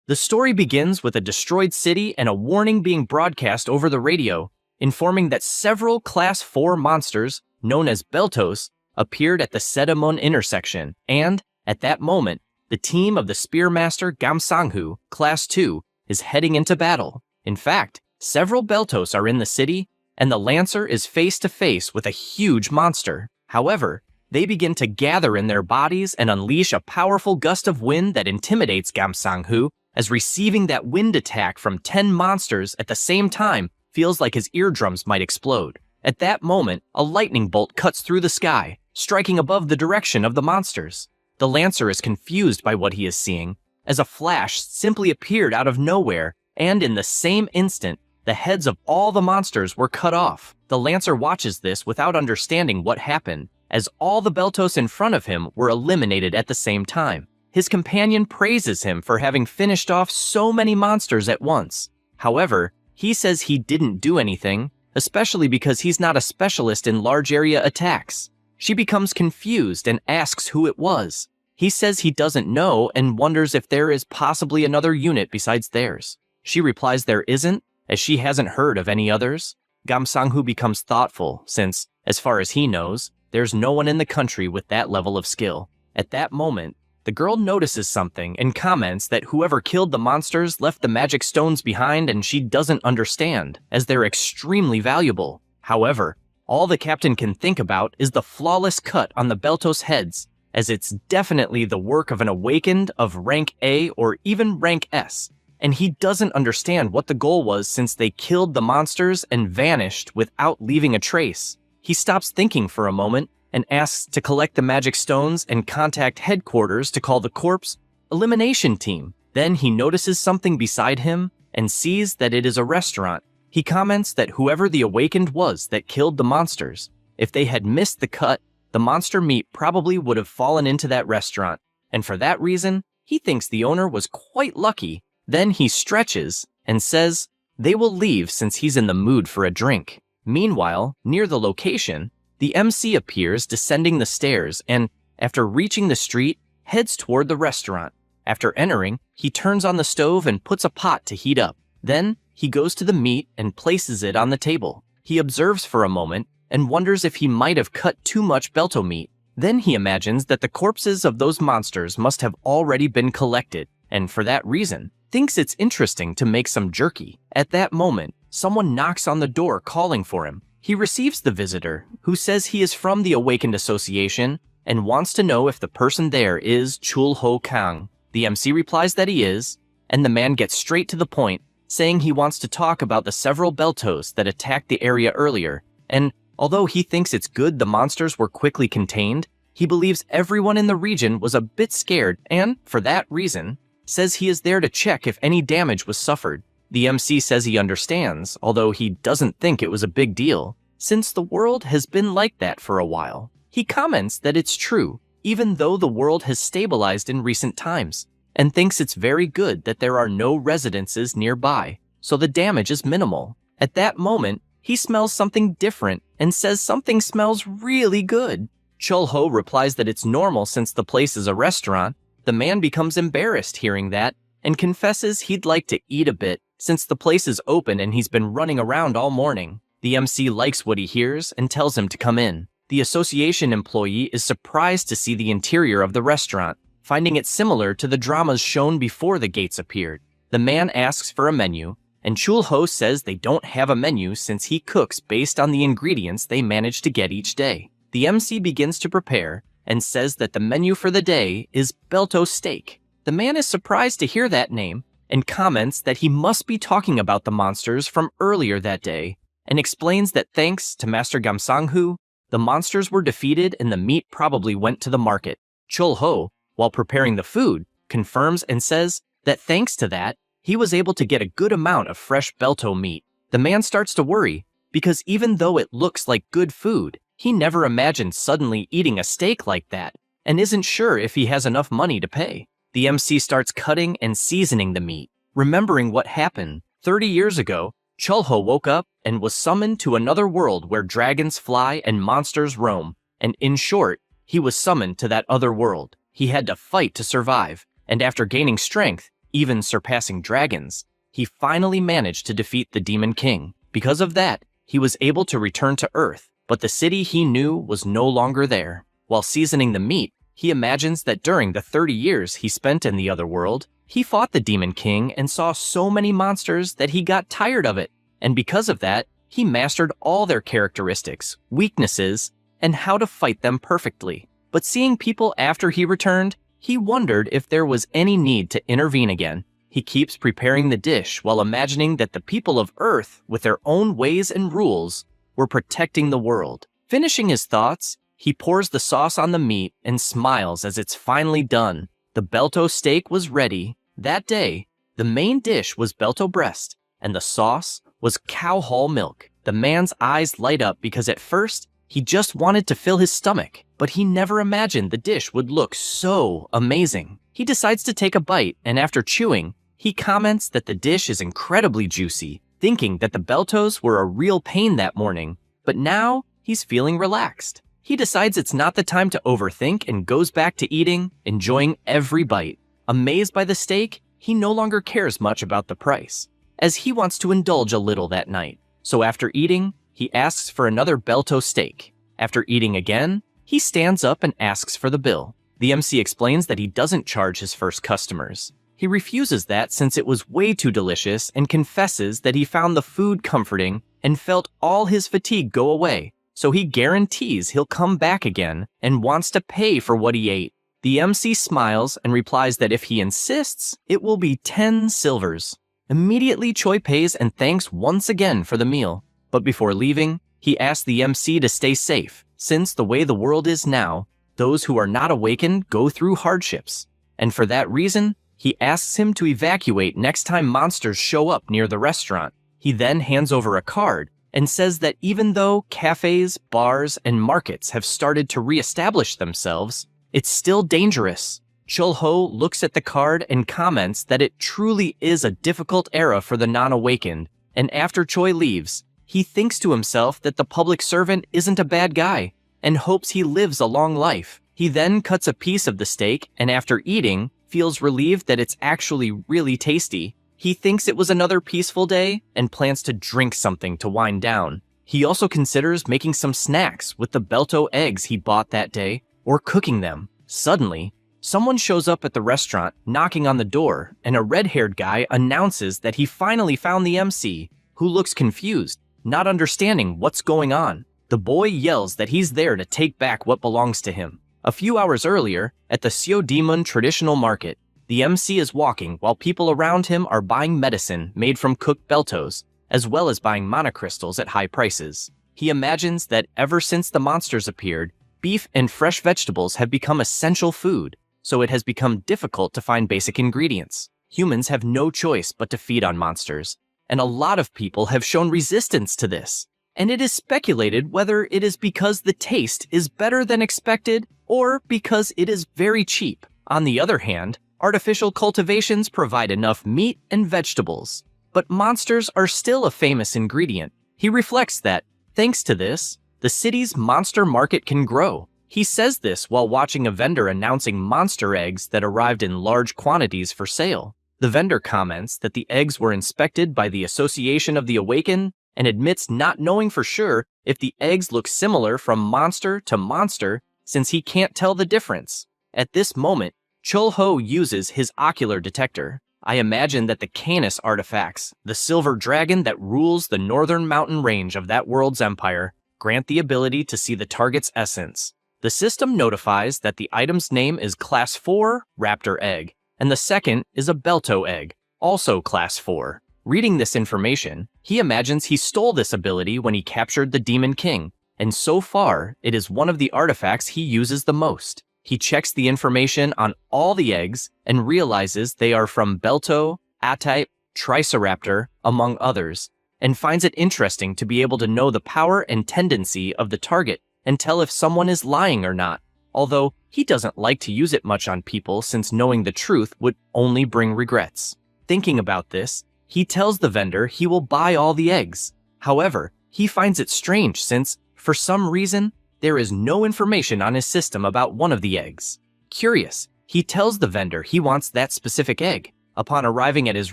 The story begins with a destroyed city and a warning being broadcast over the radio, informing that several Class 4 monsters, known as Beltos, appeared at the Sedamon intersection, and, at that moment, the team of the Spearmaster Gamsanghu, Class 2, is heading into battle. In fact, several Beltos are in the city, and the Lancer is face-to-face with a huge monster. However, they begin to gather in their bodies and unleash a powerful gust of wind that intimidates Gamsanghu, as receiving that wind attack from 10 monsters at the same time feels like his eardrums might explode. At that moment, a lightning bolt cuts through the sky, striking above the direction of the monsters. The Lancer is confused by what he is seeing, as a flash simply appeared out of nowhere, and in the same instant, the heads of all the monsters were cut off. The Lancer watches this without understanding what happened, as all the Beltos in front of him were eliminated at the same time. His companion praises him for having finished off so many monsters at once. However, he says he didn't do anything, especially because he's not a specialist in large area attacks. She becomes confused and asks who it was. He says he doesn't know and wonders if there is possibly another unit besides theirs. She replies there isn't, as she hasn't heard of any others. Gamsanghu becomes thoughtful, since, as far as he knows, there's no one in the country with that level of skill. At that moment, the girl notices something and comments that whoever killed the monsters left the magic stones behind and she doesn't understand, as they're extremely valuable. However, all the captain can think about is the flawless cut on the Beltos' heads, as it's definitely the work of an awakened of rank A or even rank S, and he doesn't understand what the goal was since they killed the monsters and vanished without leaving a trace. He stops thinking for a moment and asks to collect the magic stones and contact headquarters to call the corpse elimination team. Then he notices something beside him and sees that it is a restaurant. He comments that whoever the awakened was that killed the monsters, if they had missed the cut, the monster meat probably would have fallen into that restaurant, and for that reason, he thinks the owner was quite lucky. Then he stretches and says they will leave since he's in the mood for a drink. Meanwhile, near the location, the MC appears descending the stairs and, after reaching the street, heads toward the restaurant. After entering, he turns on the stove and puts a pot to heat up. Then, he goes to the meat and places it on the table. He observes for a moment and wonders if he might have cut too much Belto meat. Then he imagines that the corpses of those monsters must have already been collected, and for that reason, thinks it's interesting to make some jerky. At that moment, someone knocks on the door calling for him. He receives the visitor, who says he is from the Awakened Association and wants to know if the person there is Chul Ho Kang. The MC replies that he is, and the man gets straight to the point, saying he wants to talk about the several Beltos that attacked the area earlier, and although he thinks it's good the monsters were quickly contained, he believes everyone in the region was a bit scared and, for that reason, says he is there to check if any damage was suffered. The MC says he understands, although he doesn't think it was a big deal, since the world has been like that for a while. He comments that it's true, even though the world has stabilized in recent times, and thinks it's very good that there are no residences nearby, so the damage is minimal. At that moment, he smells something different and says something smells really good. Chul Ho replies that it's normal since the place is a restaurant. The man becomes embarrassed hearing that and confesses he'd like to eat a bit since the place is open and he's been running around all morning. The MC likes what he hears and tells him to come in. The association employee is surprised to see the interior of the restaurant, finding it similar to the dramas shown before the gates appeared. The man asks for a menu, and Chul Ho says they don't have a menu since he cooks based on the ingredients they manage to get each day. The MC begins to prepare and says that the menu for the day is Belto steak. The man is surprised to hear that name and comments that he must be talking about the monsters from earlier that day, and explains that thanks to Master Gamsanghu, the monsters were defeated and the meat probably went to the market. Chul Ho, while preparing the food, confirms and says that thanks to that, he was able to get a good amount of fresh Belto meat. The man starts to worry, because even though it looks like good food, he never imagined suddenly eating a steak like that, and isn't sure if he has enough money to pay. The MC starts cutting and seasoning the meat, remembering what happened 30 years ago. Chul Ho woke up and was summoned to another world where dragons fly and monsters roam, and in short, he was summoned to that other world. He had to fight to survive, and after gaining strength, even surpassing dragons. He finally managed to defeat the Demon King. Because of that, he was able to return to Earth, but the city he knew was no longer there. While seasoning the meat, he imagines that during the 30 years he spent in the other world, he fought the Demon King and saw so many monsters that he got tired of it. And because of that, he mastered all their characteristics, weaknesses, and how to fight them perfectly. But seeing people after he returned, he wondered if there was any need to intervene again. He keeps preparing the dish while imagining that the people of Earth, with their own ways and rules, were protecting the world. Finishing his thoughts, he pours the sauce on the meat and smiles as it's finally done. The Belto steak was ready. That day, the main dish was Belto breast, and the sauce was cow hull milk. The man's eyes light up because at first, he just wanted to fill his stomach, but he never imagined the dish would look so amazing. He decides to take a bite, and after chewing, he comments that the dish is incredibly juicy, thinking that the Beltos were a real pain that morning, but now he's feeling relaxed. He decides it's not the time to overthink and goes back to eating, enjoying every bite. Amazed by the steak, he no longer cares much about the price, as he wants to indulge a little that night. So after eating, he asks for another Belto steak. After eating again, he stands up and asks for the bill. The MC explains that he doesn't charge his first customers. He refuses that since it was way too delicious and confesses that he found the food comforting and felt all his fatigue go away. So he guarantees he'll come back again and wants to pay for what he ate. The MC smiles and replies that if he insists, it will be 10 silvers. Immediately, Choi pays and thanks once again for the meal. But before leaving, he asks the MC to stay safe, since the way the world is now, those who are not awakened go through hardships. And for that reason, he asks him to evacuate next time monsters show up near the restaurant. He then hands over a card and says that even though cafes, bars, and markets have started to re-establish themselves, it's still dangerous. Chul-ho looks at the card and comments that it truly is a difficult era for the non-awakened, and after Choi leaves, he thinks to himself that the public servant isn't a bad guy, and hopes he lives a long life. He then cuts a piece of the steak, and after eating, feels relieved that it's actually really tasty. He thinks it was another peaceful day and plans to drink something to wind down. He also considers making some snacks with the Belto eggs he bought that day or cooking them. Suddenly, someone shows up at the restaurant knocking on the door, and a red-haired guy announces that he finally found the MC, who looks confused, not understanding what's going on. The boy yells that he's there to take back what belongs to him. A few hours earlier, at the Seodaemun traditional market, the MC is walking while people around him are buying medicine made from cooked Beltos, as well as buying monocrystals at high prices. He imagines that ever since the monsters appeared, beef and fresh vegetables have become essential food, so it has become difficult to find basic ingredients. Humans have no choice but to feed on monsters, and a lot of people have shown resistance to this. And it is speculated whether it is because the taste is better than expected or because it is very cheap. On the other hand, artificial cultivations provide enough meat and vegetables, but monsters are still a famous ingredient. He reflects that, thanks to this, the city's monster market can grow. He says this while watching a vendor announcing monster eggs that arrived in large quantities for sale. The vendor comments that the eggs were inspected by the Association of the Awakened and admits not knowing for sure if the eggs look similar from monster to monster since he can't tell the difference. At this moment, Chul-ho uses his ocular detector. I imagine that the Canis artifacts, the silver dragon that rules the northern mountain range of that world's empire, grant the ability to see the target's essence. The system notifies that the item's name is Class 4 Raptor Egg, and the second is a Belto Egg, also Class 4. Reading this information, he imagines he stole this ability when he captured the Demon King, and so far, it is one of the artifacts he uses the most. He checks the information on all the eggs and realizes they are from Belto, A-type, Triceraptor, among others, and finds it interesting to be able to know the power and tendency of the target and tell if someone is lying or not, although he doesn't like to use it much on people since knowing the truth would only bring regrets. Thinking about this, he tells the vendor he will buy all the eggs. However, he finds it strange since, for some reason, there is no information on his system about one of the eggs. Curious, he tells the vendor he wants that specific egg. Upon arriving at his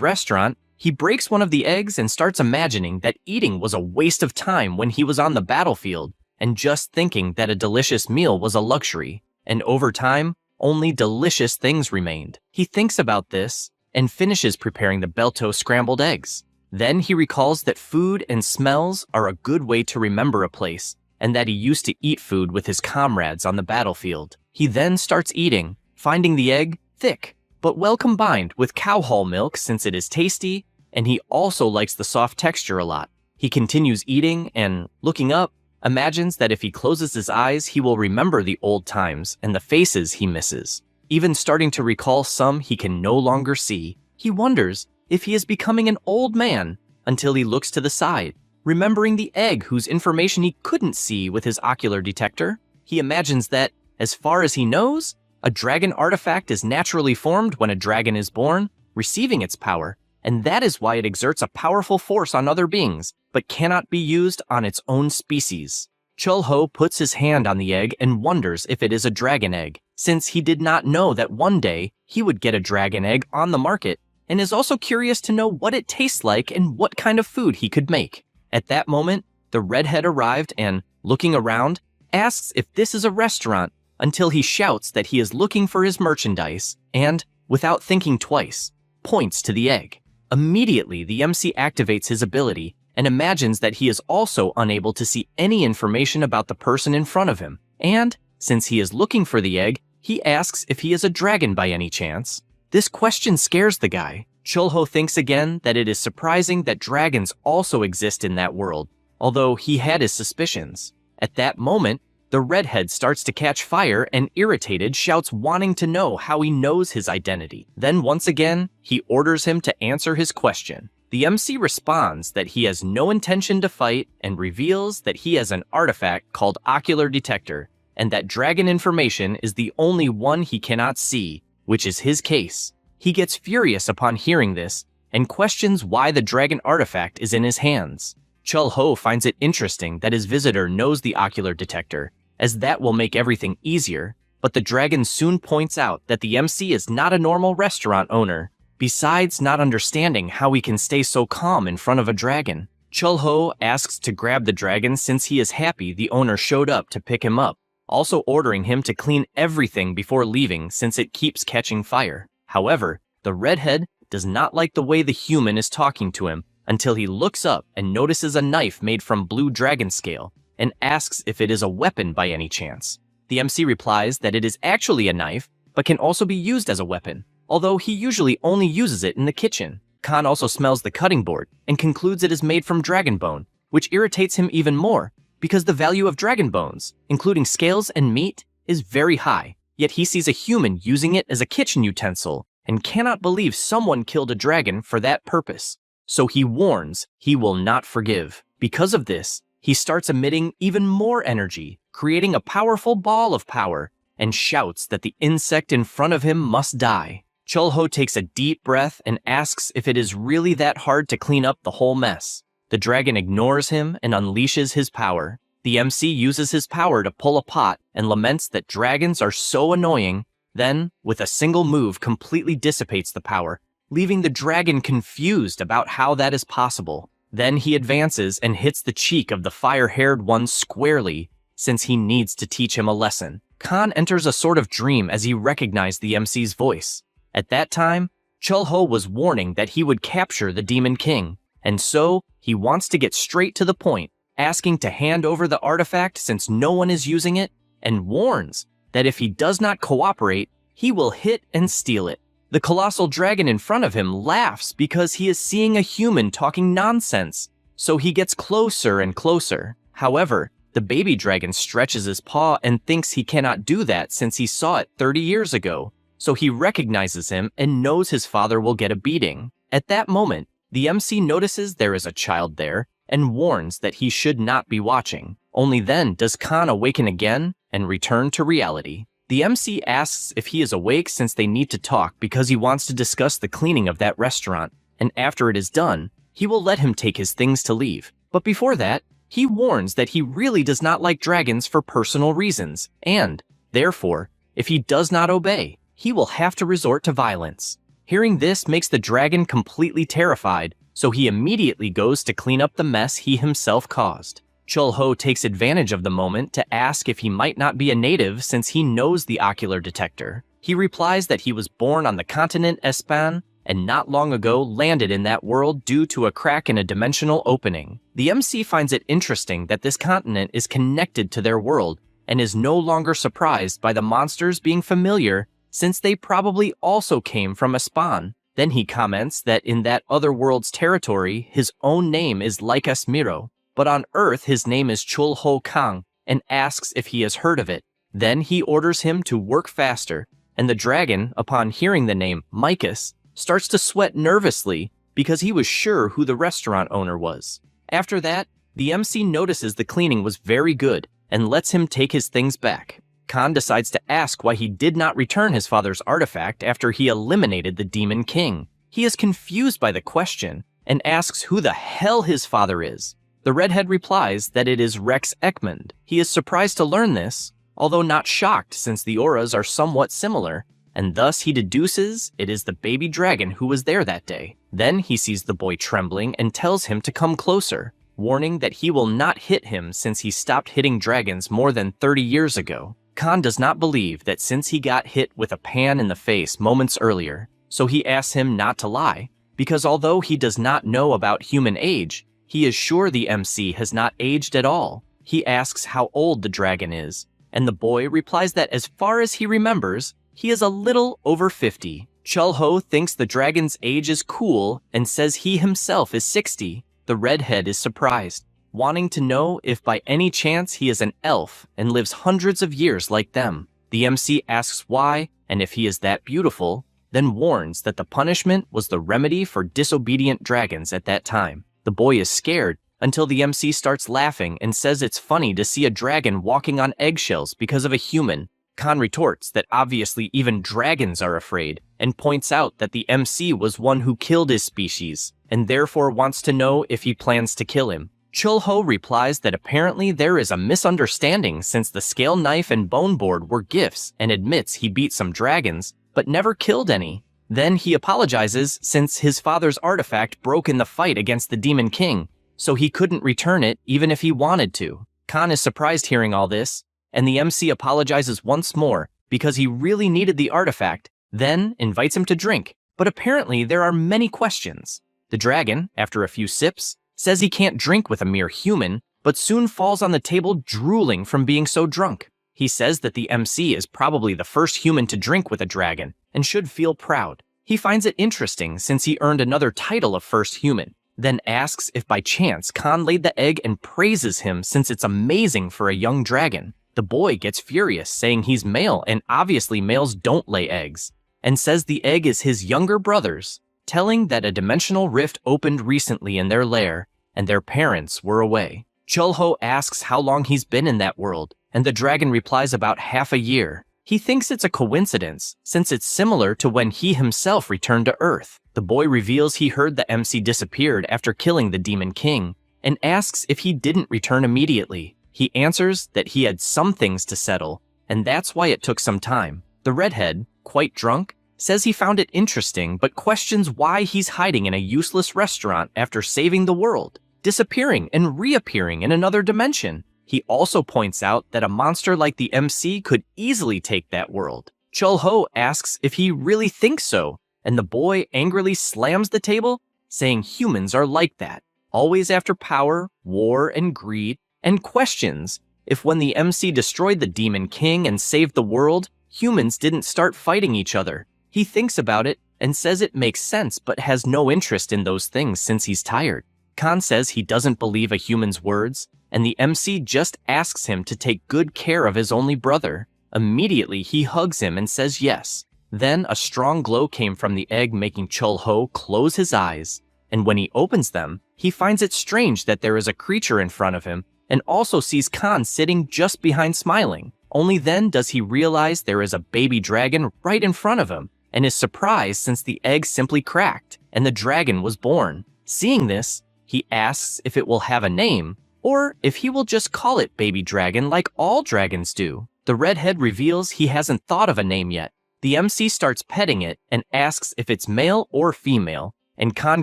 restaurant, he breaks one of the eggs and starts imagining that eating was a waste of time when he was on the battlefield, and just thinking that a delicious meal was a luxury, and over time, only delicious things remained. He thinks about this and finishes preparing the Belto scrambled eggs. Then he recalls that food and smells are a good way to remember a place, and that he used to eat food with his comrades on the battlefield. He then starts eating, finding the egg thick, but well combined with cow hull milk since it is tasty, and he also likes the soft texture a lot. He continues eating and, looking up, imagines that if he closes his eyes, he will remember the old times and the faces he misses. Even starting to recall some he can no longer see, he wonders if he is becoming an old man until he looks to the side, remembering the egg whose information he couldn't see with his ocular detector. He imagines that, as far as he knows, a dragon artifact is naturally formed when a dragon is born, receiving its power, and that is why it exerts a powerful force on other beings, but cannot be used on its own species. Chul-Ho puts his hand on the egg and wonders if it is a dragon egg, since he did not know that one day he would get a dragon egg on the market, and is also curious to know what it tastes like and what kind of food he could make. At that moment, the redhead arrived and, looking around, asks if this is a restaurant until he shouts that he is looking for his merchandise and, without thinking twice, points to the egg. Immediately, the MC activates his ability and imagines that he is also unable to see any information about the person in front of him. And, since he is looking for the egg, he asks if he is a dragon by any chance. This question scares the guy. Chul-Ho thinks again that it is surprising that dragons also exist in that world, although he had his suspicions. At that moment, the redhead starts to catch fire and, irritated, shouts wanting to know how he knows his identity. Then once again, he orders him to answer his question. The MC responds that he has no intention to fight and reveals that he has an artifact called Ocular Detector, and that dragon information is the only one he cannot see, which is his case. He gets furious upon hearing this and questions why the dragon artifact is in his hands. Chul-Ho finds it interesting that his visitor knows the Ocular Detector, as that will make everything easier, but the dragon soon points out that the MC is not a normal restaurant owner. Besides not understanding how he can stay so calm in front of a dragon, Chul-Ho asks to grab the dragon since he is happy the owner showed up to pick him up, also ordering him to clean everything before leaving since it keeps catching fire. However, the redhead does not like the way the human is talking to him until he looks up and notices a knife made from blue dragon scale and asks if it is a weapon by any chance. The MC replies that it is actually a knife, but can also be used as a weapon, although he usually only uses it in the kitchen. Khan also smells the cutting board and concludes it is made from dragon bone, which irritates him even more because the value of dragon bones, including scales and meat, is very high. Yet he sees a human using it as a kitchen utensil and cannot believe someone killed a dragon for that purpose. So he warns he will not forgive. Because of this, he starts emitting even more energy, creating a powerful ball of power, and shouts that the insect in front of him must die. Chul-Ho takes a deep breath and asks if it is really that hard to clean up the whole mess. The dragon ignores him and unleashes his power. The MC uses his power to pull a pot and laments that dragons are so annoying, then, with a single move, completely dissipates the power, leaving the dragon confused about how that is possible. Then he advances and hits the cheek of the fire-haired one squarely, since he needs to teach him a lesson. Khan enters a sort of dream as he recognized the MC's voice. At that time, Chul-Ho was warning that he would capture the Demon King, and so he wants to get straight to the point, asking to hand over the artifact since no one is using it, and warns that if he does not cooperate, he will hit and steal it. The colossal dragon in front of him laughs because he is seeing a human talking nonsense, so he gets closer and closer. However, the baby dragon stretches his paw and thinks he cannot do that since he saw it 30 years ago, so he recognizes him and knows his father will get a beating. At that moment, the MC notices there is a child there and warns that he should not be watching. Only then does Khan awaken again and return to reality. The MC asks if he is awake since they need to talk because he wants to discuss the cleaning of that restaurant, and after it is done, he will let him take his things to leave. But before that, he warns that he really does not like dragons for personal reasons, and, therefore, if he does not obey, he will have to resort to violence. Hearing this makes the dragon completely terrified, so he immediately goes to clean up the mess he himself caused. Chul-ho takes advantage of the moment to ask if he might not be a native since he knows the ocular detector. He replies that he was born on the continent Espan and not long ago landed in that world due to a crack in a dimensional opening. The MC finds it interesting that this continent is connected to their world and is no longer surprised by the monsters being familiar since they probably also came from Espan. Then he comments that in that other world's territory, his own name is Lycas Miro, but on Earth his name is Chul-ho Kang, and asks if he has heard of it. Then he orders him to work faster, and the dragon, upon hearing the name Micus, starts to sweat nervously because he was sure who the restaurant owner was. After that, the MC notices the cleaning was very good and lets him take his things back. Khan decides to ask why he did not return his father's artifact after he eliminated the Demon King. He is confused by the question and asks who the hell his father is. The redhead replies that it is Rex Ekmund. He is surprised to learn this, although not shocked since the auras are somewhat similar, and thus he deduces it is the baby dragon who was there that day. Then he sees the boy trembling and tells him to come closer, warning that he will not hit him since he stopped hitting dragons more than 30 years ago. Khan does not believe that since he got hit with a pan in the face moments earlier, so he asks him not to lie, because although he does not know about human age, he is sure the MC has not aged at all. He asks how old the dragon is, and the boy replies that as far as he remembers, he is a little over 50. Chul-ho thinks the dragon's age is cool and says he himself is 60. The redhead is surprised, wanting to know if by any chance he is an elf and lives hundreds of years like them. The MC asks why and if he is that beautiful, then warns that the punishment was the remedy for disobedient dragons at that time. The boy is scared until the MC starts laughing and says it's funny to see a dragon walking on eggshells because of a human. Khan retorts that obviously even dragons are afraid and points out that the MC was one who killed his species and therefore wants to know if he plans to kill him. Chul-ho replies that apparently there is a misunderstanding since the scale knife and bone board were gifts and admits he beat some dragons but never killed any. Then he apologizes since his father's artifact broke in the fight against the Demon King, so he couldn't return it even if he wanted to. Khan is surprised hearing all this, and the MC apologizes once more because he really needed the artifact, then invites him to drink. But apparently there are many questions. The dragon, after a few sips, says he can't drink with a mere human, but soon falls on the table drooling from being so drunk. He says that the MC is probably the first human to drink with a dragon and should feel proud. He finds it interesting since he earned another title of first human, then asks if by chance Khan laid the egg and praises him since it's amazing for a young dragon. The boy gets furious, saying he's male and obviously males don't lay eggs, and says the egg is his younger brother's, telling that a dimensional rift opened recently in their lair and their parents were away. Chul-ho asks how long he's been in that world, and the dragon replies about half a year. He thinks it's a coincidence, since it's similar to when he himself returned to Earth. The boy reveals he heard the MC disappeared after killing the Demon King, and asks if he didn't return immediately. He answers that he had some things to settle, and that's why it took some time. The redhead, quite drunk, says he found it interesting but questions why he's hiding in a useless restaurant after saving the world, disappearing and reappearing in another dimension. He also points out that a monster like the MC could easily take that world. Chul-ho asks if he really thinks so, and the boy angrily slams the table, saying humans are like that, always after power, war, and greed, and questions if when the MC destroyed the Demon King and saved the world, humans didn't start fighting each other. He thinks about it and says it makes sense but has no interest in those things since he's tired. Khan says he doesn't believe a human's words, and the MC just asks him to take good care of his only brother. Immediately, he hugs him and says yes. Then a strong glow came from the egg, making Chul-ho close his eyes, and when he opens them, he finds it strange that there is a creature in front of him, and also sees Khan sitting just behind smiling. Only then does he realize there is a baby dragon right in front of him, and is surprised since the egg simply cracked, and the dragon was born. Seeing this, he asks if it will have a name, or if he will just call it Baby Dragon like all dragons do. The redhead reveals he hasn't thought of a name yet. The MC starts petting it and asks if it's male or female, and Khan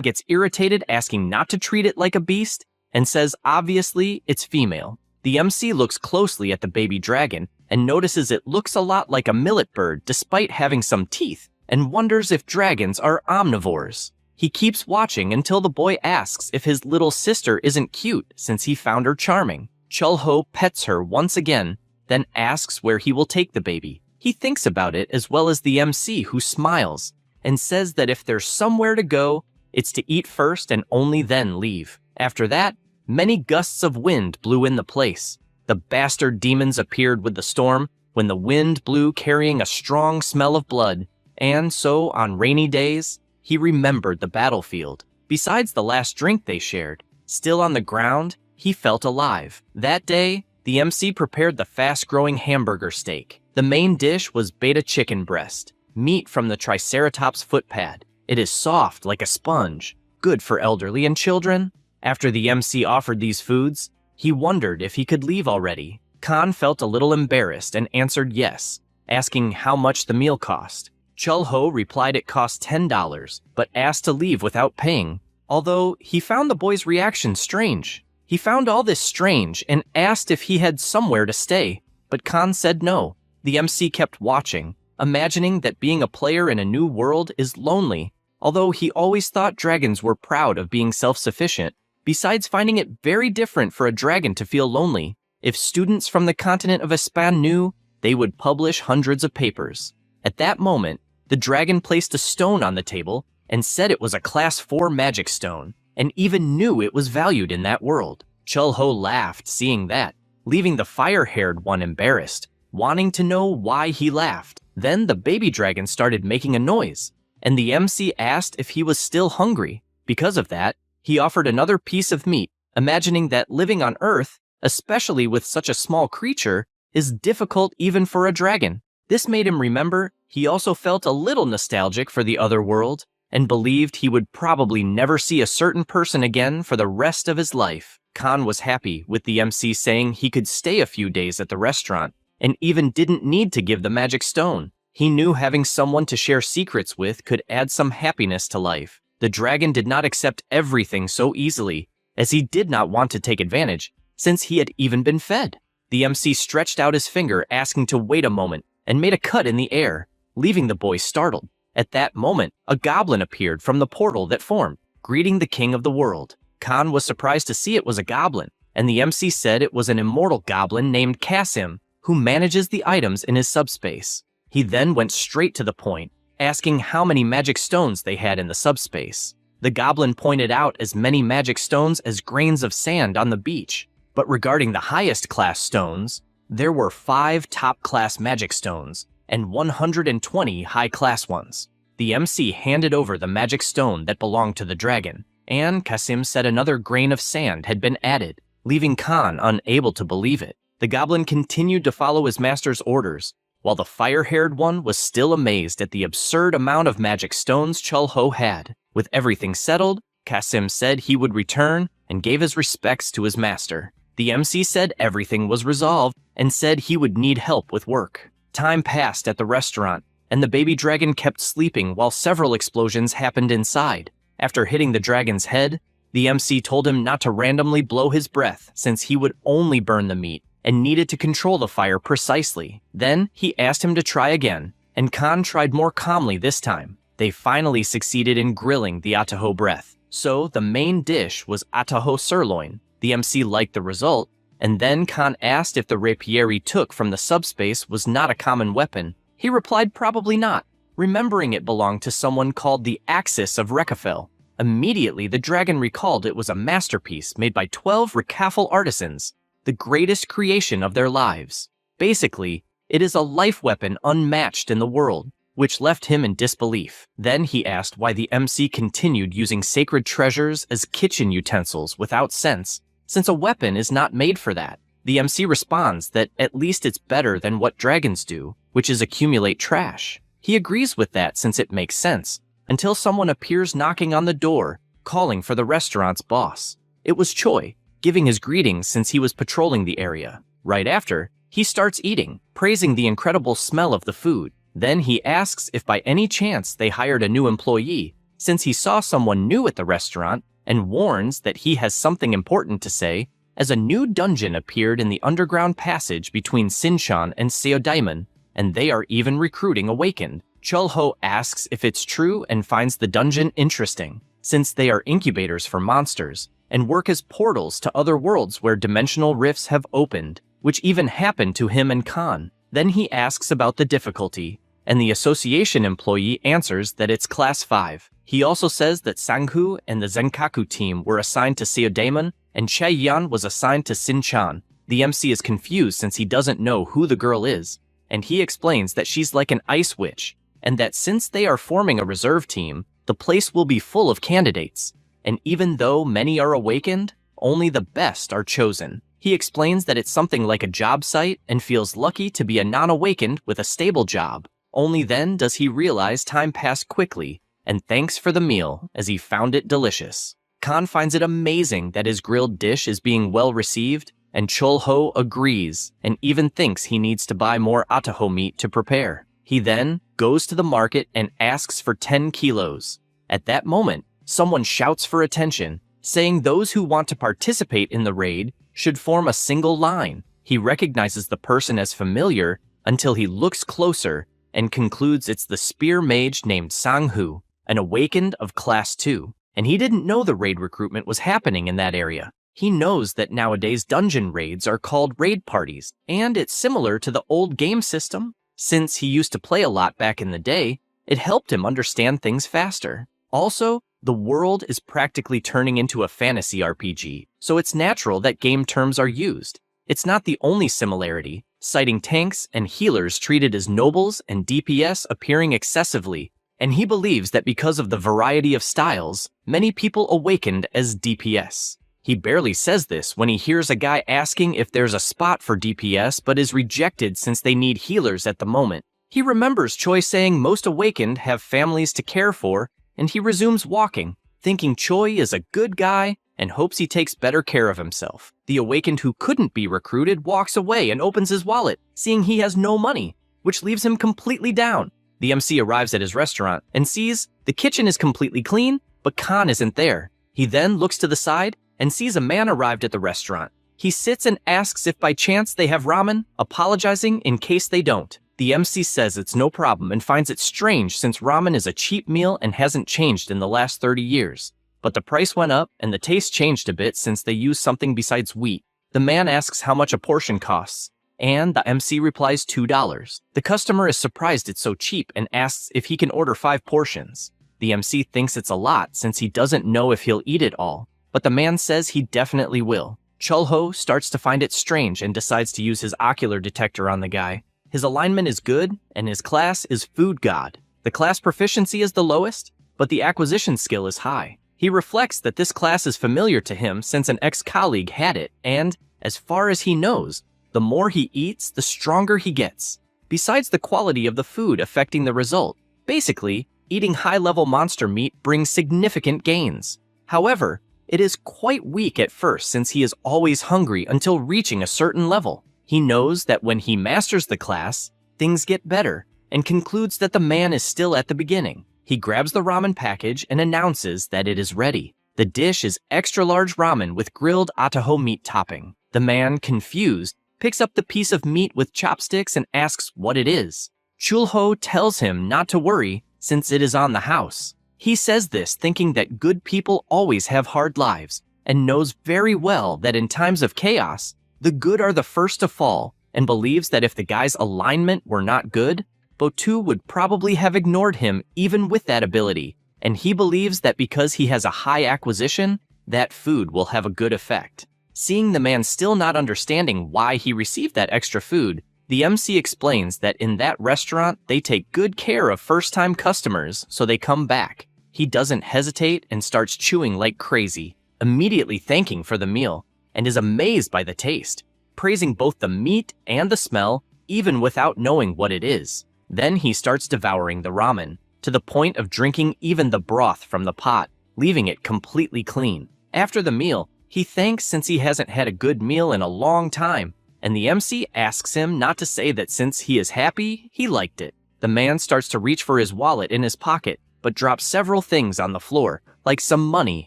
gets irritated, asking not to treat it like a beast, and says obviously it's female. The MC looks closely at the baby dragon and notices it looks a lot like a millet bird despite having some teeth, and wonders if dragons are omnivores. He keeps watching until the boy asks if his little sister isn't cute since he found her charming. Chul-ho pets her once again, then asks where he will take the baby. He thinks about it as well as the MC, who smiles and says that if there's somewhere to go, it's to eat first and only then leave. After that, many gusts of wind blew in the place. The bastard demons appeared with the storm when the wind blew, carrying a strong smell of blood, and so on rainy days, he remembered the battlefield. Besides the last drink they shared, still on the ground, he felt alive. That day, the MC prepared the fast-growing hamburger steak. The main dish was beta chicken breast, meat from the triceratops foot pad. It is soft like a sponge, good for elderly and children. After the MC offered these foods, he wondered if he could leave already. Khan felt a little embarrassed and answered yes, asking how much the meal cost. Chul-ho replied it cost $10, but asked to leave without paying, although he found the boy's reaction strange. He found all this strange and asked if he had somewhere to stay, but Khan said no. The MC kept watching, imagining that being a player in a new world is lonely, although he always thought dragons were proud of being self-sufficient. Besides finding it very different for a dragon to feel lonely, if students from the continent of Espan knew, they would publish hundreds of papers. At that moment, the dragon placed a stone on the table and said it was a Class 4 magic stone, and even knew it was valued in that world. Chul-ho laughed seeing that, leaving the fire-haired one embarrassed, wanting to know why he laughed. Then the baby dragon started making a noise, and the MC asked if he was still hungry. Because of that, he offered another piece of meat, imagining that living on Earth, especially with such a small creature, is difficult even for a dragon. This made him remember he also felt a little nostalgic for the other world, and believed he would probably never see a certain person again for the rest of his life. Khan was happy with the MC saying he could stay a few days at the restaurant, and even didn't need to give the magic stone. He knew having someone to share secrets with could add some happiness to life. The dragon did not accept everything so easily, as he did not want to take advantage, since he had even been fed. The MC stretched out his finger, asking to wait a moment, and made a cut in the air, leaving the boy startled. At that moment, a goblin appeared from the portal that formed, greeting the king of the world. Khan was surprised to see it was a goblin, and the MC said it was an immortal goblin named Kasim, who manages the items in his subspace. He then went straight to the point, asking how many magic stones they had in the subspace. The goblin pointed out as many magic stones as grains of sand on the beach, but regarding the highest class stones, there were 5 top-class magic stones and 120 high-class ones. The MC handed over the magic stone that belonged to the dragon, and Kasim said another grain of sand had been added, leaving Khan unable to believe it. The goblin continued to follow his master's orders, while the fire-haired one was still amazed at the absurd amount of magic stones Chul-ho had. With everything settled, Kasim said he would return and gave his respects to his master. The MC said everything was resolved and said he would need help with work. Time passed at the restaurant, and the baby dragon kept sleeping while several explosions happened inside. After hitting the dragon's head, the MC told him not to randomly blow his breath since he would only burn the meat and needed to control the fire precisely. Then he asked him to try again, and Khan tried more calmly this time. They finally succeeded in grilling the ataho breath. So the main dish was ataho sirloin. The MC liked the result, and then Khan asked if the rapier he took from the subspace was not a common weapon. He replied probably not, remembering it belonged to someone called the Axis of Rekafel. Immediately, the dragon recalled it was a masterpiece made by 12 Rekafel artisans, the greatest creation of their lives. Basically, it is a life weapon unmatched in the world, which left him in disbelief. Then he asked why the MC continued using sacred treasures as kitchen utensils without sense, since a weapon is not made for that. The MC responds that at least it's better than what dragons do, which is accumulate trash. He agrees with that since it makes sense, until someone appears knocking on the door, calling for the restaurant's boss. It was Choi, giving his greetings since he was patrolling the area. Right after, he starts eating, praising the incredible smell of the food. Then he asks if by any chance they hired a new employee, since he saw someone new at the restaurant, and warns that he has something important to say, as a new dungeon appeared in the underground passage between Sinshan and Seodaimon, and they are even recruiting Awakened. Chulho asks if it's true and finds the dungeon interesting, since they are incubators for monsters, and work as portals to other worlds where dimensional rifts have opened, which even happened to him and Khan. Then he asks about the difficulty, and the association employee answers that it's Class 5. He also says that Sanghu and the Zenkaku team were assigned to Seodaimon, and Chaeyan was assigned to Sinchan. The MC is confused since he doesn't know who the girl is, and he explains that she's like an ice witch, and that since they are forming a reserve team, the place will be full of candidates, and even though many are awakened, only the best are chosen. He explains that it's something like a job site and feels lucky to be a non-awakened with a stable job. Only then does he realize time passed quickly, and thanks for the meal, as he found it delicious. Khan finds it amazing that his grilled dish is being well received, and Chulho agrees, and even thinks he needs to buy more ataho meat to prepare. He then goes to the market and asks for 10 kilos. At that moment, someone shouts for attention, saying those who want to participate in the raid should form a single line. He recognizes the person as familiar until he looks closer and concludes it's the spear mage named Sanghu, an awakened of Class 2, and he didn't know the raid recruitment was happening in that area. He knows that nowadays dungeon raids are called raid parties, and it's similar to the old game system. Since he used to play a lot back in the day, it helped him understand things faster. Also, the world is practically turning into a fantasy RPG, so it's natural that game terms are used. It's not the only similarity, citing tanks and healers treated as nobles and DPS appearing excessively, and he believes that because of the variety of styles, many people awakened as DPS. He barely says this when he hears a guy asking if there's a spot for DPS but is rejected since they need healers at the moment. He remembers Choi saying most awakened have families to care for, and he resumes walking, thinking Choi is a good guy and hopes he takes better care of himself. The awakened who couldn't be recruited walks away and opens his wallet, seeing he has no money, which leaves him completely down. The MC arrives at his restaurant and sees the kitchen is completely clean, but Khan isn't there. He then looks to the side and sees a man arrived at the restaurant. He sits and asks if by chance they have ramen, apologizing in case they don't. The MC says it's no problem and finds it strange since ramen is a cheap meal and hasn't changed in the last 30 years. But the price went up and the taste changed a bit since they use something besides wheat. The man asks how much a portion costs, and the MC replies $2. The customer is surprised it's so cheap and asks if he can order 5 portions. The MC thinks it's a lot since he doesn't know if he'll eat it all, but the man says he definitely will. Chulho starts to find it strange and decides to use his ocular detector on the guy. His alignment is good, and his class is Food God. The class proficiency is the lowest, but the acquisition skill is high. He reflects that this class is familiar to him since an ex-colleague had it, and, as far as he knows, the more he eats, the stronger he gets. Besides the quality of the food affecting the result, basically, eating high-level monster meat brings significant gains. However, it is quite weak at first since he is always hungry until reaching a certain level. He knows that when he masters the class, things get better, and concludes that the man is still at the beginning. He grabs the ramen package and announces that it is ready. The dish is extra-large ramen with grilled ataho meat topping. The man, confused, picks up the piece of meat with chopsticks and asks what it is. Chulho tells him not to worry since it is on the house. He says this thinking that good people always have hard lives, and knows very well that in times of chaos, the good are the first to fall, and believes that if the guy's alignment were not good, Botu would probably have ignored him even with that ability, and he believes that because he has a high acquisition, that food will have a good effect. Seeing the man still not understanding why he received that extra food, the MC explains that in that restaurant, they take good care of first-time customers so they come back. He doesn't hesitate and starts chewing like crazy, immediately thanking for the meal, and is amazed by the taste, praising both the meat and the smell, even without knowing what it is. Then he starts devouring the ramen, to the point of drinking even the broth from the pot, leaving it completely clean. After the meal, he thanks since he hasn't had a good meal in a long time, and the MC asks him not to say that since he is happy, he liked it. The man starts to reach for his wallet in his pocket, but drops several things on the floor, like some money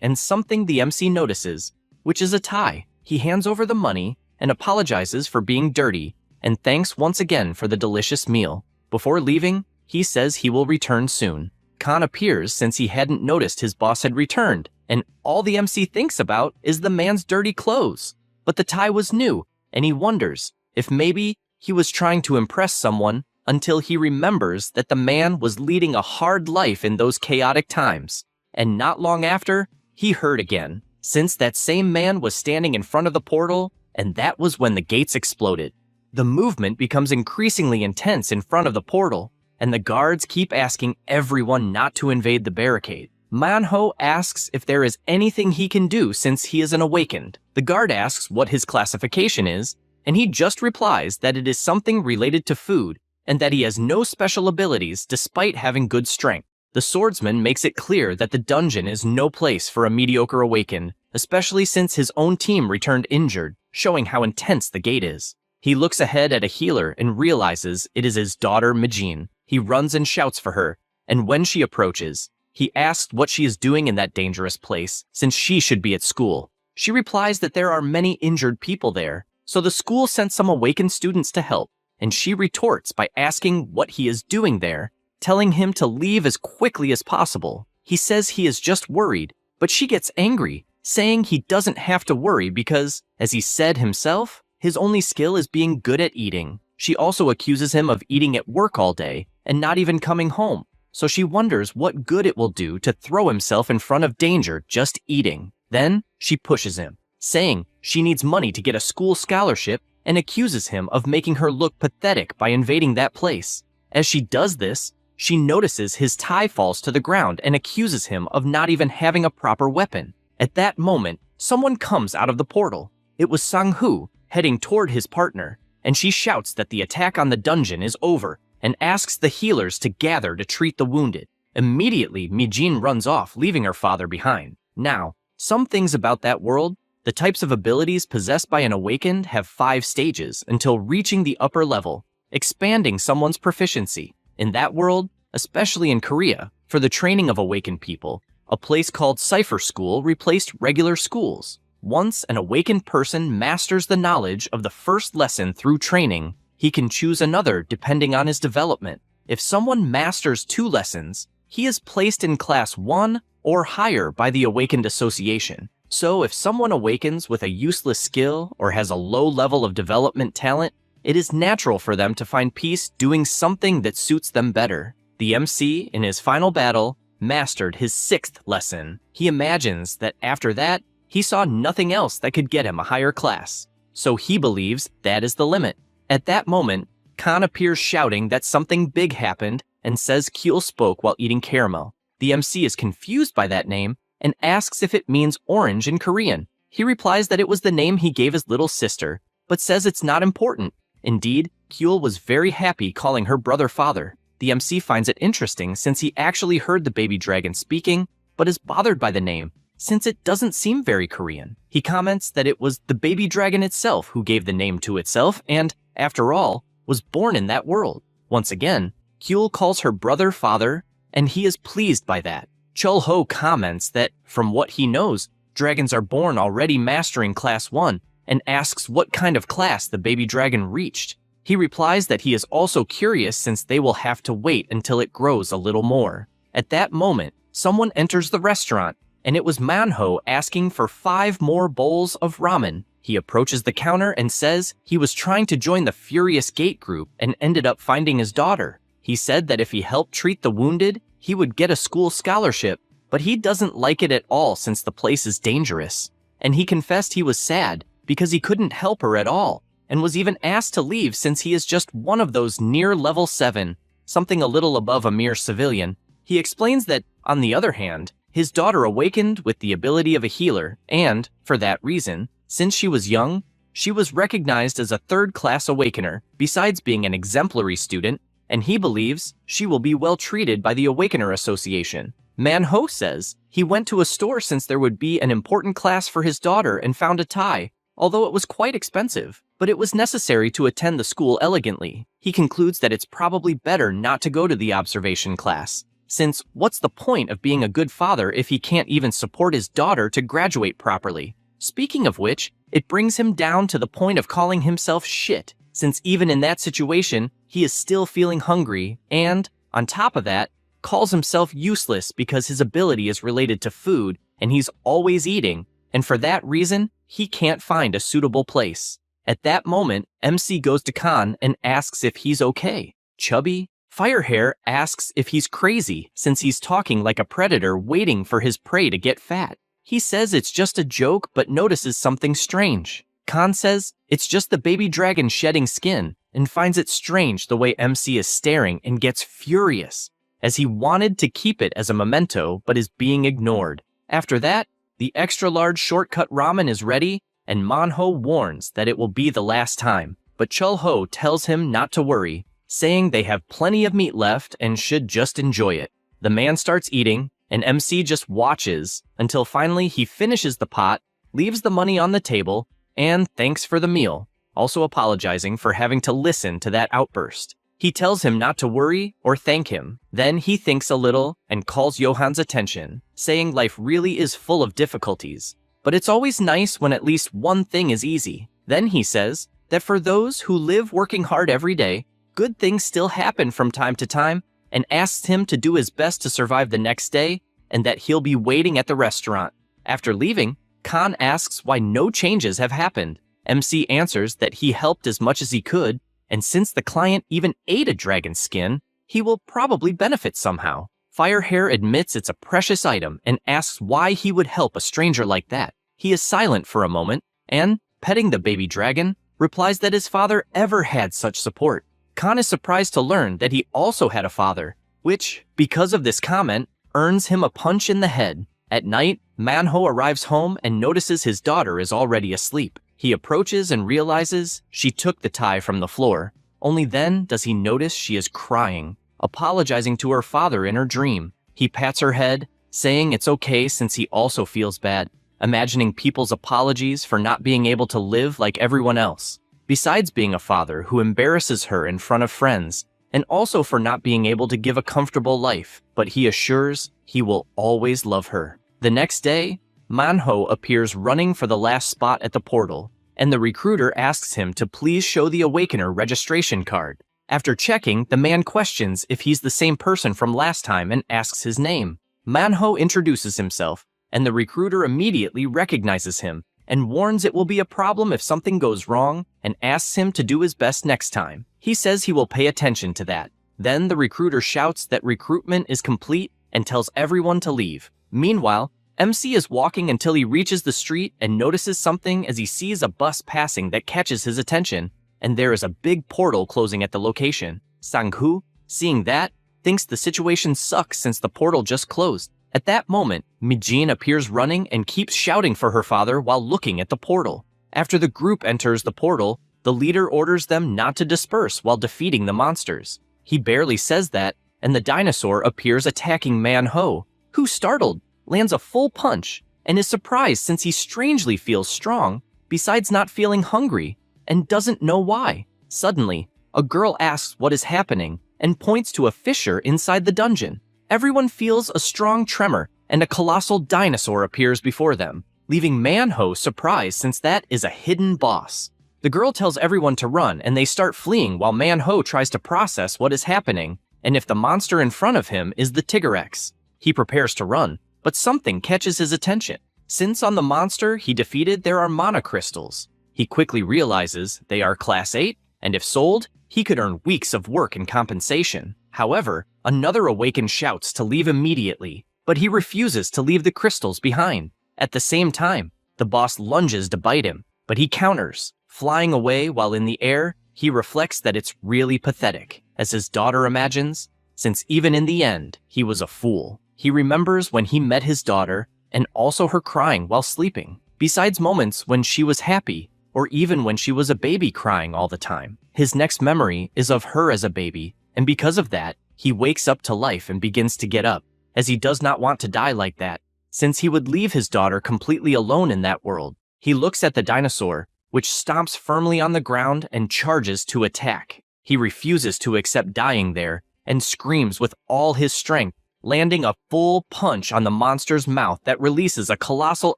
and something the MC notices, which is a tie. He hands over the money and apologizes for being dirty, and thanks once again for the delicious meal. Before leaving, he says he will return soon. Khan appears since he hadn't noticed his boss had returned, and all the MC thinks about is the man's dirty clothes. But the tie was new, and he wonders if maybe he was trying to impress someone until he remembers that the man was leading a hard life in those chaotic times. And not long after, he heard again, since that same man was standing in front of the portal, and that was when the gates exploded. The movement becomes increasingly intense in front of the portal, and the guards keep asking everyone not to invade the barricade. Manhwa asks if there is anything he can do since he is an awakened. The guard asks what his classification is, and he just replies that it is something related to food, and that he has no special abilities despite having good strength. The swordsman makes it clear that the dungeon is no place for a mediocre awakened, especially since his own team returned injured, showing how intense the gate is. He looks ahead at a healer and realizes it is his daughter Majin. He runs and shouts for her, and when she approaches, he asks what she is doing in that dangerous place, since she should be at school. She replies that there are many injured people there, so the school sent some awakened students to help, and she retorts by asking what he is doing there, telling him to leave as quickly as possible. He says he is just worried, but she gets angry, saying he doesn't have to worry because, as he said himself, his only skill is being good at eating. She also accuses him of eating at work all day and not even coming home, so she wonders what good it will do to throw himself in front of danger just eating. Then she pushes him, saying she needs money to get a school scholarship, and accuses him of making her look pathetic by invading that place. As she does this, she notices his tie falls to the ground and accuses him of not even having a proper weapon. At that moment, someone comes out of the portal. It was Sang-hoo, heading toward his partner, and she shouts that the attack on the dungeon is over and asks the healers to gather to treat the wounded. Immediately, Mijin runs off, leaving her father behind. Now, some things about that world: the types of abilities possessed by an awakened have 5 stages until reaching the upper level, expanding someone's proficiency. In that world, especially in Korea, for the training of awakened people, a place called Cipher School replaced regular schools. Once an awakened person masters the knowledge of the first lesson through training, he can choose another depending on his development. If someone masters 2 lessons, he is placed in class 1 or higher by the Awakened Association. So if someone awakens with a useless skill or has a low level of development talent, it is natural for them to find peace doing something that suits them better. The MC, in his final battle, mastered his 6th lesson. He imagines that after that, he saw nothing else that could get him a higher class. So he believes that is the limit. At that moment, Khan appears shouting that something big happened and says Kyul spoke while eating caramel. The MC is confused by that name and asks if it means orange in Korean. He replies that it was the name he gave his little sister, but says it's not important. Indeed, Kyul was very happy calling her brother father. The MC finds it interesting since he actually heard the baby dragon speaking, but is bothered by the name, since it doesn't seem very Korean. He comments that it was the baby dragon itself who gave the name to itself and, after all, was born in that world. Once again, Kyul calls her brother father, and he is pleased by that. Chul-ho comments that, from what he knows, dragons are born already mastering class 1, and asks what kind of class the baby dragon reached. He replies that he is also curious since they will have to wait until it grows a little more. At that moment, someone enters the restaurant, and it was Manhwa asking for 5 more bowls of ramen. He approaches the counter and says he was trying to join the Furious Gate group and ended up finding his daughter. He said that if he helped treat the wounded, he would get a school scholarship, but he doesn't like it at all since the place is dangerous. And he confessed he was sad because he couldn't help her at all, and was even asked to leave since he is just one of those near level 7, something a little above a mere civilian. He explains that, on the other hand, his daughter awakened with the ability of a healer, and, for that reason, since she was young, she was recognized as a 3rd-class awakener, besides being an exemplary student, and he believes she will be well treated by the Awakener Association. Manhwa says he went to a store since there would be an important class for his daughter and found a tie, although it was quite expensive, but it was necessary to attend the school elegantly. He concludes that it's probably better not to go to the observation class, since what's the point of being a good father if he can't even support his daughter to graduate properly? Speaking of which, it brings him down to the point of calling himself shit, since even in that situation, he is still feeling hungry and, on top of that, calls himself useless because his ability is related to food and he's always eating, and for that reason, he can't find a suitable place. At that moment, MC goes to Khan and asks if he's okay. Chubby Firehair asks if he's crazy since he's talking like a predator waiting for his prey to get fat. He says it's just a joke but notices something strange. Khan says it's just the baby dragon shedding skin and finds it strange the way MC is staring and gets furious, as he wanted to keep it as a memento but is being ignored. After that, the extra-large shortcut ramen is ready, and Manhwa warns that it will be the last time, but Chul-ho tells him not to worry, saying they have plenty of meat left and should just enjoy it. The man starts eating, and MC just watches until finally he finishes the pot, leaves the money on the table, and thanks for the meal, also apologizing for having to listen to that outburst. He tells him not to worry or thank him. Then he thinks a little and calls Johan's attention, saying life really is full of difficulties, but it's always nice when at least one thing is easy. Then he says that for those who live working hard every day, good things still happen from time to time, and asks him to do his best to survive the next day and that he'll be waiting at the restaurant. After leaving, Khan asks why no changes have happened. MC answers that he helped as much as he could, and since the client even ate a dragon skin, he will probably benefit somehow. Firehair admits it's a precious item and asks why he would help a stranger like that. He is silent for a moment and, petting the baby dragon, replies that his father ever had such support. Khan is surprised to learn that he also had a father, which, because of this comment, earns him a punch in the head. At night, Manhwa arrives home and notices his daughter is already asleep. He approaches and realizes she took the tie from the floor. Only then does he notice she is crying, apologizing to her father in her dream. He pats her head, saying it's okay since he also feels bad, imagining people's apologies for not being able to live like everyone else. Besides being a father who embarrasses her in front of friends, and also for not being able to give a comfortable life, but he assures he will always love her. The next day, Manhwa appears running for the last spot at the portal, and the recruiter asks him to please show the Awakener registration card. After checking, the man questions if he's the same person from last time and asks his name. Manhwa introduces himself, and the recruiter immediately recognizes him and warns it will be a problem if something goes wrong and asks him to do his best next time. He says he will pay attention to that. Then the recruiter shouts that recruitment is complete and tells everyone to leave. Meanwhile, MC is walking until he reaches the street and notices something as he sees a bus passing that catches his attention, and there is a big portal closing at the location. Sang-hoo, seeing that, thinks the situation sucks since the portal just closed. At that moment, Mi-jin appears running and keeps shouting for her father while looking at the portal. After the group enters the portal, the leader orders them not to disperse while defeating the monsters. He barely says that, and the dinosaur appears attacking Manhwa, who, startled, lands a full punch and is surprised since he strangely feels strong, besides not feeling hungry, and doesn't know why. Suddenly, a girl asks what is happening and points to a fissure inside the dungeon. Everyone feels a strong tremor, and a colossal dinosaur appears before them, leaving Manhwa surprised since that is a hidden boss. The girl tells everyone to run, and they start fleeing while Manhwa tries to process what is happening, and if the monster in front of him is the Tigrex. He prepares to run, but something catches his attention. Since on the monster he defeated there are mana crystals, he quickly realizes they are class 8, and if sold, he could earn weeks of work in compensation. However, another Awakened shouts to leave immediately, but he refuses to leave the crystals behind. At the same time, the boss lunges to bite him, but he counters. Flying away while in the air, he reflects that it's really pathetic, as his daughter imagines, since even in the end, he was a fool. He remembers when he met his daughter, and also her crying while sleeping, besides moments when she was happy, or even when she was a baby crying all the time. His next memory is of her as a baby, and because of that, he wakes up to life and begins to get up, as he does not want to die like that, since he would leave his daughter completely alone in that world. He looks at the dinosaur, which stomps firmly on the ground and charges to attack. He refuses to accept dying there and screams with all his strength, landing a full punch on the monster's mouth that releases a colossal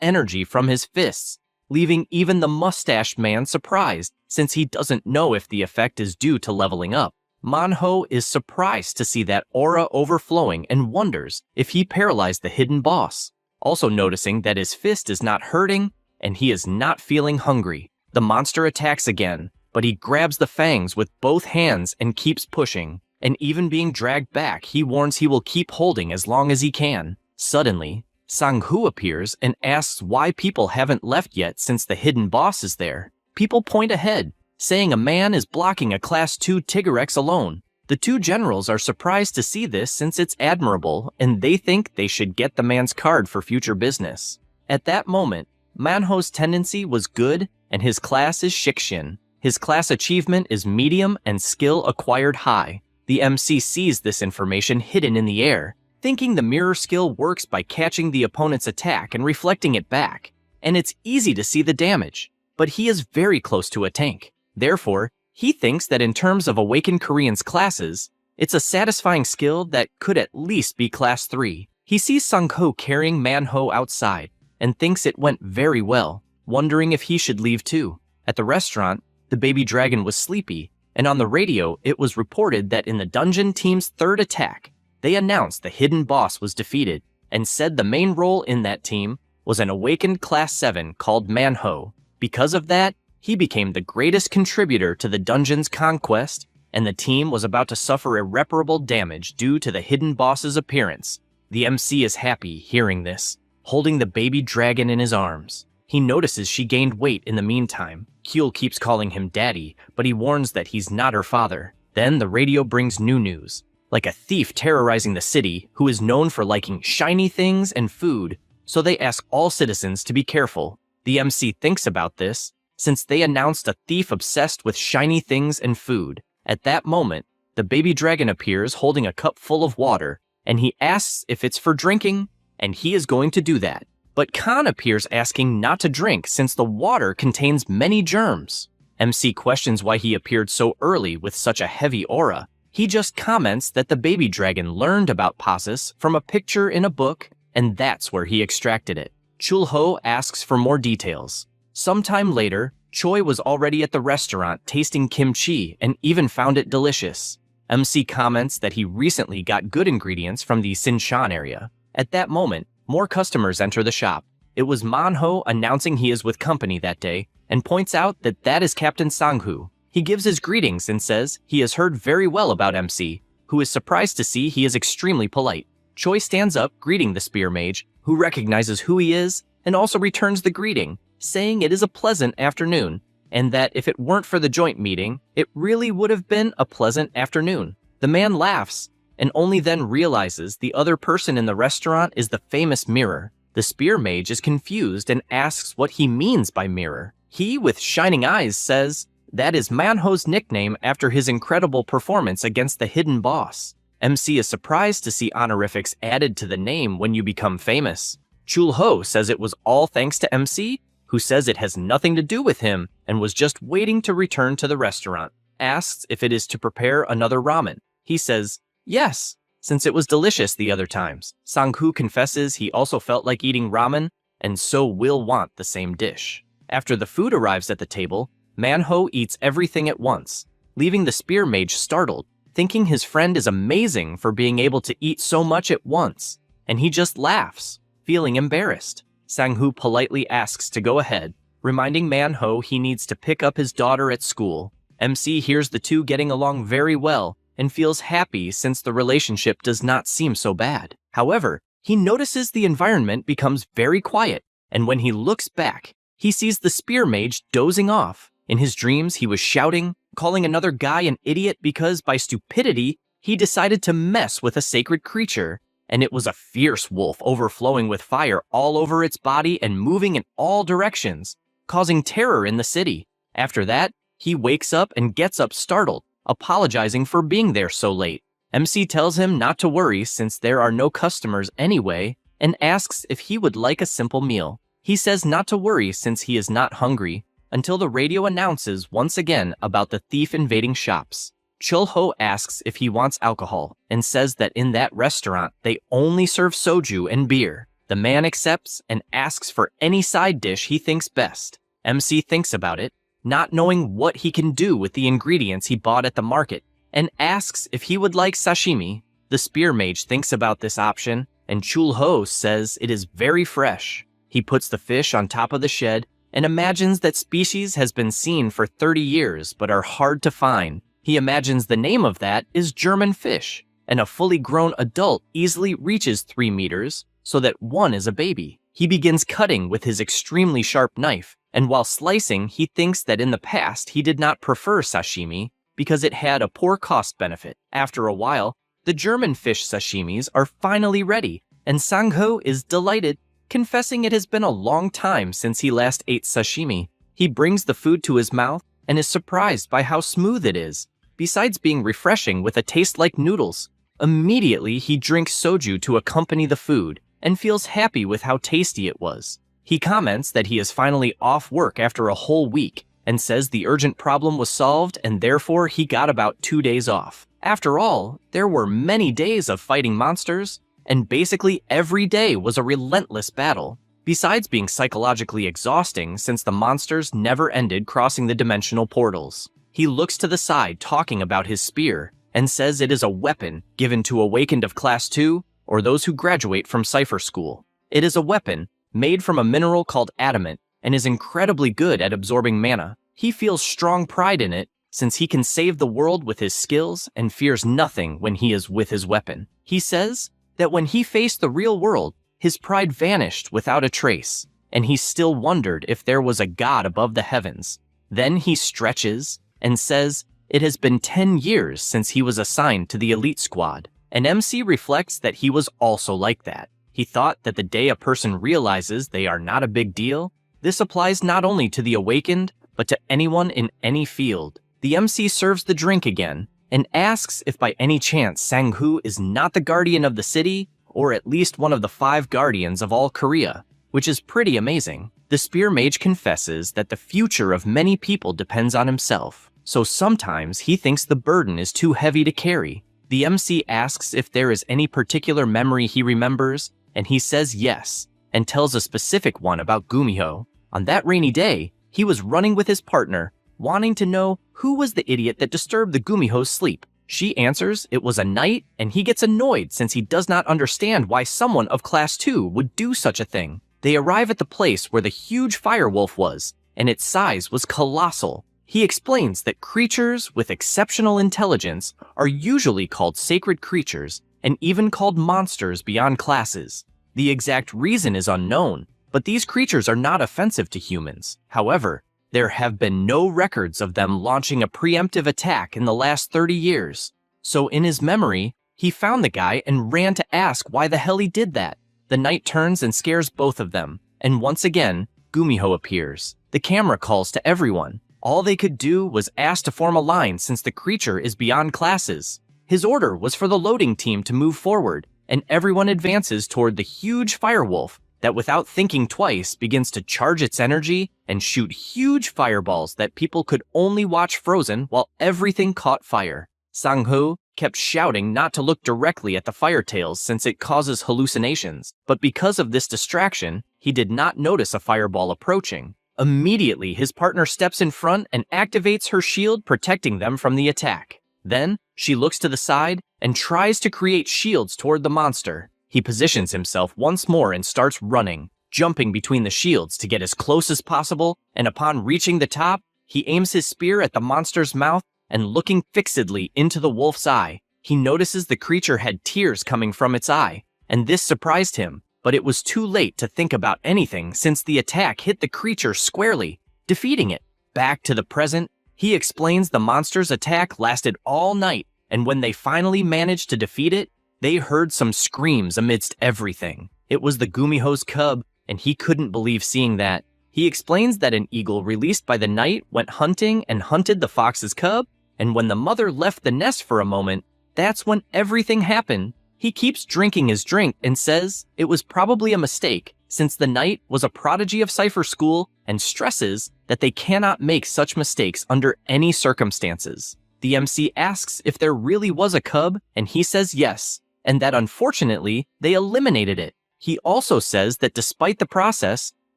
energy from his fists, leaving even the mustached man surprised, since he doesn't know if the effect is due to leveling up. Manhwa is surprised to see that aura overflowing and wonders if he paralyzed the hidden boss, also noticing that his fist is not hurting and he is not feeling hungry. The monster attacks again, but he grabs the fangs with both hands and keeps pushing, and even being dragged back, he warns he will keep holding as long as he can. Suddenly, Sang-hoo appears and asks why people haven't left yet since the hidden boss is there. People point ahead, saying a man is blocking a Class 2 Tigrex alone. The two generals are surprised to see this since it's admirable, and they think they should get the man's card for future business. At that moment, Manhwa's tendency was good, and his class is Shikshin. His class achievement is medium and skill acquired high. The MC sees this information hidden in the air, thinking the mirror skill works by catching the opponent's attack and reflecting it back, and it's easy to see the damage, but he is very close to a tank. Therefore, he thinks that in terms of Awakened Koreans classes, it's a satisfying skill that could at least be Class 3. He sees Sang-hoo carrying Manhwa outside, and thinks it went very well, wondering if he should leave too. At the restaurant, the baby dragon was sleepy, and on the radio it was reported that in the dungeon team's third attack, they announced the hidden boss was defeated, and said the main role in that team was an awakened Class 7 called Manhwa. Because of that, he became the greatest contributor to the dungeon's conquest, and the team was about to suffer irreparable damage due to the hidden boss's appearance. The MC is happy hearing this, holding the baby dragon in his arms. He notices she gained weight in the meantime. Kyul keeps calling him daddy, but he warns that he's not her father. Then the radio brings new news. Like a thief terrorizing the city who is known for liking shiny things and food, so they ask all citizens to be careful. The MC thinks about this, since they announced a thief obsessed with shiny things and food. At that moment, the baby dragon appears holding a cup full of water, and he asks if it's for drinking, and he is going to do that. But Khan appears asking not to drink since the water contains many germs. MC questions why he appeared so early with such a heavy aura. He just comments that the baby dragon learned about Passus from a picture in a book, and that's where he extracted it. Chul-ho asks for more details. Sometime later, Choi was already at the restaurant tasting kimchi and even found it delicious. MC comments that he recently got good ingredients from the Sinshan area. At that moment, more customers enter the shop. It was Manhwa announcing he is with company that day and points out that that is Captain Sang-hoo. He gives his greetings and says he has heard very well about MC, who is surprised to see he is extremely polite. Choi stands up, greeting the spear mage, who recognizes who he is and also returns the greeting, saying it is a pleasant afternoon, and that if it weren't for the joint meeting, it really would have been a pleasant afternoon. The man laughs, and only then realizes the other person in the restaurant is the famous Mirror. The spear mage is confused and asks what he means by Mirror. He, with shining eyes, says that is Manhwa's nickname after his incredible performance against the hidden boss. MC is surprised to see honorifics added to the name when you become famous. Chul-ho says it was all thanks to MC, who says it has nothing to do with him and was just waiting to return to the restaurant. Asks if it is to prepare another ramen. He says, yes, since it was delicious the other times. Sang-hoo confesses he also felt like eating ramen, and so will want the same dish. After the food arrives at the table, Manhwa eats everything at once, leaving the spear mage startled, thinking his friend is amazing for being able to eat so much at once, and he just laughs, feeling embarrassed. Sang-hoo politely asks to go ahead, reminding Manhwa he needs to pick up his daughter at school. MC hears the two getting along very well, and feels happy since the relationship does not seem so bad. However, he notices the environment becomes very quiet, and when he looks back, he sees the spear mage dozing off. In his dreams, he was shouting, calling another guy an idiot because, by stupidity, he decided to mess with a sacred creature, and it was a fierce wolf overflowing with fire all over its body and moving in all directions, causing terror in the city. After that, he wakes up and gets up startled, apologizing for being there so late. MC tells him not to worry since there are no customers anyway, and asks if he would like a simple meal. He says not to worry since he is not hungry, until the radio announces once again about the thief invading shops. Chul-ho asks if he wants alcohol and says that in that restaurant they only serve soju and beer. The man accepts and asks for any side dish he thinks best. MC thinks about it, not knowing what he can do with the ingredients he bought at the market, and asks if he would like sashimi. The spear mage thinks about this option, and Chul-ho says it is very fresh. He puts the fish on top of the shed and imagines that species has been seen for 30 years but are hard to find. He imagines the name of that is German fish, and a fully grown adult easily reaches 3 meters, so that one is a baby. He begins cutting with his extremely sharp knife, and while slicing, he thinks that in the past he did not prefer sashimi because it had a poor cost benefit. After a while, the German fish sashimis are finally ready, and Sang-ho is delighted, confessing it has been a long time since he last ate sashimi. He brings the food to his mouth and is surprised by how smooth it is, besides being refreshing with a taste like noodles. Immediately, he drinks soju to accompany the food and feels happy with how tasty it was. He comments that he is finally off work after a whole week and says the urgent problem was solved and therefore he got about 2 days off. After all, there were many days of fighting monsters, and basically every day was a relentless battle, besides being psychologically exhausting since the monsters never ended crossing the dimensional portals. He looks to the side talking about his spear and says it is a weapon given to awakened of Class 2 or those who graduate from Cipher School. It is a weapon made from a mineral called adamant and is incredibly good at absorbing mana. He feels strong pride in it since he can save the world with his skills and fears nothing when he is with his weapon. He says that when he faced the real world, his pride vanished without a trace, and he still wondered if there was a god above the heavens. Then he stretches and says it has been 10 years since he was assigned to the elite squad, and MC reflects that he was also like that. He thought that the day a person realizes they are not a big deal, this applies not only to the awakened, but to anyone in any field. The MC serves the drink again, and asks if by any chance Sang-ho is not the guardian of the city, or at least one of the 5 guardians of all Korea, which is pretty amazing. The spear mage confesses that the future of many people depends on himself, so sometimes he thinks the burden is too heavy to carry. The MC asks if there is any particular memory he remembers, and he says yes, and tells a specific one about Gumiho. On that rainy day, he was running with his partner, wanting to know who was the idiot that disturbed the Gumiho's sleep. She answers it was a knight, and he gets annoyed since he does not understand why someone of Class 2 would do such a thing. They arrive at the place where the huge firewolf was, and its size was colossal. He explains that creatures with exceptional intelligence are usually called sacred creatures, and even called monsters beyond classes. The exact reason is unknown, but these creatures are not offensive to humans. However, there have been no records of them launching a preemptive attack in the last 30 years. So in his memory, he found the guy and ran to ask why the hell he did that. The knight turns and scares both of them, and once again, Gumiho appears. The camera calls to everyone. All they could do was ask to form a line since the creature is beyond classes. His order was for the loading team to move forward, and everyone advances toward the huge firewolf that without thinking twice begins to charge its energy and shoot huge fireballs that people could only watch frozen while everything caught fire. Sang-ho kept shouting not to look directly at the firetails since it causes hallucinations, but because of this distraction, he did not notice a fireball approaching. Immediately, his partner steps in front and activates her shield, protecting them from the attack. Then, she looks to the side and tries to create shields toward the monster. He positions himself once more and starts running, jumping between the shields to get as close as possible, and upon reaching the top, he aims his spear at the monster's mouth and looking fixedly into the wolf's eye, he notices the creature had tears coming from its eye, and this surprised him, but it was too late to think about anything since the attack hit the creature squarely, defeating it. Back to the present, he explains the monster's attack lasted all night, and when they finally managed to defeat it, they heard some screams amidst everything. It was the Gumiho's cub, and he couldn't believe seeing that. He explains that an eagle released by the knight went hunting and hunted the fox's cub, and when the mother left the nest for a moment, that's when everything happened. He keeps drinking his drink and says it was probably a mistake, since the knight was a prodigy of cipher school and stresses that they cannot make such mistakes under any circumstances. The MC asks if there really was a cub, and he says yes, and that unfortunately they eliminated it. He also says that despite the process,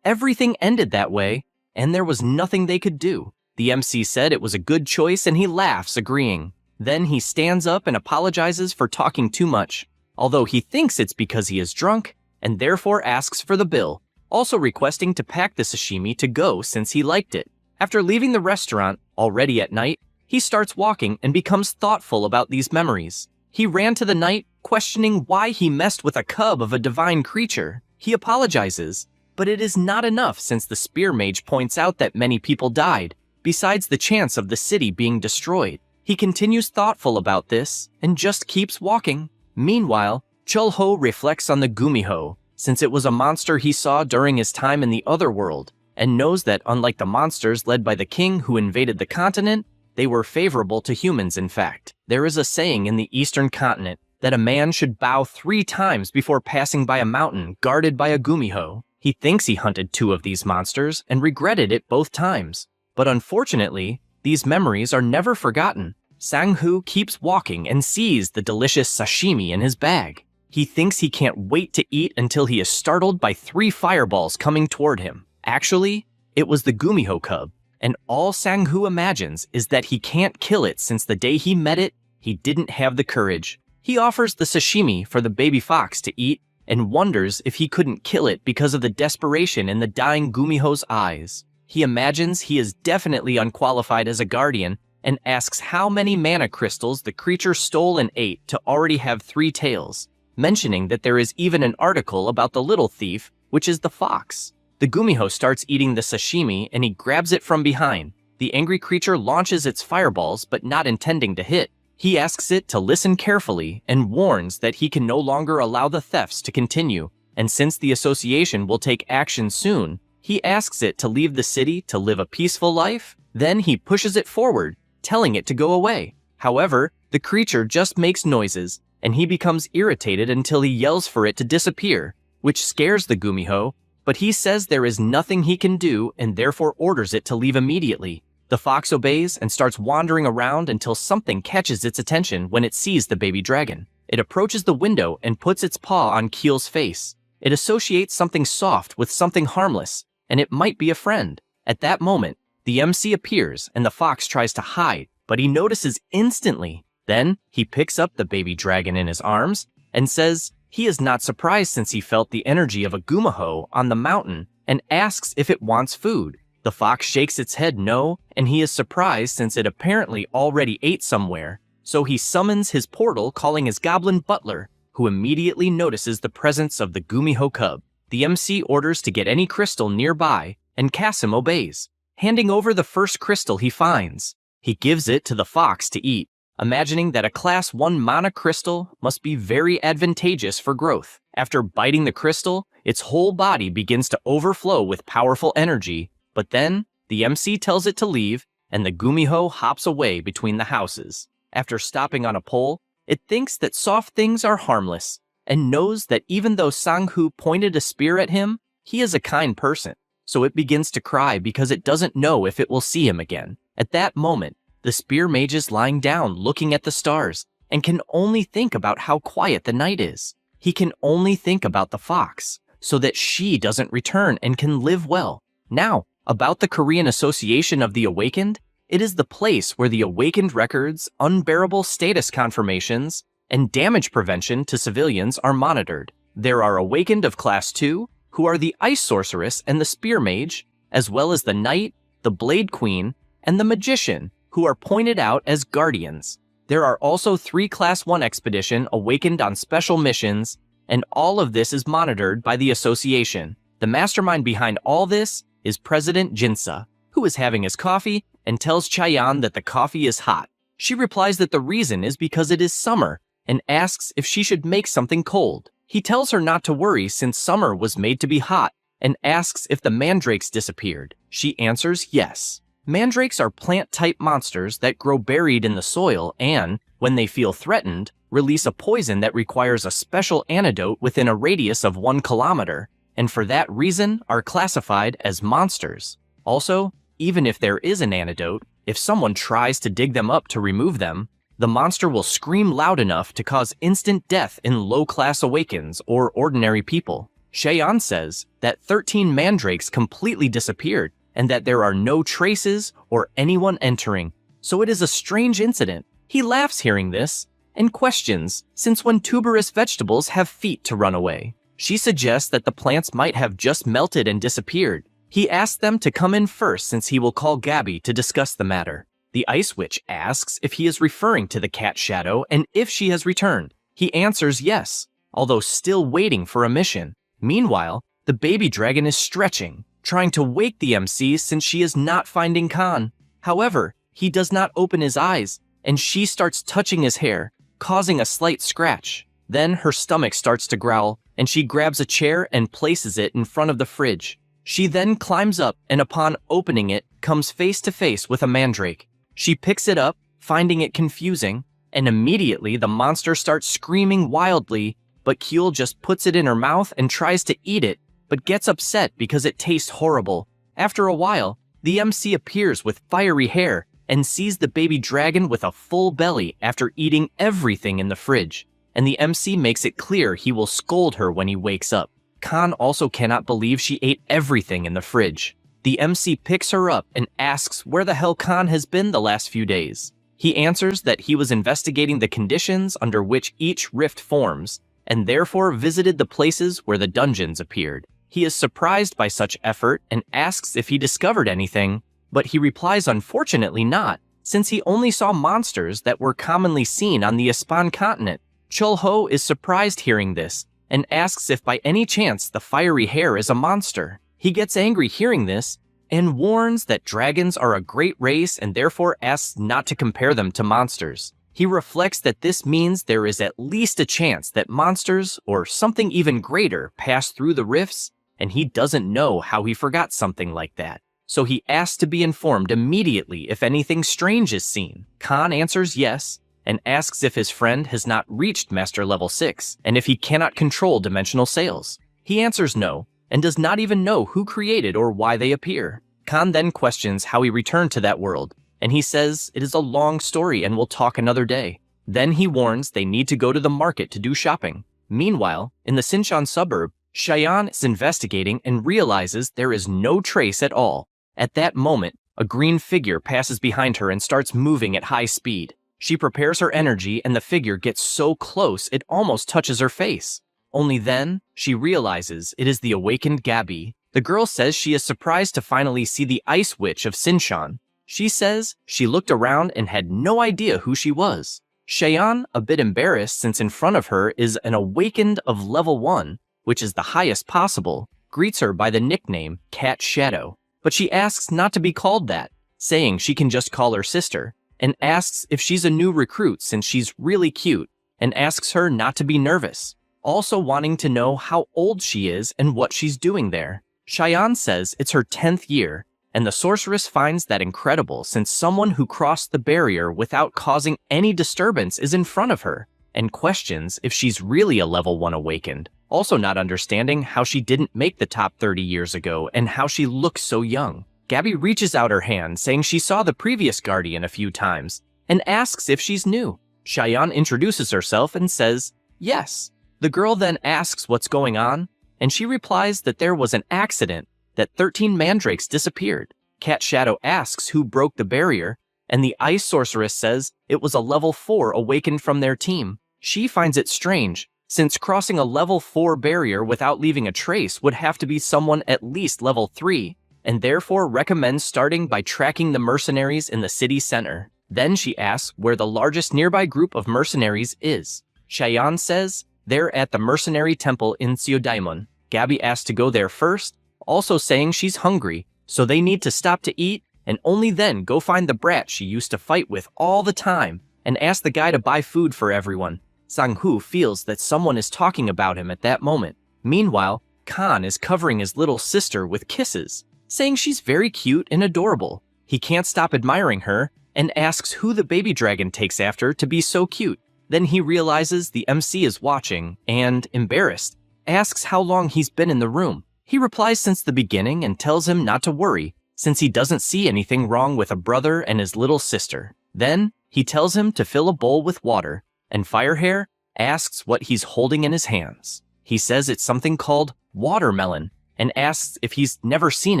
everything ended that way, and there was nothing they could do. The MC said it was a good choice, and he laughs, agreeing. Then he stands up and apologizes for talking too much, although he thinks it's because he is drunk, and therefore asks for the bill, also requesting to pack the sashimi to go since he liked it. After leaving the restaurant, already at night, he starts walking and becomes thoughtful about these memories. He ran to the knight, questioning why he messed with a cub of a divine creature. He apologizes, but it is not enough since the spear mage points out that many people died, besides the chance of the city being destroyed. He continues thoughtful about this and just keeps walking. Meanwhile, Chulho reflects on the Gumiho, since it was a monster he saw during his time in the other world, and knows that unlike the monsters led by the king who invaded the continent, they were favorable to humans. In fact, there is a saying in the eastern continent that a man should bow 3 times before passing by a mountain guarded by a Gumiho. He thinks he hunted 2 of these monsters and regretted it both times. But unfortunately, these memories are never forgotten. Sang-hoo keeps walking and sees the delicious sashimi in his bag. He thinks he can't wait to eat until he is startled by 3 fireballs coming toward him. Actually, it was the Gumiho cub, and all Sang-hoo imagines is that he can't kill it since the day he met it, he didn't have the courage. He offers the sashimi for the baby fox to eat and wonders if he couldn't kill it because of the desperation in the dying Gumiho's eyes. He imagines he is definitely unqualified as a guardian and asks how many mana crystals the creature stole and ate to already have 3 tails, mentioning that there is even an article about the little thief, which is the fox. The Gumiho starts eating the sashimi and he grabs it from behind. The angry creature launches its fireballs but not intending to hit. He asks it to listen carefully and warns that he can no longer allow the thefts to continue, and since the association will take action soon, he asks it to leave the city to live a peaceful life. Then he pushes it forward, telling it to go away. However, the creature just makes noises, and he becomes irritated until he yells for it to disappear, which scares the Gumiho, but he says there is nothing he can do and therefore orders it to leave immediately. The fox obeys and starts wandering around until something catches its attention when it sees the baby dragon. It approaches the window and puts its paw on Keel's face. It associates something soft with something harmless, and it might be a friend. At that moment, the MC appears and the fox tries to hide, but he notices instantly. Then, he picks up the baby dragon in his arms and says he is not surprised since he felt the energy of a Gumiho on the mountain and asks if it wants food. The fox shakes its head no, and he is surprised since it apparently already ate somewhere, so he summons his portal calling his goblin butler, who immediately notices the presence of the Gumiho cub. The MC orders to get any crystal nearby, and Kasim obeys, handing over the first crystal he finds. He gives it to the fox to eat, imagining that a Class 1 mana crystal must be very advantageous for growth. After biting the crystal, its whole body begins to overflow with powerful energy, but then the MC tells it to leave, and the Gumiho hops away between the houses. After stopping on a pole, it thinks that soft things are harmless, and knows that even though Sang-hoo pointed a spear at him, he is a kind person, so it begins to cry because it doesn't know if it will see him again. At that moment, the spear mage is lying down looking at the stars, and can only think about how quiet the night is. He can only think about the fox, so that she doesn't return and can live well. Now, about the Korean Association of the Awakened, it is the place where the Awakened records, unbearable status confirmations, and damage prevention to civilians are monitored. There are Awakened of Class 2, who are the Ice Sorceress and the Spear Mage, as well as the Knight, the Blade Queen, and the Magician, who are pointed out as Guardians. There are also 3 Class 1 Expedition awakened on special missions, and all of this is monitored by the Association. The mastermind behind all this is President Jinsa, who is having his coffee and tells Chaeyon that the coffee is hot. She replies that the reason is because it is summer and asks if she should make something cold. He tells her not to worry since summer was made to be hot and asks if the mandrakes disappeared. She answers yes. Mandrakes are plant-type monsters that grow buried in the soil and, when they feel threatened, release a poison that requires a special antidote within a radius of 1 kilometer, and for that reason are classified as monsters. Also, even if there is an antidote, if someone tries to dig them up to remove them, the monster will scream loud enough to cause instant death in low-class awakens or ordinary people. Cheyenne says that 13 mandrakes completely disappeared and that there are no traces or anyone entering, so it is a strange incident. He laughs hearing this and questions, since when tuberous vegetables have feet to run away? She suggests that the plants might have just melted and disappeared. He asks them to come in first since he will call Gabby to discuss the matter. The Ice Witch asks if he is referring to the cat shadow and if she has returned. He answers yes, although still waiting for a mission. Meanwhile, the baby dragon is stretching, trying to wake the MC since she is not finding Khan. However, he does not open his eyes, and she starts touching his hair, causing a slight scratch. Then her stomach starts to growl, and she grabs a chair and places it in front of the fridge. She then climbs up and upon opening it, comes face to face with a mandrake. She picks it up, finding it confusing, and immediately the monster starts screaming wildly, but Kyul just puts it in her mouth and tries to eat it, but gets upset because it tastes horrible. After a while, the MC appears with fiery hair and sees the baby dragon with a full belly after eating everything in the fridge, and the MC makes it clear he will scold her when he wakes up. Khan also cannot believe she ate everything in the fridge. The MC picks her up and asks where the hell Khan has been the last few days. He answers that he was investigating the conditions under which each rift forms, and therefore visited the places where the dungeons appeared. He is surprised by such effort and asks if he discovered anything, but he replies unfortunately not, since he only saw monsters that were commonly seen on the Ispan continent. Chul-ho is surprised hearing this, and asks if by any chance the fiery hair is a monster. He gets angry hearing this, and warns that dragons are a great race and therefore asks not to compare them to monsters. He reflects that this means there is at least a chance that monsters, or something even greater, pass through the rifts, and he doesn't know how he forgot something like that. So he asks to be informed immediately if anything strange is seen. Khan answers yes, and asks if his friend has not reached Master Level 6, and if he cannot control dimensional sails. He answers no, and does not even know who created or why they appear. Khan then questions how he returned to that world, and he says it is a long story and will talk another day. Then he warns they need to go to the market to do shopping. Meanwhile, in the Sinshan suburb, Cheyenne is investigating and realizes there is no trace at all. At that moment, a green figure passes behind her and starts moving at high speed. She prepares her energy and the figure gets so close it almost touches her face. Only then, she realizes it is the awakened Gabby. The girl says she is surprised to finally see the Ice Witch of Sinshan. She says she looked around and had no idea who she was. Cheyenne, a bit embarrassed since in front of her is an awakened of level 1, which is the highest possible, greets her by the nickname Cat Shadow. But she asks not to be called that, saying she can just call her sister, and asks if she's a new recruit since she's really cute, and asks her not to be nervous, also wanting to know how old she is and what she's doing there. Cheyenne says it's her 10th year, and the sorceress finds that incredible since someone who crossed the barrier without causing any disturbance is in front of her, and questions if she's really a level 1 awakened, also not understanding how she didn't make the top 30 years ago and how she looks so young. Gabby reaches out her hand saying she saw the previous guardian a few times, and asks if she's new. Cheyenne introduces herself and says yes. The girl then asks what's going on, and she replies that there was an accident, that 13 mandrakes disappeared. Cat Shadow asks who broke the barrier, and the ice sorceress says it was a level 4 awakened from their team. She finds it strange, since crossing a level 4 barrier without leaving a trace would have to be someone at least level 3, and therefore recommends starting by tracking the mercenaries in the city center. Then she asks where the largest nearby group of mercenaries is. Cheyenne says they're at the mercenary temple in Seodaimon. Gabby asks to go there first, also saying she's hungry, so they need to stop to eat, and only then go find the brat she used to fight with all the time, and ask the guy to buy food for everyone. Sang-hoo feels that someone is talking about him at that moment. Meanwhile, Khan is covering his little sister with kisses, saying she's very cute and adorable. He can't stop admiring her, and asks who the baby dragon takes after to be so cute. Then he realizes the MC is watching, and, embarrassed, asks how long he's been in the room. He replies since the beginning and tells him not to worry, since he doesn't see anything wrong with a brother and his little sister. Then, he tells him to fill a bowl with water, and Firehair asks what he's holding in his hands. He says it's something called watermelon, and asks if he's never seen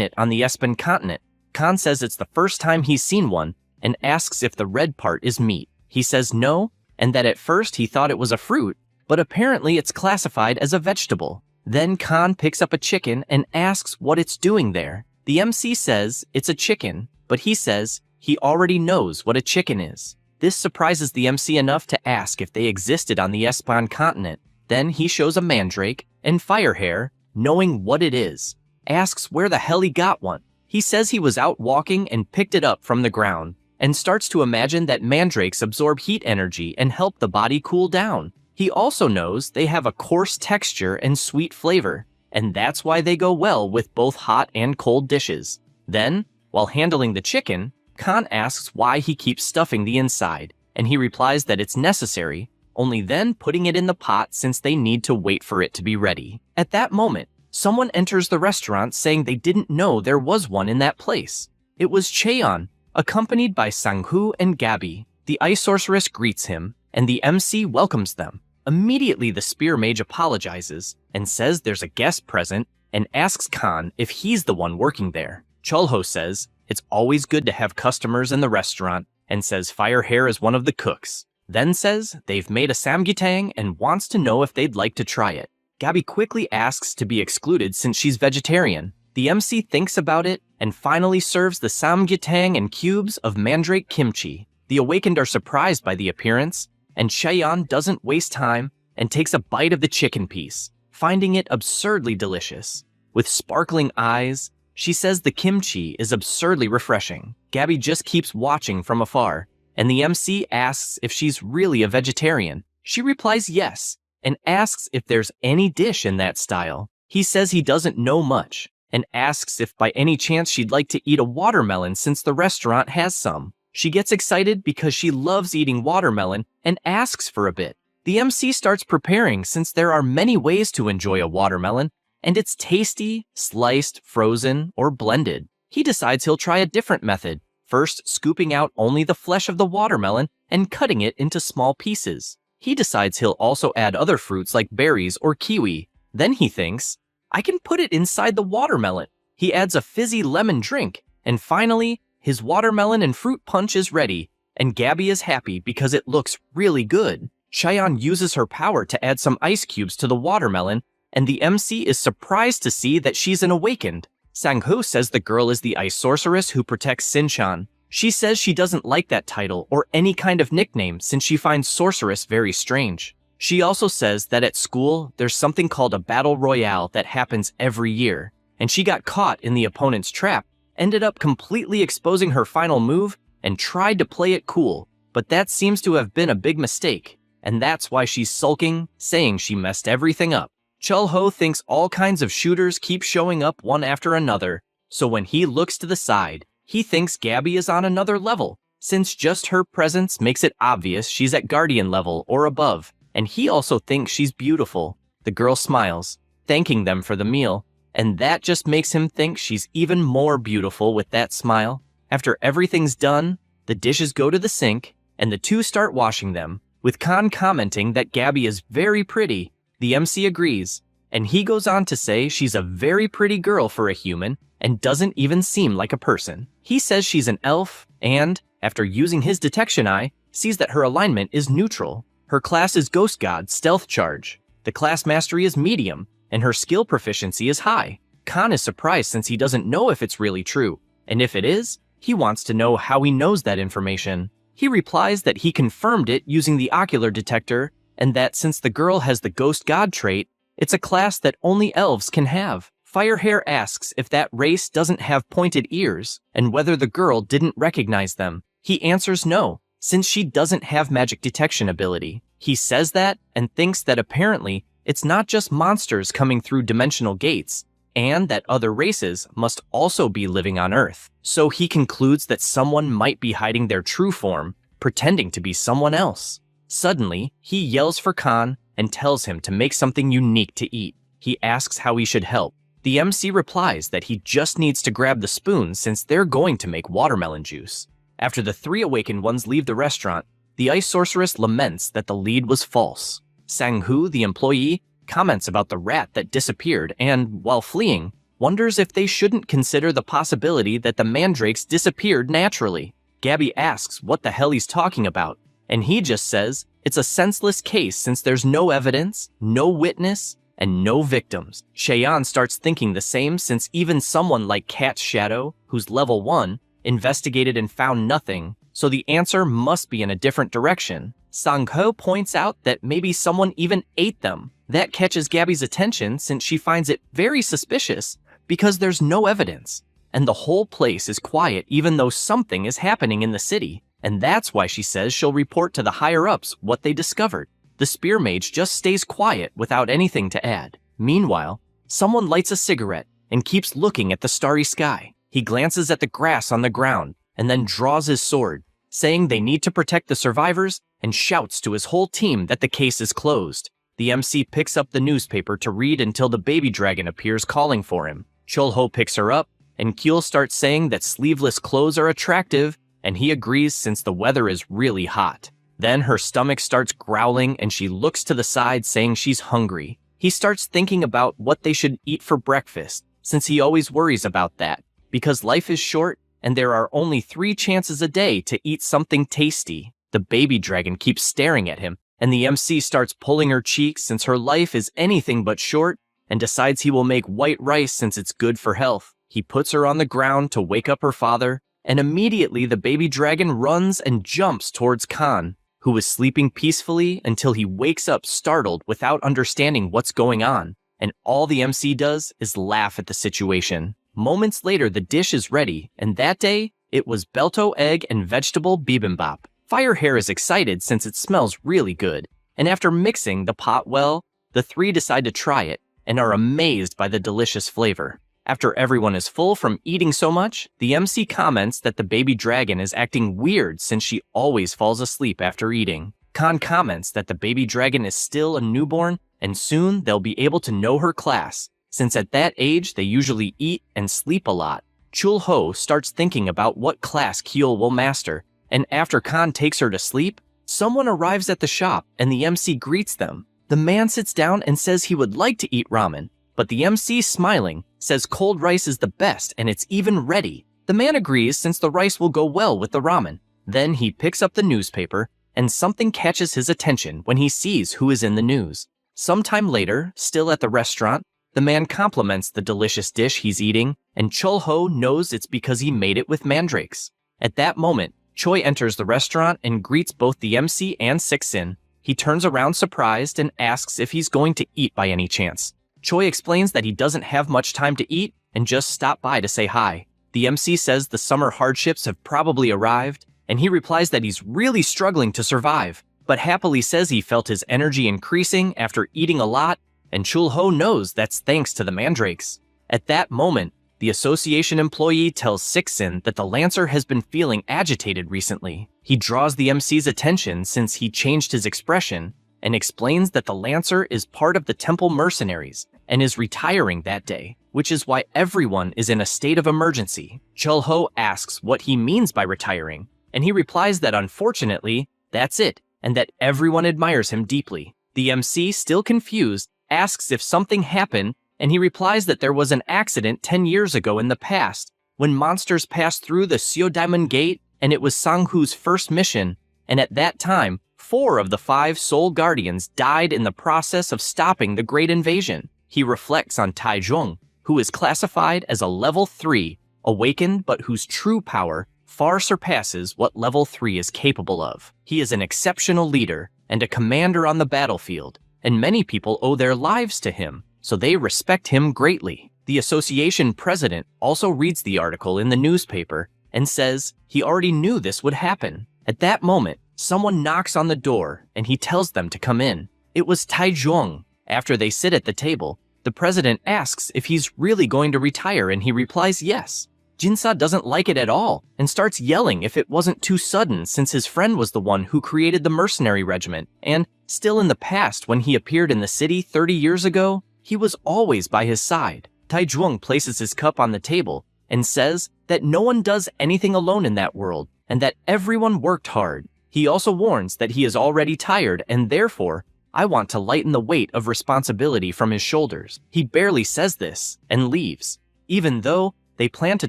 it on the Espen continent. Khan says it's the first time he's seen one, and asks if the red part is meat. He says no, and that at first he thought it was a fruit, but apparently it's classified as a vegetable. Then Khan picks up a chicken and asks what it's doing there. The MC says it's a chicken, but he says he already knows what a chicken is. This surprises the MC enough to ask if they existed on the Espan continent. Then he shows a mandrake, and Firehair, knowing what it is, asks where the hell he got one. He says he was out walking and picked it up from the ground, and starts to imagine that mandrakes absorb heat energy and help the body cool down. He also knows they have a coarse texture and sweet flavor, and that's why they go well with both hot and cold dishes. Then, while handling the chicken, Khan asks why he keeps stuffing the inside, and he replies that it's necessary, only then putting it in the pot since they need to wait for it to be ready. At that moment, someone enters the restaurant saying they didn't know there was one in that place. It was Cheon, accompanied by Sang-hoo and Gabby. The ice sorceress greets him, and the MC welcomes them. Immediately, the spear mage apologizes and says there's a guest present and asks Khan if he's the one working there. Chulho says it's always good to have customers in the restaurant and says Firehair is one of the cooks. Then says they've made a samgyetang and wants to know if they'd like to try it. Gabby quickly asks to be excluded since she's vegetarian. The MC thinks about it and finally serves the samgyetang and cubes of mandrake kimchi. The awakened are surprised by the appearance, and Cheon doesn't waste time and takes a bite of the chicken piece, finding it absurdly delicious. With sparkling eyes, she says the kimchi is absurdly refreshing. Gabby just keeps watching from afar, and the MC asks if she's really a vegetarian. She replies yes, and asks if there's any dish in that style. He says he doesn't know much, and asks if by any chance she'd like to eat a watermelon since the restaurant has some. She gets excited because she loves eating watermelon and asks for a bit. The MC starts preparing since there are many ways to enjoy a watermelon, and it's tasty, sliced, frozen, or blended. He decides he'll try a different method, first scooping out only the flesh of the watermelon and cutting it into small pieces. He decides he'll also add other fruits like berries or kiwi. Then he thinks, I can put it inside the watermelon. He adds a fizzy lemon drink, and finally, his watermelon and fruit punch is ready, and Gabby is happy because it looks really good. Cheon uses her power to add some ice cubes to the watermelon, and the MC is surprised to see that she's an awakened. Sang-hoo says the girl is the ice sorceress who protects Sinchan. She says she doesn't like that title or any kind of nickname since she finds sorceress very strange. She also says that at school, there's something called a battle royale that happens every year, and she got caught in the opponent's trap, ended up completely exposing her final move, and tried to play it cool, but that seems to have been a big mistake, and that's why she's sulking, saying she messed everything up. Chulho thinks all kinds of shooters keep showing up one after another, so when he looks to the side, he thinks Gabby is on another level, since just her presence makes it obvious she's at Guardian level or above, and he also thinks she's beautiful. The girl smiles, thanking them for the meal, and that just makes him think she's even more beautiful with that smile. After everything's done, the dishes go to the sink, and the two start washing them, with Khan commenting that Gabby is very pretty. The MC agrees, and he goes on to say she's a very pretty girl for a human, and doesn't even seem like a person. He says she's an elf, and, after using his detection eye, sees that her alignment is neutral. Her class is Ghost God Stealth Charge. The class mastery is medium, and her skill proficiency is high. Khan is surprised since he doesn't know if it's really true, and if it is, he wants to know how he knows that information. He replies that he confirmed it using the ocular detector, and that since the girl has the Ghost God trait, it's a class that only elves can have. Firehair asks if that race doesn't have pointed ears, and whether the girl didn't recognize them. He answers no, since she doesn't have magic detection ability. He says that, and thinks that apparently, it's not just monsters coming through dimensional gates, and that other races must also be living on Earth. So he concludes that someone might be hiding their true form, pretending to be someone else. Suddenly, he yells for Khan and tells him to make something unique to eat. He asks how he should help. The MC replies that he just needs to grab the spoon since they're going to make watermelon juice. After the three awakened ones leave the restaurant, the ice sorceress laments that the lead was false. Sang-hoo, the employee, comments about the rat that disappeared and, while fleeing, wonders if they shouldn't consider the possibility that the mandrakes disappeared naturally. Gabby asks what the hell he's talking about, and he just says it's a senseless case since there's no evidence, no witness, and no victims. Cheon starts thinking the same since even someone like Cat's Shadow, who's level 1, investigated and found nothing, so the answer must be in a different direction. Sang-ho points out that maybe someone even ate them. That catches Gabby's attention since she finds it very suspicious because there's no evidence, and the whole place is quiet even though something is happening in the city, and that's why she says she'll report to the higher-ups what they discovered. The spear mage just stays quiet without anything to add. Meanwhile, someone lights a cigarette and keeps looking at the starry sky. He glances at the grass on the ground and then draws his sword, saying they need to protect the survivors, and shouts to his whole team that the case is closed. The MC picks up the newspaper to read until the baby dragon appears calling for him. Chul-ho picks her up, and Kyul starts saying that sleeveless clothes are attractive, and he agrees since the weather is really hot. Then her stomach starts growling and she looks to the side saying she's hungry. He starts thinking about what they should eat for breakfast, since he always worries about that, because life is short and there are only 3 chances a day to eat something tasty. The baby dragon keeps staring at him, and the MC starts pulling her cheeks since her life is anything but short, and decides he will make white rice since it's good for health. He puts her on the ground to wake up her father, and immediately the baby dragon runs and jumps towards Khan, who is sleeping peacefully until he wakes up startled without understanding what's going on, and all the MC does is laugh at the situation. Moments later, the dish is ready, and that day, it was belto egg and vegetable bibimbap. Firehair is excited since it smells really good, and after mixing the pot well, the 3 decide to try it and are amazed by the delicious flavor. After everyone is full from eating so much, the MC comments that the baby dragon is acting weird since she always falls asleep after eating. Khan comments that the baby dragon is still a newborn and soon they'll be able to know her class, since at that age they usually eat and sleep a lot. Chul-ho starts thinking about what class Kyul will master, and after Khan takes her to sleep, someone arrives at the shop and the MC greets them. The man sits down and says he would like to eat ramen, but the MC, smiling, says cold rice is the best and it's even ready. The man agrees since the rice will go well with the ramen. Then he picks up the newspaper and something catches his attention when he sees who is in the news. Sometime later, still at the restaurant, the man compliments the delicious dish he's eating, and Chul-ho knows it's because he made it with mandrakes. At that moment, Choi enters the restaurant and greets both the MC and Sixin. He turns around surprised and asks if he's going to eat by any chance. Choi explains that he doesn't have much time to eat and just stopped by to say hi. The MC says the summer hardships have probably arrived, and he replies that he's really struggling to survive, but happily says he felt his energy increasing after eating a lot, and Chul-ho knows that's thanks to the mandrakes. At that moment, the association employee tells Sixin that the Lancer has been feeling agitated recently. He draws the MC's attention since he changed his expression and explains that the Lancer is part of the Temple Mercenaries and is retiring that day, which is why everyone is in a state of emergency. Chul-ho asks what he means by retiring, and he replies that unfortunately, that's it, and that everyone admires him deeply. The MC, still confused, asks if something happened, and he replies that there was an accident 10 years ago in the past, when monsters passed through the Seo Diamond Gate, and it was Sang-hoo's first mission, and at that time, 4 of the 5 Soul Guardians died in the process of stopping the Great Invasion. He reflects on Taizhong, who is classified as a level 3, awakened but whose true power far surpasses what level 3 is capable of. He is an exceptional leader and a commander on the battlefield, and many people owe their lives to him, so they respect him greatly. The association president also reads the article in the newspaper and says he already knew this would happen. At that moment, someone knocks on the door and he tells them to come in. It was Taizhong. After they sit at the table, the president asks if he's really going to retire and he replies yes. Jinsa doesn't like it at all and starts yelling if it wasn't too sudden since his friend was the one who created the mercenary regiment, and still in the past when he appeared in the city 30 years ago, he was always by his side. Taizhuang places his cup on the table and says that no one does anything alone in that world and that everyone worked hard. He also warns that he is already tired and therefore, I want to lighten the weight of responsibility from his shoulders. He barely says this and leaves, even though they plan to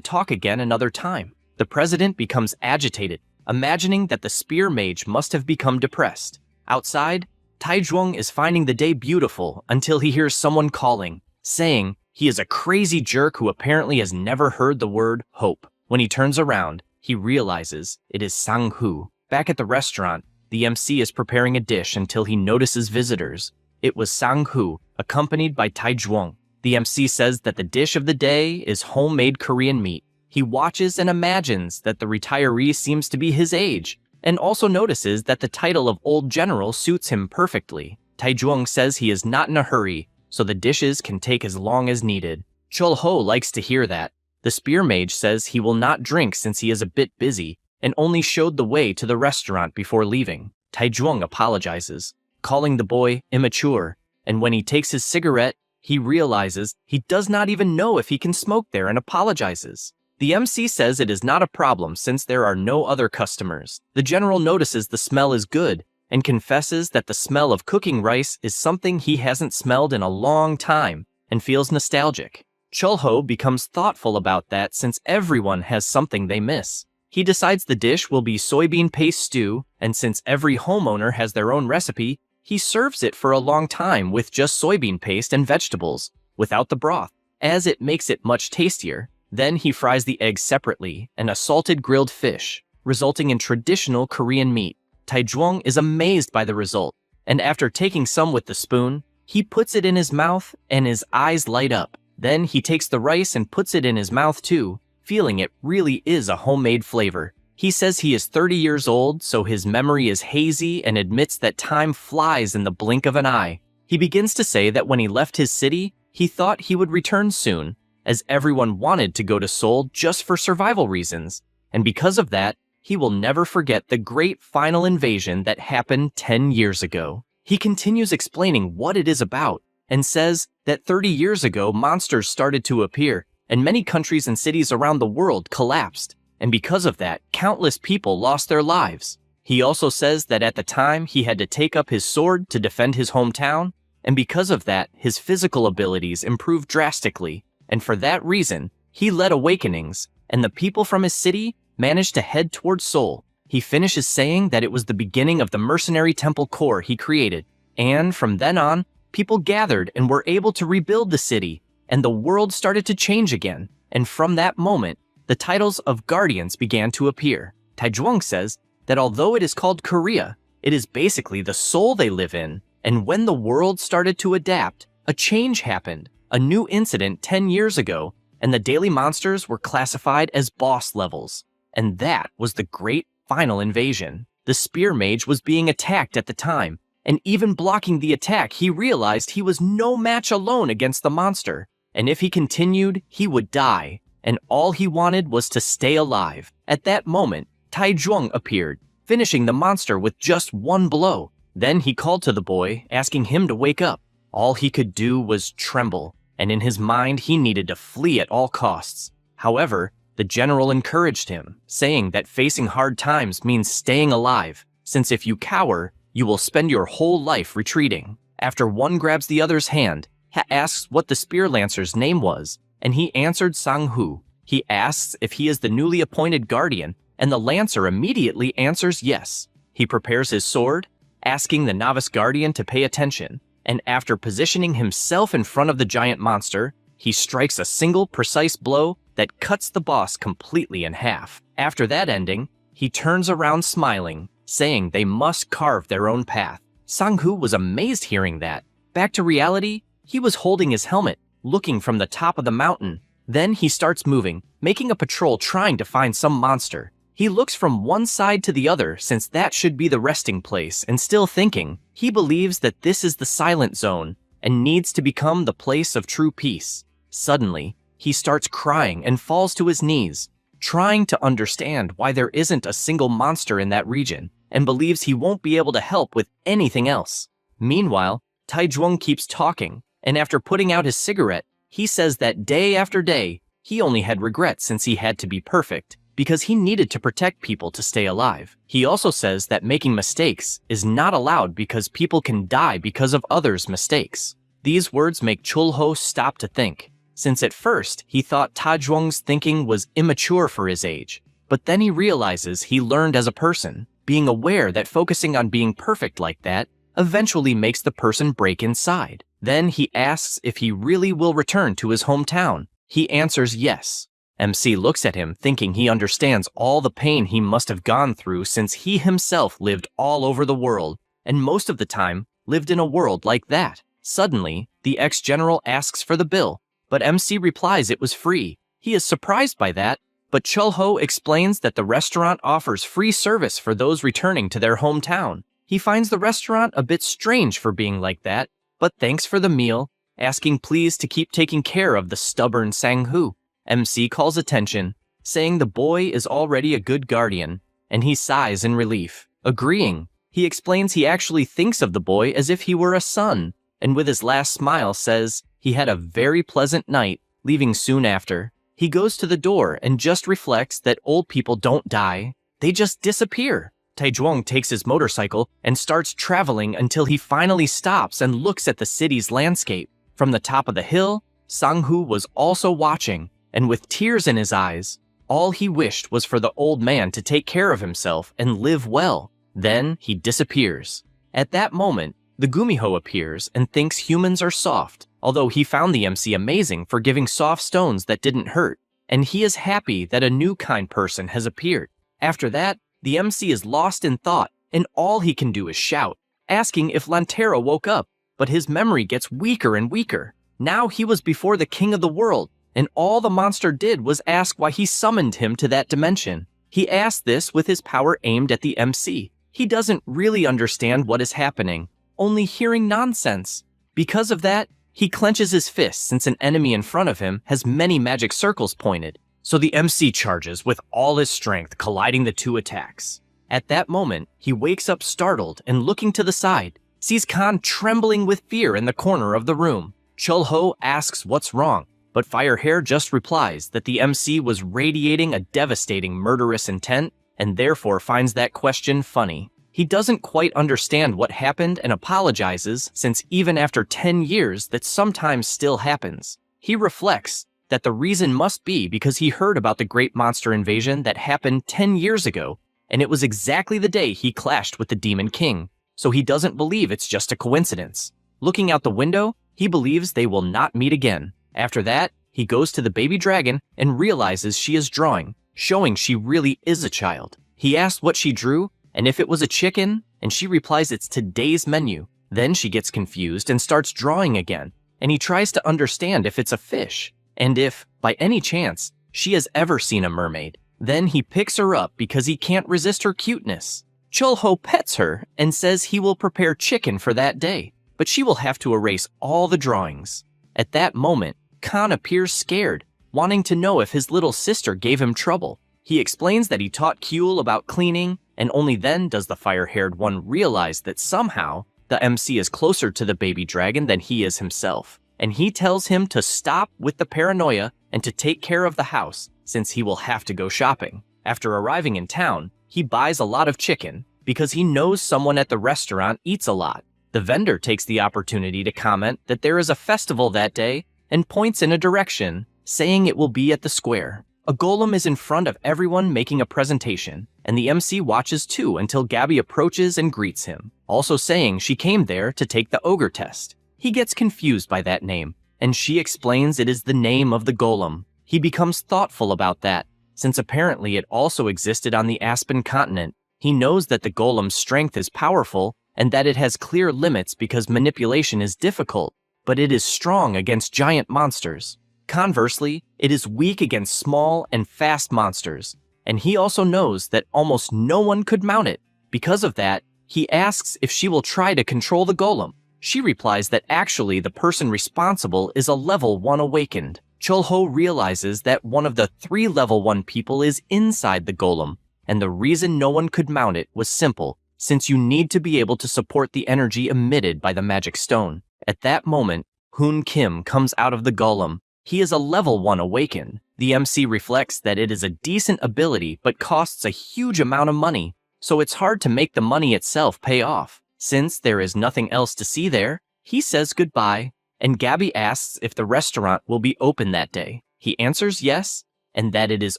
talk again another time. The president becomes agitated, imagining that the spear mage must have become depressed. Outside, Taizhuang is finding the day beautiful until he hears someone calling, saying he is a crazy jerk who apparently has never heard the word hope. When he turns around, he realizes it is Sang-Hu. Back at the restaurant, the MC is preparing a dish until he notices visitors. It was Sang-Hu, accompanied by Taizhuang. The MC says that the dish of the day is homemade Korean meat. He watches and imagines that the retiree seems to be his age, and also notices that the title of Old General suits him perfectly. Taizhuang says he is not in a hurry, so the dishes can take as long as needed. Chul-ho likes to hear that. The spear mage says he will not drink since he is a bit busy, and only showed the way to the restaurant before leaving. Taizhuang apologizes, calling the boy immature, and when he takes his cigarette, he realizes he does not even know if he can smoke there and apologizes. The MC says it is not a problem since there are no other customers. The general notices the smell is good and confesses that the smell of cooking rice is something he hasn't smelled in a long time and feels nostalgic. Chul-ho becomes thoughtful about that since everyone has something they miss. He decides the dish will be soybean paste stew, and since every homeowner has their own recipe, he serves it for a long time with just soybean paste and vegetables, without the broth, as it makes it much tastier. Then he fries the eggs separately and a salted grilled fish, resulting in traditional Korean meat. Taizhuang is amazed by the result, and after taking some with the spoon, he puts it in his mouth and his eyes light up. Then he takes the rice and puts it in his mouth too, feeling it really is a homemade flavor. He says he is 30 years old, so his memory is hazy and admits that time flies in the blink of an eye. He begins to say that when he left his city, he thought he would return soon, as everyone wanted to go to Seoul just for survival reasons, and because of that, he will never forget the great final invasion that happened 10 years ago. He continues explaining what it is about, and says that 30 years ago monsters started to appear, and many countries and cities around the world collapsed, and because of that, countless people lost their lives. He also says that at the time he had to take up his sword to defend his hometown, and because of that, his physical abilities improved drastically, and for that reason, he led awakenings, and the people from his city managed to head towards Seoul. He finishes saying that it was the beginning of the mercenary temple corps he created, and from then on, people gathered and were able to rebuild the city, and the world started to change again, and from that moment, the titles of guardians began to appear. Taizhuang says that although it is called Korea, it is basically the Seoul they live in, and when the world started to adapt, a change happened, a new incident 10 years ago, and the daily monsters were classified as boss levels, and that was the great final invasion. The spear mage was being attacked at the time, and even blocking the attack, he realized he was no match alone against the monster, and if he continued, he would die, and all he wanted was to stay alive. At that moment, Taizhuang appeared, finishing the monster with just one blow. Then he called to the boy, asking him to wake up. All he could do was tremble, and in his mind he needed to flee at all costs. However, the general encouraged him, saying that facing hard times means staying alive, since if you cower, you will spend your whole life retreating. After one grabs the other's hand, he asks what the spear lancer's name was, and he answered Sang-Hu. He asks if he is the newly appointed guardian, and the lancer immediately answers yes. He prepares his sword, asking the novice guardian to pay attention, and after positioning himself in front of the giant monster, he strikes a single precise blow that cuts the boss completely in half. After that ending, he turns around smiling, saying they must carve their own path. Sang-Hu was amazed hearing that. Back to reality, he was holding his helmet, looking from the top of the mountain. Then he starts moving, making a patrol trying to find some monster. He looks from one side to the other since that should be the resting place, and still thinking, he believes that this is the silent zone and needs to become the place of true peace. Suddenly, he starts crying and falls to his knees, trying to understand why there isn't a single monster in that region, and believes he won't be able to help with anything else. Meanwhile, Taizhuang keeps talking, and after putting out his cigarette, He says that day after day, he only had regrets since he had to be perfect, because he needed to protect people to stay alive. He also says that making mistakes is not allowed because people can die because of others' mistakes. These words make Chul-ho stop to think, since at first he thought Ta-jwong's thinking was immature for his age. But then he realizes he learned as a person, being aware that focusing on being perfect like that eventually makes the person break inside. Then he asks if he really will return to his hometown. He answers yes. MC looks at him thinking he understands all the pain he must have gone through since he himself lived all over the world, and most of the time lived in a world like that. Suddenly, the ex-general asks for the bill, but MC replies it was free. He is surprised by that, but Chul-ho explains that the restaurant offers free service for those returning to their hometown. He finds the restaurant a bit strange for being like that, but thanks for the meal, asking please to keep taking care of the stubborn Sang-hoo. MC calls attention, saying the boy is already a good guardian, and he sighs in relief. Agreeing, he explains he actually thinks of the boy as if he were a son, and with his last smile says he had a very pleasant night, leaving soon after. He goes to the door and just reflects that old people don't die, they just disappear. Taejwong takes his motorcycle and starts traveling until he finally stops and looks at the city's landscape. From the top of the hill, Sang-hoo was also watching, and with tears in his eyes, all he wished was for the old man to take care of himself and live well. Then he disappears. At that moment, the Gumiho appears and thinks humans are soft, although he found the MC amazing for giving soft stones that didn't hurt, and he is happy that a new kind person has appeared. After that, the MC is lost in thought, and all he can do is shout, asking if Lantera woke up, but his memory gets weaker and weaker. Now he was before the king of the world, and all the monster did was ask why he summoned him to that dimension. He asked this with his power aimed at the MC. He doesn't really understand what is happening, only hearing nonsense. Because of that, he clenches his fist since an enemy in front of him has many magic circles pointed. So the MC charges with all his strength, colliding the two attacks. At that moment, he wakes up startled and looking to the side, sees Khan trembling with fear in the corner of the room. Chul-ho asks what's wrong, but Firehair just replies that the MC was radiating a devastating murderous intent and therefore finds that question funny. He doesn't quite understand what happened and apologizes since even after 10 years that sometimes still happens. He reflects that the reason must be because he heard about the great monster invasion that happened 10 years ago, and it was exactly the day he clashed with the Demon King, so he doesn't believe it's just a coincidence. Looking out the window, he believes they will not meet again. After that, he goes to the baby dragon and realizes she is drawing, showing she really is a child. He asks what she drew, and if it was a chicken, and she replies it's today's menu. Then she gets confused and starts drawing again, and he tries to understand if it's a fish, and if, by any chance, she has ever seen a mermaid. Then he picks her up because he can't resist her cuteness. Chul-ho pets her and says he will prepare chicken for that day, but she will have to erase all the drawings. At that moment, Khan appears scared, wanting to know if his little sister gave him trouble. He explains that he taught Kyul about cleaning, and only then does the fire-haired one realize that somehow the MC is closer to the baby dragon than he is himself, and he tells him to stop with the paranoia and to take care of the house since he will have to go shopping. After arriving in town, he buys a lot of chicken because he knows someone at the restaurant eats a lot. The vendor takes the opportunity to comment that there is a festival that day and points in a direction, saying it will be at the square. A golem is in front of everyone making a presentation, and the MC watches too until Gabby approaches and greets him, also saying she came there to take the ogre test. He gets confused by that name, and she explains it is the name of the golem. He becomes thoughtful about that, since apparently it also existed on the Aspen continent. He knows that the golem's strength is powerful, and that it has clear limits because manipulation is difficult, but it is strong against giant monsters. Conversely, it is weak against small and fast monsters, and he also knows that almost no one could mount it. Because of that, he asks if she will try to control the golem. She replies that actually the person responsible is a level 1 awakened. Chul-ho realizes that one of the 3 level 1 people is inside the golem, and the reason no one could mount it was simple, since you need to be able to support the energy emitted by the magic stone. At that moment, Hoon Kim comes out of the golem. He is a level 1 awakened. The MC reflects that it is a decent ability but costs a huge amount of money, so it's hard to make the money itself pay off. Since there is nothing else to see there, he says goodbye, and Gabby asks if the restaurant will be open that day. He answers yes, and that it is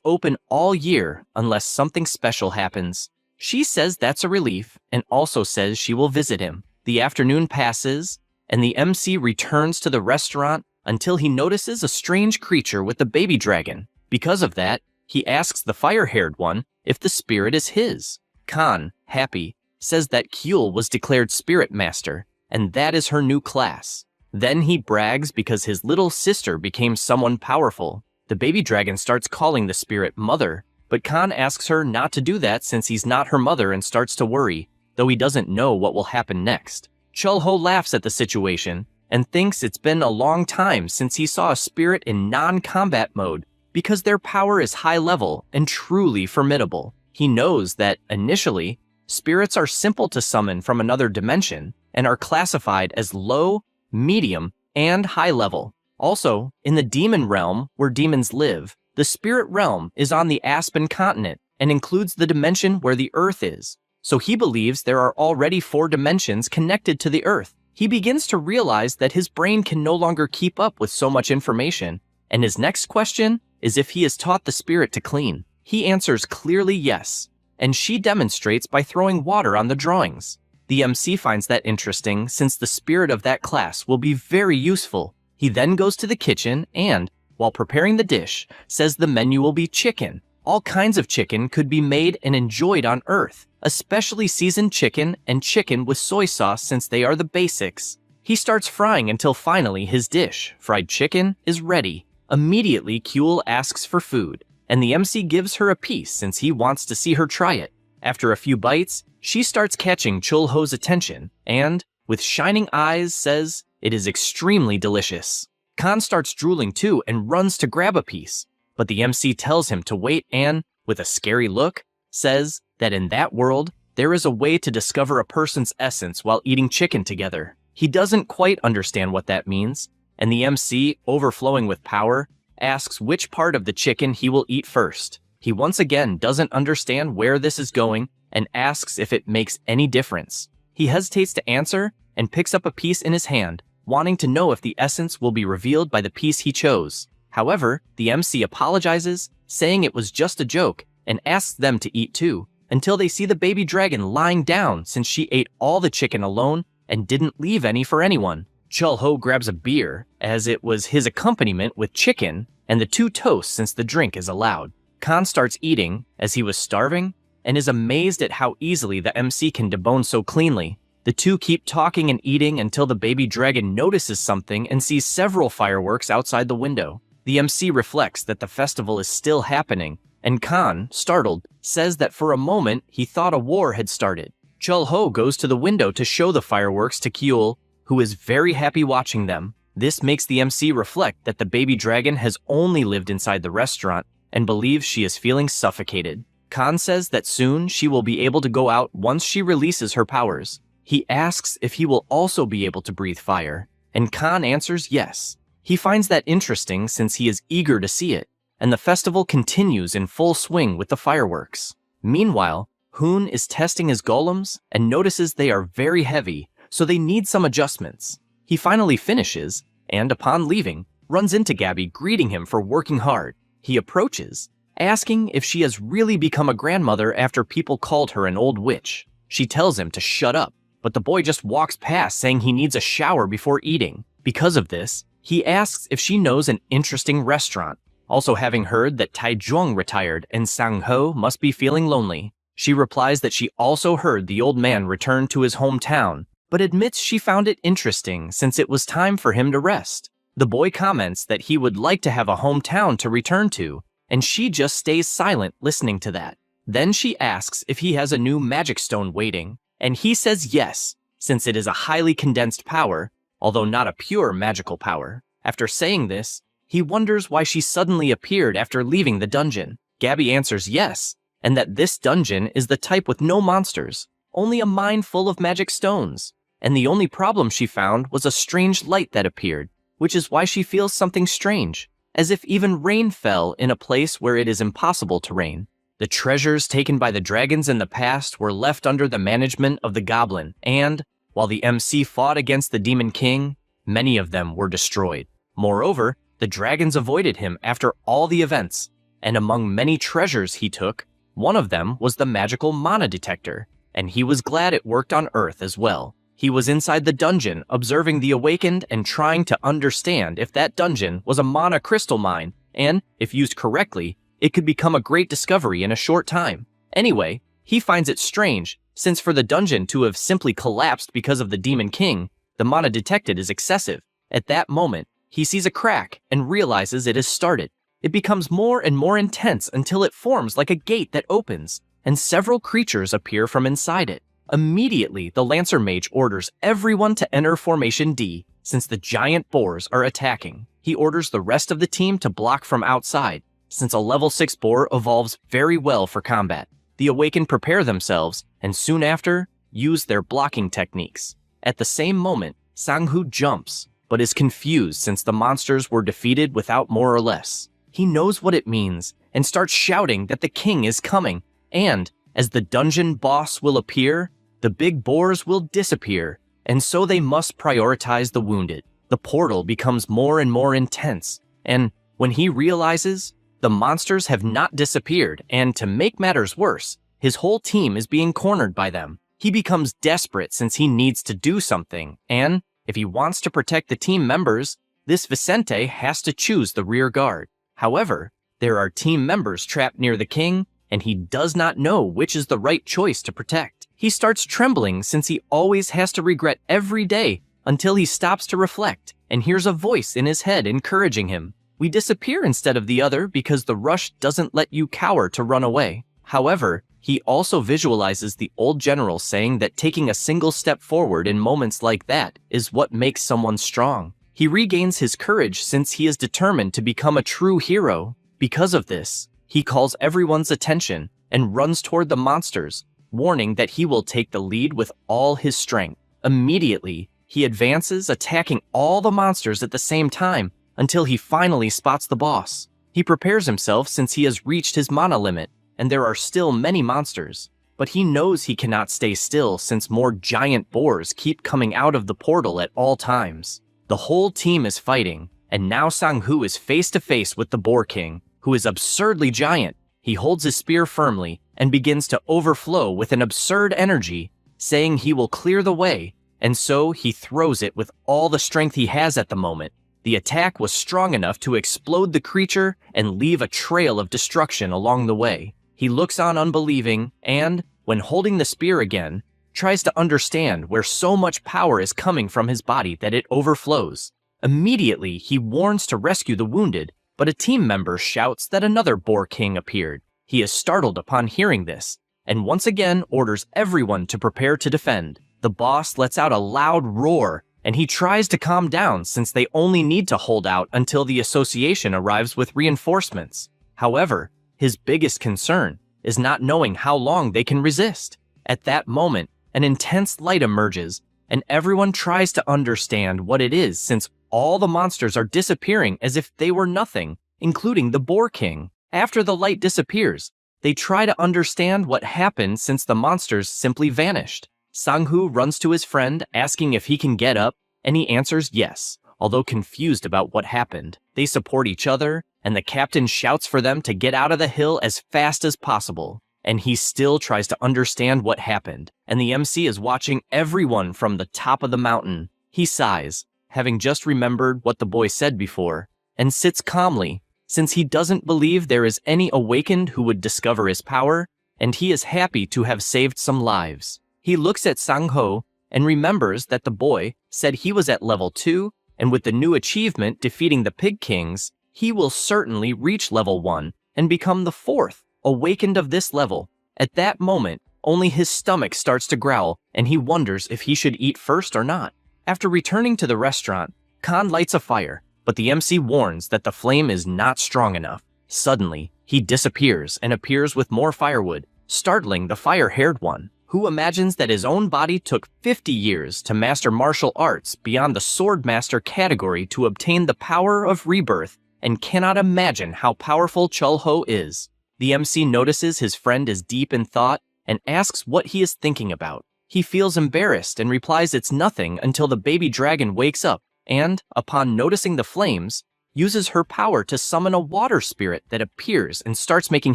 open all year unless something special happens. She says that's a relief, and also says she will visit him. The afternoon passes, and the MC returns to the restaurant until he notices a strange creature with the baby dragon. Because of that, he asks the fire-haired one if the spirit is his. Khan, happy, says that Kyul was declared spirit master, and that is her new class. Then he brags because his little sister became someone powerful. The baby dragon starts calling the spirit mother, but Khan asks her not to do that since he's not her mother and starts to worry, though he doesn't know what will happen next. Chul-ho laughs at the situation and thinks it's been a long time since he saw a spirit in non-combat mode because their power is high level and truly formidable. He knows that, initially, spirits are simple to summon from another dimension and are classified as low, medium, and high level. Also, in the demon realm where demons live, the spirit realm is on the Aspen continent and includes the dimension where the Earth is. So he believes there are already 4 dimensions connected to the Earth. He begins to realize that his brain can no longer keep up with so much information, and his next question is if he has taught the spirit to clean. He answers clearly yes, and she demonstrates by throwing water on the drawings. The MC finds that interesting since the spirit of that class will be very useful. He then goes to the kitchen and, while preparing the dish, says the menu will be chicken. All kinds of chicken could be made and enjoyed on Earth, especially seasoned chicken and chicken with soy sauce since they are the basics. He starts frying until finally his dish, fried chicken, is ready. Immediately, Kyul asks for food, and the MC gives her a piece since he wants to see her try it. After a few bites, she starts catching Chul-ho's attention and, with shining eyes, says it is extremely delicious. Khan starts drooling too and runs to grab a piece, but the MC tells him to wait and, with a scary look, says that in that world, there is a way to discover a person's essence while eating chicken together. He doesn't quite understand what that means, and the MC, overflowing with power, asks which part of the chicken he will eat first. He once again doesn't understand where this is going and asks if it makes any difference. He hesitates to answer and picks up a piece in his hand, wanting to know if the essence will be revealed by the piece he chose. However, the MC apologizes, saying it was just a joke, and asks them to eat too, until they see the baby dragon lying down since she ate all the chicken alone and didn't leave any for anyone. Chul-ho grabs a beer, as it was his accompaniment with chicken, and the 2 toasts since the drink is allowed. Khan starts eating, as he was starving, and is amazed at how easily the MC can debone so cleanly. The 2 keep talking and eating until the baby dragon notices something and sees several fireworks outside the window. The MC reflects that the festival is still happening, and Khan, startled, says that for a moment he thought a war had started. Chul-ho goes to the window to show the fireworks to Kyul, who is very happy watching them. This makes the MC reflect that the baby dragon has only lived inside the restaurant and believes she is feeling suffocated. Khan says that soon she will be able to go out once she releases her powers. He asks if he will also be able to breathe fire, and Khan answers yes. He finds that interesting since he is eager to see it, and the festival continues in full swing with the fireworks. Meanwhile, Hoon is testing his golems and notices they are very heavy, so they need some adjustments. He finally finishes, and upon leaving, runs into Gabby greeting him for working hard. He approaches, asking if she has really become a grandmother after people called her an old witch. She tells him to shut up, but the boy just walks past saying he needs a shower before eating. Because of this, he asks if she knows an interesting restaurant, also having heard that Taizhuang retired and Sang-ho must be feeling lonely. She replies that she also heard the old man return to his hometown, but admits she found it interesting since it was time for him to rest. The boy comments that he would like to have a hometown to return to, and she just stays silent listening to that. Then she asks if he has a new magic stone waiting, and he says yes, since it is a highly condensed power, although not a pure magical power. After saying this, he wonders why she suddenly appeared after leaving the dungeon. Gabby answers yes, and that this dungeon is the type with no monsters, only a mine full of magic stones, and the only problem she found was a strange light that appeared. which is why she feels something strange, as if even rain fell in a place where it is impossible to rain. The treasures taken by the dragons in the past were left under the management of the goblin, and, while the MC fought against the Demon King, many of them were destroyed. Moreover, the dragons avoided him after all the events, and among many treasures he took, one of them was the magical mana detector, and he was glad it worked on Earth as well. He was inside the dungeon, observing the awakened and trying to understand if that dungeon was a mana crystal mine, and, if used correctly, it could become a great discovery in a short time. Anyway, he finds it strange, since for the dungeon to have simply collapsed because of the Demon King, the mana detected is excessive. At that moment, he sees a crack and realizes it has started. It becomes more and more intense until it forms like a gate that opens, and several creatures appear from inside it. Immediately, the Lancer Mage orders everyone to enter Formation D, since the giant boars are attacking. He orders the rest of the team to block from outside, since a level 6 boar evolves very well for combat. The Awakened prepare themselves, and soon after, use their blocking techniques. At the same moment, Sang-hoo jumps, but is confused since the monsters were defeated without more or less. He knows what it means, and starts shouting that the king is coming, and, as the dungeon boss will appear, the big boars will disappear, and so they must prioritize the wounded. The portal becomes more and more intense, and when he realizes the monsters have not disappeared, and to make matters worse, his whole team is being cornered by them. He becomes desperate since he needs to do something, and if he wants to protect the team members, this Vicente has to choose the rear guard. However, there are team members trapped near the king, and he does not know which is the right choice to protect. He starts trembling since he always has to regret every day until he stops to reflect and hears a voice in his head encouraging him. We disappear instead of the other because the rush doesn't let you cower to run away. However, he also visualizes the old general saying that taking a single step forward in moments like that is what makes someone strong. He regains his courage since he is determined to become a true hero. Because of this, he calls everyone's attention and runs toward the monsters, warning that he will take the lead with all his strength. Immediately, he advances, attacking all the monsters at the same time until he finally spots the boss. He prepares himself since he has reached his mana limit, and there are still many monsters. But he knows he cannot stay still since more giant boars keep coming out of the portal at all times. The whole team is fighting, and now Sang-hoo is face to face with the Boar King, who is absurdly giant. He holds his spear firmly and begins to overflow with an absurd energy, saying he will clear the way, and so he throws it with all the strength he has at the moment. The attack was strong enough to explode the creature and leave a trail of destruction along the way. He looks on unbelieving and, when holding the spear again, tries to understand where so much power is coming from his body that it overflows. Immediately, he warns to rescue the wounded, but a team member shouts that another Boar King appeared. He is startled upon hearing this, and once again orders everyone to prepare to defend. The boss lets out a loud roar, and he tries to calm down since they only need to hold out until the association arrives with reinforcements. However, his biggest concern is not knowing how long they can resist. At that moment, an intense light emerges, and everyone tries to understand what it is since all the monsters are disappearing as if they were nothing, including the Boar King. After the light disappears, they try to understand what happened since the monsters simply vanished. Sang-hoo runs to his friend, asking if he can get up, and he answers yes, although confused about what happened. They support each other, and the captain shouts for them to get out of the hill as fast as possible. And he still tries to understand what happened, and the MC is watching everyone from the top of the mountain. He sighs, having just remembered what the boy said before, and sits calmly, since he doesn't believe there is any awakened who would discover his power, and he is happy to have saved some lives. He looks at Sang-ho and remembers that the boy said he was at level 2, and with the new achievement defeating the Pig Kings, he will certainly reach level 1 and become the 4th awakened of this level. At that moment, only his stomach starts to growl, and he wonders if he should eat first or not. After returning to the restaurant, Khan lights a fire, but the MC warns that the flame is not strong enough. Suddenly, he disappears and appears with more firewood, startling the fire-haired one, who imagines that his own body took 50 years to master martial arts beyond the sword master category to obtain the power of rebirth and cannot imagine how powerful Chul-ho is. The MC notices his friend is deep in thought and asks what he is thinking about. He feels embarrassed and replies it's nothing until the baby dragon wakes up and, upon noticing the flames, uses her power to summon a water spirit that appears and starts making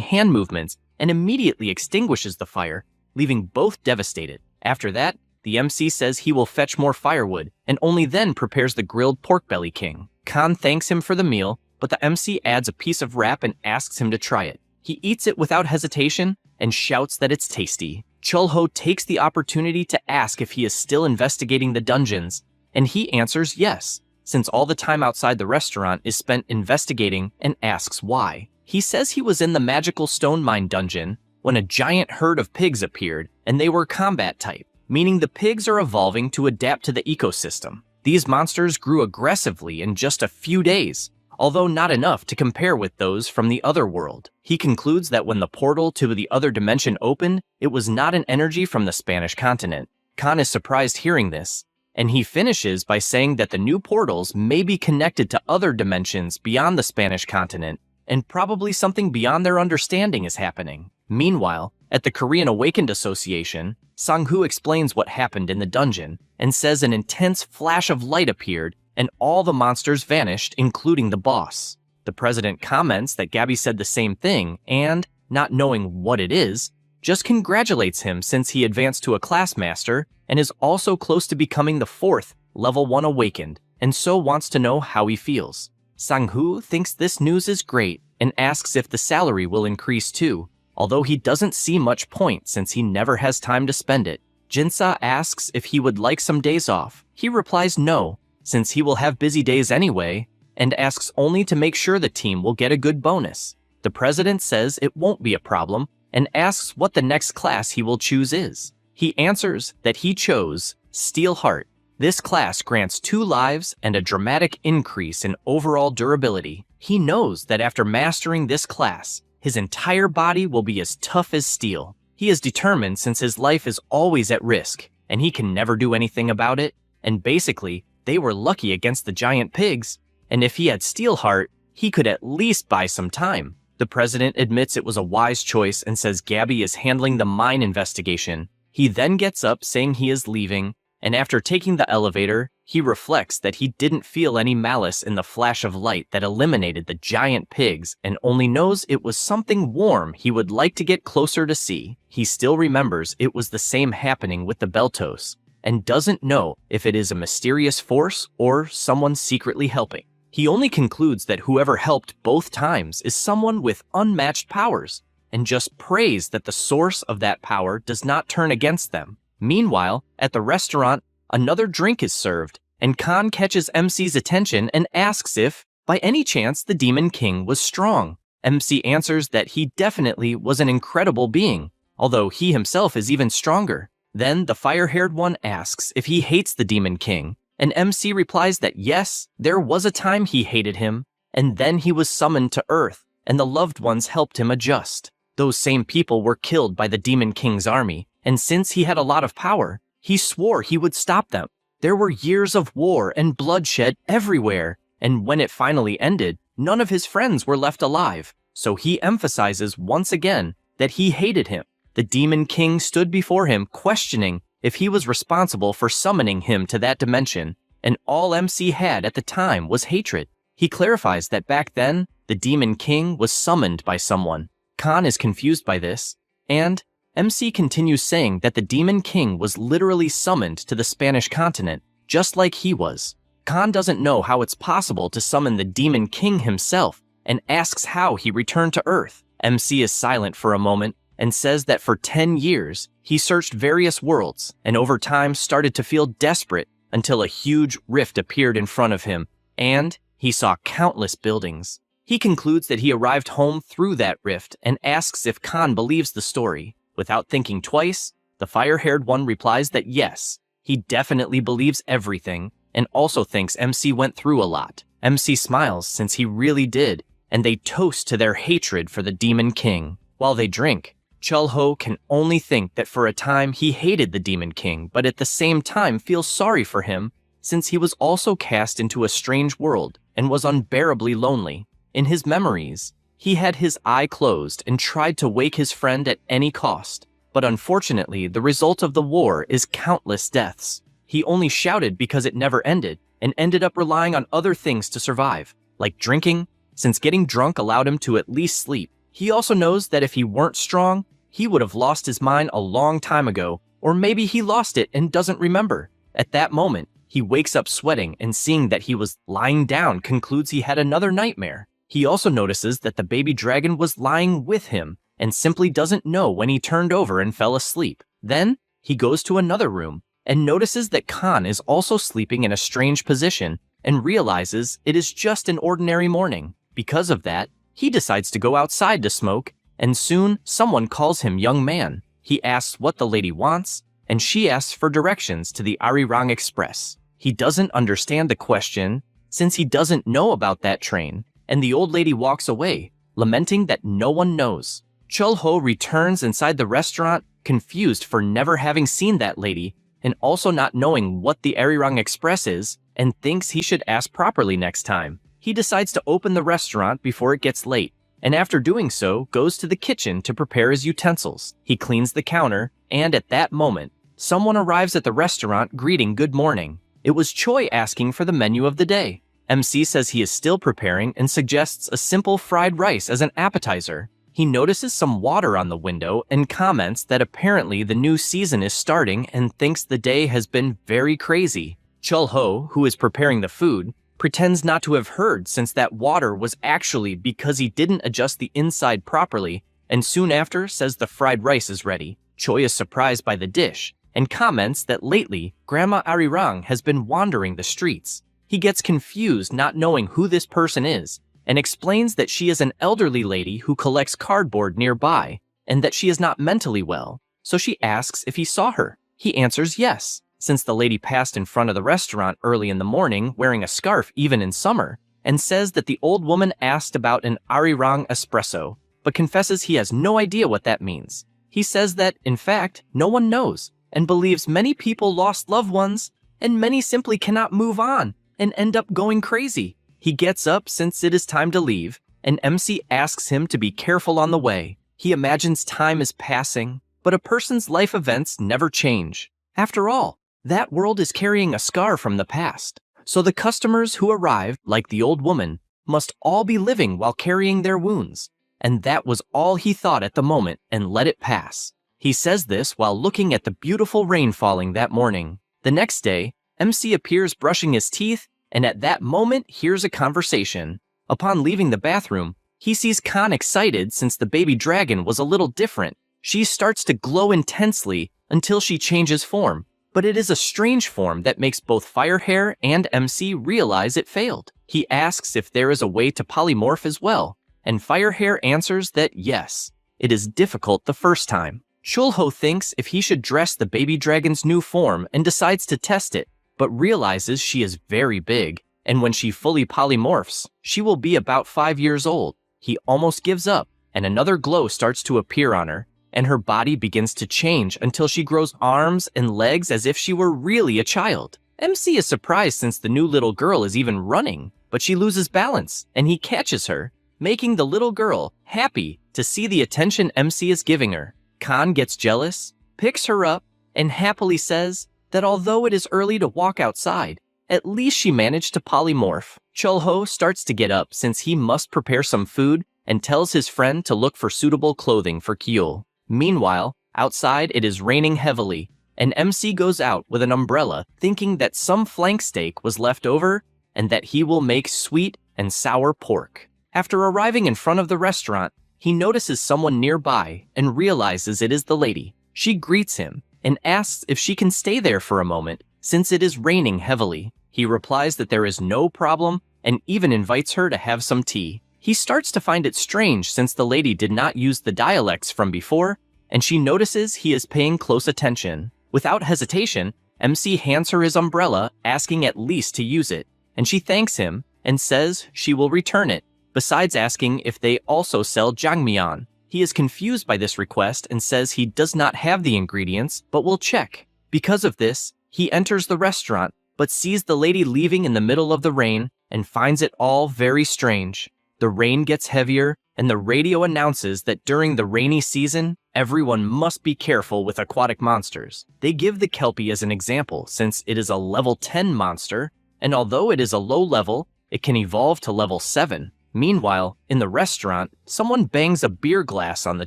hand movements and immediately extinguishes the fire, leaving both devastated. After that, the MC says he will fetch more firewood and only then prepares the grilled pork belly king. Khan thanks him for the meal, but the MC adds a piece of wrap and asks him to try it. He eats it without hesitation and shouts that it's tasty. Chul-ho takes the opportunity to ask if he is still investigating the dungeons, and he answers yes, since all the time outside the restaurant is spent investigating, and asks why. He says he was in the magical stone mine dungeon when a giant herd of pigs appeared, and they were combat type, meaning the pigs are evolving to adapt to the ecosystem. These monsters grew aggressively in just a few days, although not enough to compare with those from the other world. He concludes that when the portal to the other dimension opened, it was not an energy from the Spanish continent. Khan is surprised hearing this, and he finishes by saying that the new portals may be connected to other dimensions beyond the Spanish continent, and probably something beyond their understanding is happening. Meanwhile, at the Korean Awakened Association, Sang-hoo explains what happened in the dungeon, and says an intense flash of light appeared, and all the monsters vanished, including the boss. The president comments that Gabby said the same thing, and, not knowing what it is, just congratulates him since he advanced to a class master and is also close to becoming the 4th level 1 awakened, and so wants to know how he feels. Sang-hoo thinks this news is great and asks if the salary will increase too, although he doesn't see much point since he never has time to spend it. Jinsa asks if he would like some days off. He replies no, since he will have busy days anyway, and asks only to make sure the team will get a good bonus. The president says it won't be a problem and asks what the next class he will choose is. He answers that he chose Steel Heart. This class grants 2 lives and a dramatic increase in overall durability. He knows that after mastering this class, his entire body will be as tough as steel. He is determined since his life is always at risk, and he can never do anything about it, and basically, they were lucky against the giant pigs, and if he had Steel Heart, he could at least buy some time. The president admits it was a wise choice and says Gabby is handling the mine investigation. He then gets up saying he is leaving, and after taking the elevator, he reflects that he didn't feel any malice in the flash of light that eliminated the giant pigs and only knows it was something warm he would like to get closer to see. He still remembers it was the same happening with the Beltos, and doesn't know if it is a mysterious force or someone secretly helping. He only concludes that whoever helped both times is someone with unmatched powers, and just prays that the source of that power does not turn against them. Meanwhile, at the restaurant, another drink is served, and Khan catches MC's attention and asks if, by any chance, the Demon King was strong. MC answers that he definitely was an incredible being, although he himself is even stronger. Then the fire-haired one asks if he hates the Demon King, and MC replies that yes, there was a time he hated him, and then he was summoned to Earth, and the loved ones helped him adjust. Those same people were killed by the Demon King's army, and since he had a lot of power, he swore he would stop them. There were years of war and bloodshed everywhere, and when it finally ended, none of his friends were left alive, so he emphasizes once again that he hated him. The Demon King stood before him questioning if he was responsible for summoning him to that dimension, and all MC had at the time was hatred. He clarifies that back then, the Demon King was summoned by someone. Khan is confused by this, and MC continues saying that the Demon King was literally summoned to the Spanish continent, just like he was. Khan doesn't know how it's possible to summon the Demon King himself, and asks how he returned to Earth. MC is silent for a moment, and says that for 10 years, he searched various worlds, and over time started to feel desperate until a huge rift appeared in front of him, and he saw countless buildings. He concludes that he arrived home through that rift and asks if Khan believes the story. Without thinking twice, the fire-haired one replies that yes, he definitely believes everything, and also thinks MC went through a lot. MC smiles since he really did, and they toast to their hatred for the Demon King. While they drink, Chul-ho can only think that for a time he hated the Demon King, but at the same time feels sorry for him since he was also cast into a strange world and was unbearably lonely. In his memories, he had his eye closed and tried to wake his friend at any cost, but unfortunately the result of the war is countless deaths. He only shouted because it never ended and ended up relying on other things to survive, like drinking, since getting drunk allowed him to at least sleep. He also knows that if he weren't strong, he would have lost his mind a long time ago, or maybe he lost it and doesn't remember. At that moment, he wakes up sweating and seeing that he was lying down concludes he had another nightmare. He also notices that the baby dragon was lying with him and simply doesn't know when he turned over and fell asleep. Then, he goes to another room and notices that Khan is also sleeping in a strange position and realizes it is just an ordinary morning. Because of that, he decides to go outside to smoke, and soon someone calls him young man. He asks what the lady wants, and she asks for directions to the Arirang Express. He doesn't understand the question since he doesn't know about that train, and the old lady walks away, lamenting that no one knows. Chul-ho returns inside the restaurant, confused for never having seen that lady, and also not knowing what the Arirang Express is, and thinks he should ask properly next time. He decides to open the restaurant before it gets late, and after doing so, goes to the kitchen to prepare his utensils. He cleans the counter, and at that moment, someone arrives at the restaurant greeting good morning. It was Choi asking for the menu of the day. MC says he is still preparing and suggests a simple fried rice as an appetizer. He notices some water on the window and comments that apparently the new season is starting and thinks the day has been very crazy. Chul-ho, who is preparing the food, pretends not to have heard since that water was actually because he didn't adjust the inside properly, and soon after says the fried rice is ready. Choi is surprised by the dish and comments that lately Grandma Arirang has been wandering the streets. He gets confused not knowing who this person is and explains that she is an elderly lady who collects cardboard nearby and that she is not mentally well, so she asks if he saw her. He answers yes, since the lady passed in front of the restaurant early in the morning wearing a scarf even in summer, and says that the old woman asked about an Arirang espresso, but confesses he has no idea what that means. He says that, in fact, no one knows, and believes many people lost loved ones, and many simply cannot move on and end up going crazy. He gets up since it is time to leave, and MC asks him to be careful on the way. He imagines time is passing, but a person's life events never change. After all, that world is carrying a scar from the past, so the customers who arrived, like the old woman, must all be living while carrying their wounds. And that was all he thought at the moment and let it pass. He says this while looking at the beautiful rain falling that morning. The next day, MC appears brushing his teeth and at that moment hears a conversation. Upon leaving the bathroom, he sees Khan excited since the baby dragon was a little different. She starts to glow intensely until she changes form, but it is a strange form that makes both Firehair and MC realize it failed. He asks if there is a way to polymorph as well, and Firehair answers that yes, it is difficult the first time. Chul-ho thinks if he should dress the baby dragon's new form and decides to test it, but realizes she is very big, and when she fully polymorphs, she will be about 5 years old. He almost gives up, and another glow starts to appear on her, and her body begins to change until she grows arms and legs as if she were really a child. MC is surprised since the new little girl is even running, but she loses balance, and he catches her, making the little girl happy to see the attention MC is giving her. Khan gets jealous, picks her up, and happily says that although it is early to walk outside, at least she managed to polymorph. Chul-ho starts to get up since he must prepare some food and tells his friend to look for suitable clothing for Kyul. Meanwhile, outside it is raining heavily, and MC goes out with an umbrella thinking that some flank steak was left over and that he will make sweet and sour pork. After arriving in front of the restaurant, he notices someone nearby and realizes it is the lady. She greets him and asks if she can stay there for a moment since it is raining heavily. He replies that there is no problem and even invites her to have some tea. He starts to find it strange since the lady did not use the dialects from before, and she notices he is paying close attention. Without hesitation, MC hands her his umbrella, asking at least to use it, and she thanks him and says she will return it, besides asking if they also sell jangmyeon. He He is confused by this request and says he does not have the ingredients, but will check. Because of this, he enters the restaurant, but sees the lady leaving in the middle of the rain and finds it all very strange. The rain gets heavier, and the radio announces that during the rainy season, everyone must be careful with aquatic monsters. They give the Kelpie as an example since it is a level 10 monster, and although it is a low level, it can evolve to level 7. Meanwhile, in the restaurant, someone bangs a beer glass on the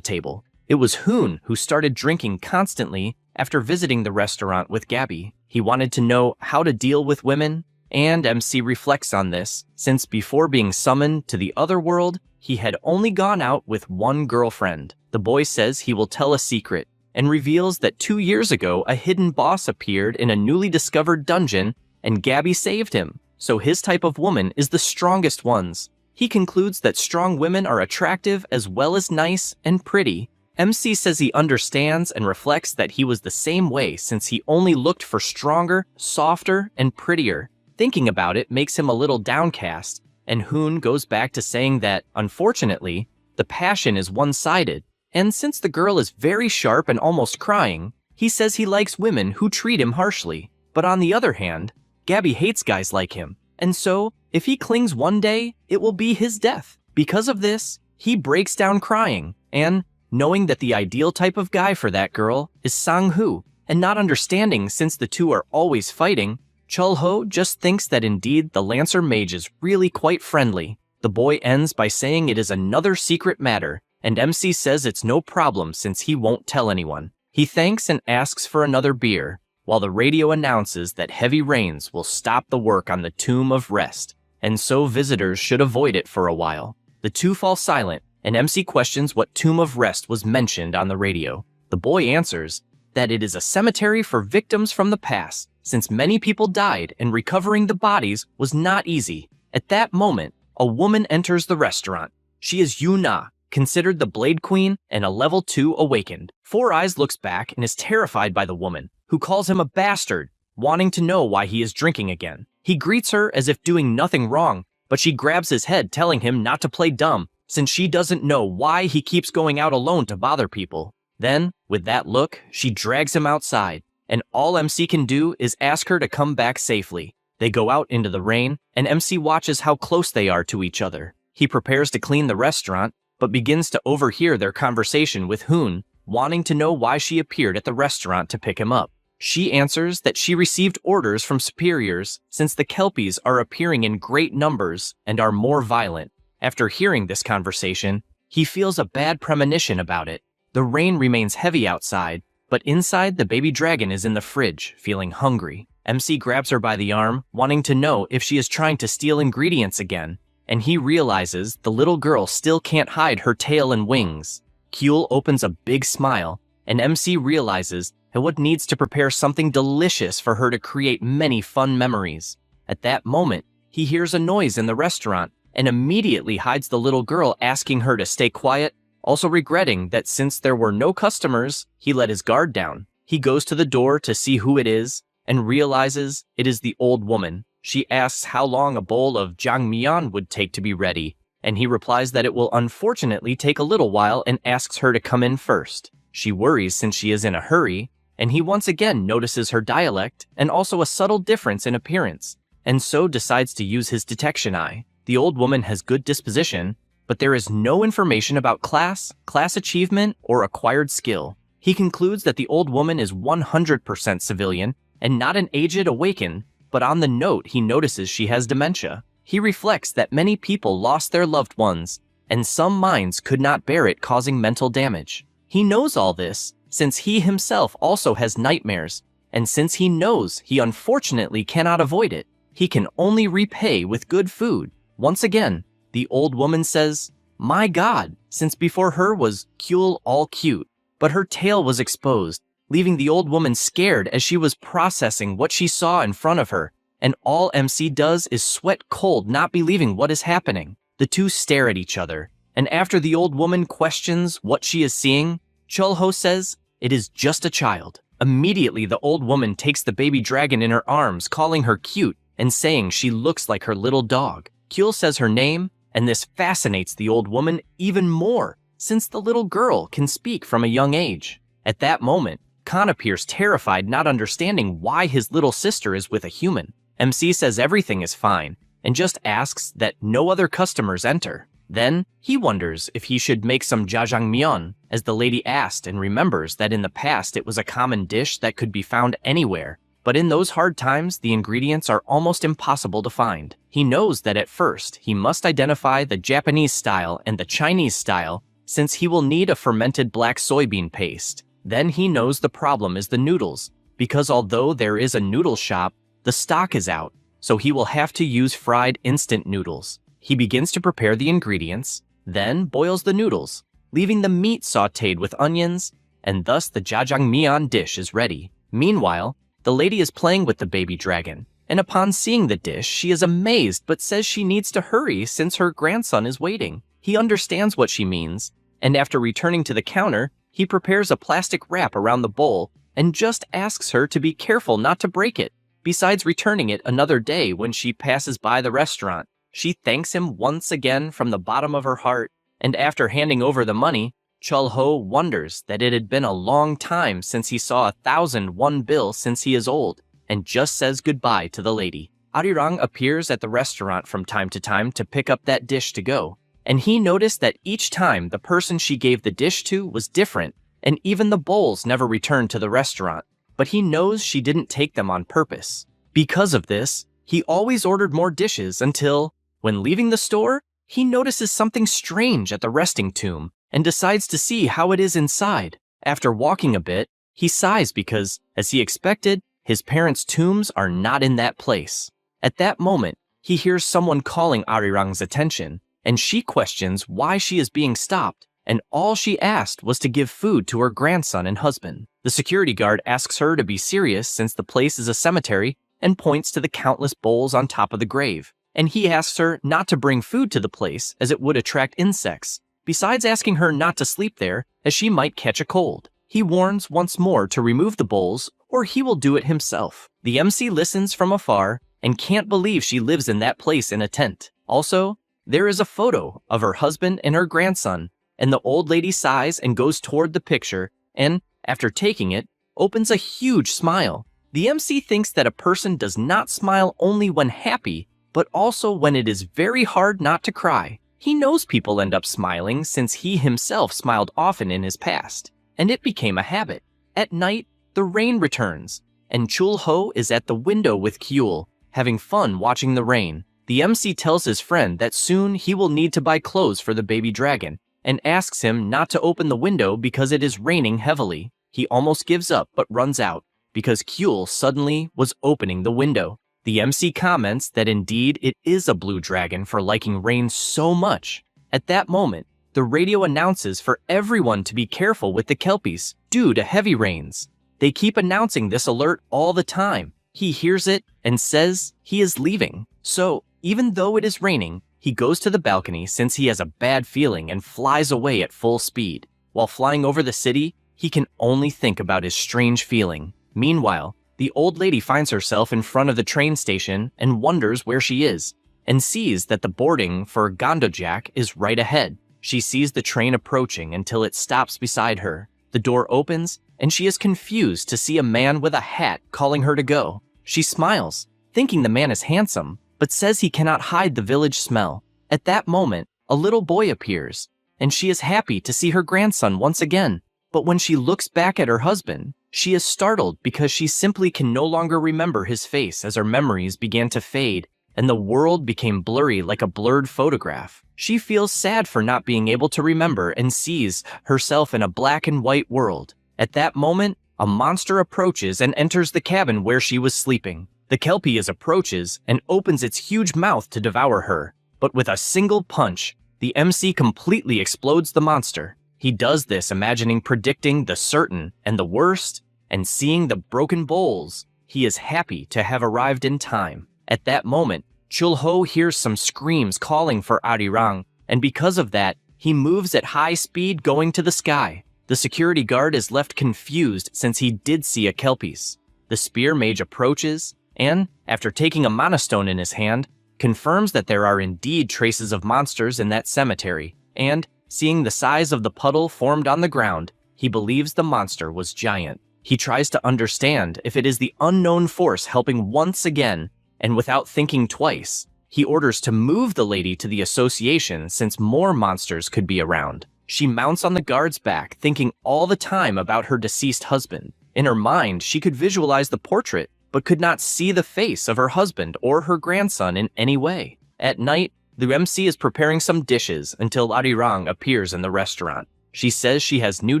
table. It was Hoon who started drinking constantly after visiting the restaurant with Gabby. He wanted to know how to deal with women, and MC reflects on this, since before being summoned to the other world, he had only gone out with one girlfriend. The boy says he will tell a secret, and reveals that 2 years ago a hidden boss appeared in a newly discovered dungeon, and Gabby saved him, so his type of woman is the strongest ones. He concludes that strong women are attractive as well as nice and pretty. MC says he understands and reflects that he was the same way since he only looked for stronger, softer, and prettier. Thinking about it makes him a little downcast, and Hoon goes back to saying that, unfortunately, the passion is one-sided, and since the girl is very sharp and almost crying, he says he likes women who treat him harshly. But on the other hand, Gabby hates guys like him, and so, if he clings one day, it will be his death. Because of this, he breaks down crying, and, knowing that the ideal type of guy for that girl is Sang-hoo, and not understanding since the two are always fighting, Chul-ho just thinks that indeed the Lancer Mage is really quite friendly. The boy ends by saying it is another secret matter, and MC says it's no problem since he won't tell anyone. He thanks and asks for another beer, while the radio announces that heavy rains will stop the work on the Tomb of Rest, and so visitors should avoid it for a while. The two fall silent, and MC questions what Tomb of Rest was mentioned on the radio. The boy answers that it is a cemetery for victims from the past, since many people died and recovering the bodies was not easy. At that moment, a woman enters the restaurant. She is Yuna, considered the Blade Queen and a level 2 awakened. Four Eyes looks back and is terrified by the woman, who calls him a bastard, wanting to know why he is drinking again. He greets her as if doing nothing wrong, but she grabs his head telling him not to play dumb, since she doesn't know why he keeps going out alone to bother people. Then, with that look, she drags him outside, and all MC can do is ask her to come back safely. They go out into the rain, and MC watches how close they are to each other. He prepares to clean the restaurant, but begins to overhear their conversation with Hoon, wanting to know why she appeared at the restaurant to pick him up. She answers that she received orders from superiors since the Kelpies are appearing in great numbers and are more violent. After hearing this conversation, he feels a bad premonition about it. The rain remains heavy outside, but inside the baby dragon is in the fridge, feeling hungry. MC grabs her by the arm, wanting to know if she is trying to steal ingredients again, and he realizes the little girl still can't hide her tail and wings. Kyul opens a big smile, and MC realizes that what needs to prepare something delicious for her to create many fun memories. At that moment, he hears a noise in the restaurant, and immediately hides the little girl, asking her to stay quiet, also regretting that since there were no customers, he let his guard down. He goes to the door to see who it is, and realizes it is the old woman. She asks how long a bowl of jangmyeon would take to be ready, and he replies that it will unfortunately take a little while and asks her to come in first. She worries since she is in a hurry, and he once again notices her dialect and also a subtle difference in appearance, and so decides to use his detection eye. The old woman has good disposition, but there is no information about class achievement, or acquired skill. He concludes that the old woman is 100% civilian and not an aged awakened, but on the note he notices she has dementia. He reflects that many people lost their loved ones, and some minds could not bear it, causing mental damage. He knows all this, since he himself also has nightmares, and since he knows he unfortunately cannot avoid it, he can only repay with good food. Once again, the old woman says, "My God," since before her was Kyul all cute, but her tail was exposed, leaving the old woman scared as she was processing what she saw in front of her, and all MC does is sweat cold, not believing what is happening. The two stare at each other, and after the old woman questions what she is seeing, Chul-ho says, "It is just a child." Immediately, the old woman takes the baby dragon in her arms, calling her cute and saying she looks like her little dog. Kyul says her name, and this fascinates the old woman even more, since the little girl can speak from a young age. At that moment, Khan appears terrified, not understanding why his little sister is with a human. MC says everything is fine and just asks that no other customers enter. Then, he wonders if he should make some jjajangmyeon, as the lady asked, and remembers that in the past it was a common dish that could be found anywhere. But in those hard times, the ingredients are almost impossible to find. He knows that at first, he must identify the Japanese style and the Chinese style, since he will need a fermented black soybean paste. Then he knows the problem is the noodles, because although there is a noodle shop, the stock is out, so he will have to use fried instant noodles. He begins to prepare the ingredients, then boils the noodles, leaving the meat sautéed with onions, and thus the jjajangmyeon dish is ready. Meanwhile, the lady is playing with the baby dragon, and upon seeing the dish, she is amazed but says she needs to hurry since her grandson is waiting. He understands what she means, and after returning to the counter, he prepares a plastic wrap around the bowl and just asks her to be careful not to break it. Besides returning it another day when she passes by the restaurant, she thanks him once again from the bottom of her heart, and after handing over the money, Chul-ho wonders that it had been a long time since he saw a 1,001 bill since he is old, and just says goodbye to the lady. Arirang appears at the restaurant from time to time to pick up that dish to go, and he noticed that each time the person she gave the dish to was different, and even the bowls never returned to the restaurant, but he knows she didn't take them on purpose. Because of this, he always ordered more dishes until, when leaving the store, he notices something strange at the resting tomb and decides to see how it is inside. After walking a bit, he sighs because, as he expected, his parents' tombs are not in that place. At that moment, he hears someone calling Arirang's attention, and she questions why she is being stopped, and all she asked was to give food to her grandson and husband. The security guard asks her to be serious since the place is a cemetery and points to the countless bowls on top of the grave. And he asks her not to bring food to the place as it would attract insects, besides asking her not to sleep there as she might catch a cold. He warns once more to remove the bowls or he will do it himself. The MC listens from afar and can't believe she lives in that place in a tent. Also, there is a photo of her husband and her grandson, and the old lady sighs and goes toward the picture and, after taking it, opens a huge smile. The MC thinks that a person does not smile only when happy, but also when it is very hard not to cry. He knows people end up smiling since he himself smiled often in his past, and it became a habit. At night, the rain returns, and Chul-ho is at the window with Kyul, having fun watching the rain. The MC tells his friend that soon he will need to buy clothes for the baby dragon, and asks him not to open the window because it is raining heavily. He almost gives up but runs out, because Kyul suddenly was opening the window. The MC comments that indeed it is a blue dragon for liking rain so much. At that moment, the radio announces for everyone to be careful with the kelpies due to heavy rains. They keep announcing this alert all the time. He hears it and says he is leaving. So, even though it is raining, he goes to the balcony since he has a bad feeling and flies away at full speed. While flying over the city, he can only think about his strange feeling. Meanwhile, the old lady finds herself in front of the train station and wonders where she is, and sees that the boarding for Gondojak is right ahead. She sees the train approaching until it stops beside her. The door opens, and she is confused to see a man with a hat calling her to go. She smiles, thinking the man is handsome, but says he cannot hide the village smell. At that moment, a little boy appears, and she is happy to see her grandson once again. But when she looks back at her husband, she is startled because she simply can no longer remember his face as her memories began to fade and the world became blurry like a blurred photograph. She feels sad for not being able to remember and sees herself in a black and white world. At that moment, a monster approaches and enters the cabin where she was sleeping. The Kelpie approaches and opens its huge mouth to devour her, but with a single punch, the MC completely explodes the monster. He does this imagining predicting the certain and the worst, and seeing the broken bowls, he is happy to have arrived in time. At that moment, Chul-ho hears some screams calling for Arirang, and because of that, he moves at high speed going to the sky. The security guard is left confused since he did see a Kelpies. The spear mage approaches, and, after taking a mana stone in his hand, confirms that there are indeed traces of monsters in that cemetery, and, Seeing the size of the puddle formed on the ground, he believes the monster was giant. He tries to understand if it is the unknown force helping once again, and without thinking twice, he orders to move the lady to the association since more monsters could be around. She mounts on the guard's back, thinking all the time about her deceased husband. In her mind, she could visualize the portrait, but could not see the face of her husband or her grandson in any way. At night, the MC is preparing some dishes until Arirang appears in the restaurant. She says she has new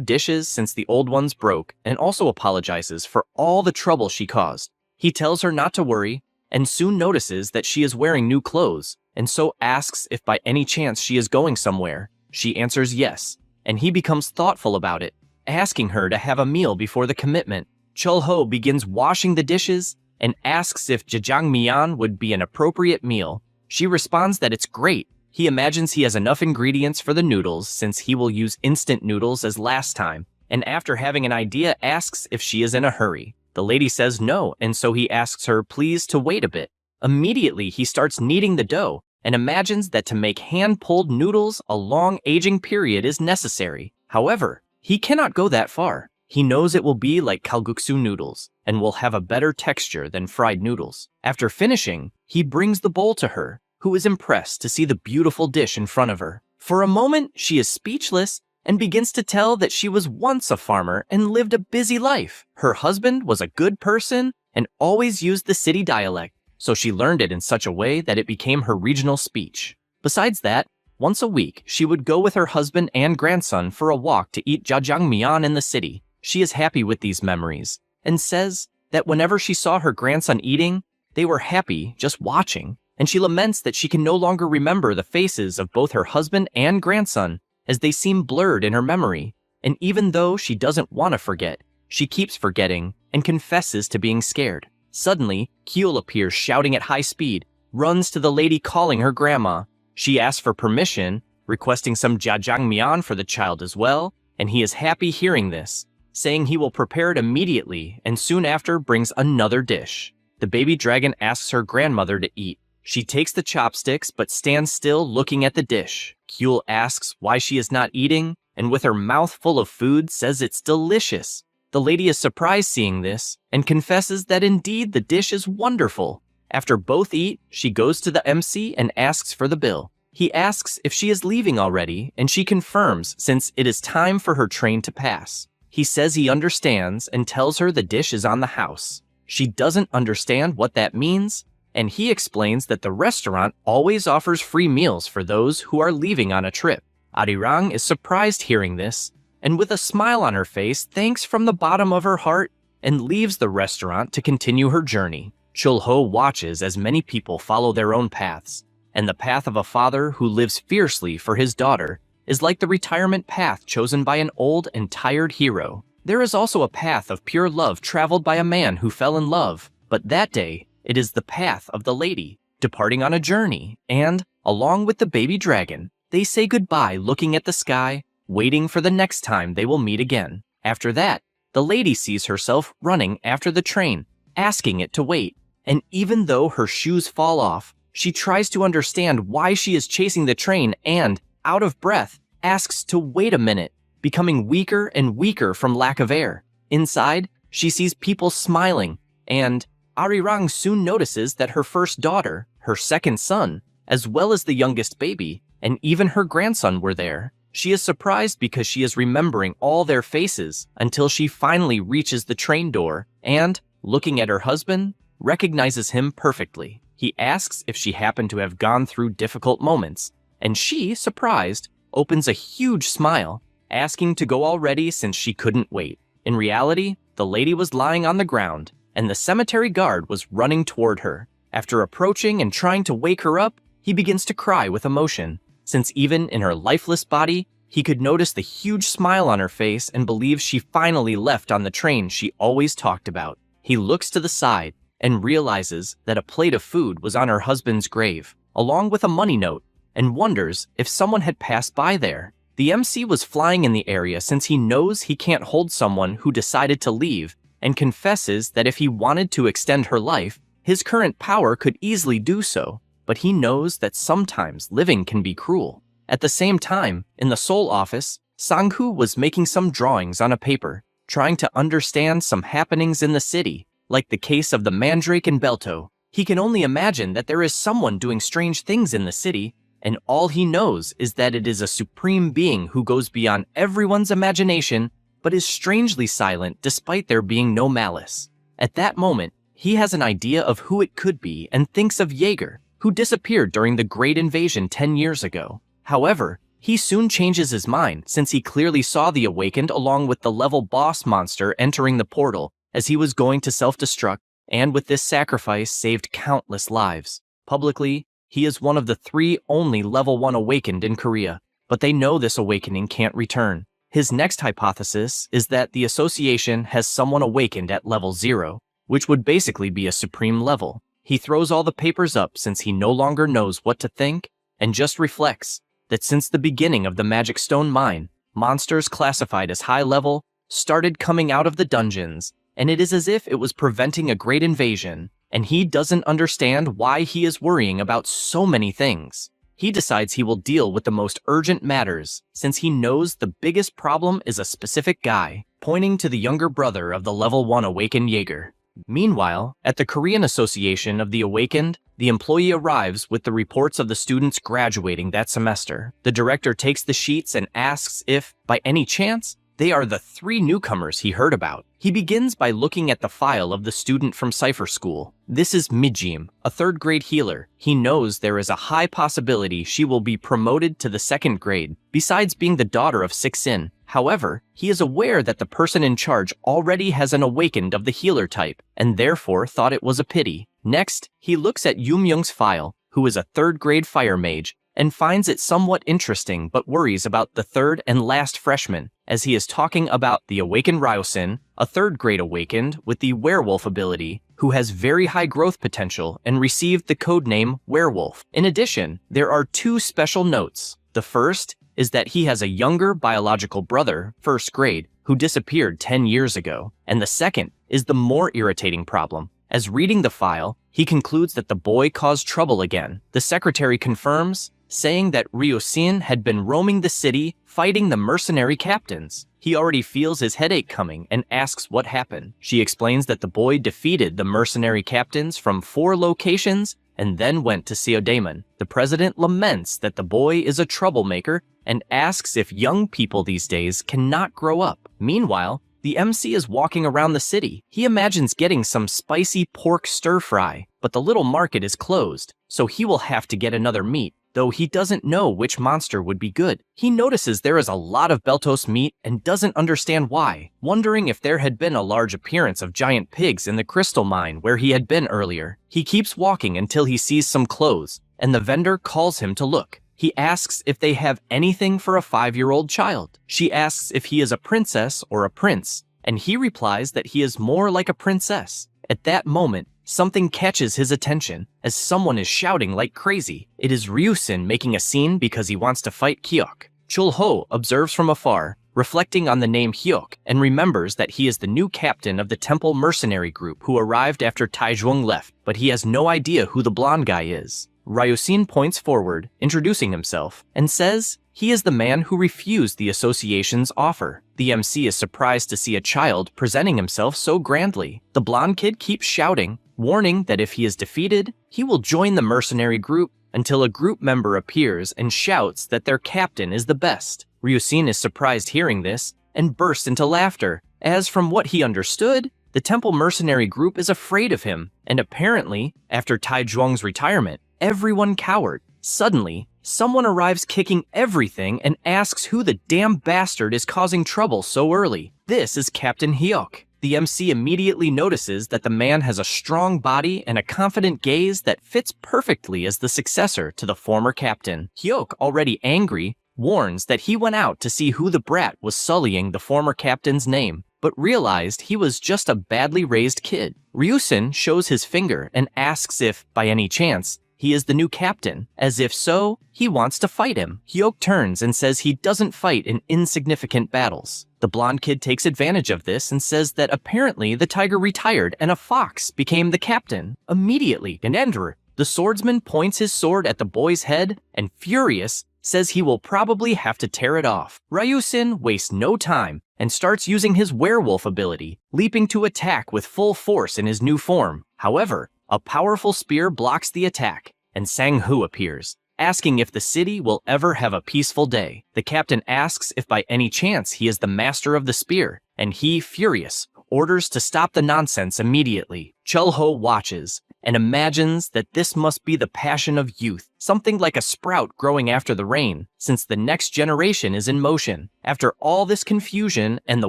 dishes since the old ones broke and also apologizes for all the trouble she caused. He tells her not to worry and soon notices that she is wearing new clothes and so asks if by any chance she is going somewhere. She answers yes, and he becomes thoughtful about it, asking her to have a meal before the commitment. Chul-ho begins washing the dishes and asks if jjajangmyeon would be an appropriate meal. She responds that it's great. He imagines he has enough ingredients for the noodles since he will use instant noodles as last time, and after having an idea asks if she is in a hurry. The lady says no, and so he asks her please to wait a bit. Immediately he starts kneading the dough and imagines that to make hand-pulled noodles a long aging period is necessary. However, he cannot go that far. He knows it will be like kalguksu noodles and will have a better texture than fried noodles. After finishing, he brings the bowl to her, who is impressed to see the beautiful dish in front of her. For a moment, she is speechless and begins to tell that she was once a farmer and lived a busy life. Her husband was a good person and always used the city dialect, so she learned it in such a way that it became her regional speech. Besides that, once a week, she would go with her husband and grandson for a walk to eat jjajangmyeon in the city. She is happy with these memories and says that whenever she saw her grandson eating, they were happy just watching, and she laments that she can no longer remember the faces of both her husband and grandson as they seem blurred in her memory. And even though she doesn't want to forget, she keeps forgetting and confesses to being scared. Suddenly, Kyul appears shouting at high speed, runs to the lady calling her grandma. She asks for permission, requesting some jjajangmyeon for the child as well, and he is happy hearing this, saying he will prepare it immediately and soon after brings another dish. The baby dragon asks her grandmother to eat. She takes the chopsticks but stands still looking at the dish. Kyul asks why she is not eating, and with her mouth full of food says it's delicious. The lady is surprised seeing this and confesses that indeed the dish is wonderful. After both eat, she goes to the MC and asks for the bill. He asks if she is leaving already, and she confirms since it is time for her train to pass. He says he understands and tells her the dish is on the house. She doesn't understand what that means, and he explains that the restaurant always offers free meals for those who are leaving on a trip. Arirang is surprised hearing this, and with a smile on her face thanks from the bottom of her heart and leaves the restaurant to continue her journey. Chul-ho watches as many people follow their own paths, and the path of a father who lives fiercely for his daughter is like the retirement path chosen by an old and tired hero. There is also a path of pure love traveled by a man who fell in love, but that day, it is the path of the lady, departing on a journey, and, along with the baby dragon, they say goodbye looking at the sky, waiting for the next time they will meet again. After that, the lady sees herself running after the train, asking it to wait, and even though her shoes fall off, she tries to understand why she is chasing the train and, out of breath, asks to wait a minute, becoming weaker and weaker from lack of air. Inside, she sees people smiling, and Arirang soon notices that her first daughter, her second son, as well as the youngest baby, and even her grandson were there. She is surprised because she is remembering all their faces until she finally reaches the train door and, looking at her husband, recognizes him perfectly. He asks if she happened to have gone through difficult moments, and she, surprised, opens a huge smile, asking to go already since she couldn't wait. In reality, the lady was lying on the ground, and the cemetery guard was running toward her. After approaching and trying to wake her up, he begins to cry with emotion, since even in her lifeless body, he could notice the huge smile on her face and believes she finally left on the train she always talked about. He looks to the side and realizes that a plate of food was on her husband's grave, along with a money note, and wonders if someone had passed by there. The MC was flying in the area since he knows he can't hold someone who decided to leave, and confesses that if he wanted to extend her life, his current power could easily do so, but he knows that sometimes living can be cruel. At the same time, in the Seoul office, Sang-hoo was making some drawings on a paper, trying to understand some happenings in the city, like the case of the Mandrake and Belto. He can only imagine that there is someone doing strange things in the city, and all he knows is that it is a supreme being who goes beyond everyone's imagination, but is strangely silent despite there being no malice. At that moment, he has an idea of who it could be and thinks of Jaeger, who disappeared during the Great Invasion 10 years ago. However, he soon changes his mind since he clearly saw the Awakened along with the level boss monster entering the portal as he was going to self-destruct, and with this sacrifice saved countless lives. Publicly, he is one of the 3 only level 1 Awakened in Korea, but they know this awakening can't return. His next hypothesis is that the association has someone awakened at level 0, which would basically be a supreme level. He throws all the papers up since he no longer knows what to think, and just reflects that since the beginning of the Magic Stone Mine, monsters classified as high level started coming out of the dungeons, and it is as if it was preventing a great invasion, and he doesn't understand why he is worrying about so many things. He decides he will deal with the most urgent matters, since he knows the biggest problem is a specific guy, pointing to the younger brother of the level 1 awakened Jaeger. Meanwhile, at the Korean Association of the Awakened, the employee arrives with the reports of the students graduating that semester. The director takes the sheets and asks if, by any chance, they are the 3 newcomers he heard about. He begins by looking at the file of the student from Cipher School. This is Mijim, a 3rd grade healer. He knows there is a high possibility she will be promoted to the 2nd grade, besides being the daughter of Sik-sin. However, he is aware that the person in charge already has an Awakened of the healer type, and therefore thought it was a pity. Next, he looks at Yoon-myung's file, who is a 3rd grade fire mage, and finds it somewhat interesting but worries about the 3rd and last freshman, as he is talking about the Awakened Ryosin, a 3rd grade Awakened with the Werewolf ability, who has very high growth potential and received the codename Werewolf. In addition, there are 2 special notes. The first is that he has a younger biological brother, 1st grade, who disappeared 10 years ago, and the second is the more irritating problem. As reading the file, he concludes that the boy caused trouble again. The secretary confirms, saying that Ryosin had been roaming the city fighting the mercenary captains. He already feels his headache coming and asks what happened. She explains that the boy defeated the mercenary captains from 4 locations and then went to Seodaemon. The president laments that the boy is a troublemaker and asks if young people these days cannot grow up. Meanwhile, the MC is walking around the city. He imagines getting some spicy pork stir-fry, but the little market is closed, so he will have to get another meat, though he doesn't know which monster would be good. He notices there is a lot of Beltos meat and doesn't understand why, wondering if there had been a large appearance of giant pigs in the crystal mine where he had been earlier. He keeps walking until he sees some clothes, and the vendor calls him to look. He asks if they have anything for a 5-year-old child. She asks if he is a princess or a prince, and he replies that he is more like a princess. At that moment, something catches his attention as someone is shouting like crazy. It is Ryusin making a scene because he wants to fight Hyuk. Chul-ho observes from afar, reflecting on the name Hyuk, and remembers that he is the new captain of the temple mercenary group who arrived after Taizhuang left, but he has no idea who the blonde guy is. Ryusin points forward, introducing himself, and says he is the man who refused the association's offer. The MC is surprised to see a child presenting himself so grandly. The blonde kid keeps shouting, warning that if he is defeated, he will join the mercenary group until a group member appears and shouts that their captain is the best. Ryusin is surprised hearing this and bursts into laughter, as from what he understood, the temple mercenary group is afraid of him, and apparently, after Taizhuang's retirement, everyone cowered. Suddenly, someone arrives kicking everything and asks who the damn bastard is causing trouble so early. This is Captain Hyuk. The MC immediately notices that the man has a strong body and a confident gaze that fits perfectly as the successor to the former captain. Hyuk, already angry, warns that he went out to see who the brat was sullying the former captain's name, but realized he was just a badly raised kid. Ryusin shows his finger and asks if, by any chance, he is the new captain, as if so, he wants to fight him. Hyuk turns and says he doesn't fight in insignificant battles. The blonde kid takes advantage of this and says that apparently the tiger retired and a fox became the captain. Immediately, the swordsman points his sword at the boy's head and, furious, says he will probably have to tear it off. Ryusin wastes no time and starts using his werewolf ability, leaping to attack with full force in his new form. However, a powerful spear blocks the attack, and Sang-hoo appears, asking if the city will ever have a peaceful day. The captain asks if by any chance he is the master of the spear, and he, furious, orders to stop the nonsense immediately. Chul-ho watches and imagines that this must be the passion of youth, something like a sprout growing after the rain, since the next generation is in motion. After all this confusion and the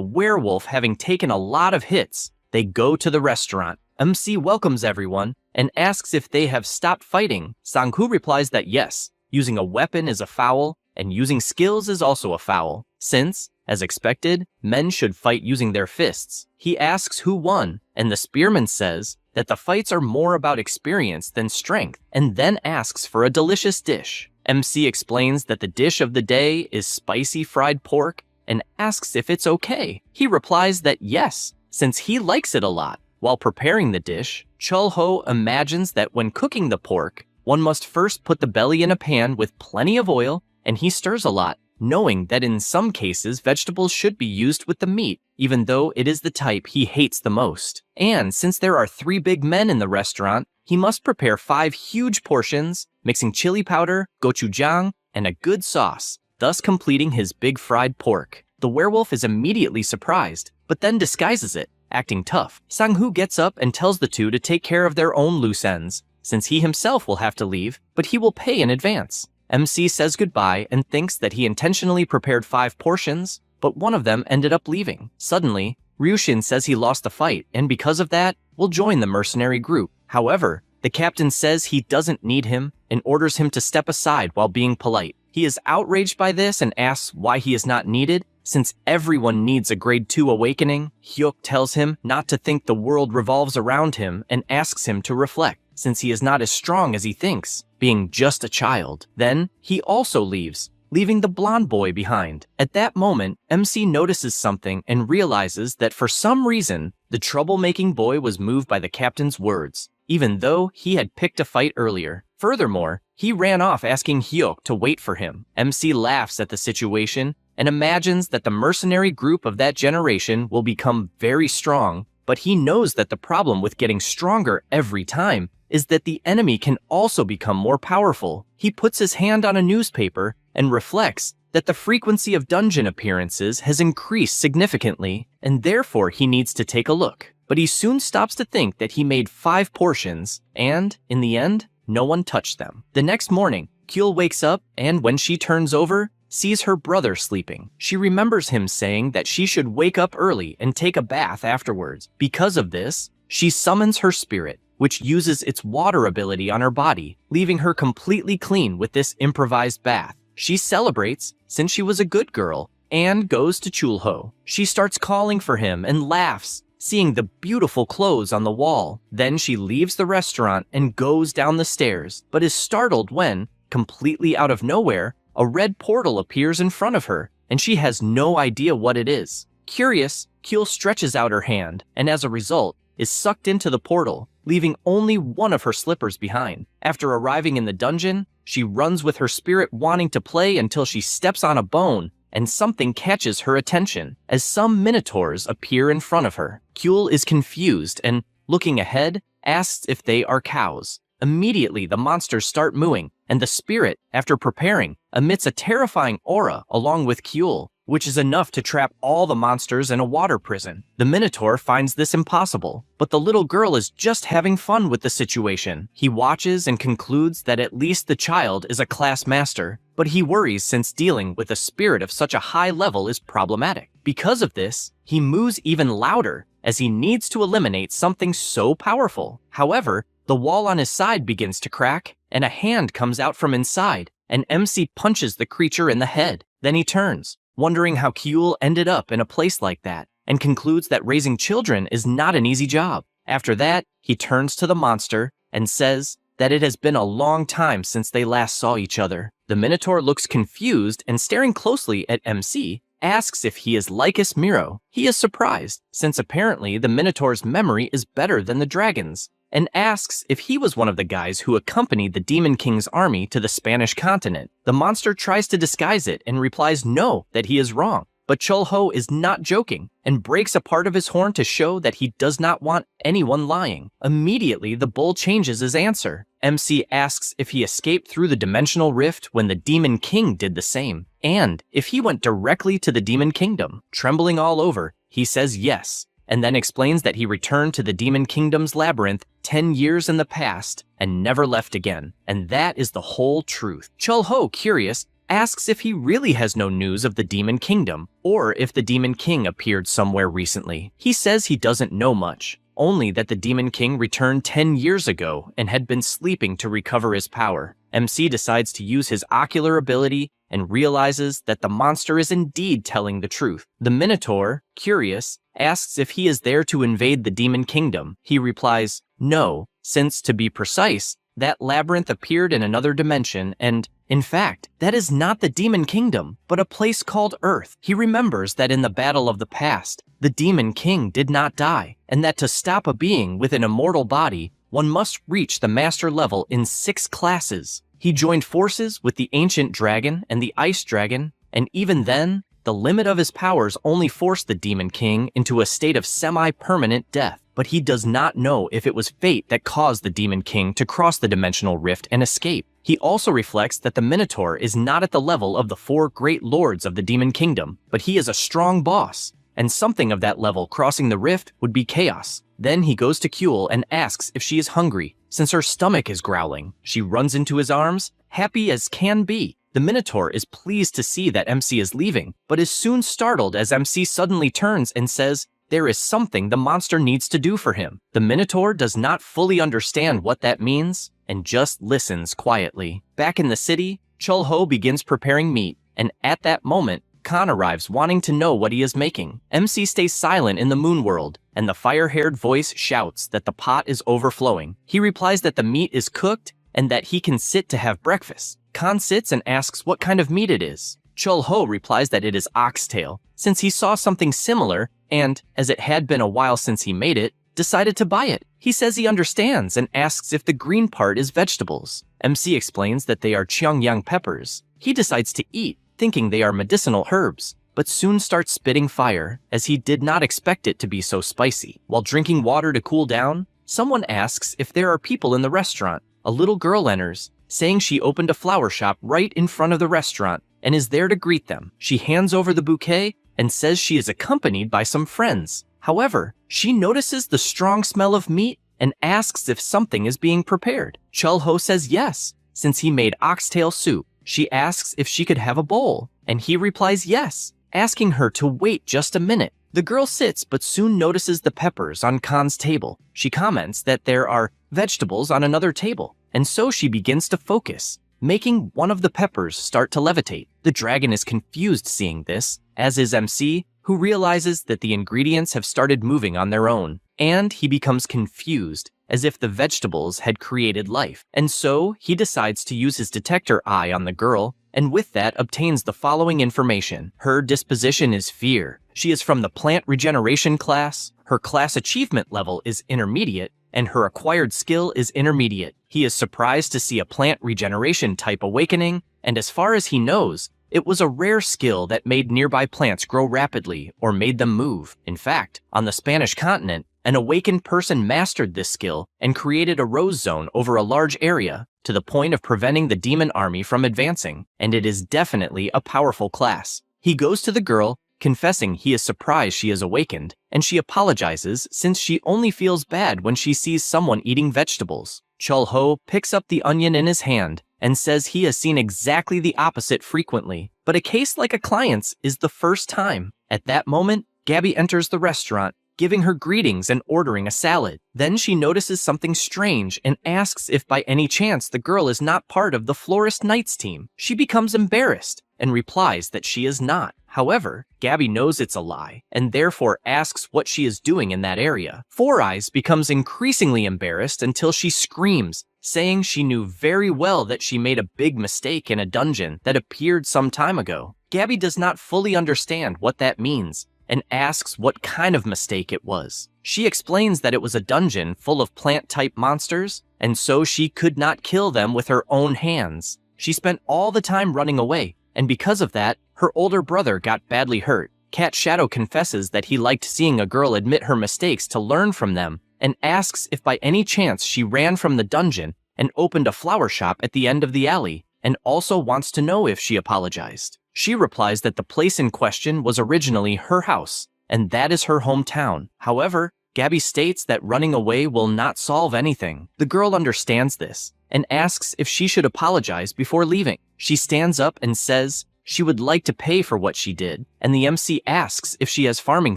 werewolf having taken a lot of hits, they go to the restaurant. MC welcomes everyone and asks if they have stopped fighting. Sang-hoo replies that yes, using a weapon is a foul, and using skills is also a foul, since, as expected, men should fight using their fists. He asks who won, and the spearman says that the fights are more about experience than strength, and then asks for a delicious dish. MC explains that the dish of the day is spicy fried pork and asks if it's okay. He replies that yes, since he likes it a lot. While preparing the dish, Chul-ho imagines that when cooking the pork, one must first put the belly in a pan with plenty of oil, and he stirs a lot, knowing that in some cases vegetables should be used with the meat, even though it is the type he hates the most. And since there are 3 big men in the restaurant, he must prepare 5 huge portions, mixing chili powder, gochujang, and a good sauce, thus completing his big fried pork. The werewolf is immediately surprised, but then disguises it, acting tough. Sang-hoo gets up and tells the two to take care of their own loose ends, since he himself will have to leave, but he will pay in advance. MC says goodbye and thinks that he intentionally prepared 5 portions, but one of them ended up leaving. Suddenly, Ryushin says he lost the fight, and because of that, will join the mercenary group. However, the captain says he doesn't need him and orders him to step aside while being polite. He is outraged by this and asks why he is not needed, since everyone needs a grade 2 awakening. Hyuk tells him not to think the world revolves around him and asks him to reflect, since he is not as strong as he thinks, being just a child. Then, he also leaves, leaving the blonde boy behind. At that moment, MC notices something and realizes that for some reason, the troublemaking boy was moved by the captain's words, even though he had picked a fight earlier. Furthermore, he ran off asking Hyuk to wait for him. MC laughs at the situation and imagines that the mercenary group of that generation will become very strong, but he knows that the problem with getting stronger every time is that the enemy can also become more powerful. He puts his hand on a newspaper and reflects that the frequency of dungeon appearances has increased significantly, and therefore he needs to take a look. But he soon stops to think that he made 5 portions, and, in the end, no one touched them. The next morning, Kyul wakes up, and when she turns over, sees her brother sleeping. She remembers him saying that she should wake up early and take a bath afterwards. Because of this, she summons her spirit, which uses its water ability on her body, leaving her completely clean with this improvised bath. She celebrates, since she was a good girl, and goes to Chul-ho. She starts calling for him and laughs, seeing the beautiful clothes on the wall. Then she leaves the restaurant and goes down the stairs, but is startled when, completely out of nowhere, a red portal appears in front of her, and she has no idea what it is. Curious, Kyul stretches out her hand, and as a result, is sucked into the portal, leaving only one of her slippers behind. After arriving in the dungeon, she runs with her spirit wanting to play until she steps on a bone, and something catches her attention, as some minotaurs appear in front of her. Kyul is confused and, looking ahead, asks if they are cows. Immediately, the monsters start mooing, and the spirit, after preparing, emits a terrifying aura along with Kyul, which is enough to trap all the monsters in a water prison. The Minotaur finds this impossible, but the little girl is just having fun with the situation. He watches and concludes that at least the child is a class master, but he worries since dealing with a spirit of such a high level is problematic. Because of this, he moos even louder, as he needs to eliminate something so powerful. However, the wall on his side begins to crack, and a hand comes out from inside, and MC punches the creature in the head. Then he turns, wondering how Kyul ended up in a place like that, and concludes that raising children is not an easy job. After that, he turns to the monster and says that it has been a long time since they last saw each other. The Minotaur looks confused and staring closely at MC, asks if he is Lycus Miro. He is surprised, since apparently the Minotaur's memory is better than the dragon's, and asks if he was one of the guys who accompanied the Demon King's army to the Spanish continent. The monster tries to disguise it and replies no, that he is wrong. But Chul-Ho is not joking and breaks a part of his horn to show that he does not want anyone lying. Immediately, the bull changes his answer. MC asks if he escaped through the dimensional rift when the Demon King did the same, and if he went directly to the Demon Kingdom. Trembling all over, he says yes, and then explains that he returned to the Demon Kingdom's labyrinth 10 years in the past and never left again. And that is the whole truth. Chul-Ho, curious, asks if he really has no news of the Demon Kingdom, or if the Demon King appeared somewhere recently. He says he doesn't know much, only that the Demon King returned 10 years ago and had been sleeping to recover his power. MC decides to use his ocular ability and realizes that the monster is indeed telling the truth. The Minotaur, curious, asks if he is there to invade the Demon Kingdom. He replies, no, since, to be precise, that labyrinth appeared in another dimension and, in fact, that is not the Demon Kingdom, but a place called Earth. He remembers that in the battle of the past, the Demon King did not die, and that to stop a being with an immortal body, one must reach the master level in 6 classes. He joined forces with the Ancient Dragon and the Ice Dragon, and even then, the limit of his powers only forced the Demon King into a state of semi-permanent death. But he does not know if it was fate that caused the Demon King to cross the dimensional rift and escape. He also reflects that the Minotaur is not at the level of the 4 great lords of the Demon Kingdom, but he is a strong boss, and something of that level crossing the rift would be chaos. Then he goes to Kuel and asks if she is hungry, since her stomach is growling. She runs into his arms, happy as can be. The Minotaur is pleased to see that MC is leaving, but is soon startled as MC suddenly turns and says, there is something the monster needs to do for him. The Minotaur does not fully understand what that means and just listens quietly. Back in the city, Chul-Ho begins preparing meat, and at that moment, Khan arrives wanting to know what he is making. MC stays silent in the moon world, and the fire-haired voice shouts that the pot is overflowing. He replies that the meat is cooked and that he can sit to have breakfast. Khan sits and asks what kind of meat it is. Chul-Ho replies that it is oxtail, since he saw something similar and, as it had been a while since he made it, decided to buy it. He says he understands and asks if the green part is vegetables. MC explains that they are Cheongyang peppers. He decides to eat, thinking they are medicinal herbs, but soon starts spitting fire, as he did not expect it to be so spicy. While drinking water to cool down, someone asks if there are people in the restaurant. A little girl enters, saying she opened a flower shop right in front of the restaurant and is there to greet them. She hands over the bouquet and says she is accompanied by some friends. However, she notices the strong smell of meat and asks if something is being prepared. Chul-Ho says yes, since he made oxtail soup. She asks if she could have a bowl, and he replies yes, asking her to wait just a minute. The girl sits but soon notices the peppers on Khan's table. She comments that there are vegetables on another table, and so she begins to focus, making one of the peppers start to levitate. The dragon is confused seeing this, as is MC, who realizes that the ingredients have started moving on their own, and he becomes confused, as if the vegetables had created life. And so, he decides to use his detector eye on the girl, and with that obtains the following information. Her disposition is fear. She is from the plant regeneration class, her class achievement level is intermediate, and her acquired skill is intermediate. He is surprised to see a plant regeneration type awakening, and as far as he knows, it was a rare skill that made nearby plants grow rapidly or made them move. In fact, on the Spanish continent, an awakened person mastered this skill and created a rose zone over a large area to the point of preventing the demon army from advancing, and it is definitely a powerful class. He goes to the girl, confessing he is surprised she is awakened, and she apologizes since she only feels bad when she sees someone eating vegetables. Chul-Ho picks up the onion in his hand and says he has seen exactly the opposite frequently, but a case like a client's is the first time. At that moment, Gabby enters the restaurant, giving her greetings and ordering a salad. Then she notices something strange and asks if by any chance the girl is not part of the Florist Knights team. She becomes embarrassed and replies that she is not. However, Gabby knows it's a lie and therefore asks what she is doing in that area. Four Eyes becomes increasingly embarrassed until she screams, saying she knew very well that she made a big mistake in a dungeon that appeared some time ago. Gabby does not fully understand what that means and asks what kind of mistake it was. She explains that it was a dungeon full of plant-type monsters, and so she could not kill them with her own hands. She spent all the time running away, and because of that, her older brother got badly hurt. Cat Shadow confesses that he liked seeing a girl admit her mistakes to learn from them, and asks if by any chance she ran from the dungeon and opened a flower shop at the end of the alley, and also wants to know if she apologized. She replies that the place in question was originally her house, and that is her hometown. However, Gabby states that running away will not solve anything. The girl understands this, and asks if she should apologize before leaving. She stands up and says she would like to pay for what she did, and the MC asks if she has farming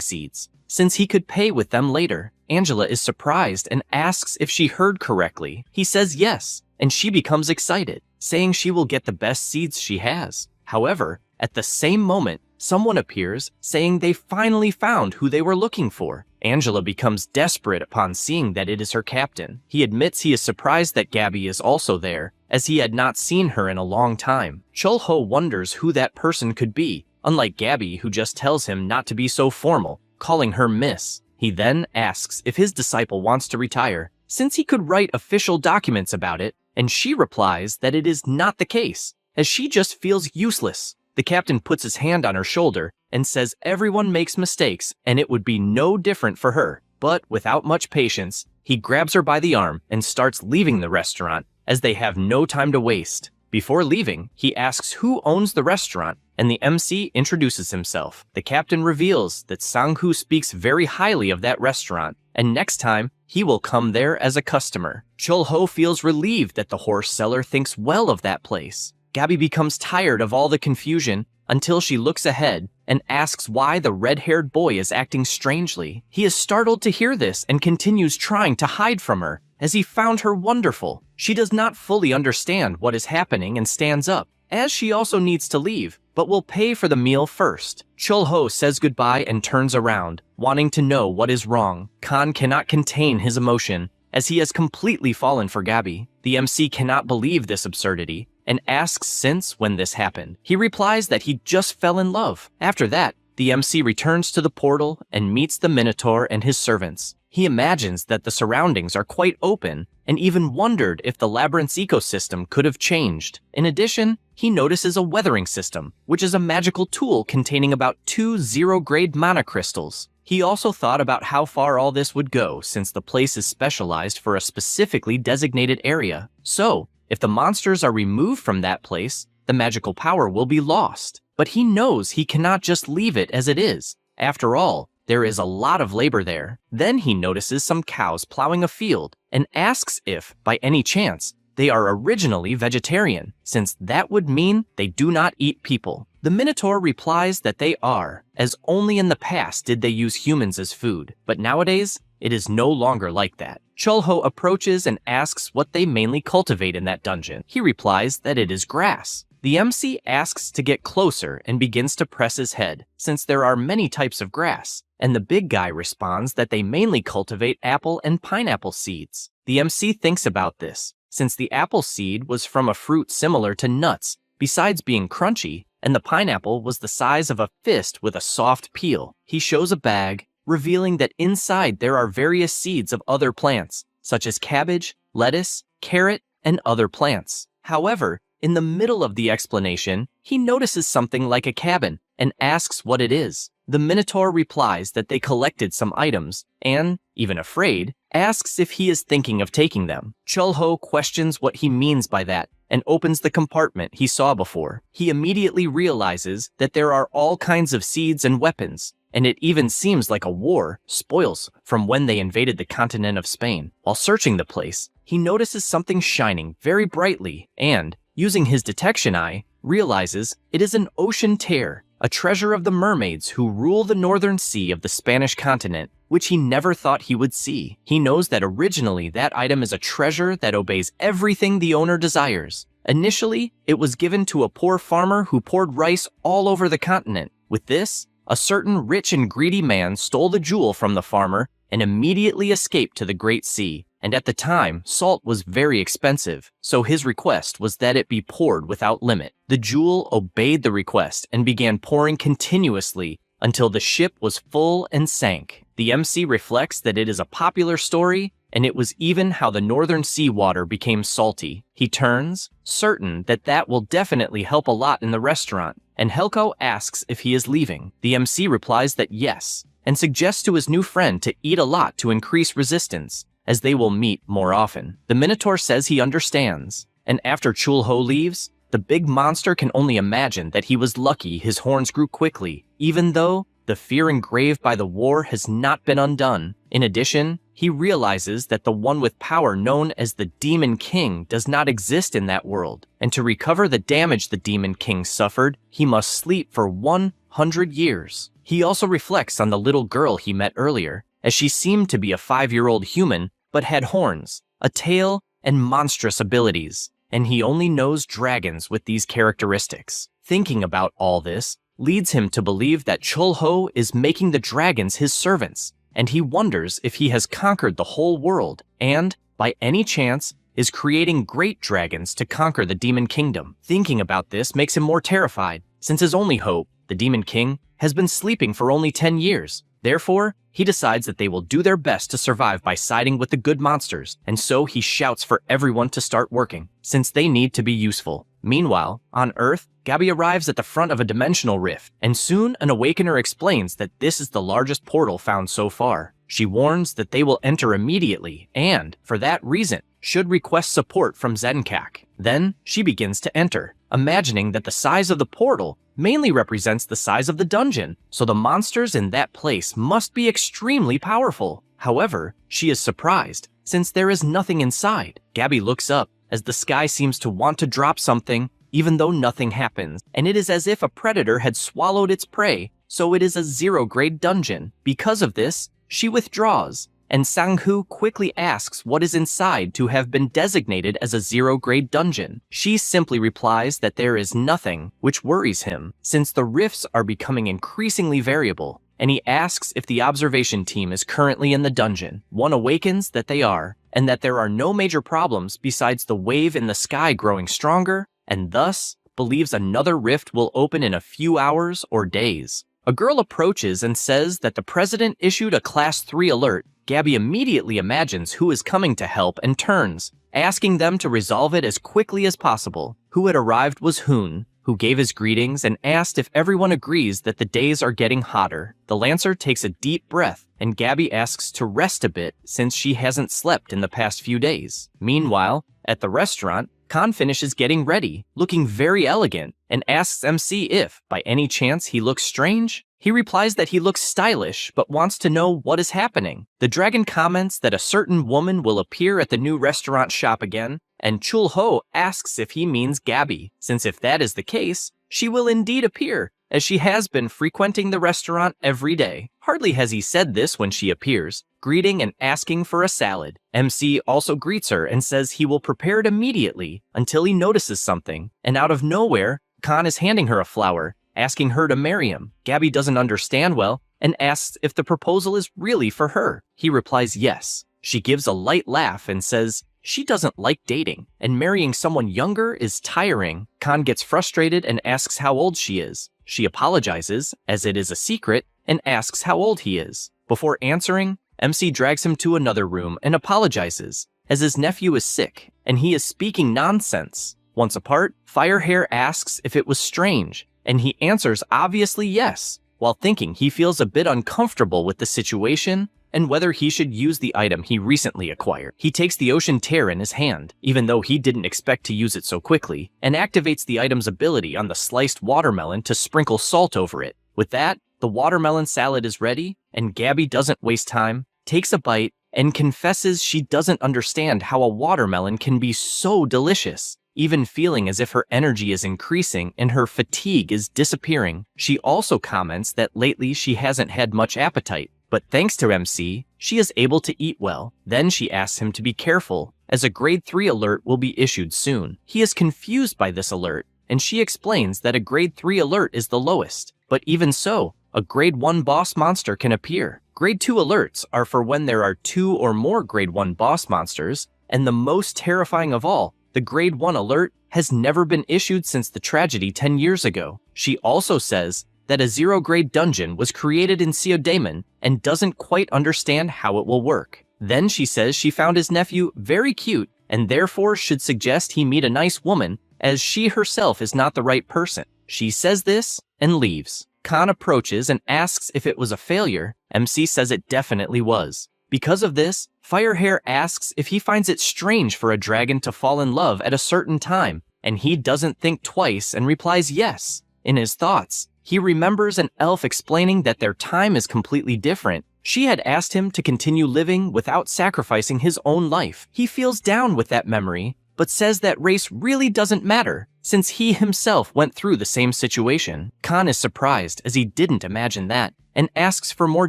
seeds, since he could pay with them later. Angela is surprised and asks if she heard correctly. He says yes, and she becomes excited, saying she will get the best seeds she has. However, at the same moment, someone appears, saying they finally found who they were looking for. Angela becomes desperate upon seeing that it is her captain. He admits he is surprised that Gabby is also there, as he had not seen her in a long time. Chul-ho wonders who that person could be, unlike Gabby, who just tells him not to be so formal, calling her Miss. He then asks if his disciple wants to retire, since he could write official documents about it, and she replies that it is not the case, as she just feels useless. The captain puts his hand on her shoulder and says everyone makes mistakes and it would be no different for her. But without much patience, he grabs her by the arm and starts leaving the restaurant, as they have no time to waste. Before leaving, he asks who owns the restaurant, and the MC introduces himself. The captain reveals that Sang-hoo speaks very highly of that restaurant, and next time, he will come there as a customer. Chul-ho feels relieved that the horse seller thinks well of that place. Gabby becomes tired of all the confusion until she looks ahead and asks why the red-haired boy is acting strangely. He is startled to hear this and continues trying to hide from her, as he found her wonderful. She does not fully understand what is happening and stands up, as she also needs to leave, but will pay for the meal first. Chul-ho says goodbye and turns around, wanting to know what is wrong. Khan cannot contain his emotion, as he has completely fallen for Gabby. The MC cannot believe this absurdity, and asks since when this happened. He replies that he just fell in love. After that, the MC returns to the portal and meets the Minotaur and his servants. He imagines that the surroundings are quite open, and even wondered if the labyrinth's ecosystem could have changed. In addition, he notices a weathering system, which is a magical tool containing about 2 zero-grade mana crystals. He also thought about how far all this would go, since the place is specialized for a specifically designated area. So, if the monsters are removed from that place, the magical power will be lost. But he knows he cannot just leave it as it is. After all, there is a lot of labor there. Then he notices some cows plowing a field and asks if, by any chance, they are originally vegetarian, since that would mean they do not eat people. The Minotaur replies that they are, as only in the past did they use humans as food, but nowadays, it is no longer like that. Chul-ho approaches and asks what they mainly cultivate in that dungeon. He replies that it is grass. The MC asks to get closer and begins to press his head, since there are many types of grass, and the big guy responds that they mainly cultivate apple and pineapple seeds. The MC thinks about this, since the apple seed was from a fruit similar to nuts, besides being crunchy, and the pineapple was the size of a fist with a soft peel. He shows a bag, revealing that inside there are various seeds of other plants, such as cabbage, lettuce, carrot, and other plants. However, in the middle of the explanation, he notices something like a cabin and asks what it is. The Minotaur replies that they collected some items and, even afraid, asks if he is thinking of taking them. Chul-ho questions what he means by that and opens the compartment he saw before. He immediately realizes that there are all kinds of seeds and weapons, and it even seems like a war, spoils from when they invaded the continent of Spain. While searching the place, he notices something shining very brightly and, using his detection eye, realizes it is an ocean tear, a treasure of the mermaids who rule the northern sea of the Spanish continent, which he never thought he would see. He knows that originally that item is a treasure that obeys everything the owner desires. Initially, it was given to a poor farmer who poured rice all over the continent. With this, a certain rich and greedy man stole the jewel from the farmer and immediately escaped to the Great Sea. And at the time, salt was very expensive, so his request was that it be poured without limit. The jewel obeyed the request and began pouring continuously until the ship was full and sank. The MC reflects that it is a popular story, and it was even how the northern seawater became salty. He turns, certain that that will definitely help a lot in the restaurant, and Helko asks if he is leaving. The MC replies that yes, and suggests to his new friend to eat a lot to increase resistance, as they will meet more often. The Minotaur says he understands, and after Chulho leaves, the big monster can only imagine that he was lucky his horns grew quickly, even though the fear engraved by the war has not been undone. In addition, he realizes that the one with power known as the Demon King does not exist in that world, and to recover the damage the Demon King suffered, he must sleep for 100 years. He also reflects on the little girl he met earlier, as she seemed to be a 5-year-old human, but had horns, a tail, and monstrous abilities, and he only knows dragons with these characteristics. Thinking about all this leads him to believe that Chulho is making the dragons his servants, and he wonders if he has conquered the whole world and, by any chance, is creating great dragons to conquer the Demon Kingdom. Thinking about this makes him more terrified, since his only hope, the Demon King, has been sleeping for only 10 years. Therefore, he decides that they will do their best to survive by siding with the good monsters, and so he shouts for everyone to start working, since they need to be useful. Meanwhile, on Earth, Gabi arrives at the front of a dimensional rift, and soon an Awakener explains that this is the largest portal found so far. She warns that they will enter immediately, and, for that reason, should request support from Zenkak. Then, she begins to enter, imagining that the size of the portal mainly represents the size of the dungeon, so the monsters in that place must be extremely powerful. However, she is surprised, since there is nothing inside. Gabi looks up, as the sky seems to want to drop something, even though nothing happens, and it is as if a predator had swallowed its prey, so it is a 0-grade dungeon. Because of this, she withdraws, and Sanghu quickly asks what is inside to have been designated as a 0-grade dungeon. She simply replies that there is nothing, which worries him, since the rifts are becoming increasingly variable, and he asks if the observation team is currently in the dungeon. One awakens that they are, and that there are no major problems besides the wave in the sky growing stronger, and thus believes another rift will open in a few hours or days. A girl approaches and says that the president issued a Class 3 alert. Gabi immediately imagines who is coming to help and turns, asking them to resolve it as quickly as possible. Who had arrived was Hoon, who gave his greetings and asked if everyone agrees that the days are getting hotter. The Lancer takes a deep breath, and Gabi asks to rest a bit since she hasn't slept in the past few days. Meanwhile, at the restaurant, Khan finishes getting ready, looking very elegant, and asks MC if, by any chance, he looks strange. He replies that he looks stylish, but wants to know what is happening. The dragon comments that a certain woman will appear at the new restaurant shop again, and Chulho asks if he means Gabi, since if that is the case, she will indeed appear, as she has been frequenting the restaurant every day. Hardly has he said this when she appears, greeting and asking for a salad. MC also greets her and says he will prepare it immediately until he notices something, and out of nowhere, Khan is handing her a flower, asking her to marry him. Gabi doesn't understand well and asks if the proposal is really for her. He replies yes. She gives a light laugh and says she doesn't like dating, and marrying someone younger is tiring. Khan gets frustrated and asks how old she is. She apologizes, as it is a secret, and asks how old he is. Before answering, MC drags him to another room and apologizes, as his nephew is sick, and he is speaking nonsense. Once apart, Firehair asks if it was strange, and he answers obviously yes, while thinking he feels a bit uncomfortable with the situation and whether he should use the item he recently acquired. He takes the Ocean Tear in his hand, even though he didn't expect to use it so quickly, and activates the item's ability on the sliced watermelon to sprinkle salt over it. With that, the watermelon salad is ready, and Gabi doesn't waste time, takes a bite, and confesses she doesn't understand how a watermelon can be so delicious, even feeling as if her energy is increasing and her fatigue is disappearing. She also comments that lately she hasn't had much appetite, but thanks to MC, she is able to eat well. Then she asks him to be careful, as a grade 3 alert will be issued soon. He is confused by this alert, and she explains that a grade 3 alert is the lowest, but even so, a grade 1 boss monster can appear. Grade 2 alerts are for when there are 2 or more grade 1 boss monsters, and the most terrifying of all, the grade 1 alert has never been issued since the tragedy 10 years ago. She also says that a zero-grade dungeon was created in Seodaemon and doesn't quite understand how it will work. Then she says she found his nephew very cute and therefore should suggest he meet a nice woman, as she herself is not the right person. She says this and leaves. Khan approaches and asks if it was a failure. MC says it definitely was. Because of this, Firehair asks if he finds it strange for a dragon to fall in love at a certain time, and he doesn't think twice and replies yes. In his thoughts, he remembers an elf explaining that their time is completely different. She had asked him to continue living without sacrificing his own life. He feels down with that memory, but says that race really doesn't matter, since he himself went through the same situation. Khan is surprised, as he didn't imagine that, and asks for more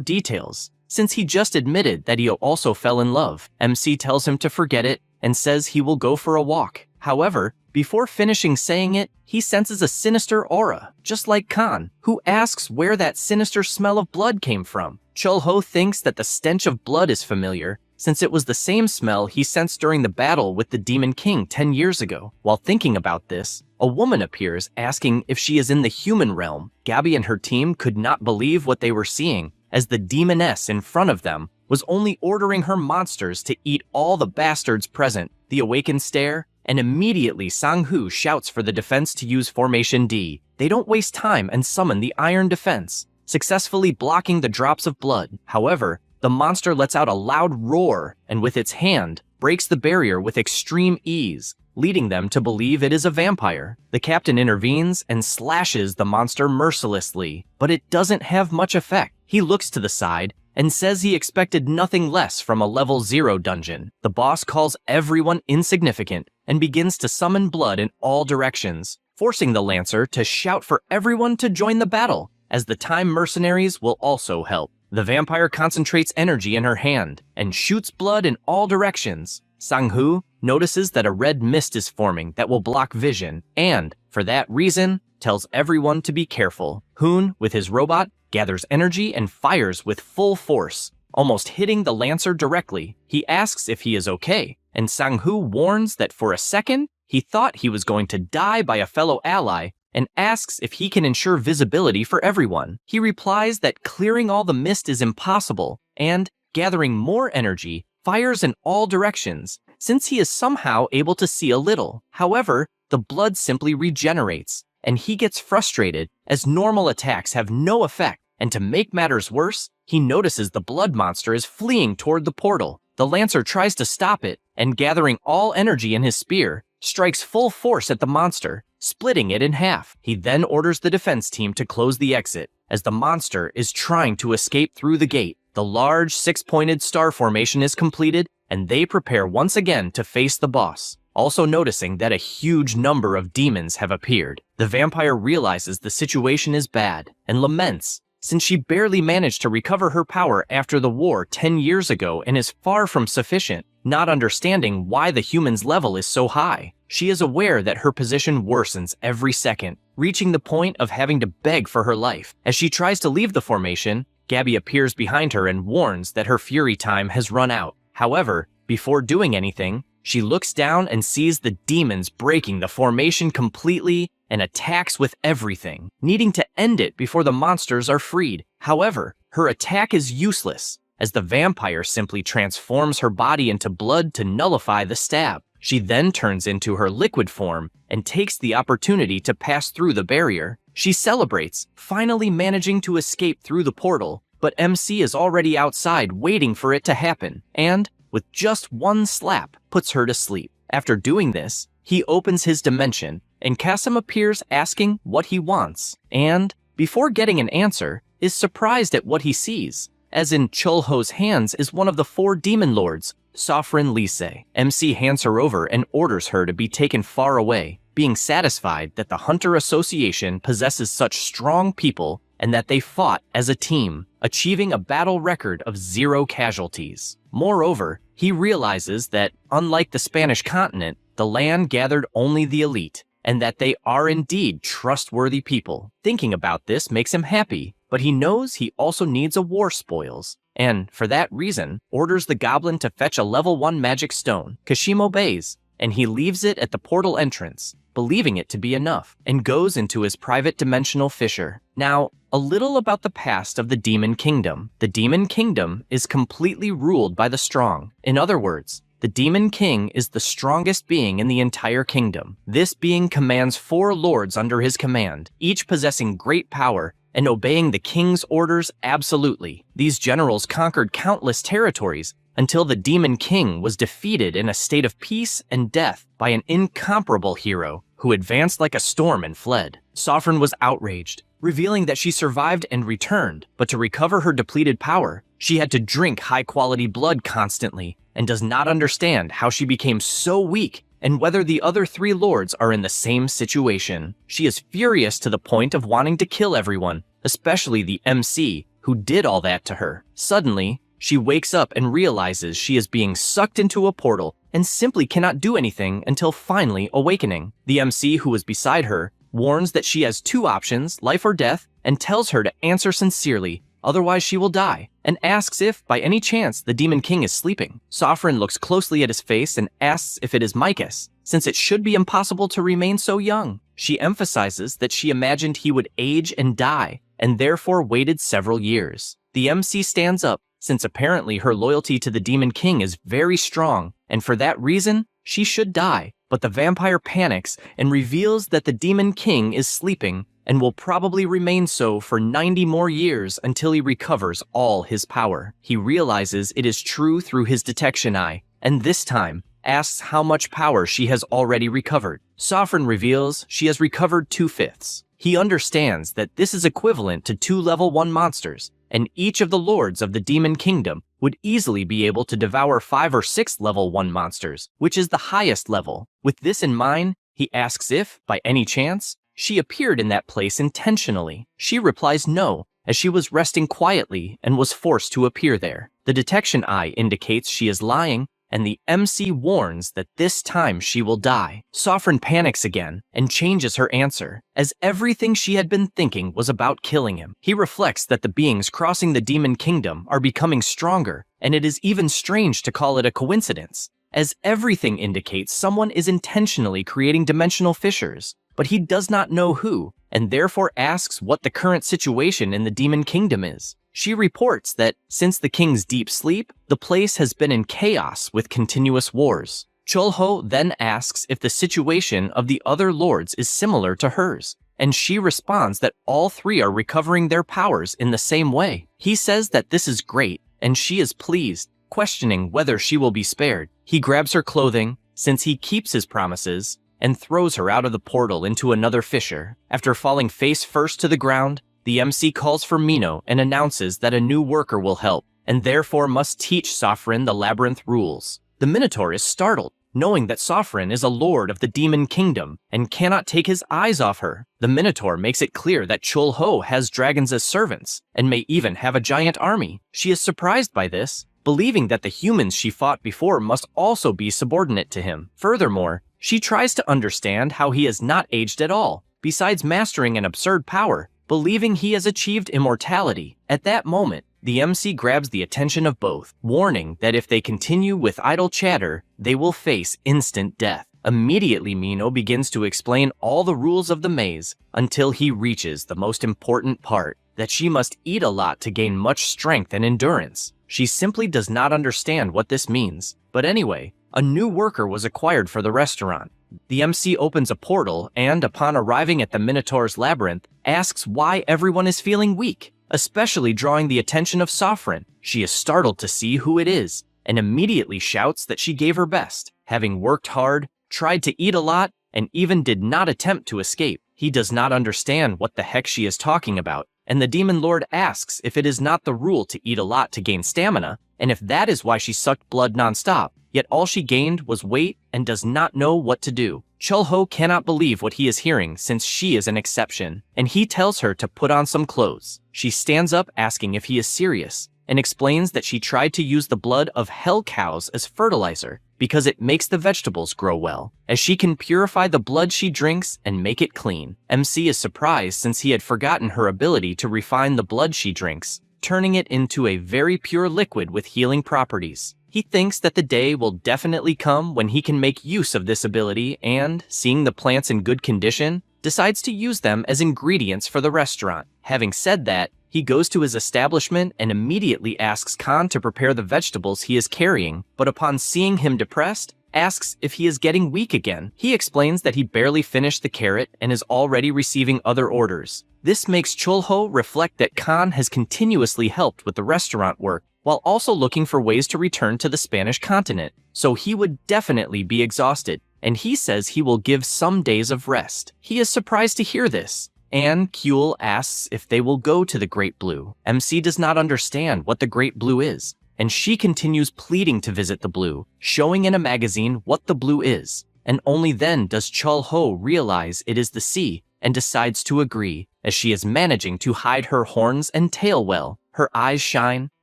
details, since he just admitted that he also fell in love. MC tells him to forget it, and says he will go for a walk. However, before finishing saying it, he senses a sinister aura, just like Khan, who asks where that sinister smell of blood came from. Chulho thinks that the stench of blood is familiar, since it was the same smell he sensed during the battle with the Demon King 10 years ago. While thinking about this, a woman appears asking if she is in the human realm. Gabby and her team could not believe what they were seeing, as the demoness in front of them was only ordering her monsters to eat all the bastards present. The awakened stare, and immediately Sang-hoo shouts for the defense to use Formation D. They don't waste time and summon the Iron Defense, successfully blocking the drops of blood. However, the monster lets out a loud roar and with its hand breaks the barrier with extreme ease, leading them to believe it is a vampire. The captain intervenes and slashes the monster mercilessly, but it doesn't have much effect. He looks to the side and says he expected nothing less from a level 0 dungeon. The boss calls everyone insignificant and begins to summon blood in all directions, forcing the Lancer to shout for everyone to join the battle, as the Time mercenaries will also help. The vampire concentrates energy in her hand and shoots blood in all directions. Sang-hoo notices that a red mist is forming that will block vision and, for that reason, tells everyone to be careful. Hoon, with his robot, gathers energy and fires with full force, almost hitting the Lancer directly. He asks if he is okay, and Sang-hoo warns that for a second, he thought he was going to die by a fellow ally, and asks if he can ensure visibility for everyone. He replies that clearing all the mist is impossible, and, gathering more energy, fires in all directions, since he is somehow able to see a little. However, the blood simply regenerates, and he gets frustrated as normal attacks have no effect, and to make matters worse, he notices the blood monster is fleeing toward the portal. The Lancer tries to stop it, and gathering all energy in his spear, strikes full force at the monster, splitting it in half. He then orders the defense team to close the exit, as the monster is trying to escape through the gate. The large six-pointed star formation is completed, and they prepare once again to face the boss, also noticing that a huge number of demons have appeared. The vampire realizes the situation is bad, and laments, since she barely managed to recover her power after the war 10 years ago and is far from sufficient, not understanding why the human's level is so high. She is aware that her position worsens every second, reaching the point of having to beg for her life. As she tries to leave the formation, Gabby appears behind her and warns that her fury time has run out. However, before doing anything, she looks down and sees the demons breaking the formation completely and attacks with everything, needing to end it before the monsters are freed. However, her attack is useless, as the vampire simply transforms her body into blood to nullify the stab. She then turns into her liquid form and takes the opportunity to pass through the barrier. She celebrates, finally managing to escape through the portal, but MC is already outside waiting for it to happen, and, with just one slap, puts her to sleep. After doing this, he opens his dimension, and Kasim appears asking what he wants, and, before getting an answer, is surprised at what he sees, as in Chulho's hands is one of the 4 demon lords, Sofrin Lise. MC hands her over and orders her to be taken far away, being satisfied that the Hunter Association possesses such strong people and that they fought as a team, achieving a battle record of 0 casualties. Moreover, he realizes that, unlike the Spanish continent, the land gathered only the elite, and that they are indeed trustworthy people. Thinking about this makes him happy, but he knows he also needs a war spoils, and, for that reason, orders the goblin to fetch a level 1 magic stone. Kashimo obeys, and he leaves it at the portal entrance, believing it to be enough, and goes into his private dimensional fissure. Now, a little about the past of the Demon Kingdom. The Demon Kingdom is completely ruled by the strong. In other words, the Demon King is the strongest being in the entire kingdom. This being commands 4 lords under his command, each possessing great power and obeying the king's orders absolutely. These generals conquered countless territories until the Demon King was defeated in a state of peace and death by an incomparable hero who advanced like a storm and fled. Sovereign was outraged, revealing that she survived and returned, but to recover her depleted power, she had to drink high-quality blood constantly and does not understand how she became so weak and whether the other 3 lords are in the same situation. She is furious to the point of wanting to kill everyone, especially the MC who did all that to her. Suddenly, she wakes up and realizes she is being sucked into a portal and simply cannot do anything until finally awakening. The MC who was beside her warns that she has 2 options, life or death, and tells her to answer sincerely, otherwise she will die, and asks if, by any chance, the Demon King is sleeping. Sovereign looks closely at his face and asks if it is Micus, since it should be impossible to remain so young. She emphasizes that she imagined he would age and die, and therefore waited several years. The MC stands up, since apparently her loyalty to the Demon King is very strong, and for that reason, she should die. But the vampire panics and reveals that the Demon King is sleeping and will probably remain so for 90 more years until he recovers all his power. He realizes it is true through his detection eye, and this time asks how much power she has already recovered. Sovereign reveals she has recovered 2/5. He understands that this is equivalent to 2 level 1 monsters, and each of the lords of the Demon Kingdom would easily be able to devour 5 or 6 level 1 monsters, which is the highest level. With this in mind, he asks if, by any chance, she appeared in that place intentionally. She replies no, as she was resting quietly and was forced to appear there. The detection eye indicates she is lying, and the MC warns that this time she will die. Sovereign panics again and changes her answer, as everything she had been thinking was about killing him. He reflects that the beings crossing the Demon Kingdom are becoming stronger, and it is even strange to call it a coincidence, as everything indicates someone is intentionally creating dimensional fissures. But he does not know who, and therefore asks what the current situation in the Demon Kingdom is. She reports that, since the king's deep sleep, the place has been in chaos with continuous wars. Cholho then asks if the situation of the other lords is similar to hers, and she responds that all 3 are recovering their powers in the same way. He says that this is great, and she is pleased, questioning whether she will be spared. He grabs her clothing, since he keeps his promises, and throws her out of the portal into another fissure. After falling face first to the ground, the MC calls for Mino and announces that a new worker will help, and therefore must teach Sovereign the labyrinth rules. The Minotaur is startled, knowing that Sovereign is a lord of the Demon Kingdom and cannot take his eyes off her. The Minotaur makes it clear that Cholho has dragons as servants, and may even have a giant army. She is surprised by this, believing that the humans she fought before must also be subordinate to him. Furthermore, she tries to understand how he has not aged at all, besides mastering an absurd power, believing he has achieved immortality. At that moment, the MC grabs the attention of both, warning that if they continue with idle chatter, they will face instant death. Immediately, Mino begins to explain all the rules of the maze until he reaches the most important part, that she must eat a lot to gain much strength and endurance. She simply does not understand what this means. But anyway, a new worker was acquired for the restaurant. The MC opens a portal and, upon arriving at the Minotaur's labyrinth, asks why everyone is feeling weak, especially drawing the attention of Sovereign. She is startled to see who it is, and immediately shouts that she gave her best, having worked hard, tried to eat a lot, and even did not attempt to escape. He does not understand what the heck she is talking about, and the Demon Lord asks if it is not the rule to eat a lot to gain stamina, and if that is why she sucked blood non-stop. Yet all she gained was weight and does not know what to do. Cholho cannot believe what he is hearing, since she is an exception, and he tells her to put on some clothes. She stands up asking if he is serious, and explains that she tried to use the blood of hell cows as fertilizer because it makes the vegetables grow well, as she can purify the blood she drinks and make it clean. MC is surprised since he had forgotten her ability to refine the blood she drinks, turning it into a very pure liquid with healing properties. He thinks that the day will definitely come when he can make use of this ability and, seeing the plants in good condition, decides to use them as ingredients for the restaurant. Having said that, he goes to his establishment and immediately asks Khan to prepare the vegetables he is carrying, but upon seeing him depressed, asks if he is getting weak again. He explains that he barely finished the carrot and is already receiving other orders. This makes Chulho reflect that Khan has continuously helped with the restaurant work, while also looking for ways to return to the Spanish continent, so he would definitely be exhausted, and he says he will give some days of rest. He is surprised to hear this, and Kyul asks if they will go to the Great Blue. MC does not understand what the Great Blue is, and she continues pleading to visit the Blue, showing in a magazine what the Blue is, and only then does Chulho realize it is the sea and decides to agree, as she is managing to hide her horns and tail well. Her eyes shine,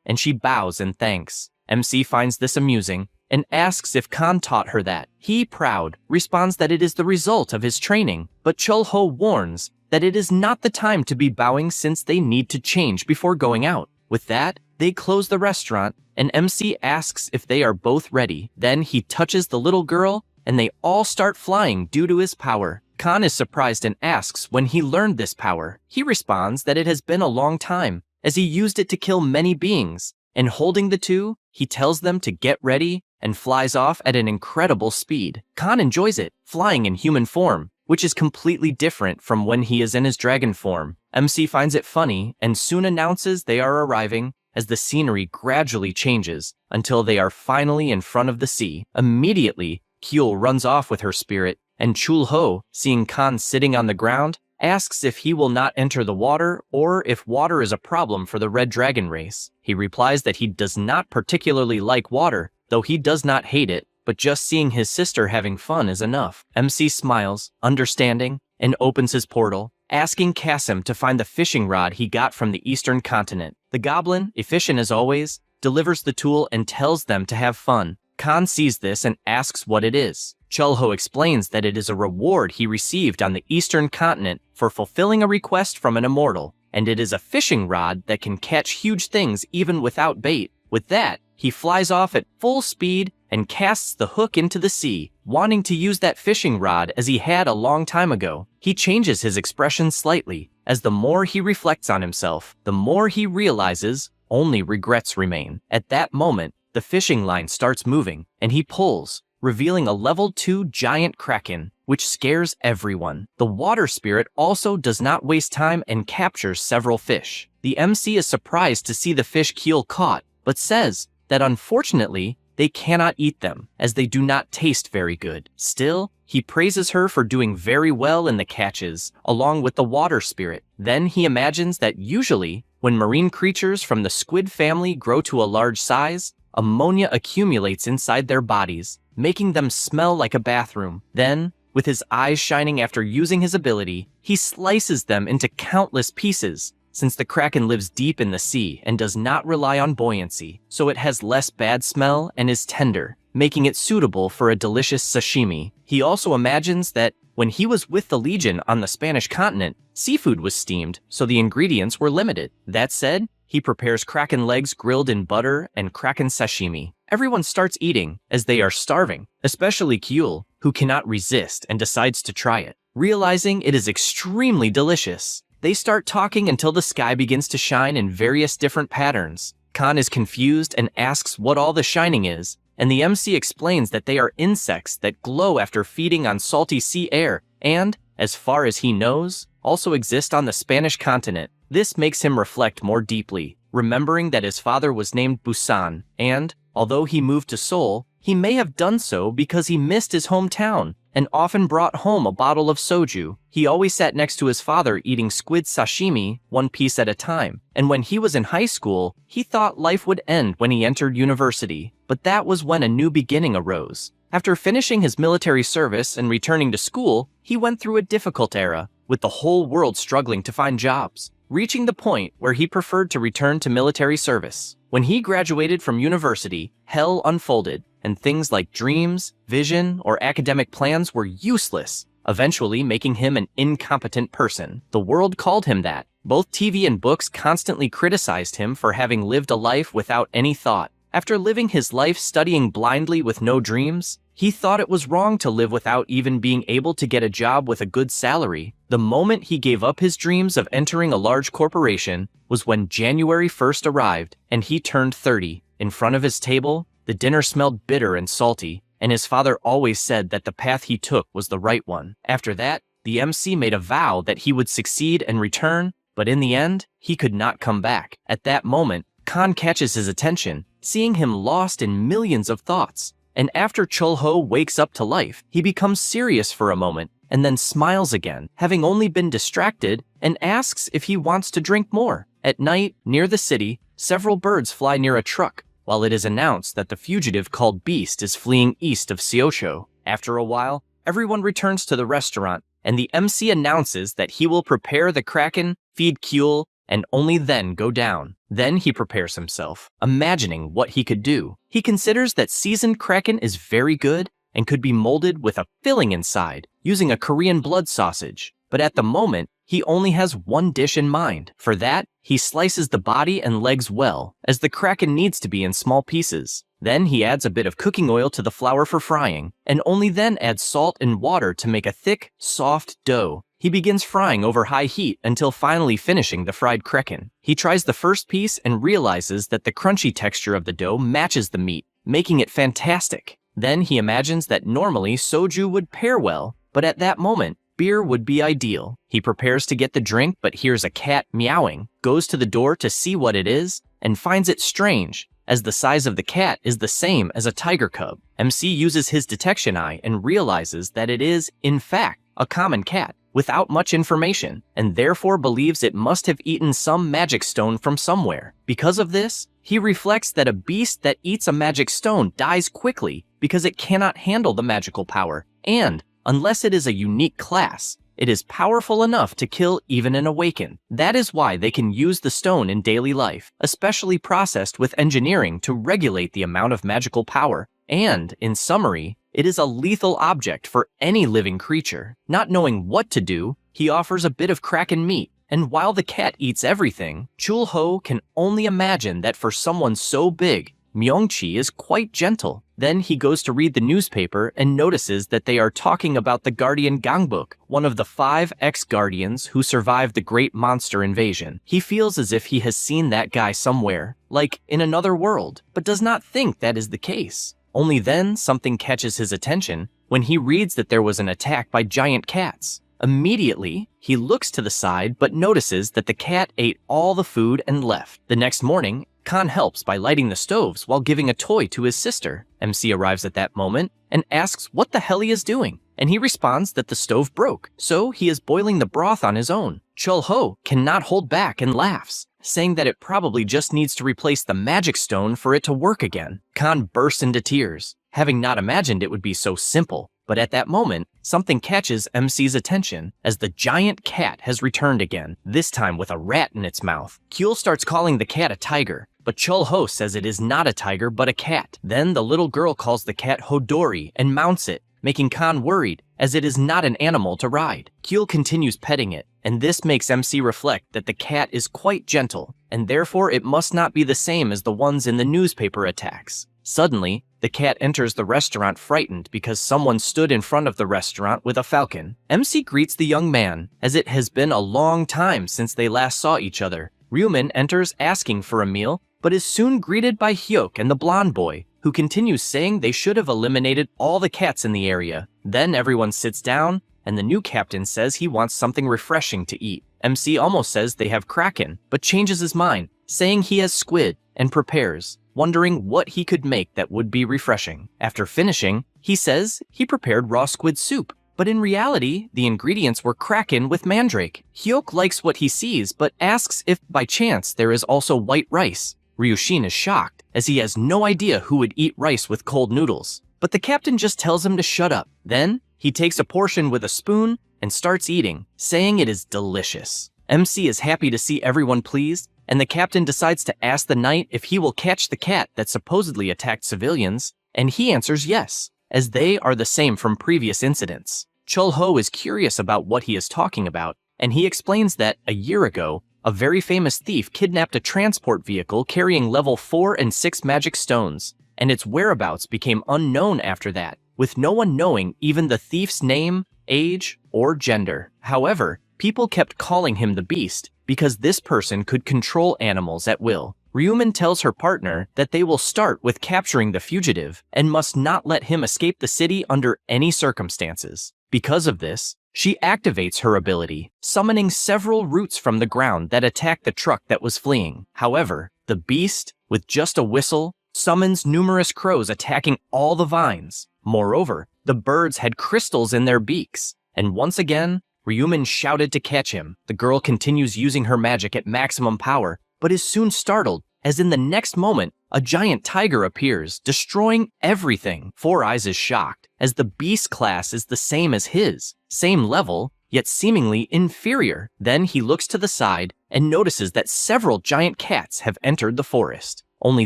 and she bows in thanks. MC finds this amusing and asks if Khan taught her that. He, proud, responds that it is the result of his training, but Chulho warns that it is not the time to be bowing since they need to change before going out. With that, they close the restaurant, and MC asks if they are both ready. Then he touches the little girl, and they all start flying due to his power. Khan is surprised and asks when he learned this power. He responds that it has been a long time, as he used it to kill many beings, and holding the two, he tells them to get ready and flies off at an incredible speed. Khan enjoys it, flying in human form, which is completely different from when he is in his dragon form. MC finds it funny and soon announces they are arriving, as the scenery gradually changes until they are finally in front of the sea. Immediately, Kyul runs off with her spirit, and Chulho, seeing Khan sitting on the ground, asks if he will not enter the water or if water is a problem for the Red Dragon race. He replies that he does not particularly like water, though he does not hate it, but just seeing his sister having fun is enough. MC smiles, understanding, and opens his portal, asking Kasim to find the fishing rod he got from the eastern continent. The goblin, efficient as always, delivers the tool and tells them to have fun. Khan sees this and asks what it is. Chulho explains that it is a reward he received on the eastern continent for fulfilling a request from an immortal, and it is a fishing rod that can catch huge things even without bait. With that, he flies off at full speed and casts the hook into the sea, wanting to use that fishing rod as he had a long time ago. He changes his expression slightly, as the more he reflects on himself, the more he realizes only regrets remain. At that moment, the fishing line starts moving, and he pulls, revealing a level 2 giant kraken, which scares everyone. The water spirit also does not waste time and captures several fish. The MC is surprised to see the fish Kyul caught, but says that unfortunately, they cannot eat them, as they do not taste very good. Still, he praises her for doing very well in the catches, along with the water spirit. Then he imagines that usually, when marine creatures from the squid family grow to a large size, ammonia accumulates inside their bodies, making them smell like a bathroom. Then, with his eyes shining after using his ability, he slices them into countless pieces. Since the kraken lives deep in the sea and does not rely on buoyancy, so it has less bad smell and is tender, making it suitable for a delicious sashimi. He also imagines that when he was with the Legion on the Spanish continent, seafood was steamed, so the ingredients were limited. That said, he prepares kraken legs grilled in butter and kraken sashimi. Everyone starts eating, as they are starving, especially Kyul, who cannot resist and decides to try it. Realizing it is extremely delicious, they start talking until the sky begins to shine in various different patterns. Khan is confused and asks what all the shining is, and the MC explains that they are insects that glow after feeding on salty sea air and, as far as he knows, also exist on the Spanish continent. This makes him reflect more deeply, remembering that his father was named Busan, and, although he moved to Seoul, he may have done so because he missed his hometown and often brought home a bottle of soju. He always sat next to his father eating squid sashimi, one piece at a time. And when he was in high school, he thought life would end when he entered university. But that was when a new beginning arose. After finishing his military service and returning to school, he went through a difficult era, with the whole world struggling to find jobs, reaching the point where he preferred to return to military service. When he graduated from university, hell unfolded, and things like dreams, vision, or academic plans were useless, eventually making him an incompetent person. The world called him that. Both TV and books constantly criticized him for having lived a life without any thought. After living his life studying blindly with no dreams, he thought it was wrong to live without even being able to get a job with a good salary. The moment he gave up his dreams of entering a large corporation was when January 1st arrived and he turned 30. In front of his table, the dinner smelled bitter and salty, and his father always said that the path he took was the right one. After that, the MC made a vow that he would succeed and return, but in the end, he could not come back. At that moment, Khan catches his attention, seeing him lost in millions of thoughts. And after Chul-ho wakes up to life, he becomes serious for a moment and then smiles again, having only been distracted, and asks if he wants to drink more. At night, near the city, several birds fly near a truck, while it is announced that the fugitive called Beast is fleeing east of Seosho. After a while, everyone returns to the restaurant, and the MC announces that he will prepare the Kraken, feed Kyul, and only then go down. Then he prepares himself, imagining what he could do. He considers that seasoned Kraken is very good and could be molded with a filling inside, using a Korean blood sausage. But at the moment, he only has one dish in mind. For that, he slices the body and legs well, as the Kraken needs to be in small pieces. Then he adds a bit of cooking oil to the flour for frying, and only then adds salt and water to make a thick, soft dough. He begins frying over high heat until finally finishing the fried Kraken. He tries the first piece and realizes that the crunchy texture of the dough matches the meat, making it fantastic. Then he imagines that normally soju would pair well, but at that moment, beer would be ideal. He prepares to get the drink but hears a cat meowing, goes to the door to see what it is, and finds it strange, as the size of the cat is the same as a tiger cub. MC uses his detection eye and realizes that it is, in fact, a common cat, without much information, and therefore believes it must have eaten some magic stone from somewhere. Because of this, he reflects that a beast that eats a magic stone dies quickly because it cannot handle the magical power, and, unless it is a unique class, it is powerful enough to kill even an awakened. That is why they can use the stone in daily life, especially processed with engineering to regulate the amount of magical power. And, in summary, it is a lethal object for any living creature. Not knowing what to do, he offers a bit of Kraken meat, and while the cat eats everything, Chul-ho can only imagine that for someone so big, Myung-chi is quite gentle. Then he goes to read the newspaper and notices that they are talking about the Guardian Gangbuk, one of the 5 ex-guardians who survived the great monster invasion. He feels as if he has seen that guy somewhere, like in another world, but does not think that is the case. Only then something catches his attention when he reads that there was an attack by giant cats. Immediately, he looks to the side but notices that the cat ate all the food and left. The next morning, Khan helps by lighting the stoves while giving a toy to his sister. MC arrives at that moment and asks what the hell he is doing, and he responds that the stove broke, so he is boiling the broth on his own. Chul-ho cannot hold back and laughs, saying that it probably just needs to replace the magic stone for it to work again. Khan bursts into tears, having not imagined it would be so simple. But at that moment, something catches MC's attention as the giant cat has returned again, this time with a rat in its mouth. Kyul starts calling the cat a tiger, but Chul-ho says it is not a tiger but a cat. Then the little girl calls the cat Hodori and mounts it, making Khan worried, as it is not an animal to ride. Kyul continues petting it, and this makes MC reflect that the cat is quite gentle, and therefore it must not be the same as the ones in the newspaper attacks. Suddenly, the cat enters the restaurant frightened because someone stood in front of the restaurant with a falcon. MC greets the young man, as it has been a long time since they last saw each other. Ryumin enters asking for a meal, but is soon greeted by Hyuk and the blonde boy, who continues saying they should have eliminated all the cats in the area. Then everyone sits down, and the new captain says he wants something refreshing to eat. MC almost says they have Kraken, but changes his mind, saying he has squid, and prepares, wondering what he could make that would be refreshing. After finishing, he says he prepared raw squid soup, but in reality, the ingredients were Kraken with mandrake. Hyuk likes what he sees, but asks if by chance there is also white rice. Ryushin is shocked, as he has no idea who would eat rice with cold noodles. But the captain just tells him to shut up. Then, he takes a portion with a spoon and starts eating, saying it is delicious. MC is happy to see everyone pleased, and the captain decides to ask the knight if he will catch the cat that supposedly attacked civilians, and he answers yes, as they are the same from previous incidents. Chul-ho is curious about what he is talking about, and he explains that, a year ago, a very famous thief kidnapped a transport vehicle carrying level 4 and 6 magic stones, and its whereabouts became unknown after that, with no one knowing even the thief's name, age, or gender. However, people kept calling him the Beast because this person could control animals at will. Ryumin tells her partner that they will start with capturing the fugitive and must not let him escape the city under any circumstances. Because of this, she activates her ability, summoning several roots from the ground that attack the truck that was fleeing. However, the Beast, with just a whistle, summons numerous crows attacking all the vines. Moreover, the birds had crystals in their beaks, and once again, Ryumin shouted to catch him. The girl continues using her magic at maximum power, but is soon startled, as in the next moment, a giant tiger appears, destroying everything. Four Eyes is shocked, as the Beast class is the same as his, same level, yet seemingly inferior. Then he looks to the side and notices that several giant cats have entered the forest. Only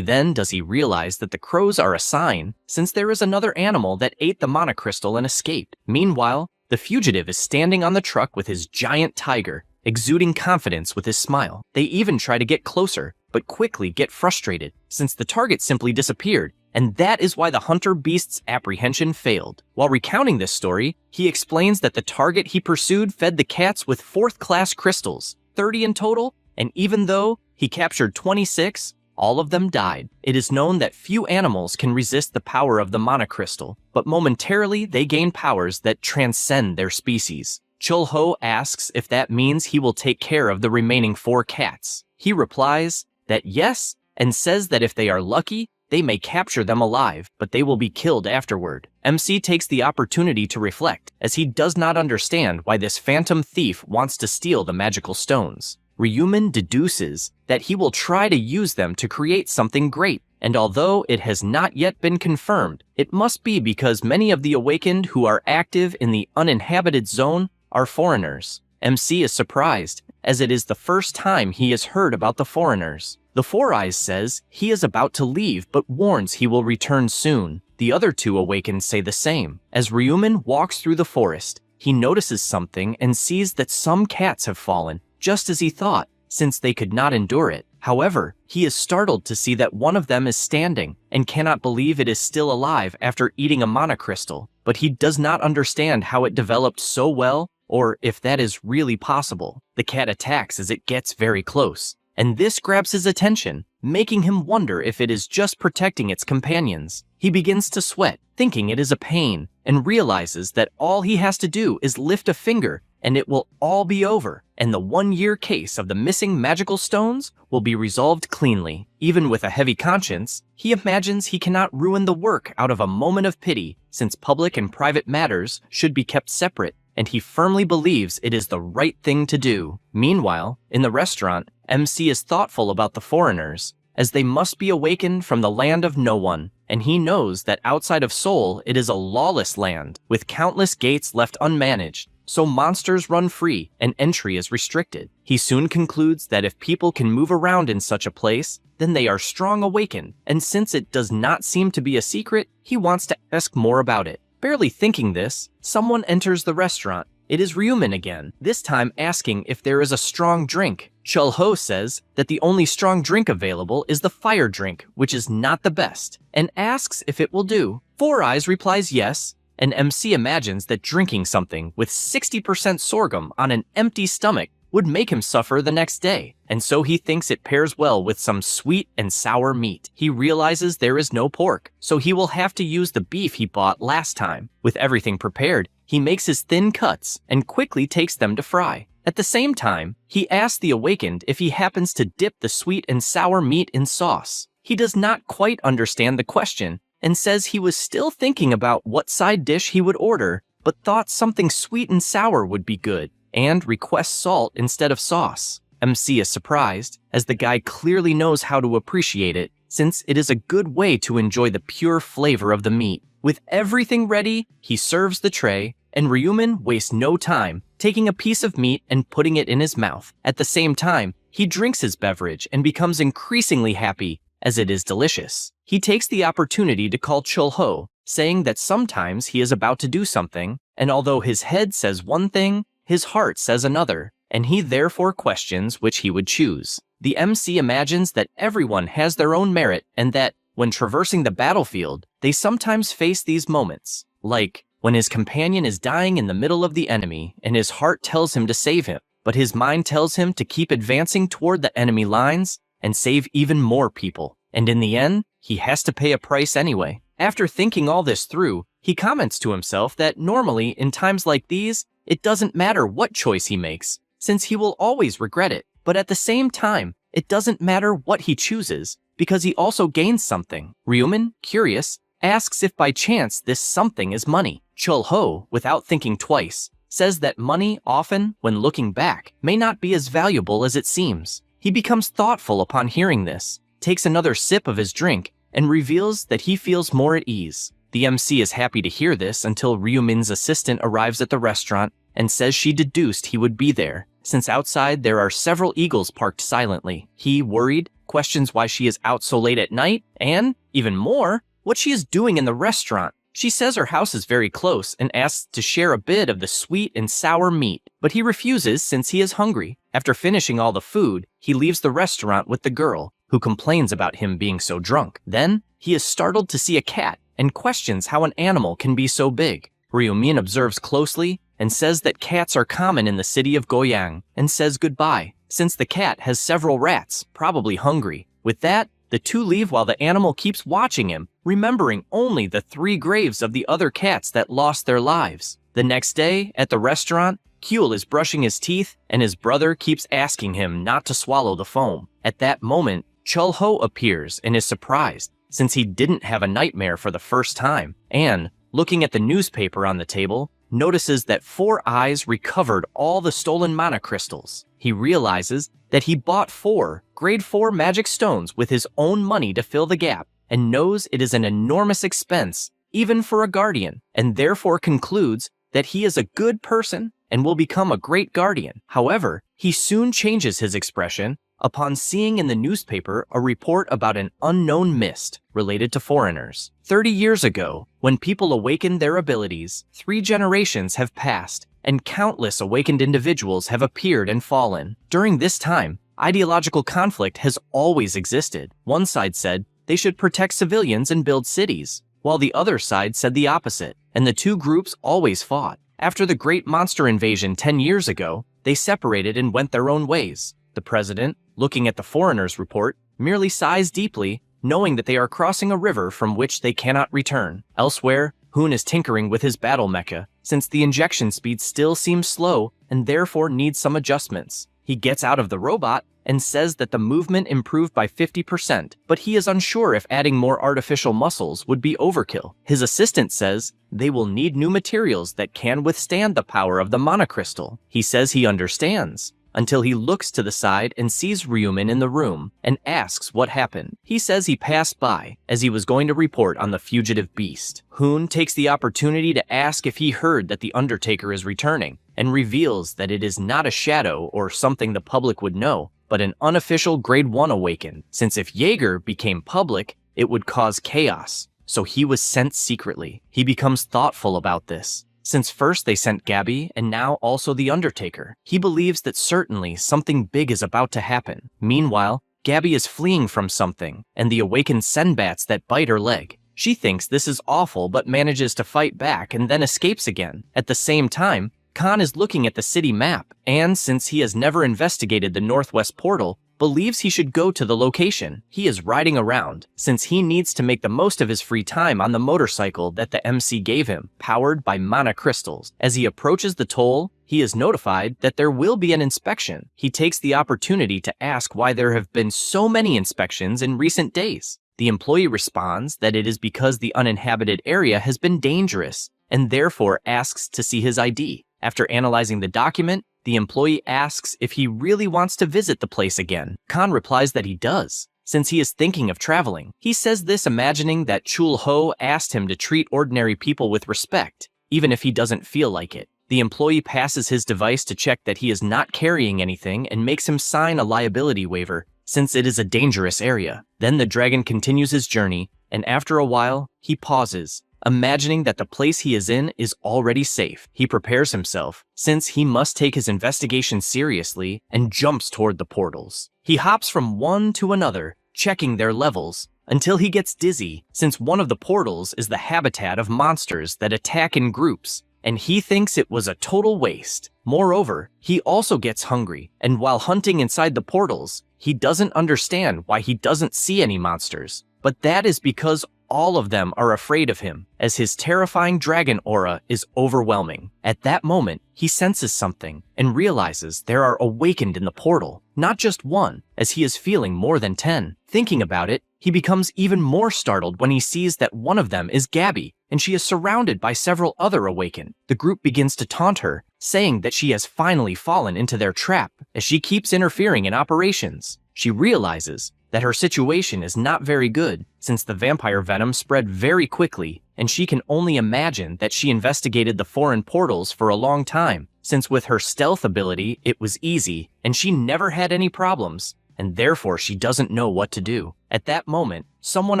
then does he realize that the crows are a sign, since there is another animal that ate the monocrystal and escaped. Meanwhile, the fugitive is standing on the truck with his giant tiger, exuding confidence with his smile. They even try to get closer, but quickly get frustrated, since the target simply disappeared, and that is why the hunter beast's apprehension failed. While recounting this story, he explains that the target he pursued fed the cats with 4th-class crystals, 30 in total, and even though he captured 26, all of them died. It is known that few animals can resist the power of the monocrystal, but momentarily they gain powers that transcend their species. Chul-ho asks if that means he will take care of the remaining 4 cats. He replies that yes, and says that if they are lucky, they may capture them alive, but they will be killed afterward. MC takes the opportunity to reflect, as he does not understand why this phantom thief wants to steal the magical stones. Ryumin deduces that he will try to use them to create something great, and although it has not yet been confirmed, it must be because many of the awakened who are active in the uninhabited zone are foreigners. MC is surprised, as it is the first time he has heard about the foreigners. The Four Eyes says he is about to leave but warns he will return soon. The other 2 awakened say the same. As Ryumin walks through the forest, he notices something and sees that some cats have fallen, just as he thought, since they could not endure it. However, he is startled to see that one of them is standing and cannot believe it is still alive after eating a monocrystal, but he does not understand how it developed so well or if that is really possible. The cat attacks as it gets very close, and this grabs his attention, making him wonder if it is just protecting its companions. He begins to sweat, thinking it is a pain, and realizes that all he has to do is lift a finger and it will all be over, and the 1-year case of the missing magical stones will be resolved cleanly. Even with a heavy conscience, he imagines he cannot ruin the work out of a moment of pity, since public and private matters should be kept separate, and he firmly believes it is the right thing to do. Meanwhile, in the restaurant, MC is thoughtful about the foreigners, as they must be awakened from the land of no one, and he knows that outside of Seoul it is a lawless land, with countless gates left unmanaged, so monsters run free and entry is restricted. He soon concludes that if people can move around in such a place, then they are strong awakened, and since it does not seem to be a secret, he wants to ask more about it. Barely thinking this, someone enters the restaurant. It is Ryumin again, this time asking if there is a strong drink. Chul-ho says that the only strong drink available is the fire drink, which is not the best, and asks if it will do. Four Eyes replies yes, and MC imagines that drinking something with 60% sorghum on an empty stomach would make him suffer the next day, and so he thinks it pairs well with some sweet and sour meat. He realizes there is no pork, so he will have to use the beef he bought last time. With everything prepared, he makes his thin cuts and quickly takes them to fry. At the same time, he asks the awakened if he happens to dip the sweet and sour meat in sauce. He does not quite understand the question, and says he was still thinking about what side dish he would order, but thought something sweet and sour would be good, and requests salt instead of sauce. MC is surprised, as the guy clearly knows how to appreciate it, since it is a good way to enjoy the pure flavor of the meat. With everything ready, he serves the tray, and Ryumin wastes no time, taking a piece of meat and putting it in his mouth. At the same time, he drinks his beverage and becomes increasingly happy, as it is delicious. He takes the opportunity to call Chul-ho, saying that sometimes he is about to do something, and although his head says one thing, his heart says another, and he therefore questions which he would choose. The MC imagines that everyone has their own merit and that, when traversing the battlefield, they sometimes face these moments, like when his companion is dying in the middle of the enemy and his heart tells him to save him, but his mind tells him to keep advancing toward the enemy lines and save even more people. And in the end, he has to pay a price anyway. After thinking all this through, he comments to himself that normally, in times like these, it doesn't matter what choice he makes, since he will always regret it. But at the same time, it doesn't matter what he chooses, because he also gains something. Ryumin, curious, asks if by chance this something is money. Chul-ho, without thinking twice, says that money often, when looking back, may not be as valuable as it seems. He becomes thoughtful upon hearing this, takes another sip of his drink, and reveals that he feels more at ease. The MC is happy to hear this until Ryumin's assistant arrives at the restaurant and says she deduced he would be there, since outside there are several eagles parked silently. He, worried, questions why she is out so late at night and, even more, what she is doing in the restaurant. She says her house is very close and asks to share a bit of the sweet and sour meat, but he refuses since he is hungry. After finishing all the food, he leaves the restaurant with the girl, who complains about him being so drunk. Then, he is startled to see a cat and questions how an animal can be so big. Ryumin observes closely and says that cats are common in the city of Goyang and says goodbye, since the cat has several rats, probably hungry. With that, the two leave while the animal keeps watching him, remembering only the 3 graves of the other cats that lost their lives. The next day, at the restaurant, Kyul is brushing his teeth and his brother keeps asking him not to swallow the foam. At that moment, Chul-ho appears and is surprised, since he didn't have a nightmare for the first time, and, looking at the newspaper on the table, notices that 4 Eyes recovered all the stolen mana crystals. He realizes that he bought 4 grade 4 magic stones with his own money to fill the gap, and knows it is an enormous expense, even for a guardian, and therefore concludes that he is a good person and will become a great guardian. However, he soon changes his expression upon seeing in the newspaper a report about an unknown mist related to foreigners. 30 years ago, when people awakened their abilities, 3 generations have passed, and countless awakened individuals have appeared and fallen. During this time, ideological conflict has always existed. One side said they should protect civilians and build cities, while the other side said the opposite, and the 2 groups always fought. After the great monster invasion 10 years ago, they separated and went their own ways. The president, looking at the foreigners' report, merely sighs deeply, knowing that they are crossing a river from which they cannot return. Elsewhere, Hoon is tinkering with his battle mecha, since the injection speed still seems slow and therefore needs some adjustments. He gets out of the robot and says that the movement improved by 50%, but he is unsure if adding more artificial muscles would be overkill. His assistant says they will need new materials that can withstand the power of the mana crystal. He says he understands, until he looks to the side and sees Ryumin in the room and asks what happened. He says he passed by as he was going to report on the fugitive beast. Hoon takes the opportunity to ask if he heard that the Undertaker is returning and reveals that it is not a shadow or something the public would know, but an unofficial grade 1 awakened, since if Jaeger became public, it would cause chaos, so he was sent secretly. He becomes thoughtful about this, since first they sent Gabby and now also the Undertaker. He believes that certainly something big is about to happen. Meanwhile, Gabby is fleeing from something, and the awakened Senbats that bite her leg. She thinks this is awful but manages to fight back and then escapes again. At the same time, Khan is looking at the city map, and since he has never investigated the Northwest Portal, believes he should go to the location. He is riding around, since he needs to make the most of his free time on the motorcycle that the MC gave him, powered by mana crystals. As he approaches the toll, he is notified that there will be an inspection. He takes the opportunity to ask why there have been so many inspections in recent days. The employee responds that it is because the uninhabited area has been dangerous, and therefore asks to see his ID. After analyzing the document, the employee asks if he really wants to visit the place again. Khan replies that he does, since he is thinking of traveling. He says this imagining that Chul-ho asked him to treat ordinary people with respect, even if he doesn't feel like it. The employee passes his device to check that he is not carrying anything and makes him sign a liability waiver, since it is a dangerous area. Then the dragon continues his journey, and after a while, he pauses, imagining that the place he is in is already safe. He prepares himself, since he must take his investigation seriously, and jumps toward the portals. He hops from one to another, checking their levels, until he gets dizzy, since one of the portals is the habitat of monsters that attack in groups, and he thinks it was a total waste. Moreover, he also gets hungry, and while hunting inside the portals, he doesn't understand why he doesn't see any monsters. But that is because all of them are afraid of him, as his terrifying dragon aura is overwhelming. At that moment, he senses something and realizes there are awakened in the portal, not just one, as he is feeling more than 10. Thinking about it, he becomes even more startled when he sees that one of them is Gabby, and she is surrounded by several other awakened. The group begins to taunt her, saying that she has finally fallen into their trap as she keeps interfering in operations. She realizes that her situation is not very good, since the vampire venom spread very quickly, and she can only imagine that she investigated the foreign portals for a long time, since with her stealth ability it was easy, and she never had any problems, and therefore she doesn't know what to do. At that moment, someone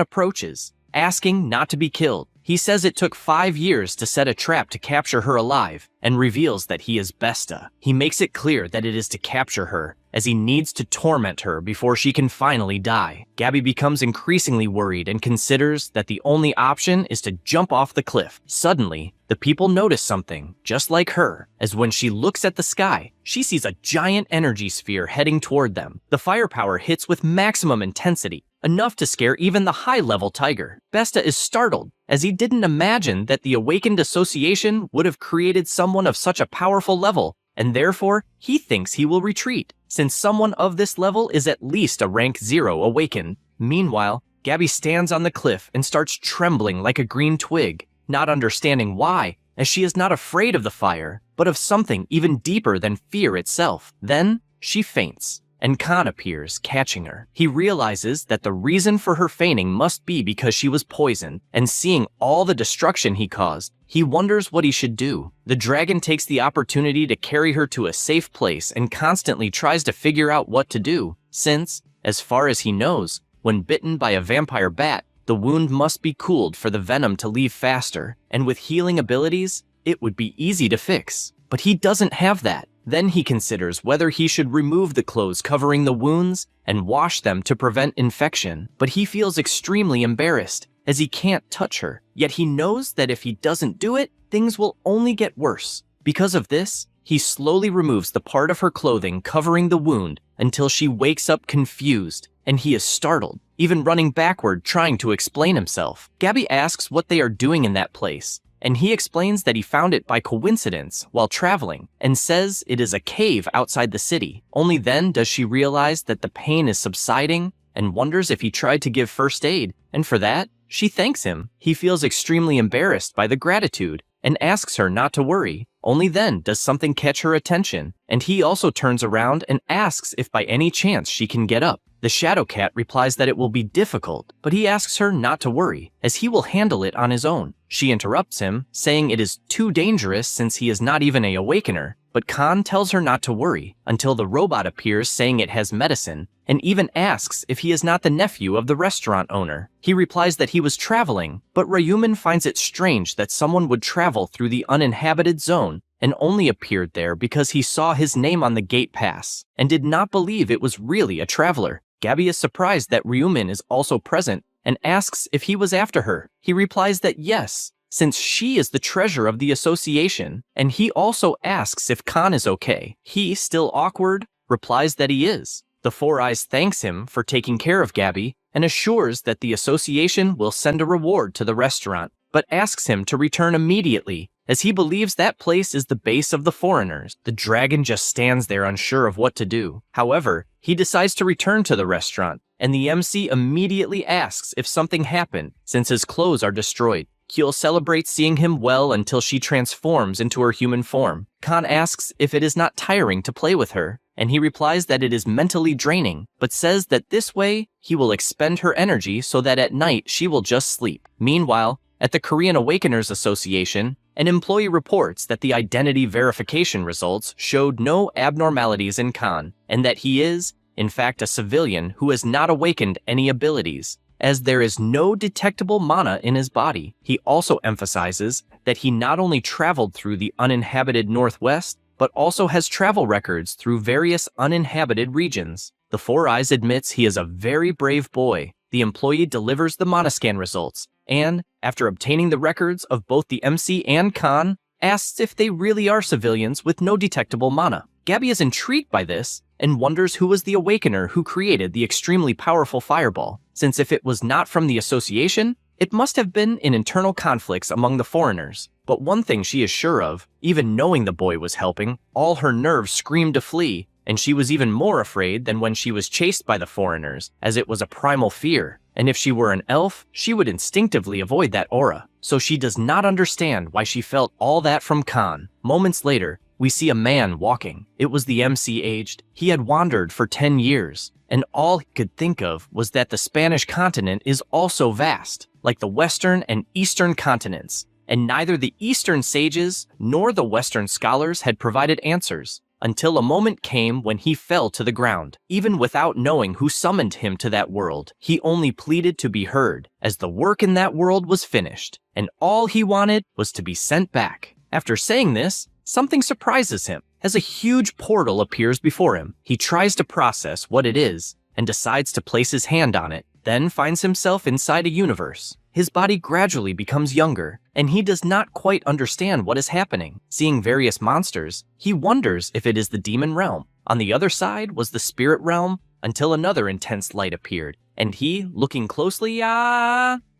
approaches, asking not to be killed. He says it took 5 years to set a trap to capture her alive, and reveals that he is Besta. He makes it clear that it is to capture her, as he needs to torment her before she can finally die. Gabby becomes increasingly worried and considers that the only option is to jump off the cliff. Suddenly, the people notice something, just like her, as when she looks at the sky, she sees a giant energy sphere heading toward them. The firepower hits with maximum intensity, enough to scare even the high-level tiger. Besta is startled, as he didn't imagine that the Awakened Association would have created someone of such a powerful level, and therefore, he thinks he will retreat, since someone of this level is at least a rank 0 awakened. Meanwhile, Gabby stands on the cliff and starts trembling like a green twig, not understanding why, as she is not afraid of the fire, but of something even deeper than fear itself. Then, she faints, and Khan appears, catching her. He realizes that the reason for her fainting must be because she was poisoned, and seeing all the destruction he caused, he wonders what he should do. The dragon takes the opportunity to carry her to a safe place and constantly tries to figure out what to do, since, as far as he knows, when bitten by a vampire bat, the wound must be cooled for the venom to leave faster, and with healing abilities, it would be easy to fix. But he doesn't have that. Then he considers whether he should remove the clothes covering the wounds and wash them to prevent infection, but he feels extremely embarrassed, as he can't touch her. Yet he knows that if he doesn't do it, things will only get worse. Because of this, he slowly removes the part of her clothing covering the wound until she wakes up confused, and he is startled, even running backward trying to explain himself. Gabby asks what they are doing in that place, and he explains that he found it by coincidence while traveling, and says it is a cave outside the city. Only then does she realize that the pain is subsiding, and wonders if he tried to give first aid, and for that, she thanks him. He feels extremely embarrassed by the gratitude, and asks her not to worry. Only then does something catch her attention, and he also turns around and asks if by any chance she can get up. The Shadow Cat replies that it will be difficult, but he asks her not to worry, as he will handle it on his own. She interrupts him, saying it is too dangerous since he is not even an awakener, but Khan tells her not to worry, until the robot appears saying it has medicine, and even asks if he is not the nephew of the restaurant owner. He replies that he was traveling, but Ryuman finds it strange that someone would travel through the uninhabited zone, and only appeared there because he saw his name on the gate pass, and did not believe it was really a traveler. Gabby is surprised that Ryuman is also present, and asks if he was after her. He replies that yes, since she is the treasure of the association, and he also asks if Khan is okay. He, still awkward, replies that he is. The Four Eyes thanks him for taking care of Gabby, and assures that the association will send a reward to the restaurant, but asks him to return immediately, as he believes that place is the base of the foreigners. The dragon just stands there unsure of what to do. However, he decides to return to the restaurant, and the MC immediately asks if something happened, since his clothes are destroyed. Kyul celebrates seeing him well until she transforms into her human form. Khan asks if it is not tiring to play with her, and he replies that it is mentally draining, but says that this way, he will expend her energy so that at night she will just sleep. Meanwhile, at the Korean Awakeners Association, an employee reports that the identity verification results showed no abnormalities in Khan, and that he is, in fact, a civilian who has not awakened any abilities. as there is no detectable mana in his body. He also emphasizes that he not only traveled through the uninhabited Northwest, but also has travel records through various uninhabited regions. The Four Eyes admits he is a very brave boy. The employee delivers the mana scan results, and, after obtaining the records of both the MC and Khan, asks if they really are civilians with no detectable mana. Gabby is intrigued by this, and wonders who was the Awakener who created the extremely powerful fireball, since if it was not from the association, it must have been in internal conflicts among the foreigners. But one thing she is sure of, even knowing the boy was helping, all her nerves screamed to flee, and she was even more afraid than when she was chased by the foreigners, as it was a primal fear, and if she were an elf, she would instinctively avoid that aura. So she does not understand why she felt all that from Khan. Moments later, we see a man walking. It was the MC aged. He had wandered for 10 years, and all he could think of was that the Spanish continent is also vast, like the Western and Eastern continents, and neither the Eastern sages nor the Western scholars had provided answers, until a moment came when he fell to the ground. Even without knowing who summoned him to that world, he only pleaded to be heard, as the work in that world was finished, and all he wanted was to be sent back. After saying this, something surprises him, as a huge portal appears before him. He tries to process what it is, and decides to place his hand on it, then finds himself inside a universe. His body gradually becomes younger, and he does not quite understand what is happening. Seeing various monsters, he wonders if it is the demon realm. On the other side was the spirit realm, until another intense light appeared, and he, looking closely,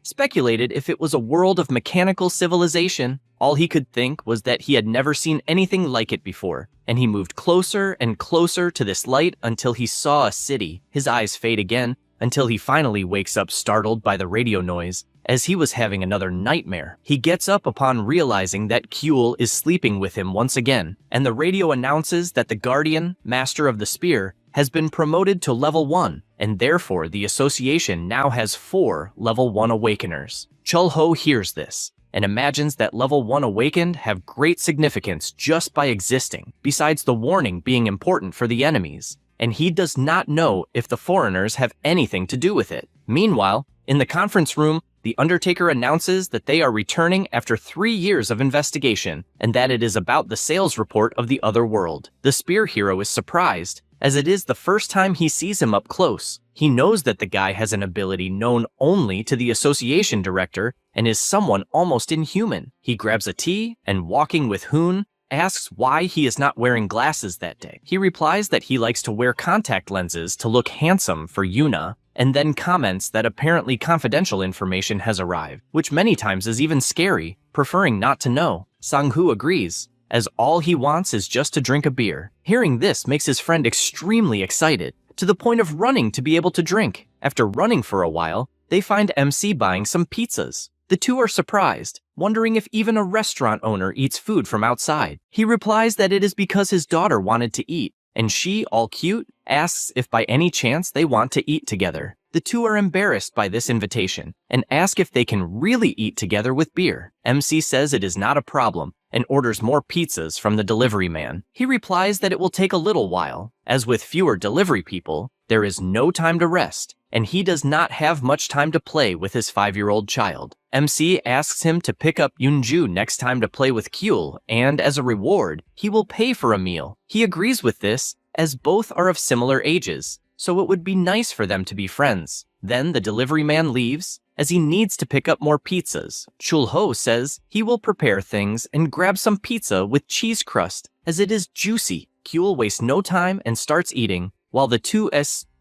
speculated if it was a world of mechanical civilization. All he could think was that he had never seen anything like it before, and he moved closer and closer to this light until he saw a city. His eyes fade again, until he finally wakes up startled by the radio noise, as he was having another nightmare. He gets up upon realizing that Kuel is sleeping with him once again, and the radio announces that the Guardian, Master of the Spear, has been promoted to level 1, and therefore the association now has 4 level 1 Awakeners. Chul-Ho hears this, and imagines that level 1 awakened have great significance just by existing, besides the warning being important for the enemies, and he does not know if the foreigners have anything to do with it. Meanwhile, in the conference room, the Undertaker announces that they are returning after 3 years of investigation, and that it is about the sales report of the other world. The Spear Hero is surprised, as it is the first time he sees him up close. He knows that the guy has an ability known only to the association director and is someone almost inhuman. He grabs a tea and, walking with Hoon, asks why he is not wearing glasses that day. He replies that he likes to wear contact lenses to look handsome for Yuna, and then comments that apparently confidential information has arrived, which many times is even scary, preferring not to know. Sang-Hoo agrees, as all he wants is just to drink a beer. Hearing this makes his friend extremely excited, to the point of running to be able to drink. After running for a while, they find MC buying some pizzas. The two are surprised, wondering if even a restaurant owner eats food from outside. He replies that it is because his daughter wanted to eat, and she, all cute, asks if by any chance they want to eat together. The two are embarrassed by this invitation, and ask if they can really eat together with beer. MC says it is not a problem, and orders more pizzas from the delivery man. He replies that it will take a little while, as with fewer delivery people, there is no time to rest, and he does not have much time to play with his 5-year-old child. MC asks him to pick up Yunju next time to play with Kuel, and as a reward, he will pay for a meal. He agrees with this, as both are of similar ages, so it would be nice for them to be friends. Then the delivery man leaves, as he needs to pick up more pizzas. Chul-Ho says he will prepare things and grab some pizza with cheese crust, as it is juicy. Kuel wastes no time and starts eating, while the two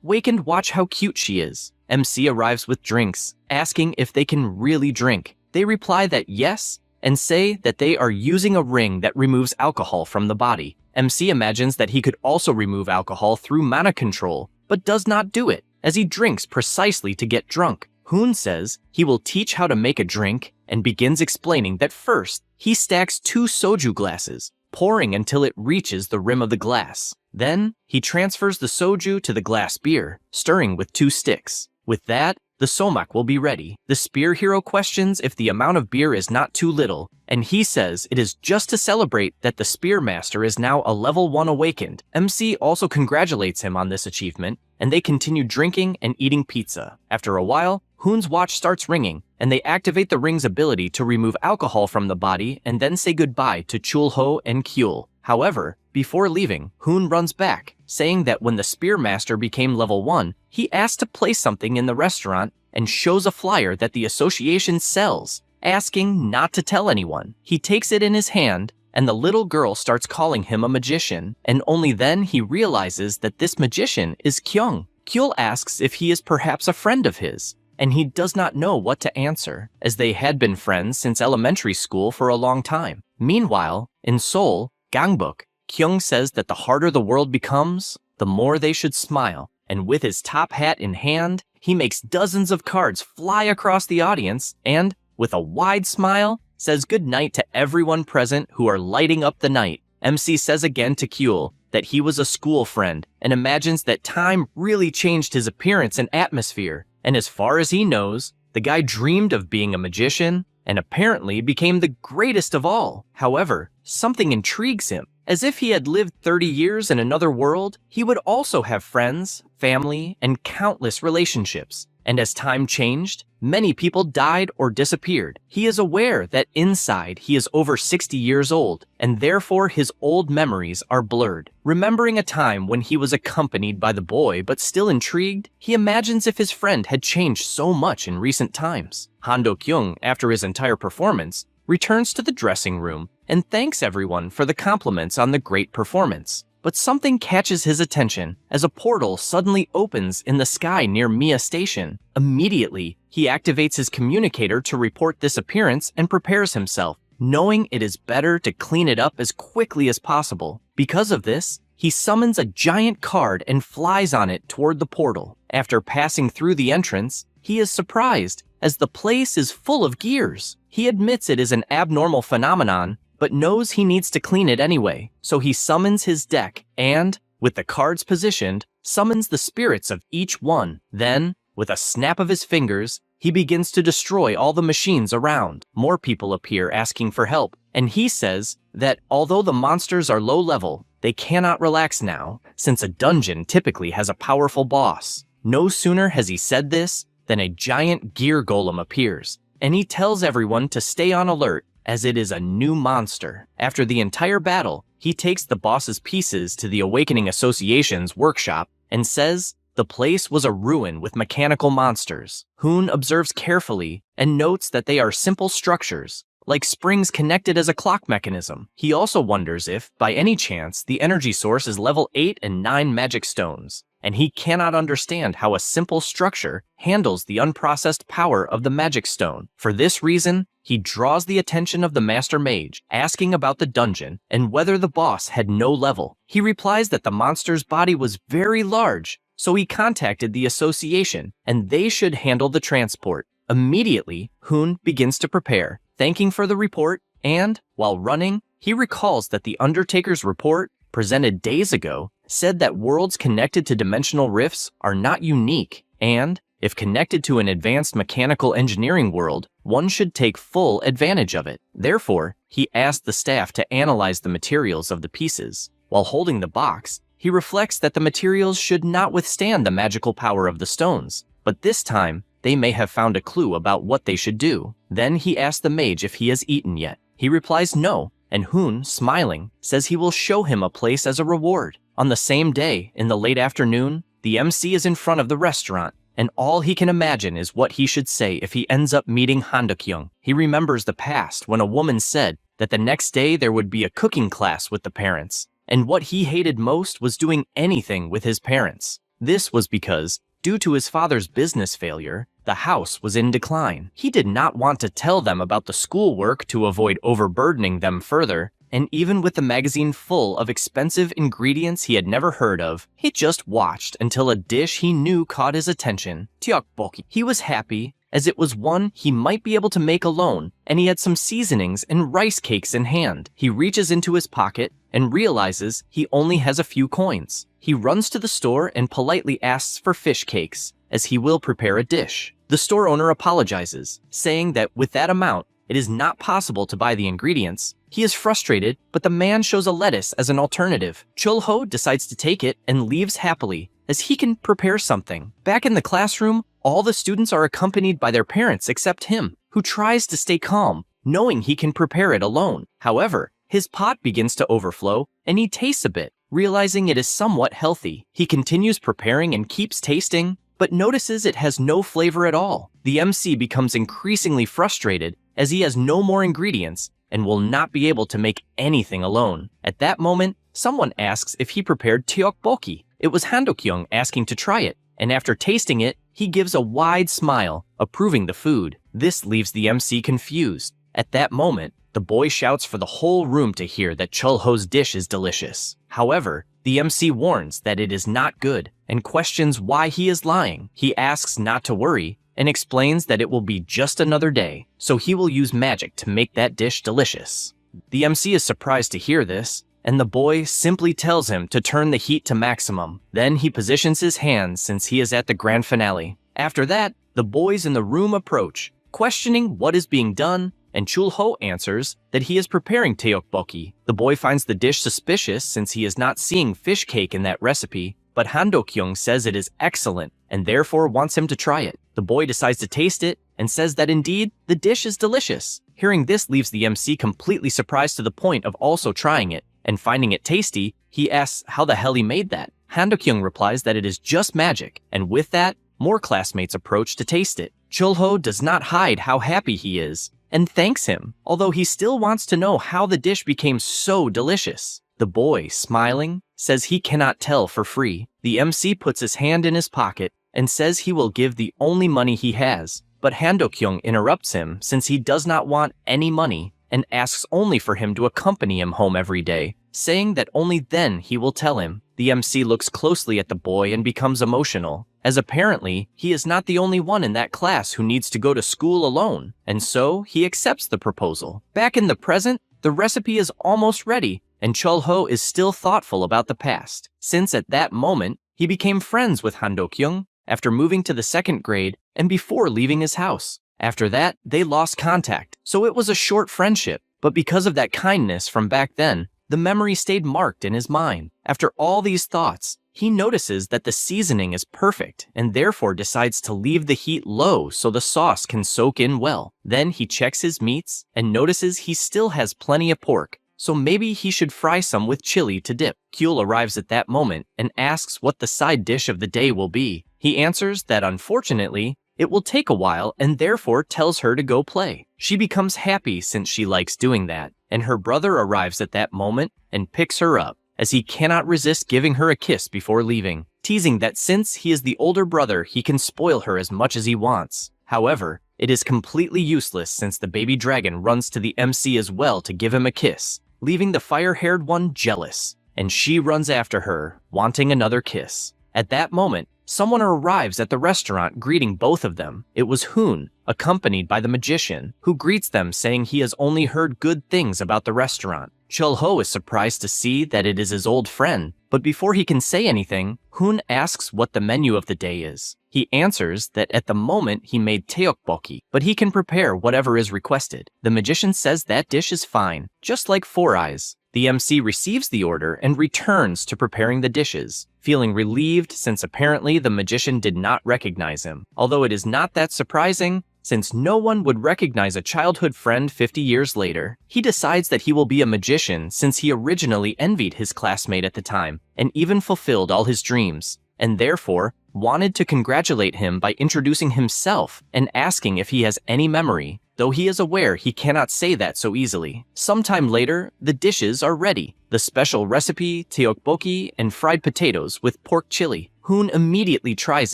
Wakened watch how cute she is. MC arrives with drinks, asking if they can really drink. They reply that yes, and say that they are using a ring that removes alcohol from the body. MC imagines that he could also remove alcohol through mana control, but does not do it, as he drinks precisely to get drunk. Hoon says he will teach how to make a drink, and begins explaining that first, he stacks 2 soju glasses, pouring until it reaches the rim of the glass. Then, he transfers the soju to the glass beer, stirring with 2 sticks. With that, the somak will be ready. The Spear Hero questions if the amount of beer is not too little, and he says it is just to celebrate that the Spear Master is now a level 1 awakened. MC also congratulates him on this achievement, and they continue drinking and eating pizza. After a while, Hoon's watch starts ringing, and they activate the ring's ability to remove alcohol from the body and then say goodbye to Chulho and Kyul. However, before leaving, Hoon runs back, saying that when the Spearmaster became level 1, he asked to place something in the restaurant and shows a flyer that the association sells, asking not to tell anyone. He takes it in his hand, and the little girl starts calling him a magician, and only then he realizes that this magician is Kyung. Kyul asks if he is perhaps a friend of his, and he does not know what to answer, as they had been friends since elementary school for a long time. Meanwhile, in Seoul, Gangbuk, Kyung says that the harder the world becomes, the more they should smile, and with his top hat in hand, he makes dozens of cards fly across the audience and, with a wide smile, says goodnight to everyone present who are lighting up the night. MC says again to Kyul that he was a school friend and imagines that time really changed his appearance and atmosphere, and as far as he knows, the guy dreamed of being a magician and apparently became the greatest of all. However, something intrigues him. As if he had lived 30 years in another world, he would also have friends, family, and countless relationships. And as time changed, many people died or disappeared. He is aware that inside he is over 60 years old, and therefore his old memories are blurred. Remembering a time when he was accompanied by the boy but still intrigued, he imagines if his friend had changed so much in recent times. Han Do-kyung, after his entire performance, returns to the dressing room and thanks everyone for the compliments on the great performance. But something catches his attention as a portal suddenly opens in the sky near Mia Station. Immediately, he activates his communicator to report this appearance and prepares himself, knowing it is better to clean it up as quickly as possible. Because of this, he summons a giant card and flies on it toward the portal. After passing through the entrance, he is surprised as the place is full of gears. He admits it is an abnormal phenomenon, but knows he needs to clean it anyway, so he summons his deck and, with the cards positioned, summons the spirits of each one. Then, with a snap of his fingers, he begins to destroy all the machines around. More people appear asking for help, and he says that although the monsters are low level, they cannot relax now, since a dungeon typically has a powerful boss. No sooner has he said this than a giant gear golem appears, and he tells everyone to stay on alert as it is a new monster. After the entire battle, he takes the boss's pieces to the Awakening Association's workshop and says the place was a ruin with mechanical monsters. Hoon observes carefully and notes that they are simple structures, like springs connected as a clock mechanism. He also wonders if, by any chance, the energy source is level 8 and 9 magic stones, and he cannot understand how a simple structure handles the unprocessed power of the magic stone. For this reason, he draws the attention of the Master Mage, asking about the dungeon and whether the boss had no level. He replies that the monster's body was very large, so he contacted the association and they should handle the transport. Immediately, Hoon begins to prepare, thanking for the report, and, while running, he recalls that the Undertaker's report, presented days ago, said that worlds connected to dimensional rifts are not unique, and, if connected to an advanced mechanical engineering world, one should take full advantage of it. Therefore, he asked the staff to analyze the materials of the pieces. While holding the box, he reflects that the materials should not withstand the magical power of the stones, but this time, they may have found a clue about what they should do. Then he asks the mage if he has eaten yet. He replies no, and Hoon, smiling, says he will show him a place as a reward. On the same day, in the late afternoon, the MC is in front of the restaurant, and all he can imagine is what he should say if he ends up meeting Han Do-kyung. He remembers the past when a woman said that the next day there would be a cooking class with the parents, and what he hated most was doing anything with his parents. This was because, due to his father's business failure, the house was in decline. He did not want to tell them about the schoolwork to avoid overburdening them further, and even with the magazine full of expensive ingredients he had never heard of, he just watched until a dish he knew caught his attention. Tteokbokki. He was happy, as it was one he might be able to make alone, and he had some seasonings and rice cakes in hand. He reaches into his pocket and realizes he only has a few coins. He runs to the store and politely asks for fish cakes, as he will prepare a dish. The store owner apologizes, saying that with that amount, it is not possible to buy the ingredients. He is frustrated, but the man shows a lettuce as an alternative. Chulho decides to take it and leaves happily, as he can prepare something. Back in the classroom, All the students are accompanied by their parents except him, who tries to stay calm, knowing he can prepare it alone. However, his pot begins to overflow, and he tastes a bit, realizing it is somewhat healthy. He continues preparing and keeps tasting, but notices it has no flavor at all. The MC becomes increasingly frustrated as he has no more ingredients and will not be able to make anything alone. At that moment, someone asks if he prepared tteokbokki. It was Handokyung asking to try it, and after tasting it, he gives a wide smile, approving the food. This leaves the MC confused. At that moment, the boy shouts for the whole room to hear that Chul-ho's dish is delicious. However, the MC warns that it is not good and questions why he is lying. He asks not to worry and explains that it will be just another day, so he will use magic to make that dish delicious. The MC is surprised to hear this, and the boy simply tells him to turn the heat to maximum. Then he positions his hands since he is at the grand finale. After that, the boys in the room approach, questioning what is being done, and Chul-ho answers that he is preparing tteokbokki. The boy finds the dish suspicious since he is not seeing fish cake in that recipe, but Handokyung says it is excellent and therefore wants him to try it. The boy decides to taste it and says that indeed, the dish is delicious. Hearing this leaves the MC completely surprised to the point of also trying it, and finding it tasty, he asks how the hell he made that. Handokyung replies that it is just magic, and with that, more classmates approach to taste it. Chul-ho does not hide how happy he is, and thanks him, although he still wants to know how the dish became so delicious. The boy, smiling, says he cannot tell for free. The MC puts his hand in his pocket and says he will give the only money he has, but Handokyung interrupts him since he does not want any money and asks only for him to accompany him home every day, saying that only then he will tell him. The MC looks closely at the boy and becomes emotional, as apparently he is not the only one in that class who needs to go to school alone, and so he accepts the proposal. Back in the present, the recipe is almost ready, and Chul-ho is still thoughtful about the past, since at that moment, he became friends with Handokyung after moving to the 2nd grade and before leaving his house. After that, they lost contact, so it was a short friendship, but because of that kindness from back then, the memory stayed marked in his mind. After all these thoughts, he notices that the seasoning is perfect and therefore decides to leave the heat low so the sauce can soak in well. Then he checks his meats and notices he still has plenty of pork, so maybe he should fry some with chili to dip. Kyul arrives at that moment and asks what the side dish of the day will be. He answers that unfortunately, it will take a while and therefore tells her to go play. She becomes happy since she likes doing that, and her brother arrives at that moment and picks her up, as he cannot resist giving her a kiss before leaving, teasing that since he is the older brother, he can spoil her as much as he wants. However, it is completely useless since the baby dragon runs to the MC as well to give him a kiss, leaving the fire-haired one jealous, and she runs after her, wanting another kiss. At that moment, someone arrives at the restaurant greeting both of them. It was Hoon, accompanied by the magician, who greets them saying he has only heard good things about the restaurant. Chul-ho is surprised to see that it is his old friend, but before he can say anything, Hoon asks what the menu of the day is. He answers that at the moment he made tteokbokki, but he can prepare whatever is requested. The magician says that dish is fine, just like Four Eyes. The MC receives the order and returns to preparing the dishes, feeling relieved since apparently the magician did not recognize him. Although it is not that surprising, since no one would recognize a childhood friend 50 years later, he decides that he will be a magician since he originally envied his classmate at the time and even fulfilled all his dreams, and therefore wanted to congratulate him by introducing himself and asking if he has any memory, though he is aware he cannot say that so easily. Sometime later, the dishes are ready. The special recipe, tteokbokki, and fried potatoes with pork chili. Hoon immediately tries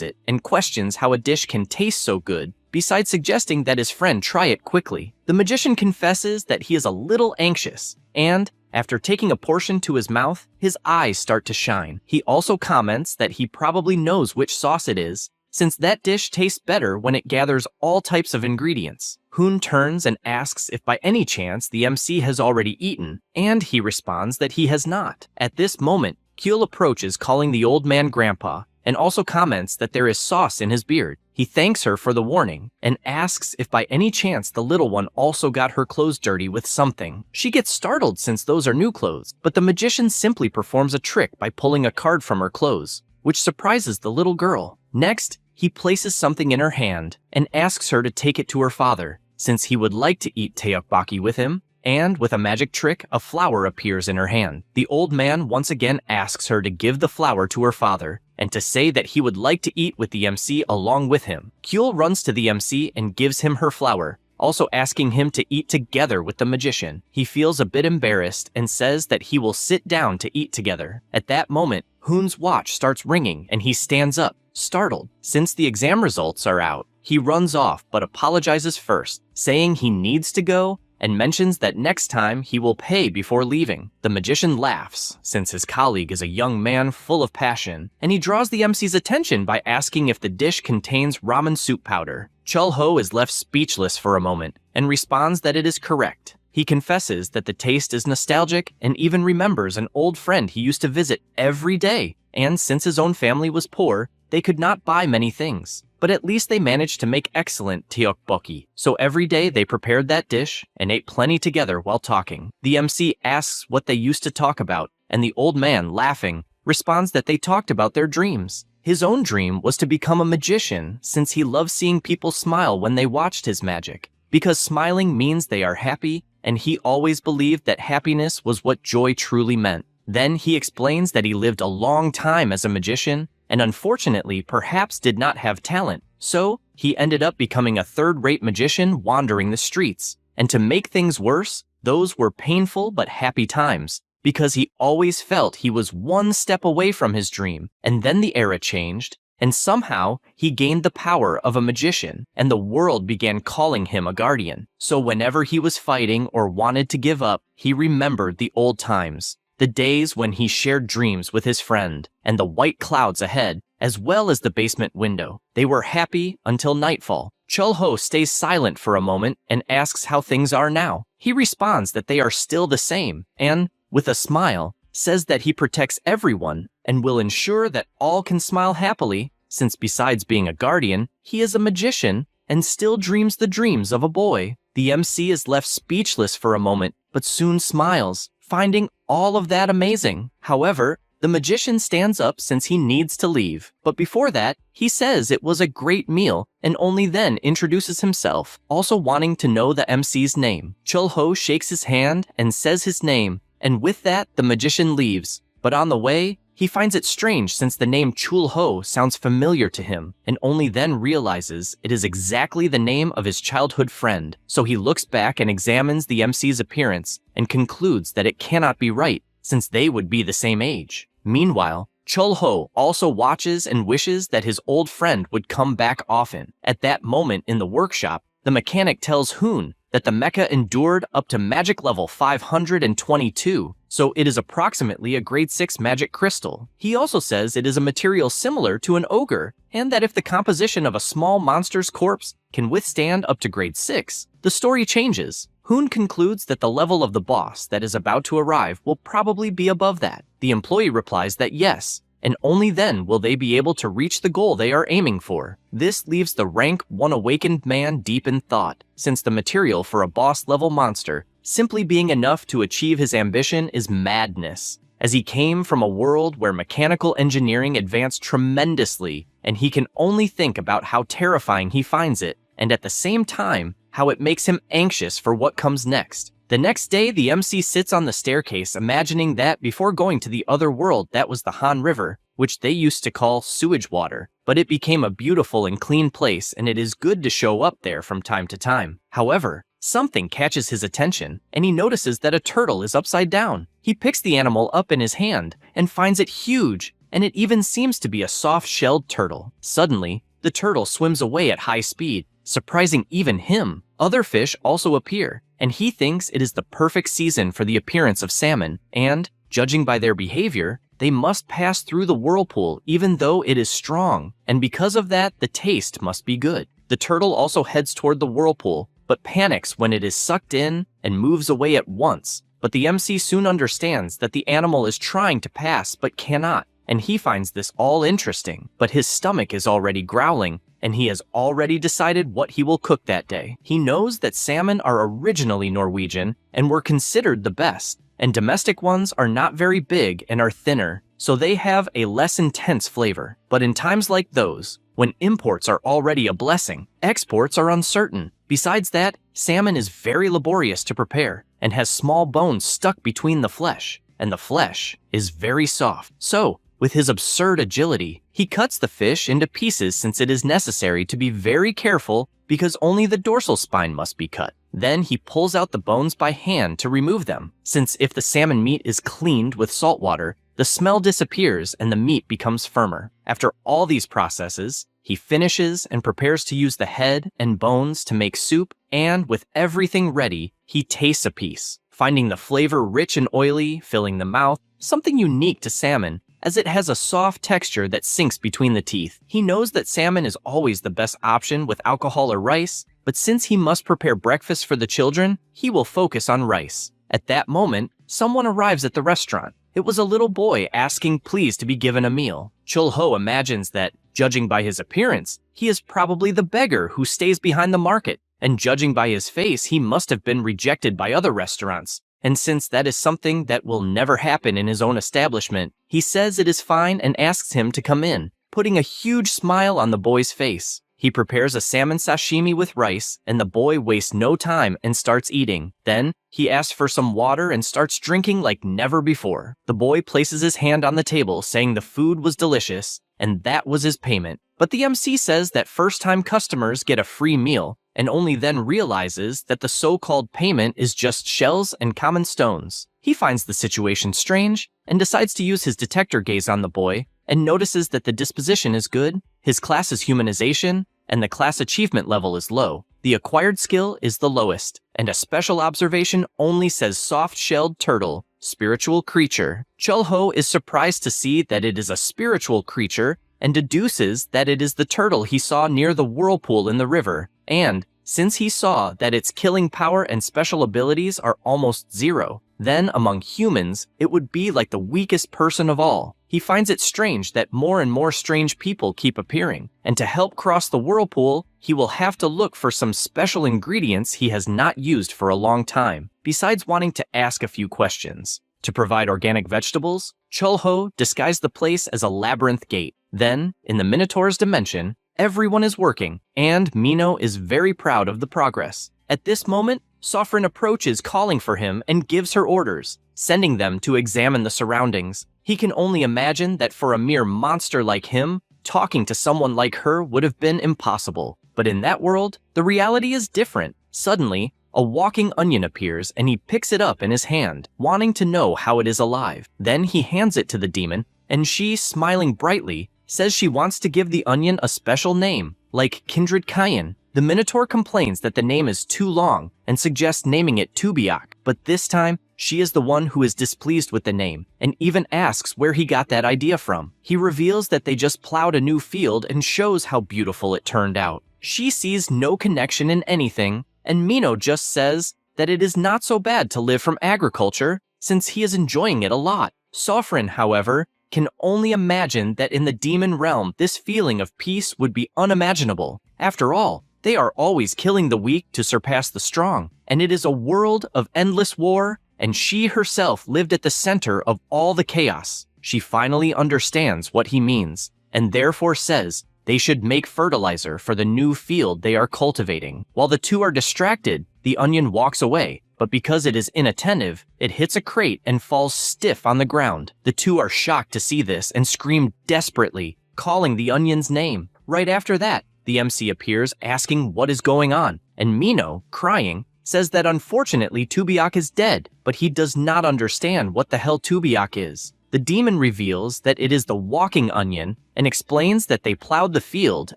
it and questions how a dish can taste so good, besides suggesting that his friend try it quickly. The magician confesses that he is a little anxious, and after taking a portion to his mouth, his eyes start to shine. He also comments that he probably knows which sauce it is, since that dish tastes better when it gathers all types of ingredients. Hoon turns and asks if by any chance the MC has already eaten, and he responds that he has not. At this moment, Kyul approaches calling the old man grandpa, and also comments that there is sauce in his beard. He thanks her for the warning, and asks if by any chance the little one also got her clothes dirty with something. She gets startled since those are new clothes, but the magician simply performs a trick by pulling a card from her clothes, which surprises the little girl. Next, he places something in her hand and asks her to take it to her father, since he would like to eat tteokbokki with him, and with a magic trick, a flower appears in her hand. The old man once again asks her to give the flower to her father, and to say that he would like to eat with the MC along with him. Kyul runs to the MC and gives him her flower, also asking him to eat together with the magician. He feels a bit embarrassed and says that he will sit down to eat together. At that moment, Hoon's watch starts ringing and he stands up, startled. Since the exam results are out, he runs off but apologizes first, saying he needs to go and mentions that next time he will pay before leaving. The magician laughs, since his colleague is a young man full of passion, and he draws the MC's attention by asking if the dish contains ramen soup powder. Chul-ho is left speechless for a moment and responds that it is correct. He confesses that the taste is nostalgic and even remembers an old friend he used to visit every day, and since his own family was poor, they could not buy many things. But at least they managed to make excellent tteokbokki, so every day they prepared that dish and ate plenty together while talking. The MC asks what they used to talk about, and the old man, laughing, responds that they talked about their dreams. His own dream was to become a magician, since he loved seeing people smile when they watched his magic, because smiling means they are happy, and he always believed that happiness was what joy truly meant. Then he explains that he lived a long time as a magician, and unfortunately perhaps did not have talent, so he ended up becoming a third-rate magician wandering the streets. And to make things worse, those were painful but happy times, because he always felt he was one step away from his dream. And then the era changed, and somehow he gained the power of a magician, and the world began calling him a guardian. So whenever he was fighting or wanted to give up, he remembered the old times. The days when he shared dreams with his friend, and the white clouds ahead, as well as the basement window. They were happy until nightfall. Chul-ho stays silent for a moment and asks how things are now. He responds that they are still the same, and, with a smile, says that he protects everyone and will ensure that all can smile happily, since besides being a guardian, he is a magician and still dreams the dreams of a boy. The MC is left speechless for a moment, but soon smiles, finding all of that amazing. However, the magician stands up since he needs to leave. But before that, he says it was a great meal and only then introduces himself, also wanting to know the MC's name. Chul-ho shakes his hand and says his name, and with that, the magician leaves. But on the way, he finds it strange since the name Chul-ho sounds familiar to him, and only then realizes it is exactly the name of his childhood friend. So he looks back and examines the MC's appearance and concludes that it cannot be right, since they would be the same age. Meanwhile, Chul-ho also watches and wishes that his old friend would come back often. At that moment in the workshop, the mechanic tells Hoon that the mecha endured up to magic level 522, so it is approximately a grade 6 magic crystal. He also says it is a material similar to an ogre, and that if the composition of a small monster's corpse can withstand up to grade 6, the story changes. Hoon concludes that the level of the boss that is about to arrive will probably be above that. The employee replies that yes, and only then will they be able to reach the goal they are aiming for. This leaves the rank 1 awakened man deep in thought, since the material for a boss-level monster simply being enough to achieve his ambition is madness, as he came from a world where mechanical engineering advanced tremendously, and he can only think about how terrifying he finds it, and at the same time, how it makes him anxious for what comes next. The next day, the MC sits on the staircase imagining that before going to the other world that was the Han River, which they used to call sewage water, but it became a beautiful and clean place and it is good to show up there from time to time. However, something catches his attention and he notices that a turtle is upside down. He picks the animal up in his hand and finds it huge, and it even seems to be a soft-shelled turtle. Suddenly, the turtle swims away at high speed, surprising even him. Other fish also appear, and he thinks it is the perfect season for the appearance of salmon, and, judging by their behavior, they must pass through the whirlpool even though it is strong, and because of that, the taste must be good. The turtle also heads toward the whirlpool, but panics when it is sucked in and moves away at once. But the MC soon understands that the animal is trying to pass but cannot, and he finds this all interesting. But his stomach is already growling, and he has already decided what he will cook that day. He knows that salmon are originally Norwegian and were considered the best, and domestic ones are not very big and are thinner. so they have a less intense flavor. But in times like those, when imports are already a blessing, exports are uncertain. Besides that, salmon is very laborious to prepare and has small bones stuck between the flesh, and the flesh is very soft. So, with his absurd agility, he cuts the fish into pieces since it is necessary to be very careful because only the dorsal spine must be cut. Then he pulls out the bones by hand to remove them, since if the salmon meat is cleaned with salt water, the smell disappears and the meat becomes firmer. After all these processes, he finishes and prepares to use the head and bones to make soup, and with everything ready, he tastes a piece, finding the flavor rich and oily, filling the mouth, something unique to salmon, as it has a soft texture that sinks between the teeth. He knows that salmon is always the best option with alcohol or rice, but since he must prepare breakfast for the children, he will focus on rice. At that moment, someone arrives at the restaurant. It was a little boy asking please to be given a meal. Chul-ho imagines that, judging by his appearance, he is probably the beggar who stays behind the market, and judging by his face, he must have been rejected by other restaurants. And since that is something that will never happen in his own establishment, he says it is fine and asks him to come in, putting a huge smile on the boy's face. He prepares a salmon sashimi with rice, and the boy wastes no time and starts eating. Then, he asks for some water and starts drinking like never before. The boy places his hand on the table, saying the food was delicious, and that was his payment. But the MC says that first-time customers get a free meal, and only then realizes that the so-called payment is just shells and common stones. He finds the situation strange, and decides to use his detector gaze on the boy, and notices that the disposition is good, his class is humanization, and the class achievement level is low. The acquired skill is the lowest, and a special observation only says soft-shelled turtle, spiritual creature. Chul-ho is surprised to see that it is a spiritual creature, and deduces that it is the turtle he saw near the whirlpool in the river, and, since he saw that its killing power and special abilities are almost zero, then among humans, it would be like the weakest person of all. He finds it strange that more and more strange people keep appearing, and to help cross the whirlpool, he will have to look for some special ingredients he has not used for a long time, besides wanting to ask a few questions. To provide organic vegetables, Chul-ho disguised the place as a labyrinth gate. Then, in the Minotaur's dimension, everyone is working, and Mino is very proud of the progress. At this moment, Sofrin approaches calling for him and gives her orders, sending them to examine the surroundings. He can only imagine that for a mere monster like him, talking to someone like her would have been impossible. But in that world, the reality is different. Suddenly, a walking onion appears and he picks it up in his hand, wanting to know how it is alive. Then he hands it to the demon, and she, smiling brightly, says she wants to give the onion a special name, like Kindred Kayan. The Minotaur complains that the name is too long and suggests naming it Tubiak, but this time, she is the one who is displeased with the name, and even asks where he got that idea from. He reveals that they just plowed a new field and shows how beautiful it turned out. She sees no connection in anything, and Mino just says that it is not so bad to live from agriculture, since he is enjoying it a lot. Sofrin, however, can only imagine that in the demon realm this feeling of peace would be unimaginable. After all, they are always killing the weak to surpass the strong, and it is a world of endless war, and she herself lived at the center of all the chaos. She finally understands what he means, and therefore says they should make fertilizer for the new field they are cultivating. While the two are distracted, the onion walks away, but because it is inattentive, it hits a crate and falls stiff on the ground. The two are shocked to see this and scream desperately, calling the onion's name. Right after that, the MC appears asking what is going on, and Mino, crying, says that unfortunately Tubiak is dead, but he does not understand what the hell Tubiak is. The demon reveals that it is the walking onion and explains that they plowed the field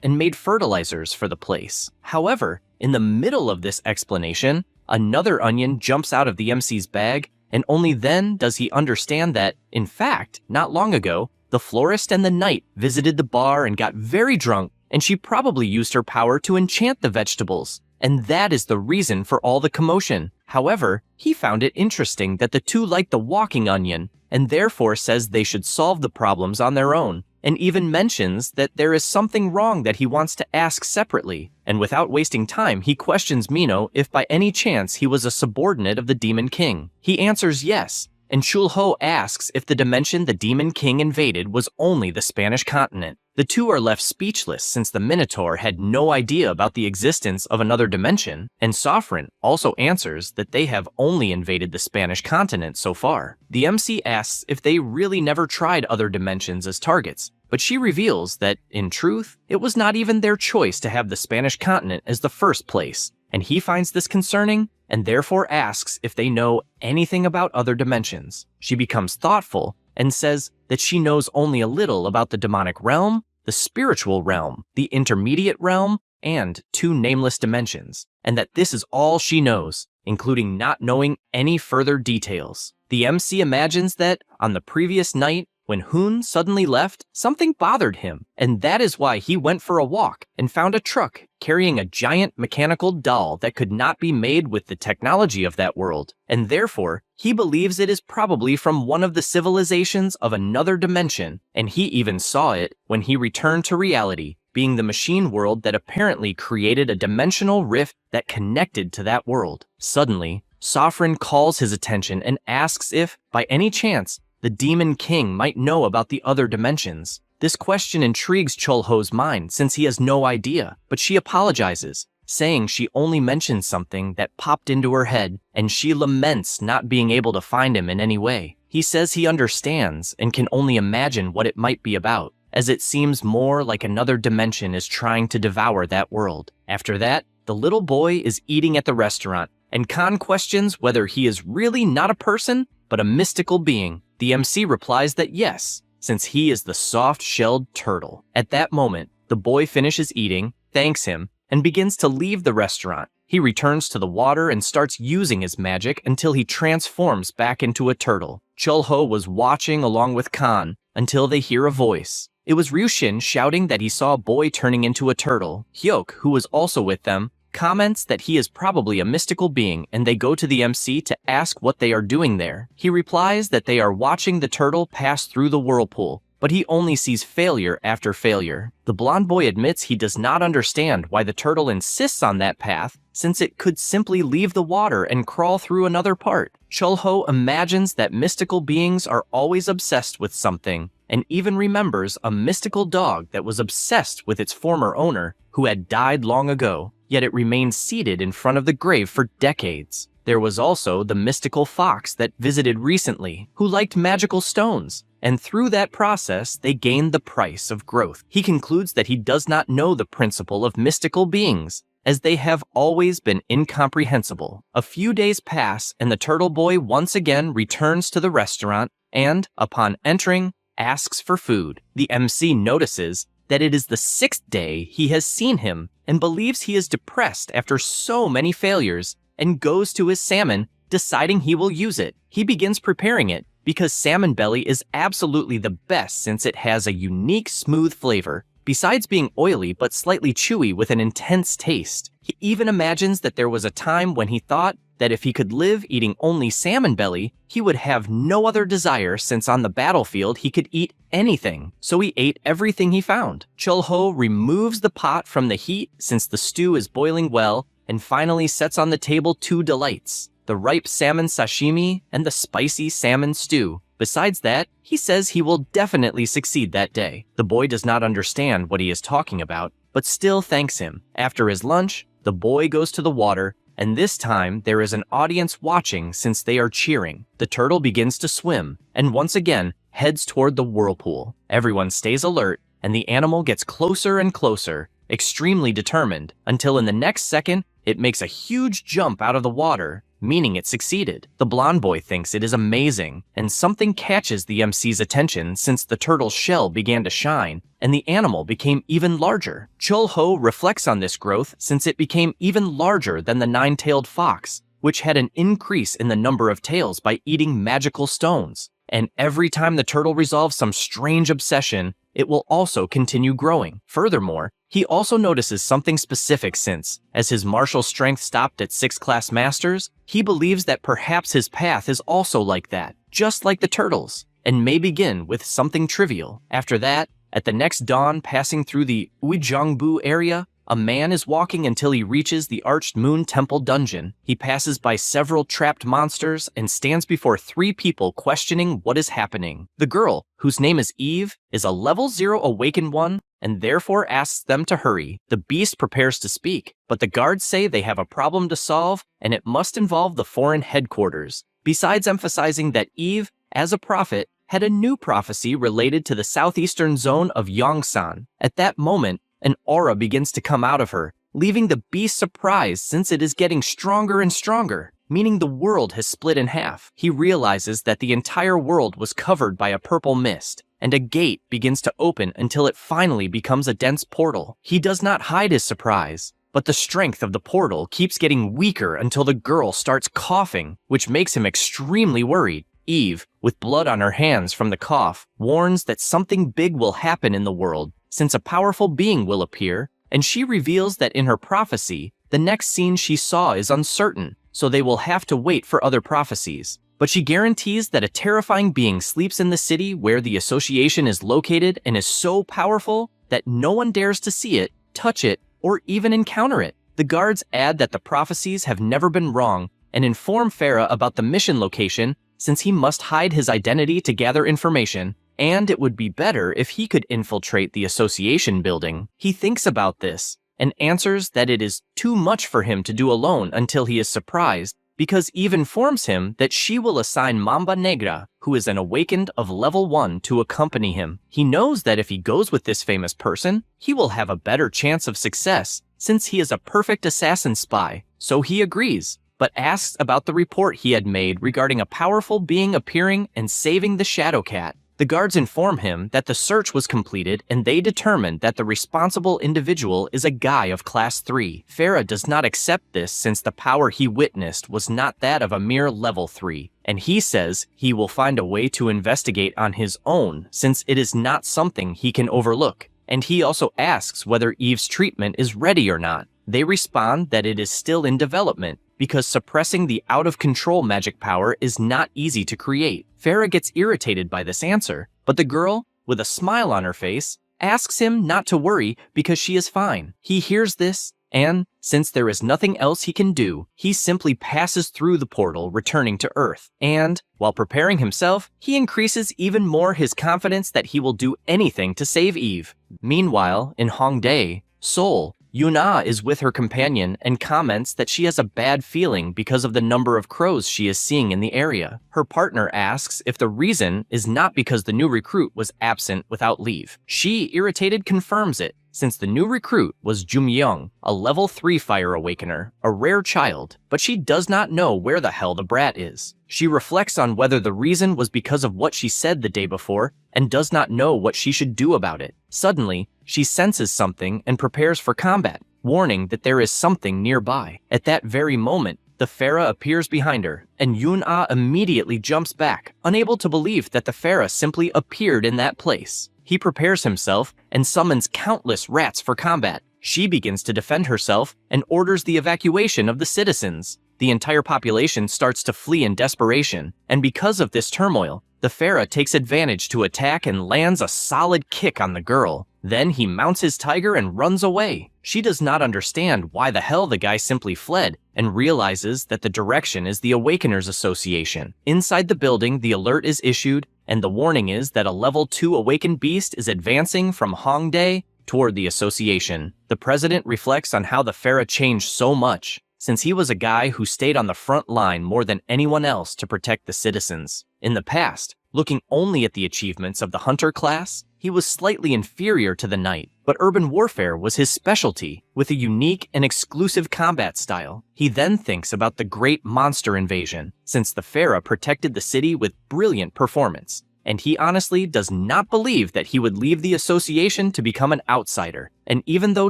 and made fertilizers for the place. However, in the middle of this explanation, another onion jumps out of the MC's bag, and only then does he understand that, in fact, not long ago, the florist and the knight visited the bar and got very drunk, and she probably used her power to enchant the vegetables. And that is the reason for all the commotion. However, he found it interesting that the two liked the walking onion, and therefore says they should solve the problems on their own, and even mentions that there is something wrong that he wants to ask separately. And without wasting time, he questions Mino if by any chance he was a subordinate of the Demon King. He answers yes, and Chulho asks if the dimension the Demon King invaded was only the Spanish continent. The two are left speechless since the Minotaur had no idea about the existence of another dimension, and Sofrin also answers that they have only invaded the Spanish continent so far. The MC asks if they really never tried other dimensions as targets, but she reveals that, in truth, it was not even their choice to have the Spanish continent as the first place, and he finds this concerning and therefore asks if they know anything about other dimensions. She becomes thoughtful and says that she knows only a little about the demonic realm, the spiritual realm, the intermediate realm, and 2 nameless dimensions, and that this is all she knows, including not knowing any further details. The MC imagines that, on the previous night, when Hoon suddenly left, something bothered him, and that is why he went for a walk and found a truck carrying a giant mechanical doll that could not be made with the technology of that world, and therefore, he believes it is probably from one of the civilizations of another dimension, and he even saw it when he returned to reality, being the machine world that apparently created a dimensional rift that connected to that world. Suddenly, Sofrin calls his attention and asks if, by any chance, the Demon King might know about the other dimensions. This question intrigues Chulho's mind since he has no idea, but she apologizes, saying she only mentioned something that popped into her head, and she laments not being able to find him in any way. He says he understands and can only imagine what it might be about, as it seems more like another dimension is trying to devour that world. After that, the little boy is eating at the restaurant, and Khan questions whether he is really not a person, but a mystical being. The MC replies that yes, since he is the soft-shelled turtle. At that moment, the boy finishes eating, thanks him, and begins to leave the restaurant. He returns to the water and starts using his magic until he transforms back into a turtle. Chulho was watching along with Khan until they hear a voice. It was Ryushin shouting that he saw a boy turning into a turtle. Hyuk, who was also with them, comments that he is probably a mystical being, and they go to the MC to ask what they are doing there. He replies that they are watching the turtle pass through the whirlpool, but he only sees failure after failure. The blonde boy admits he does not understand why the turtle insists on that path, since it could simply leave the water and crawl through another part. Chulho imagines that mystical beings are always obsessed with something, and even remembers a mystical dog that was obsessed with its former owner, who had died long ago. Yet it remained seated in front of the grave for decades. There was also the mystical fox that visited recently, who liked magical stones, and through that process, they gained the price of growth. He concludes that he does not know the principle of mystical beings, as they have always been incomprehensible. A few days pass, and the turtle boy once again returns to the restaurant, and, upon entering, asks for food. The MC notices that it is the 6th day he has seen him, and believes he is depressed after so many failures, and goes to his salmon, deciding he will use it. He begins preparing it, because salmon belly is absolutely the best since it has a unique smooth flavor, besides being oily but slightly chewy with an intense taste. He even imagines that there was a time when he thought that if he could live eating only salmon belly, he would have no other desire since on the battlefield he could eat anything. So he ate everything he found. Chulho removes the pot from the heat since the stew is boiling well, and finally sets on the table 2 delights, the ripe salmon sashimi and the spicy salmon stew. Besides that, he says he will definitely succeed that day. The boy does not understand what he is talking about, but still thanks him. After his lunch, the boy goes to the water, and this time there is an audience watching since they are cheering. The turtle begins to swim, and once again heads toward the whirlpool. Everyone stays alert, and the animal gets closer and closer, extremely determined, until in the next second, it makes a huge jump out of the water, meaning it succeeded. The blonde boy thinks it is amazing, and something catches the MC's attention since the turtle's shell began to shine, and the animal became even larger. Chulho reflects on this growth since it became even larger than the 9-tailed fox, which had an increase in the number of tails by eating magical stones. And every time the turtle resolves some strange obsession, it will also continue growing. Furthermore, he also notices something specific since, as his martial strength stopped at 6 class masters, he believes that perhaps his path is also like that, just like the turtles, and may begin with something trivial. After that, at the next dawn passing through the Uijeongbu area, a man is walking until he reaches the Arched Moon Temple dungeon. He passes by several trapped monsters and stands before 3 people questioning what is happening. The girl, whose name is Eve, is a level 0 awakened one and therefore asks them to hurry. The beast prepares to speak, but the guards say they have a problem to solve and it must involve the foreign headquarters. Besides emphasizing that Eve, as a prophet, had a new prophecy related to the southeastern zone of Yongsan. At that moment, an aura begins to come out of her, leaving the beast surprised since it is getting stronger and stronger, meaning the world has split in half. He realizes that the entire world was covered by a purple mist, and a gate begins to open until it finally becomes a dense portal. He does not hide his surprise, but the strength of the portal keeps getting weaker until the girl starts coughing, which makes him extremely worried. Eve, with blood on her hands from the cough, warns that something big will happen in the world, since a powerful being will appear, and she reveals that in her prophecy, the next scene she saw is uncertain, so they will have to wait for other prophecies. But she guarantees that a terrifying being sleeps in the city where the association is located and is so powerful that no one dares to see it, touch it, or even encounter it. The guards add that the prophecies have never been wrong and inform Farah about the mission location since he must hide his identity to gather information, and it would be better if he could infiltrate the association building. He thinks about this and answers that it is too much for him to do alone until he is surprised, because Eve informs him that she will assign Mamba Negra, who is an awakened of level 1, to accompany him. He knows that if he goes with this famous person, he will have a better chance of success since he is a perfect assassin spy, so he agrees, but asks about the report he had made regarding a powerful being appearing and saving the Shadow Cat. The guards inform him that the search was completed and they determined that the responsible individual is a guy of Class 3. Farah does not accept this since the power he witnessed was not that of a mere level 3, and he says he will find a way to investigate on his own since it is not something he can overlook. And he also asks whether Eve's treatment is ready or not. They respond that it is still in development, because suppressing the out-of-control magic power is not easy to create. Farah gets irritated by this answer, but the girl, with a smile on her face, asks him not to worry because she is fine. He hears this, and, since there is nothing else he can do, he simply passes through the portal, returning to Earth. And, while preparing himself, he increases even more his confidence that he will do anything to save Eve. Meanwhile, in Hongdae, Seoul, Yuna is with her companion and comments that she has a bad feeling because of the number of crows she is seeing in the area. Her partner asks if the reason is not because the new recruit was absent without leave. She, irritated, confirms it, since the new recruit was Jumyoung, a level 3 fire awakener, a rare child, but she does not know where the hell the brat is. She reflects on whether the reason was because of what she said the day before and does not know what she should do about it. Suddenly, she senses something and prepares for combat, warning that there is something nearby. At that very moment, the Farah appears behind her, and Yun-Ah immediately jumps back, unable to believe that the Farah simply appeared in that place. He prepares himself and summons countless rats for combat. She begins to defend herself and orders the evacuation of the citizens. The entire population starts to flee in desperation, and because of this turmoil, the Farah takes advantage to attack and lands a solid kick on the girl. Then he mounts his tiger and runs away. She does not understand why the hell the guy simply fled and realizes that the direction is the Awakeners Association. Inside the building, the alert is issued, and the warning is that a level 2 awakened beast is advancing from Hongdae toward the association. The president reflects on how the Farah changed so much, since he was a guy who stayed on the front line more than anyone else to protect the citizens. In the past, looking only at the achievements of the hunter class, he was slightly inferior to the knight, but urban warfare was his specialty, with a unique and exclusive combat style. He then thinks about the great monster invasion, since the Farah protected the city with brilliant performance, and he honestly does not believe that he would leave the association to become an outsider. And even though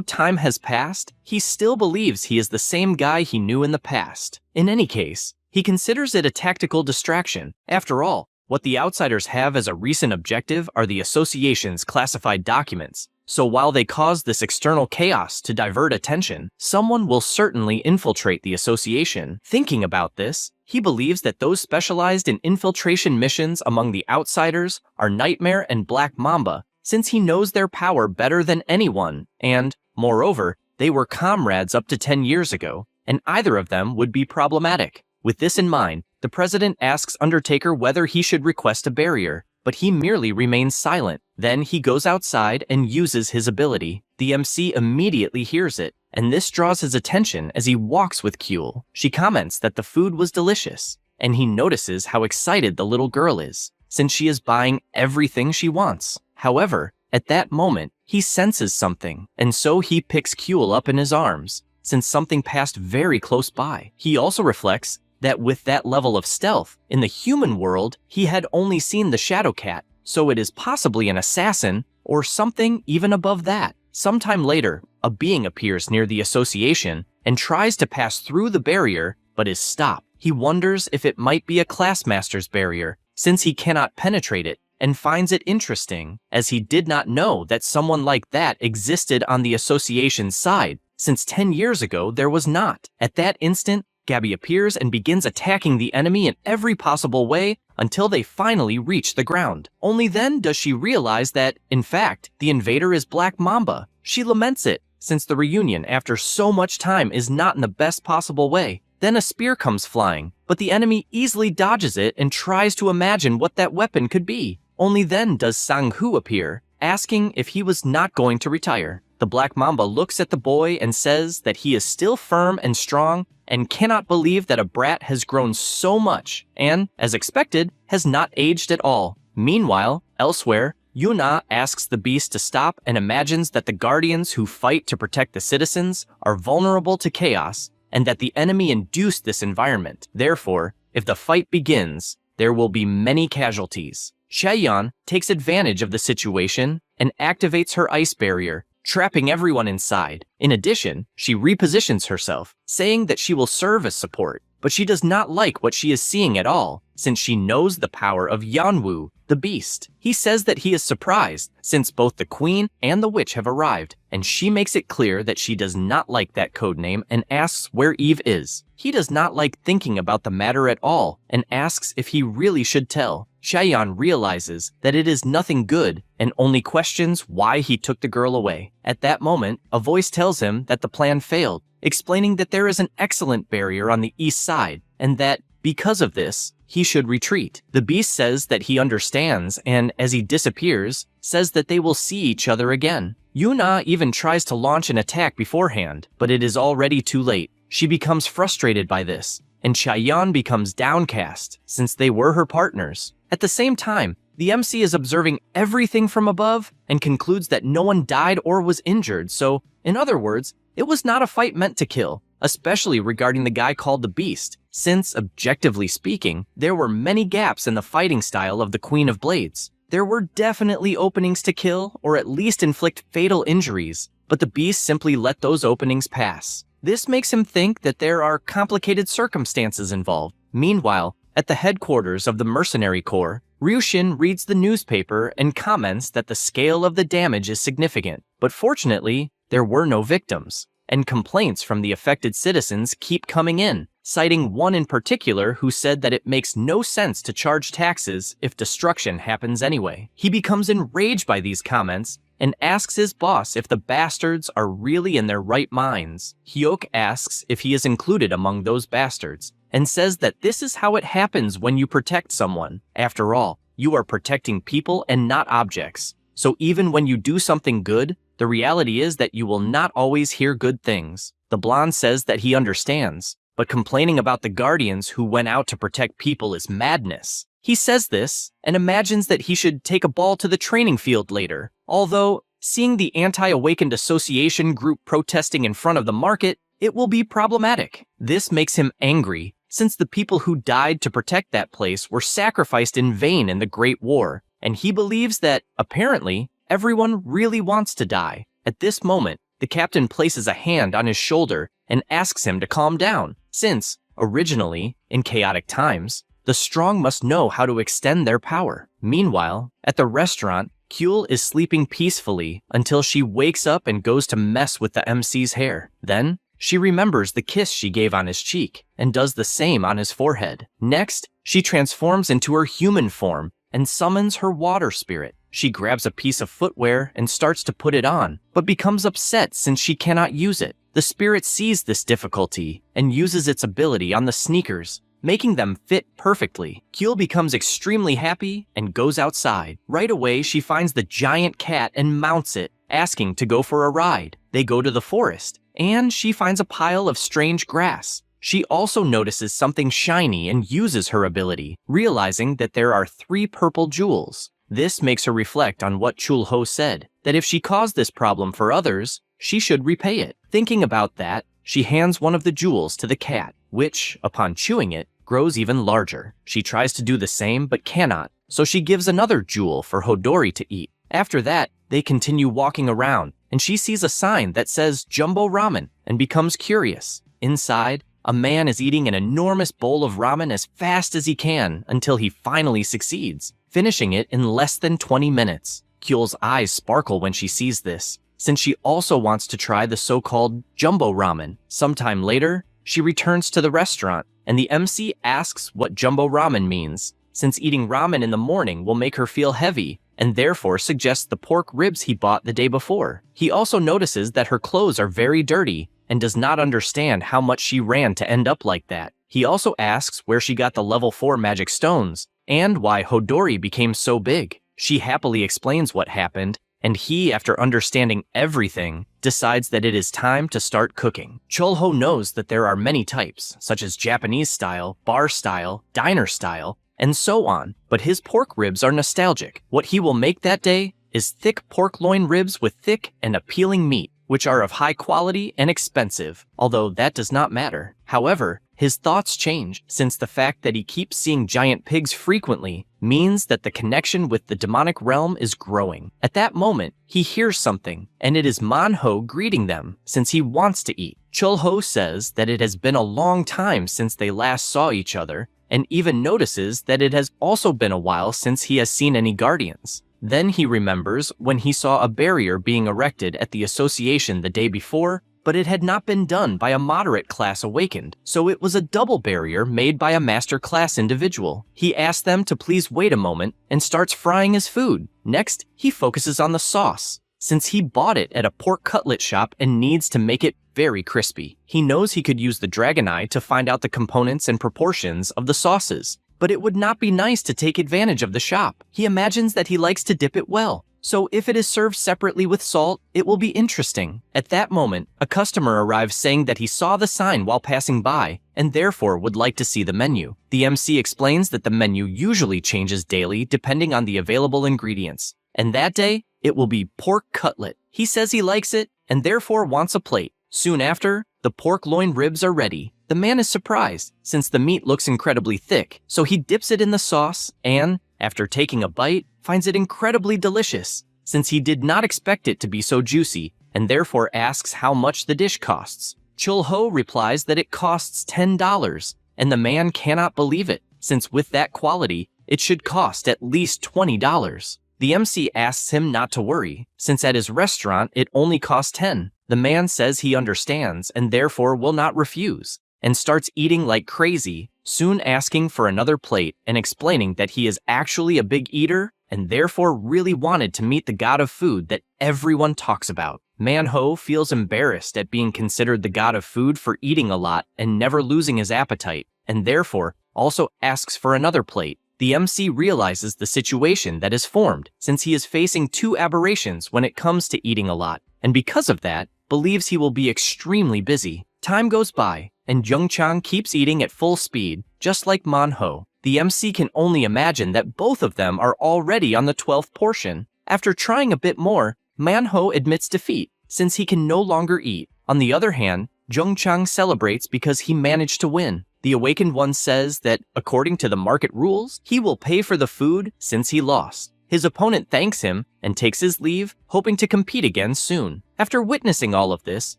time has passed, he still believes he is the same guy he knew in the past. In any case, he considers it a tactical distraction. After all, what the outsiders have as a recent objective are the association's classified documents. So while they cause this external chaos to divert attention, someone will certainly infiltrate the association. Thinking about this, he believes that those specialized in infiltration missions among the outsiders are Nightmare and Black Mamba, since he knows their power better than anyone, and, moreover, They were comrades up to 10 years ago, and either of them would be problematic. With this in mind, the president asks Undertaker whether he should request a barrier, but he merely remains silent. Then he goes outside and uses his ability. The MC immediately hears it, and this draws his attention as he walks with Kuehl. She comments that the food was delicious, and he notices how excited the little girl is, since she is buying everything she wants. However, at that moment, he senses something, and so he picks Kuehl up in his arms, since something passed very close by. He also reflects that with that level of stealth, in the human world, he had only seen the Shadow Cat, so it is possibly an assassin or something even above that. Sometime later, a being appears near the association and tries to pass through the barrier, but is stopped. He wonders if it might be a Classmaster's barrier, since he cannot penetrate it, and finds it interesting, as he did not know that someone like that existed on the association's side, since 10 years ago there was not. At that instant, Gabby appears and begins attacking the enemy in every possible way until they finally reach the ground. Only then does she realize that, in fact, the invader is Black Mamba. She laments it, since the reunion after so much time is not in the best possible way. Then a spear comes flying, but the enemy easily dodges it and tries to imagine what that weapon could be. Only then does Sang-Hoo appear, asking if he was not going to retire. The Black Mamba looks at the boy and says that he is still firm and strong and cannot believe that a brat has grown so much and, as expected, has not aged at all. Meanwhile, elsewhere, Yuna asks the beast to stop and imagines that the guardians who fight to protect the citizens are vulnerable to chaos and that the enemy induced this environment. Therefore, if the fight begins, there will be many casualties. Chaeyeon takes advantage of the situation and activates her ice barrier, trapping everyone inside. In addition, she repositions herself, saying that she will serve as support, but she does not like what she is seeing at all, since she knows the power of Yanwu, the beast. He says that he is surprised, since both the queen and the witch have arrived, and she makes it clear that she does not like that codename and asks where Eve is. He does not like thinking about the matter at all, and asks if he really should tell. Chaeyeon realizes that it is nothing good and only questions why he took the girl away. At that moment, a voice tells him that the plan failed, explaining that there is an excellent barrier on the east side and that, because of this, he should retreat. The beast says that he understands and, as he disappears, says that they will see each other again. Yuna even tries to launch an attack beforehand, but it is already too late. She becomes frustrated by this, and Chaeyeon becomes downcast since they were her partners. At the same time, the MC is observing everything from above and concludes that no one died or was injured, so, in other words, it was not a fight meant to kill, especially regarding the guy called the Beast, since, objectively speaking, there were many gaps in the fighting style of the Queen of Blades. There were definitely openings to kill, or at least inflict fatal injuries, but the Beast simply let those openings pass. This makes him think that there are complicated circumstances involved. Meanwhile, at the headquarters of the Mercenary Corps, Ryushin reads the newspaper and comments that the scale of the damage is significant, but fortunately, there were no victims, and complaints from the affected citizens keep coming in, citing one in particular who said that it makes no sense to charge taxes if destruction happens anyway. He becomes enraged by these comments and asks his boss if the bastards are really in their right minds. Hyuk asks if he is included among those bastards, and says that this is how it happens when you protect someone. After all, you are protecting people and not objects. So even when you do something good, the reality is that you will not always hear good things. The blonde says that he understands, but complaining about the guardians who went out to protect people is madness. He says this and imagines that he should take a ball to the training field later, although, seeing the anti-awakened association group protesting in front of the market, it will be problematic. This makes him angry, since the people who died to protect that place were sacrificed in vain in the Great War, and he believes that, apparently, everyone really wants to die. At this moment, the captain places a hand on his shoulder and asks him to calm down, since, originally, in chaotic times, the strong must know how to extend their power. Meanwhile, at the restaurant, Kuehl is sleeping peacefully until she wakes up and goes to mess with the MC's hair. Then, she remembers the kiss she gave on his cheek and does the same on his forehead. Next, she transforms into her human form and summons her water spirit. She grabs a piece of footwear and starts to put it on, but becomes upset since she cannot use it. The spirit sees this difficulty and uses its ability on the sneakers, making them fit perfectly. Kyul becomes extremely happy and goes outside. Right away, she finds the giant cat and mounts it, asking to go for a ride. They go to the forest, and she finds a pile of strange grass. She also notices something shiny and uses her ability, realizing that there are 3 purple jewels. This makes her reflect on what Chul-ho said, that if she caused this problem for others, she should repay it. Thinking about that, she hands one of the jewels to the cat, which, upon chewing it, grows even larger. She tries to do the same but cannot, so she gives another jewel for Hodori to eat. After that, they continue walking around, and she sees a sign that says Jumbo Ramen and becomes curious. Inside, a man is eating an enormous bowl of ramen as fast as he can until he finally succeeds, finishing it in less than 20 minutes. Kyul's eyes sparkle when she sees this, since she also wants to try the so-called Jumbo Ramen. Sometime later, she returns to the restaurant, and the MC asks what Jumbo Ramen means, since eating ramen in the morning will make her feel heavy, and therefore suggests the pork ribs he bought the day before. He also notices that her clothes are very dirty and does not understand how much she ran to end up like that. He also asks where she got the level 4 magic stones and why Hodori became so big. She happily explains what happened, and he, after understanding everything, decides that it is time to start cooking. Chul-ho knows that there are many types, such as Japanese style, bar style, diner style, and so on, but his pork ribs are nostalgic. What he will make that day is thick pork loin ribs with thick and appealing meat, which are of high quality and expensive, although that does not matter. However, his thoughts change, since the fact that he keeps seeing giant pigs frequently means that the connection with the demonic realm is growing. At that moment, he hears something, and it is Manhwa greeting them, since he wants to eat. Chul-ho says that it has been a long time since they last saw each other, and even notices that it has also been a while since he has seen any guardians. Then he remembers when he saw a barrier being erected at the association the day before, but it had not been done by a moderate class awakened, so it was a double barrier made by a master class individual. He asks them to please wait a moment and starts frying his food. Next, he focuses on the sauce, since he bought it at a pork cutlet shop and needs to make it very crispy. He knows he could use the dragon eye to find out the components and proportions of the sauces, but it would not be nice to take advantage of the shop. He imagines that he likes to dip it well, so if it is served separately with salt, it will be interesting. At that moment, a customer arrives saying that he saw the sign while passing by, and therefore would like to see the menu. The MC explains that the menu usually changes daily depending on the available ingredients, and that day, it will be pork cutlet. He says he likes it, and therefore wants a plate. Soon after, the pork loin ribs are ready. The man is surprised, since the meat looks incredibly thick, so he dips it in the sauce and, after taking a bite, finds it incredibly delicious, since he did not expect it to be so juicy, and therefore asks how much the dish costs. Chul-ho replies that it costs $10, and the man cannot believe it, since with that quality, it should cost at least $20. The MC asks him not to worry, since at his restaurant it only costs $10. The man says he understands and therefore will not refuse, and starts eating like crazy, soon asking for another plate and explaining that he is actually a big eater and therefore really wanted to meet the god of food that everyone talks about. Manhwa feels embarrassed at being considered the god of food for eating a lot and never losing his appetite, and therefore also asks for another plate. The MC realizes the situation that is formed, since he is facing 2 aberrations when it comes to eating a lot, and because of that, believes he will be extremely busy. Time goes by, and Jungchang keeps eating at full speed, just like Manhwa. The MC can only imagine that both of them are already on the 12th portion. After trying a bit more, Manhwa admits defeat, since he can no longer eat. On the other hand, Jungchang celebrates because he managed to win. The Awakened One says that, according to the market rules, he will pay for the food since he lost. His opponent thanks him and takes his leave, hoping to compete again soon. After witnessing all of this,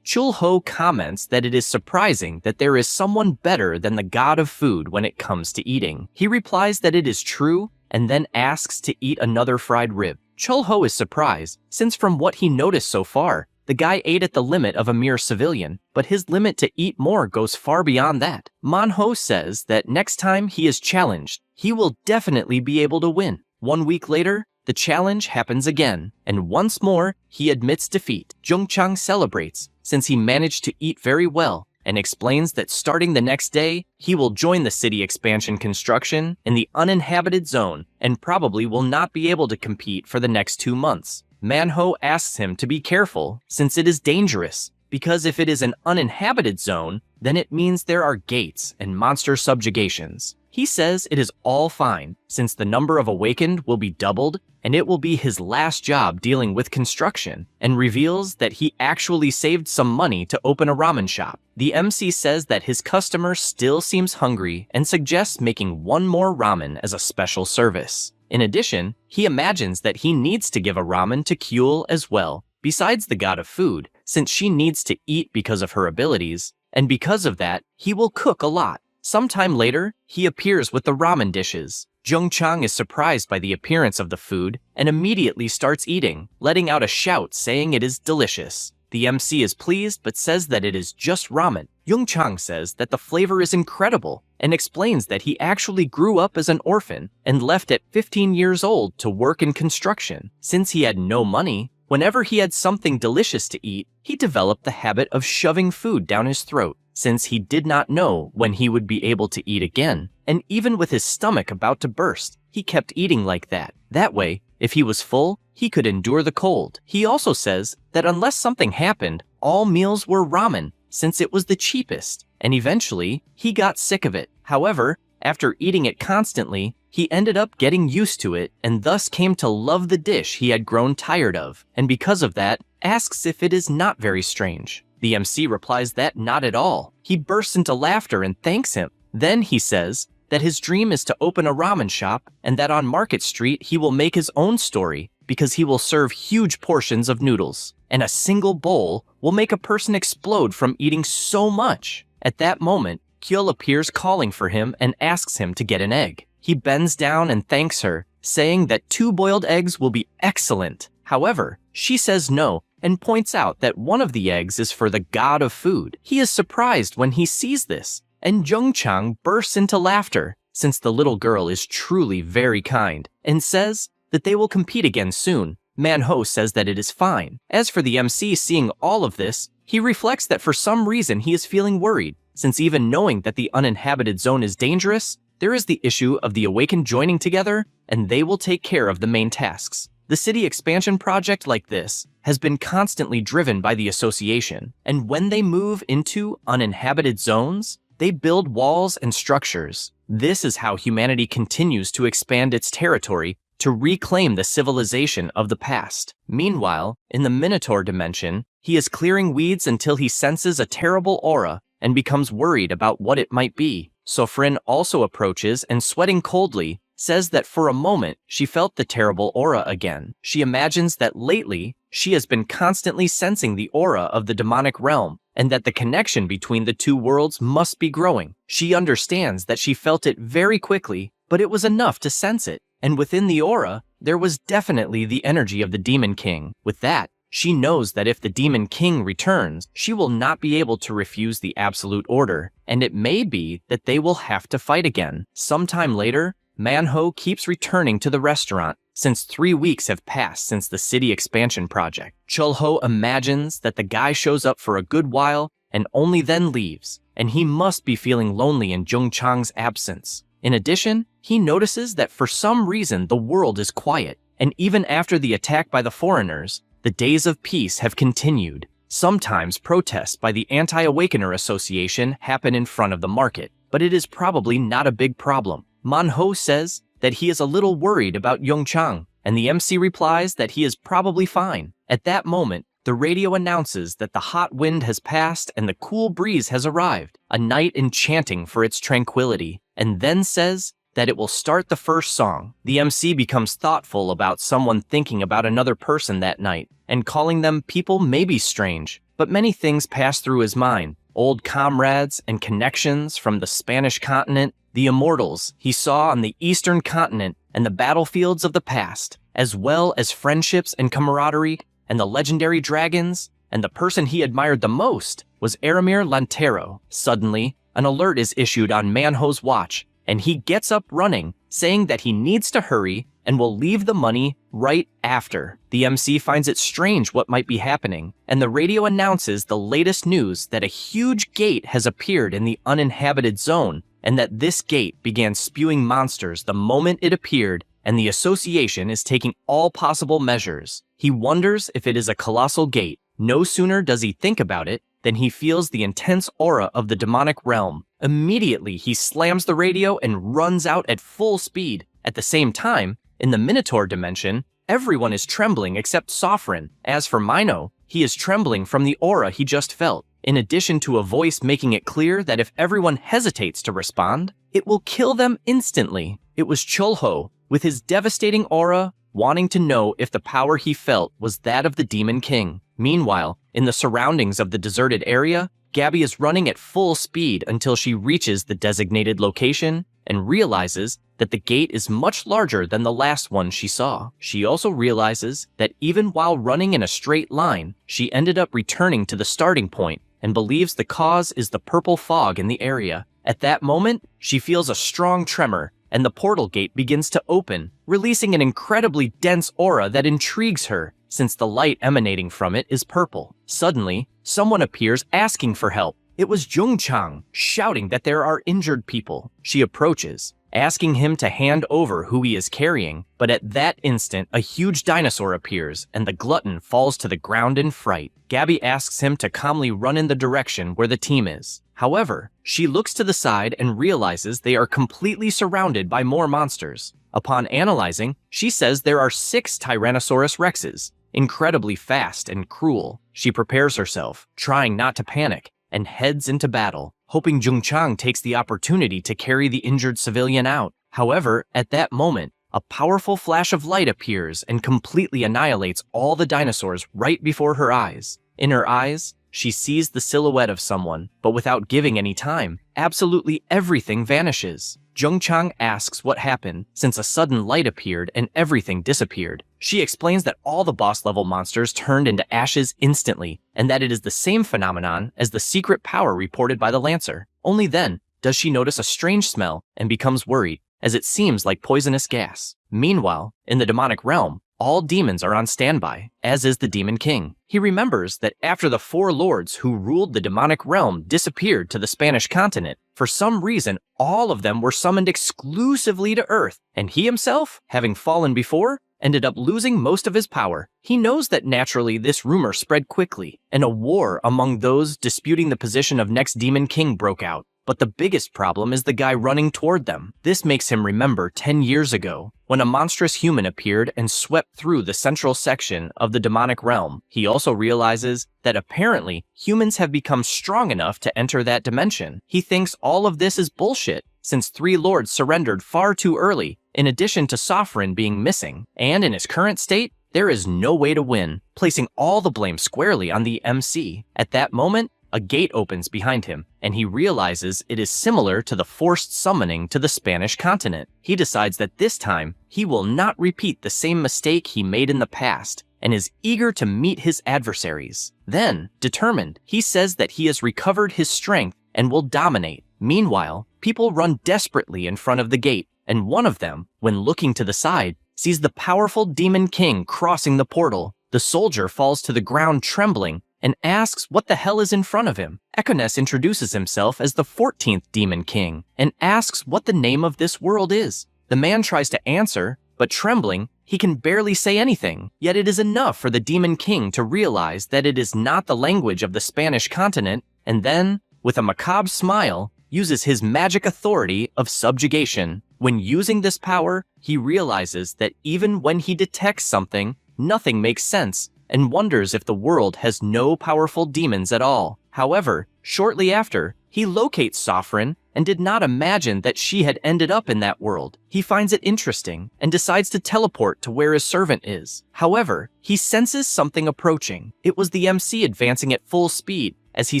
Chul-ho comments that it is surprising that there is someone better than the god of food when it comes to eating. He replies that it is true and then asks to eat another fried rib. Chul-ho is surprised, since from what he noticed so far, the guy ate at the limit of a mere civilian, but his limit to eat more goes far beyond that. Manhwa says that next time he is challenged, he will definitely be able to win. 1 week later, the challenge happens again, and once more, he admits defeat. Jung-chang celebrates, since he managed to eat very well, and explains that starting the next day, he will join the city expansion construction in the uninhabited zone and probably will not be able to compete for the next 2 months. Manhwa asks him to be careful since it is dangerous, because if it is an uninhabited zone, then it means there are gates and monster subjugations. He says it is all fine, since the number of awakened will be doubled, and it will be his last job dealing with construction, and reveals that he actually saved some money to open a ramen shop. The MC says that his customer still seems hungry and suggests making one more ramen as a special service. In addition, he imagines that he needs to give a ramen to Kyul as well, besides the god of food, since she needs to eat because of her abilities, and because of that, he will cook a lot. Sometime later, he appears with the ramen dishes. Jung-chang is surprised by the appearance of the food and immediately starts eating, letting out a shout saying it is delicious. The MC is pleased but says that it is just ramen. Jung-chang says that the flavor is incredible and explains that he actually grew up as an orphan and left at 15 years old to work in construction. Since he had no money, whenever he had something delicious to eat, he developed the habit of shoving food down his throat, since he did not know when he would be able to eat again. And even with his stomach about to burst, he kept eating like that. That way, if he was full, he could endure the cold. He also says that unless something happened, all meals were ramen, since it was the cheapest, and eventually, he got sick of it. However, after eating it constantly, he ended up getting used to it and thus came to love the dish he had grown tired of, and because of that, asks if it is not very strange. The MC replies that not at all. He bursts into laughter and thanks him. Then he says that his dream is to open a ramen shop and that on Market Street he will make his own story because he will serve huge portions of noodles, and a single bowl will make a person explode from eating so much. At that moment, Kyul appears calling for him and asks him to get an egg. He bends down and thanks her, saying that 2 boiled eggs will be excellent. However, she says no and points out that one of the eggs is for the god of food. He is surprised when he sees this, and Jung-chang bursts into laughter, since the little girl is truly very kind, and says that they will compete again soon. Manhwa says that it is fine. As for the MC seeing all of this, he reflects that for some reason he is feeling worried, since even knowing that the uninhabited zone is dangerous, there is the issue of the awakened joining together, and they will take care of the main tasks. The city expansion project like this has been constantly driven by the association, and when they move into uninhabited zones, they build walls and structures. This is how humanity continues to expand its territory to reclaim the civilization of the past. Meanwhile, in the Minotaur dimension, he is clearing weeds until he senses a terrible aura and becomes worried about what it might be. Sofrin also approaches and, sweating coldly, says that for a moment she felt the terrible aura again. She imagines that lately she has been constantly sensing the aura of the demonic realm and that the connection between the two worlds must be growing. She understands that she felt it very quickly, but it was enough to sense it, and within the aura, there was definitely the energy of the Demon King. With that, she knows that if the Demon King returns, she will not be able to refuse the absolute order, and it may be that they will have to fight again. Sometime later, Manhwa keeps returning to the restaurant, since 3 weeks have passed since the city expansion project. Chulho imagines that the guy shows up for a good while and only then leaves, and he must be feeling lonely in Jung-chang's absence. In addition, he notices that for some reason the world is quiet, and even after the attack by the foreigners, the days of peace have continued. Sometimes protests by the Anti-Awakener Association happen in front of the market, but it is probably not a big problem. Manhwa says that he is a little worried about Jung-chang, and the MC replies that he is probably fine. At that moment, the radio announces that the hot wind has passed and the cool breeze has arrived, a night enchanting for its tranquility, and then says that it will start the first song. The MC becomes thoughtful about someone thinking about another person that night, and calling them people may be strange, but many things pass through his mind. Old comrades and connections from the Spanish continent, the immortals he saw on the Eastern continent, and the battlefields of the past, as well as friendships and camaraderie, and the legendary dragons, and the person he admired the most was Aramir Lantero. Suddenly, an alert is issued on Manhwa's watch, and he gets up running, saying that he needs to hurry and will leave the money right after. The MC finds it strange what might be happening, and the radio announces the latest news that a huge gate has appeared in the uninhabited zone, and that this gate began spewing monsters the moment it appeared, and the association is taking all possible measures. He wonders if it is a colossal gate. No sooner does he think about it than he feels the intense aura of the demonic realm. Immediately, he slams the radio and runs out at full speed. At the same time, in the Minotaur dimension, everyone is trembling except Sophron. As for Mino, he is trembling from the aura he just felt, in addition to a voice making it clear that if everyone hesitates to respond, it will kill them instantly. It was Chulho, with his devastating aura, wanting to know if the power he felt was that of the Demon King. Meanwhile, in the surroundings of the deserted area, Gabby is running at full speed until she reaches the designated location and realizes that the gate is much larger than the last one she saw. She also realizes that even while running in a straight line, she ended up returning to the starting point and believes the cause is the purple fog in the area. At that moment, she feels a strong tremor, and the portal gate begins to open, releasing an incredibly dense aura that intrigues her, since the light emanating from it is purple. Suddenly, someone appears asking for help. It was Jungchang, shouting that there are injured people. She approaches, asking him to hand over who he is carrying, but at that instant, a huge dinosaur appears, and the glutton falls to the ground in fright. Gabby asks him to calmly run in the direction where the team is. However, she looks to the side and realizes they are completely surrounded by more monsters. Upon analyzing, she says there are 6 Tyrannosaurus Rexes, incredibly fast and cruel. She prepares herself, trying not to panic, and heads into battle, hoping Jungchang takes the opportunity to carry the injured civilian out. However, at that moment, a powerful flash of light appears and completely annihilates all the dinosaurs right before her eyes. In her eyes, she sees the silhouette of someone, but without giving any time, absolutely everything vanishes. Jungchang asks what happened, since a sudden light appeared and everything disappeared. She explains that all the boss-level monsters turned into ashes instantly, and that it is the same phenomenon as the secret power reported by the Lancer. Only then does she notice a strange smell and becomes worried, as it seems like poisonous gas. Meanwhile, in the demonic realm, all demons are on standby, as is the Demon King. He remembers that after the 4 lords who ruled the demonic realm disappeared to the Spanish continent, for some reason, all of them were summoned exclusively to Earth, and he himself, having fallen before, ended up losing most of his power. He knows that naturally this rumor spread quickly, and a war among those disputing the position of next Demon King broke out. But the biggest problem is the guy running toward them. This makes him remember 10 years ago, when a monstrous human appeared and swept through the central section of the demonic realm. He also realizes that apparently humans have become strong enough to enter that dimension. He thinks all of this is bullshit, since 3 lords surrendered far too early, in addition to Sophron being missing. And in his current state, there is no way to win, placing all the blame squarely on the MC. At that moment, a gate opens behind him, and he realizes it is similar to the forced summoning to the Spanish continent. He decides that this time, he will not repeat the same mistake he made in the past, and is eager to meet his adversaries. Then, determined, he says that he has recovered his strength and will dominate. Meanwhile, people run desperately in front of the gate, and one of them, when looking to the side, sees the powerful Demon King crossing the portal. The soldier falls to the ground trembling, and asks what the hell is in front of him. Econes introduces himself as the 14th Demon King, and asks what the name of this world is. The man tries to answer, but trembling, he can barely say anything. Yet it is enough for the Demon King to realize that it is not the language of the Spanish continent, and then, with a macabre smile, uses his magic authority of subjugation. When using this power, he realizes that even when he detects something, nothing makes sense, and wonders if the world has no powerful demons at all. However, shortly after, he locates Sophron and did not imagine that she had ended up in that world. He finds it interesting and decides to teleport to where his servant is. However, he senses something approaching. It was the MC advancing at full speed, as he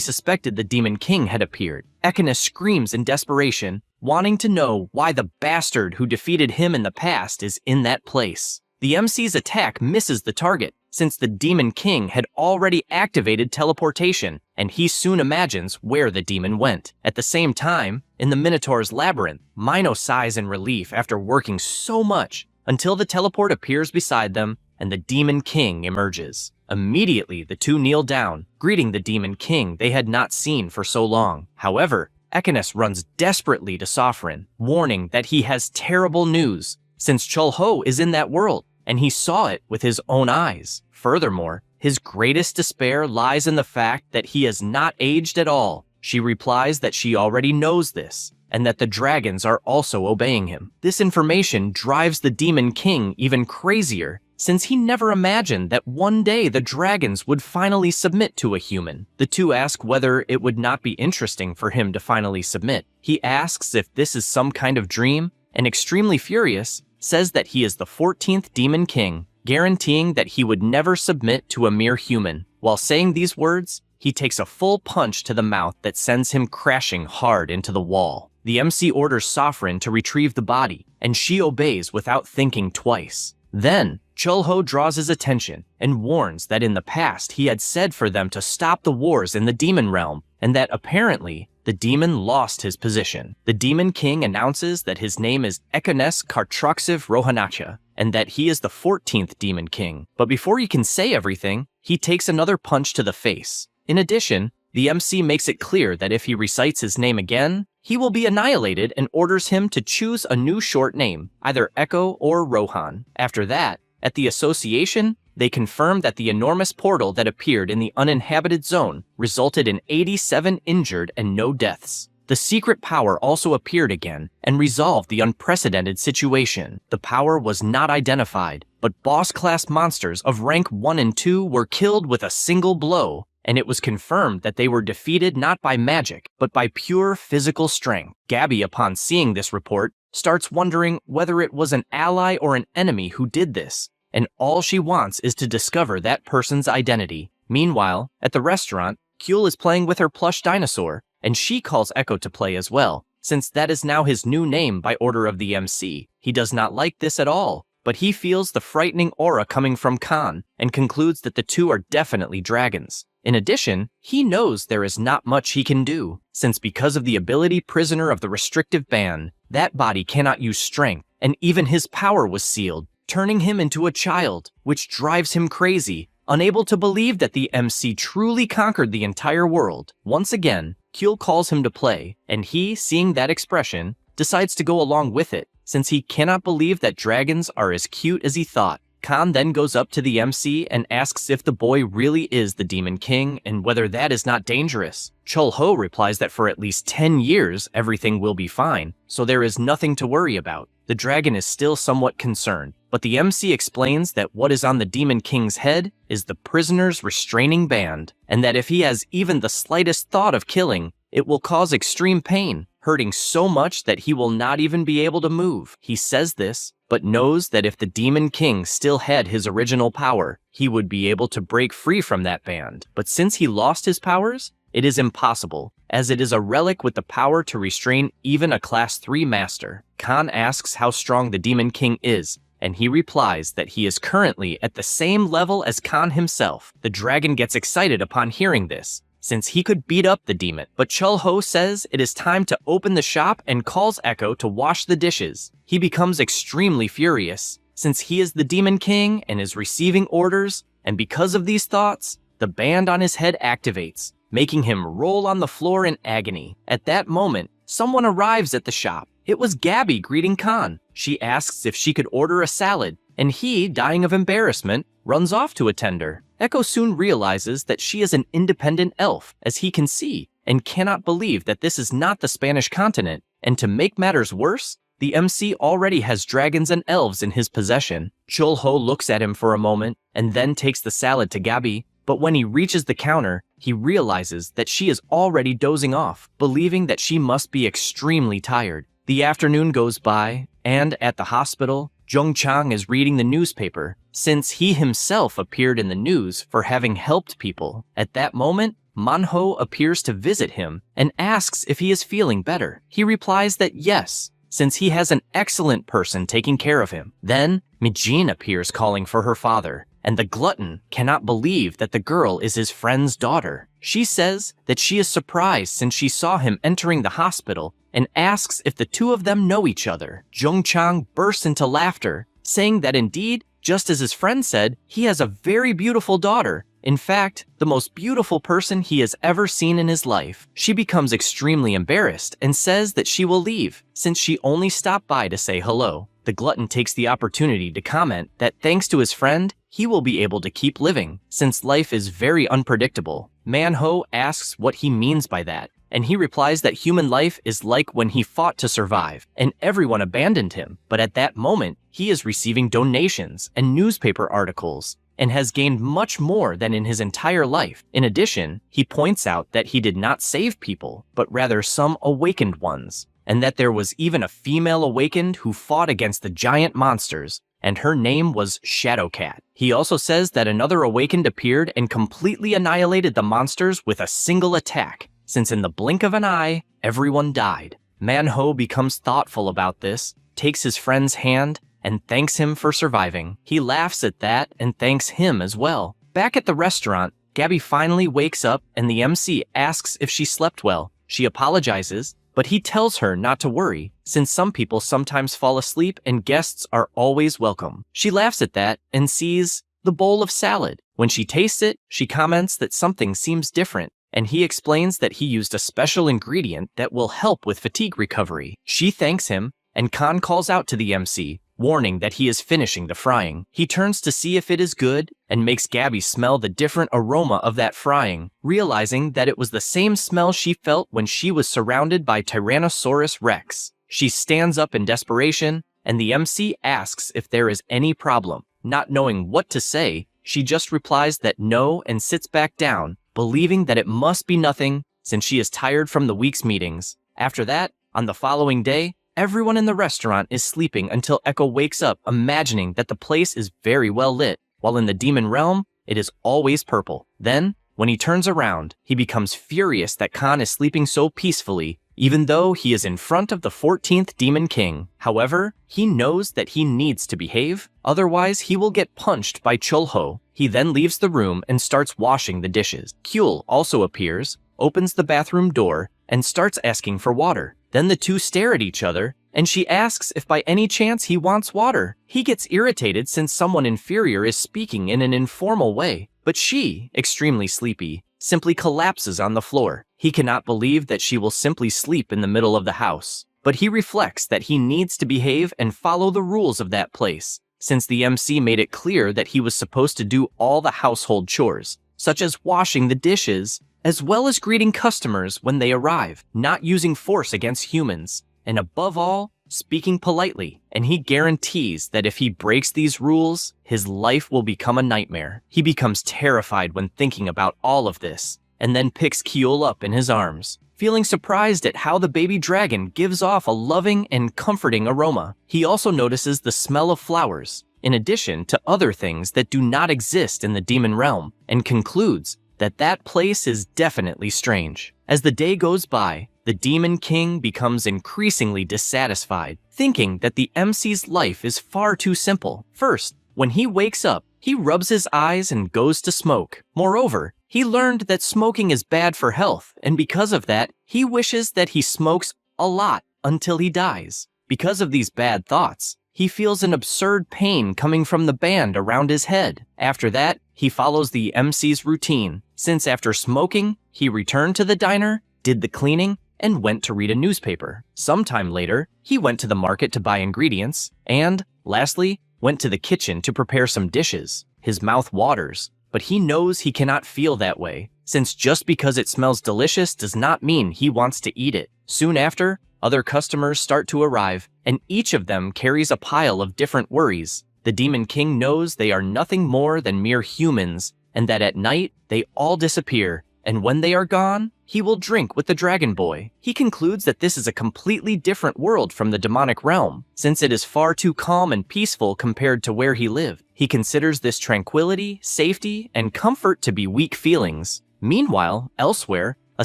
suspected the Demon King had appeared. Econos screams in desperation, wanting to know why the bastard who defeated him in the past is in that place. The MC's attack misses the target, since the Demon King had already activated teleportation, and he soon imagines where the demon went. At the same time, in the Minotaur's labyrinth, Mino sighs in relief after working so much, until the teleport appears beside them and the Demon King emerges. Immediately, the two kneel down, greeting the Demon King they had not seen for so long. However, Ekenes runs desperately to Sofrin, warning that he has terrible news, since Chulho is in that world, and he saw it with his own eyes. Furthermore, his greatest despair lies in the fact that he has not aged at all. She replies that she already knows this, and that the dragons are also obeying him. This information drives the Demon King even crazier, since he never imagined that one day the dragons would finally submit to a human. The two ask whether it would not be interesting for him to finally submit. He asks if this is some kind of dream, and extremely furious, says that he is the 14th Demon King, guaranteeing that he would never submit to a mere human. While saying these words, he takes a full punch to the mouth that sends him crashing hard into the wall. The MC orders Sofrin to retrieve the body, and she obeys without thinking twice. Then, Chulho draws his attention and warns that in the past he had said for them to stop the wars in the demon realm, and that apparently the demon lost his position. The Demon King announces that his name is Ekenes Kartroxiv Rohanacha, and that he is the 14th Demon King. But before he can say everything, he takes another punch to the face. In addition, the MC makes it clear that if he recites his name again, he will be annihilated and orders him to choose a new short name, either Echo or Rohan. After that, at the association, they confirm that the enormous portal that appeared in the uninhabited zone resulted in 87 injured and no deaths. The secret power also appeared again and resolved the unprecedented situation. The power was not identified, but boss-class monsters of rank 1 and 2 were killed with a single blow, and it was confirmed that they were defeated not by magic, but by pure physical strength. Gabby, upon seeing this report, starts wondering whether it was an ally or an enemy who did this, and all she wants is to discover that person's identity. Meanwhile, at the restaurant, Kuehl is playing with her plush dinosaur, and she calls Echo to play as well, since that is now his new name by order of the MC. He does not like this at all, but he feels the frightening aura coming from Khan, and concludes that the two are definitely dragons. In addition, he knows there is not much he can do, since because of the ability prisoner of the restrictive band, that body cannot use strength, and even his power was sealed, turning him into a child, which drives him crazy, unable to believe that the MC truly conquered the entire world. Once again, Kuehl calls him to play, and he, seeing that expression, decides to go along with it, since he cannot believe that dragons are as cute as he thought. Khan then goes up to the MC and asks if the boy really is the Demon King and whether that is not dangerous. Chulho replies that for at least 10 years everything will be fine, so there is nothing to worry about. The dragon is still somewhat concerned, but the MC explains that what is on the Demon King's head is the prisoner's restraining band, and that if he has even the slightest thought of killing, it will cause extreme pain, hurting so much that he will not even be able to move. He says this, but knows that if the Demon King still had his original power, he would be able to break free from that band. But since he lost his powers, it is impossible, as it is a relic with the power to restrain even a Class 3 master. Khan asks how strong the Demon King is, and he replies that he is currently at the same level as Khan himself. The dragon gets excited upon hearing this, since he could beat up the demon, but Chulho says it is time to open the shop and calls Echo to wash the dishes. He becomes extremely furious, since he is the Demon King and is receiving orders, and because of these thoughts, the band on his head activates, making him roll on the floor in agony. At that moment, someone arrives at the shop. It was Gabby greeting Khan. She asks if she could order a salad, and he, dying of embarrassment, runs off to attend her. Echo soon realizes that she is an independent elf, as he can see, and cannot believe that this is not the Spanish continent, and to make matters worse, the MC already has dragons and elves in his possession. Chulho looks at him for a moment, and then takes the salad to Gabby, but when he reaches the counter, he realizes that she is already dozing off, believing that she must be extremely tired. The afternoon goes by, and at the hospital, Jung Chang is reading the newspaper, since he himself appeared in the news for having helped people. At that moment, Manhwa appears to visit him and asks if he is feeling better. He replies that yes, since he has an excellent person taking care of him. Then, Mijin appears calling for her father, and the glutton cannot believe that the girl is his friend's daughter. She says that she is surprised since she saw him entering the hospital and asks if the two of them know each other. Jung Chang bursts into laughter, saying that indeed, just as his friend said, he has a very beautiful daughter. In fact, the most beautiful person he has ever seen in his life. She becomes extremely embarrassed and says that she will leave, since she only stopped by to say hello. The glutton takes the opportunity to comment that thanks to his friend, he will be able to keep living, since life is very unpredictable. Manhwa asks what he means by that, and he replies that human life is like when he fought to survive, and everyone abandoned him. But at that moment, he is receiving donations and newspaper articles, and has gained much more than in his entire life. In addition, he points out that he did not save people, but rather some awakened ones, and that there was even a female awakened who fought against the giant monsters, and her name was Shadowcat. He also says that another awakened appeared and completely annihilated the monsters with a single attack, since in the blink of an eye, everyone died. Manhwa becomes thoughtful about this, takes his friend's hand, and thanks him for surviving. He laughs at that and thanks him as well. Back at the restaurant, Gabby finally wakes up and the MC asks if she slept well. She apologizes, but he tells her not to worry, since some people sometimes fall asleep and guests are always welcome. She laughs at that and sees the bowl of salad. When she tastes it, she comments that something seems different, and he explains that he used a special ingredient that will help with fatigue recovery. She thanks him, and Khan calls out to the MC, warning that he is finishing the frying. He turns to see if it is good and makes Gabby smell the different aroma of that frying, realizing that it was the same smell she felt when she was surrounded by Tyrannosaurus Rex. She stands up in desperation, and the MC asks if there is any problem. Not knowing what to say, she just replies that no and sits back down, believing that it must be nothing since she is tired from the week's meetings. After that, on the following day, everyone in the restaurant is sleeping until Echo wakes up, imagining that the place is very well lit, while in the demon realm, it is always purple. Then, when he turns around, he becomes furious that Khan is sleeping so peacefully, even though he is in front of the 14th Demon King. However, he knows that he needs to behave, otherwise he will get punched by Chulho. He then leaves the room and starts washing the dishes. Kyul also appears, opens the bathroom door, and starts asking for water. Then the two stare at each other, and she asks if by any chance he wants water. He gets irritated since someone inferior is speaking in an informal way, but she, extremely sleepy, simply collapses on the floor. He cannot believe that she will simply sleep in the middle of the house, but he reflects that he needs to behave and follow the rules of that place, since the MC made it clear that he was supposed to do all the household chores, such as washing the dishes, as well as greeting customers when they arrive, not using force against humans, and above all, speaking politely. And he guarantees that if he breaks these rules, his life will become a nightmare. He becomes terrified when thinking about all of this, and then picks Kyul up in his arms, feeling surprised at how the baby dragon gives off a loving and comforting aroma. He also notices the smell of flowers, in addition to other things that do not exist in the demon realm, and concludes that place is definitely strange. As the day goes by, the Demon King becomes increasingly dissatisfied, thinking that the MC's life is far too simple. First, when he wakes up, he rubs his eyes and goes to smoke. Moreover, he learned that smoking is bad for health, and because of that, he wishes that he smokes a lot until he dies. Because of these bad thoughts, he feels an absurd pain coming from the band around his head. After that, he follows the MC's routine, since after smoking, he returned to the diner, did the cleaning, and went to read a newspaper. Sometime later, he went to the market to buy ingredients, and, lastly, went to the kitchen to prepare some dishes. His mouth waters, but he knows he cannot feel that way, since just because it smells delicious does not mean he wants to eat it. Soon after, other customers start to arrive, and each of them carries a pile of different worries. The Demon King knows they are nothing more than mere humans, and that at night, they all disappear, and when they are gone, he will drink with the Dragon Boy. He concludes that this is a completely different world from the demonic realm, since it is far too calm and peaceful compared to where he lived. He considers this tranquility, safety, and comfort to be weak feelings. Meanwhile, elsewhere, a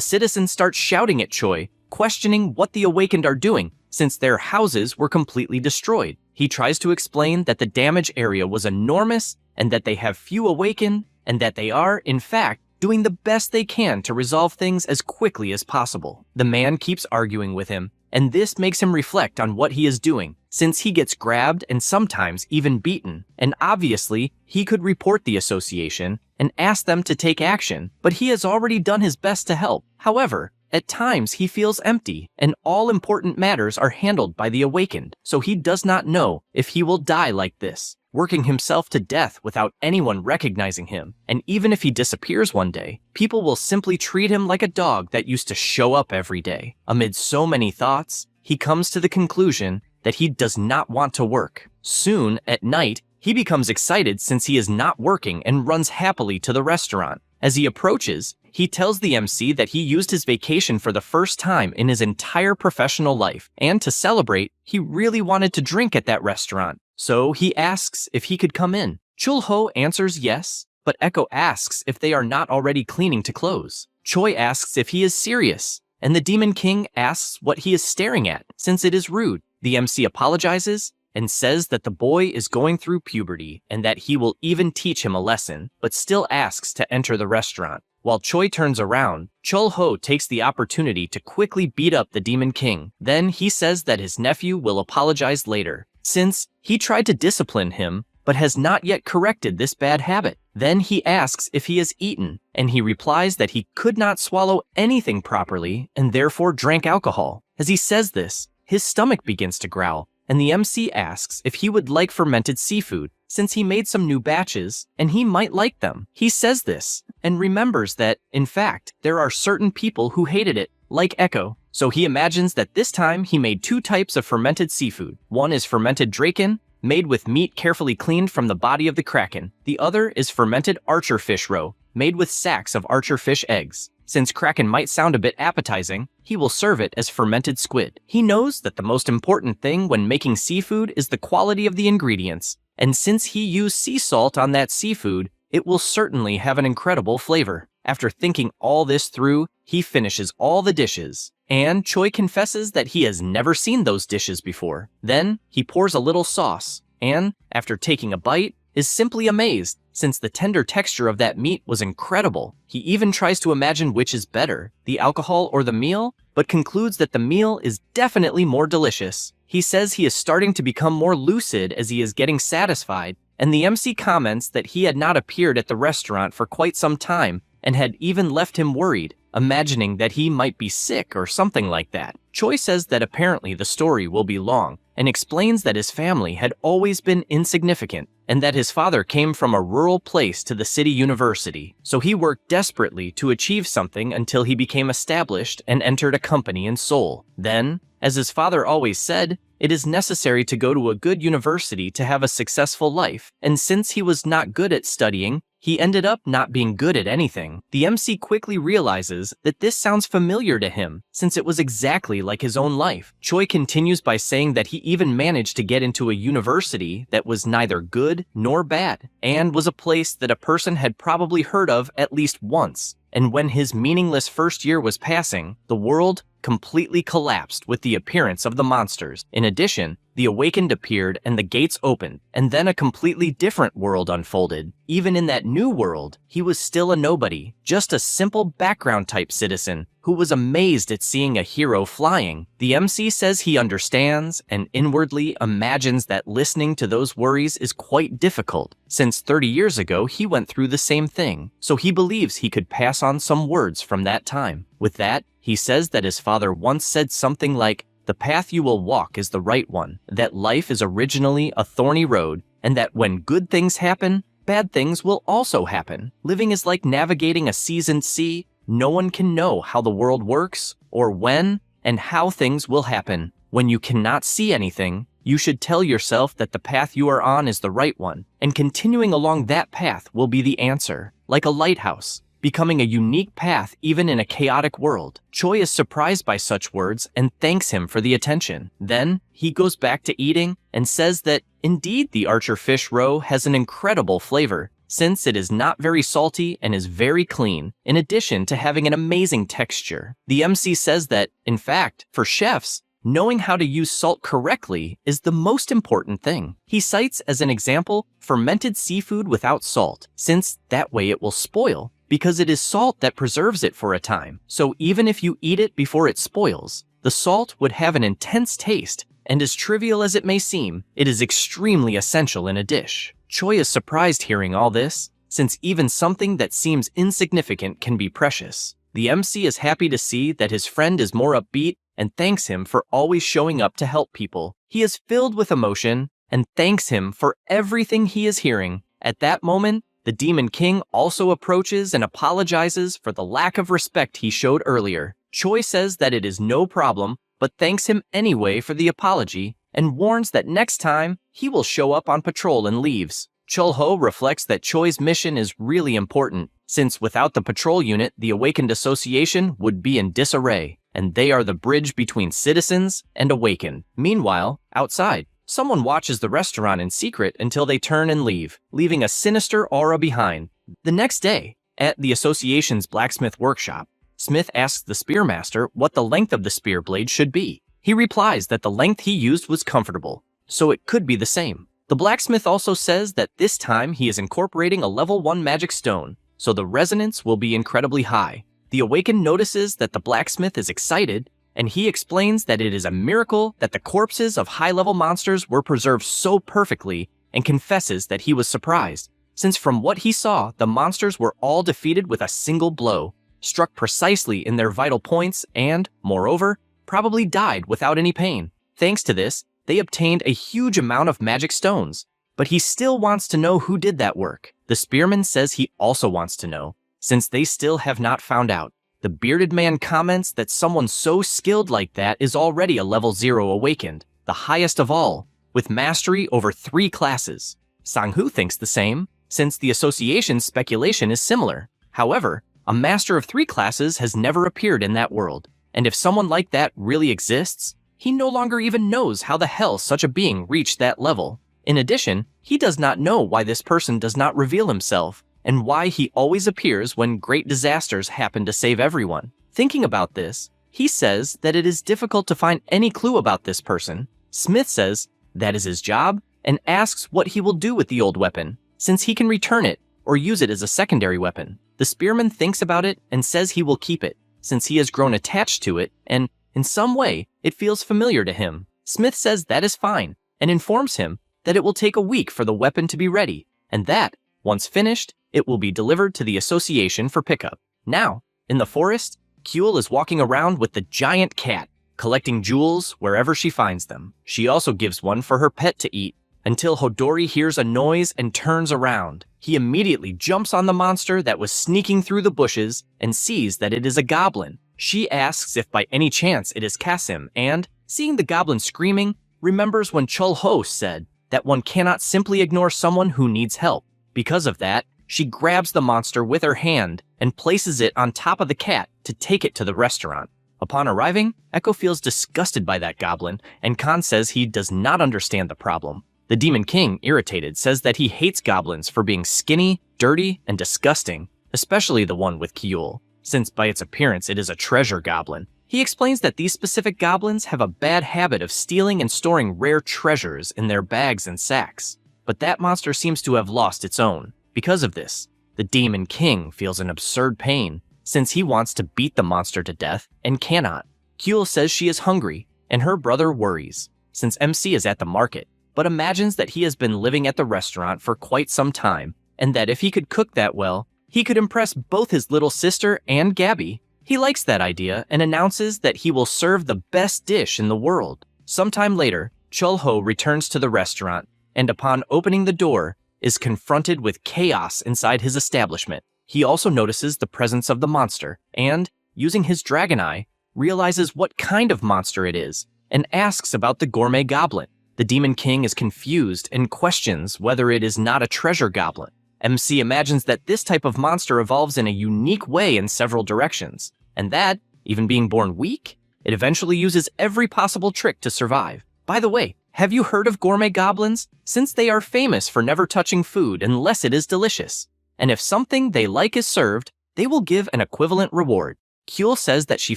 citizen starts shouting at Choi, questioning what the awakened are doing, since their houses were completely destroyed. He tries to explain that the damage area was enormous, and that they have few awakened, and that they are, in fact, doing the best they can to resolve things as quickly as possible. The man keeps arguing with him, and this makes him reflect on what he is doing, since he gets grabbed and sometimes even beaten. And obviously, he could report the association and ask them to take action, but he has already done his best to help. However, at times he feels empty, and all important matters are handled by the awakened, so he does not know if he will die like this, working himself to death without anyone recognizing him. And even if he disappears one day, people will simply treat him like a dog that used to show up every day. Amid so many thoughts, he comes to the conclusion that he does not want to work. Soon, at night, he becomes excited since he is not working and runs happily to the restaurant. As he approaches, he tells the MC that he used his vacation for the first time in his entire professional life, and to celebrate, he really wanted to drink at that restaurant. So he asks if he could come in. Chul-ho answers yes, but Echo asks if they are not already cleaning to close. Choi asks if he is serious, and the Demon King asks what he is staring at, since it is rude. The MC apologizes and says that the boy is going through puberty and that he will even teach him a lesson, but still asks to enter the restaurant. While Choi turns around, Chul-ho takes the opportunity to quickly beat up the Demon King. Then he says that his nephew will apologize later, since he tried to discipline him but has not yet corrected this bad habit. Then he asks if he has eaten, and he replies that he could not swallow anything properly and therefore drank alcohol. As he says this, his stomach begins to growl, and the MC asks if he would like fermented seafood, since he made some new batches and he might like them. He says this and remembers that, in fact, there are certain people who hated it, like Echo. So he imagines that this time he made 2 types of fermented seafood. One is fermented draken, made with meat carefully cleaned from the body of the kraken. The other is fermented archer fish roe, made with sacks of archer fish eggs. Since kraken might sound a bit appetizing, he will serve it as fermented squid. He knows that the most important thing when making seafood is the quality of the ingredients, and since he used sea salt on that seafood, it will certainly have an incredible flavor. After thinking all this through, he finishes all the dishes, and Choi confesses that he has never seen those dishes before. Then, he pours a little sauce, and, after taking a bite, is simply amazed, since the tender texture of that meat was incredible. He even tries to imagine which is better, the alcohol or the meal, but concludes that the meal is definitely more delicious. He says he is starting to become more lucid as he is getting satisfied, and the MC comments that he had not appeared at the restaurant for quite some time and had even left him worried, imagining that he might be sick or something like that. Choi says that apparently the story will be long, and explains that his family had always been insignificant, and that his father came from a rural place to the city university, so he worked desperately to achieve something until he became established and entered a company in Seoul. Then, as his father always said, it is necessary to go to a good university to have a successful life, and since he was not good at studying, he ended up not being good at anything. The MC quickly realizes that this sounds familiar to him, since it was exactly like his own life. Choi continues by saying that he even managed to get into a university that was neither good nor bad, and was a place that a person had probably heard of at least once. And when his meaningless first year was passing, the world completely collapsed with the appearance of the monsters. In addition, the awakened appeared and the gates opened, and then a completely different world unfolded. Even in that new world, he was still a nobody, just a simple background-type citizen who was amazed at seeing a hero flying. The MC says he understands and inwardly imagines that listening to those worries is quite difficult, since 30 years ago he went through the same thing, so he believes he could pass on some words from that time. With that, he says that his father once said something like, "The path you will walk is the right one," that life is originally a thorny road, and that when good things happen, bad things will also happen. Living is like navigating a seasoned sea. No one can know how the world works, or when, and how things will happen. When you cannot see anything, you should tell yourself that the path you are on is the right one, and continuing along that path will be the answer, like a lighthouse, becoming a unique path even in a chaotic world. Choi is surprised by such words and thanks him for the attention. Then, he goes back to eating and says that, indeed, the archer fish roe has an incredible flavor, since it is not very salty and is very clean, in addition to having an amazing texture. The MC says that, in fact, for chefs, knowing how to use salt correctly is the most important thing. He cites as an example fermented seafood without salt, since that way it will spoil, because it is salt that preserves it for a time. So even if you eat it before it spoils, the salt would have an intense taste, and as trivial as it may seem, it is extremely essential in a dish. Choi is surprised hearing all this, since even something that seems insignificant can be precious. The MC is happy to see that his friend is more upbeat and thanks him for always showing up to help people. He is filled with emotion and thanks him for everything he is hearing. At that moment, the Demon King also approaches and apologizes for the lack of respect he showed earlier. Choi says that it is no problem, but thanks him anyway for the apology and warns that next time he will show up on patrol and leaves. Chul-ho reflects that Choi's mission is really important, since without the patrol unit, the Awakened Association would be in disarray, and they are the bridge between citizens and Awakened. Meanwhile, outside, someone watches the restaurant in secret until they turn and leave, leaving a sinister aura behind. The next day, at the association's blacksmith workshop, Smith asks the spearmaster what the length of the spear blade should be. He replies that the length he used was comfortable, so it could be the same. The blacksmith also says that this time he is incorporating a level 1 magic stone, so the resonance will be incredibly high. The Awakened notices that the blacksmith is excited, and he explains that it is a miracle that the corpses of high-level monsters were preserved so perfectly, and confesses that he was surprised, since from what he saw, the monsters were all defeated with a single blow, struck precisely in their vital points and, moreover, probably died without any pain. Thanks to this, they obtained a huge amount of magic stones, but he still wants to know who did that work. The spearman says he also wants to know, since they still have not found out. The bearded man comments that someone so skilled like that is already a level 0 awakened, the highest of all, with mastery over 3 classes. Sang-hoo thinks the same, since the association's speculation is similar. However, a master of 3 classes has never appeared in that world, and if someone like that really exists, he no longer even knows how the hell such a being reached that level. In addition, he does not know why this person does not reveal himself, and why he always appears when great disasters happen to save everyone. Thinking about this, he says that it is difficult to find any clue about this person. Smith says that is his job, and asks what he will do with the old weapon, since he can return it or use it as a secondary weapon. The spearman thinks about it and says he will keep it, since he has grown attached to it, and in some way, it feels familiar to him. Smith says that is fine, and informs him that it will take a week for the weapon to be ready, and that, once finished, it will be delivered to the association for pickup. Now, in the forest, Kyul is walking around with the giant cat, collecting jewels wherever she finds them. She also gives one for her pet to eat, until Hodori hears a noise and turns around. He immediately jumps on the monster that was sneaking through the bushes and sees that it is a goblin. She asks if by any chance it is Kasim and, seeing the goblin screaming, remembers when Chul-ho said that one cannot simply ignore someone who needs help. Because of that, she grabs the monster with her hand and places it on top of the cat to take it to the restaurant. Upon arriving, Echo feels disgusted by that goblin, and Khan says he does not understand the problem. The Demon King, irritated, says that he hates goblins for being skinny, dirty, and disgusting, especially the one with Kyul, since by its appearance it is a treasure goblin. He explains that these specific goblins have a bad habit of stealing and storing rare treasures in their bags and sacks, but that monster seems to have lost its own. Because of this, the Demon King feels an absurd pain, since he wants to beat the monster to death and cannot. Kyul says she is hungry, and her brother worries, since MC is at the market, but imagines that he has been living at the restaurant for quite some time, and that if he could cook that well, he could impress both his little sister and Gabby. He likes that idea and announces that he will serve the best dish in the world. Sometime later, Chul-ho returns to the restaurant, and upon opening the door, is confronted with chaos inside his establishment. He also notices the presence of the monster, and, using his dragon eye, realizes what kind of monster it is, and asks about the gourmet goblin. The Demon King is confused and questions whether it is not a treasure goblin. MC imagines that this type of monster evolves in a unique way in several directions, and that, even being born weak, it eventually uses every possible trick to survive. By the way, have you heard of gourmet goblins? Since they are famous for never touching food unless it is delicious, and if something they like is served, they will give an equivalent reward. Kyul says that she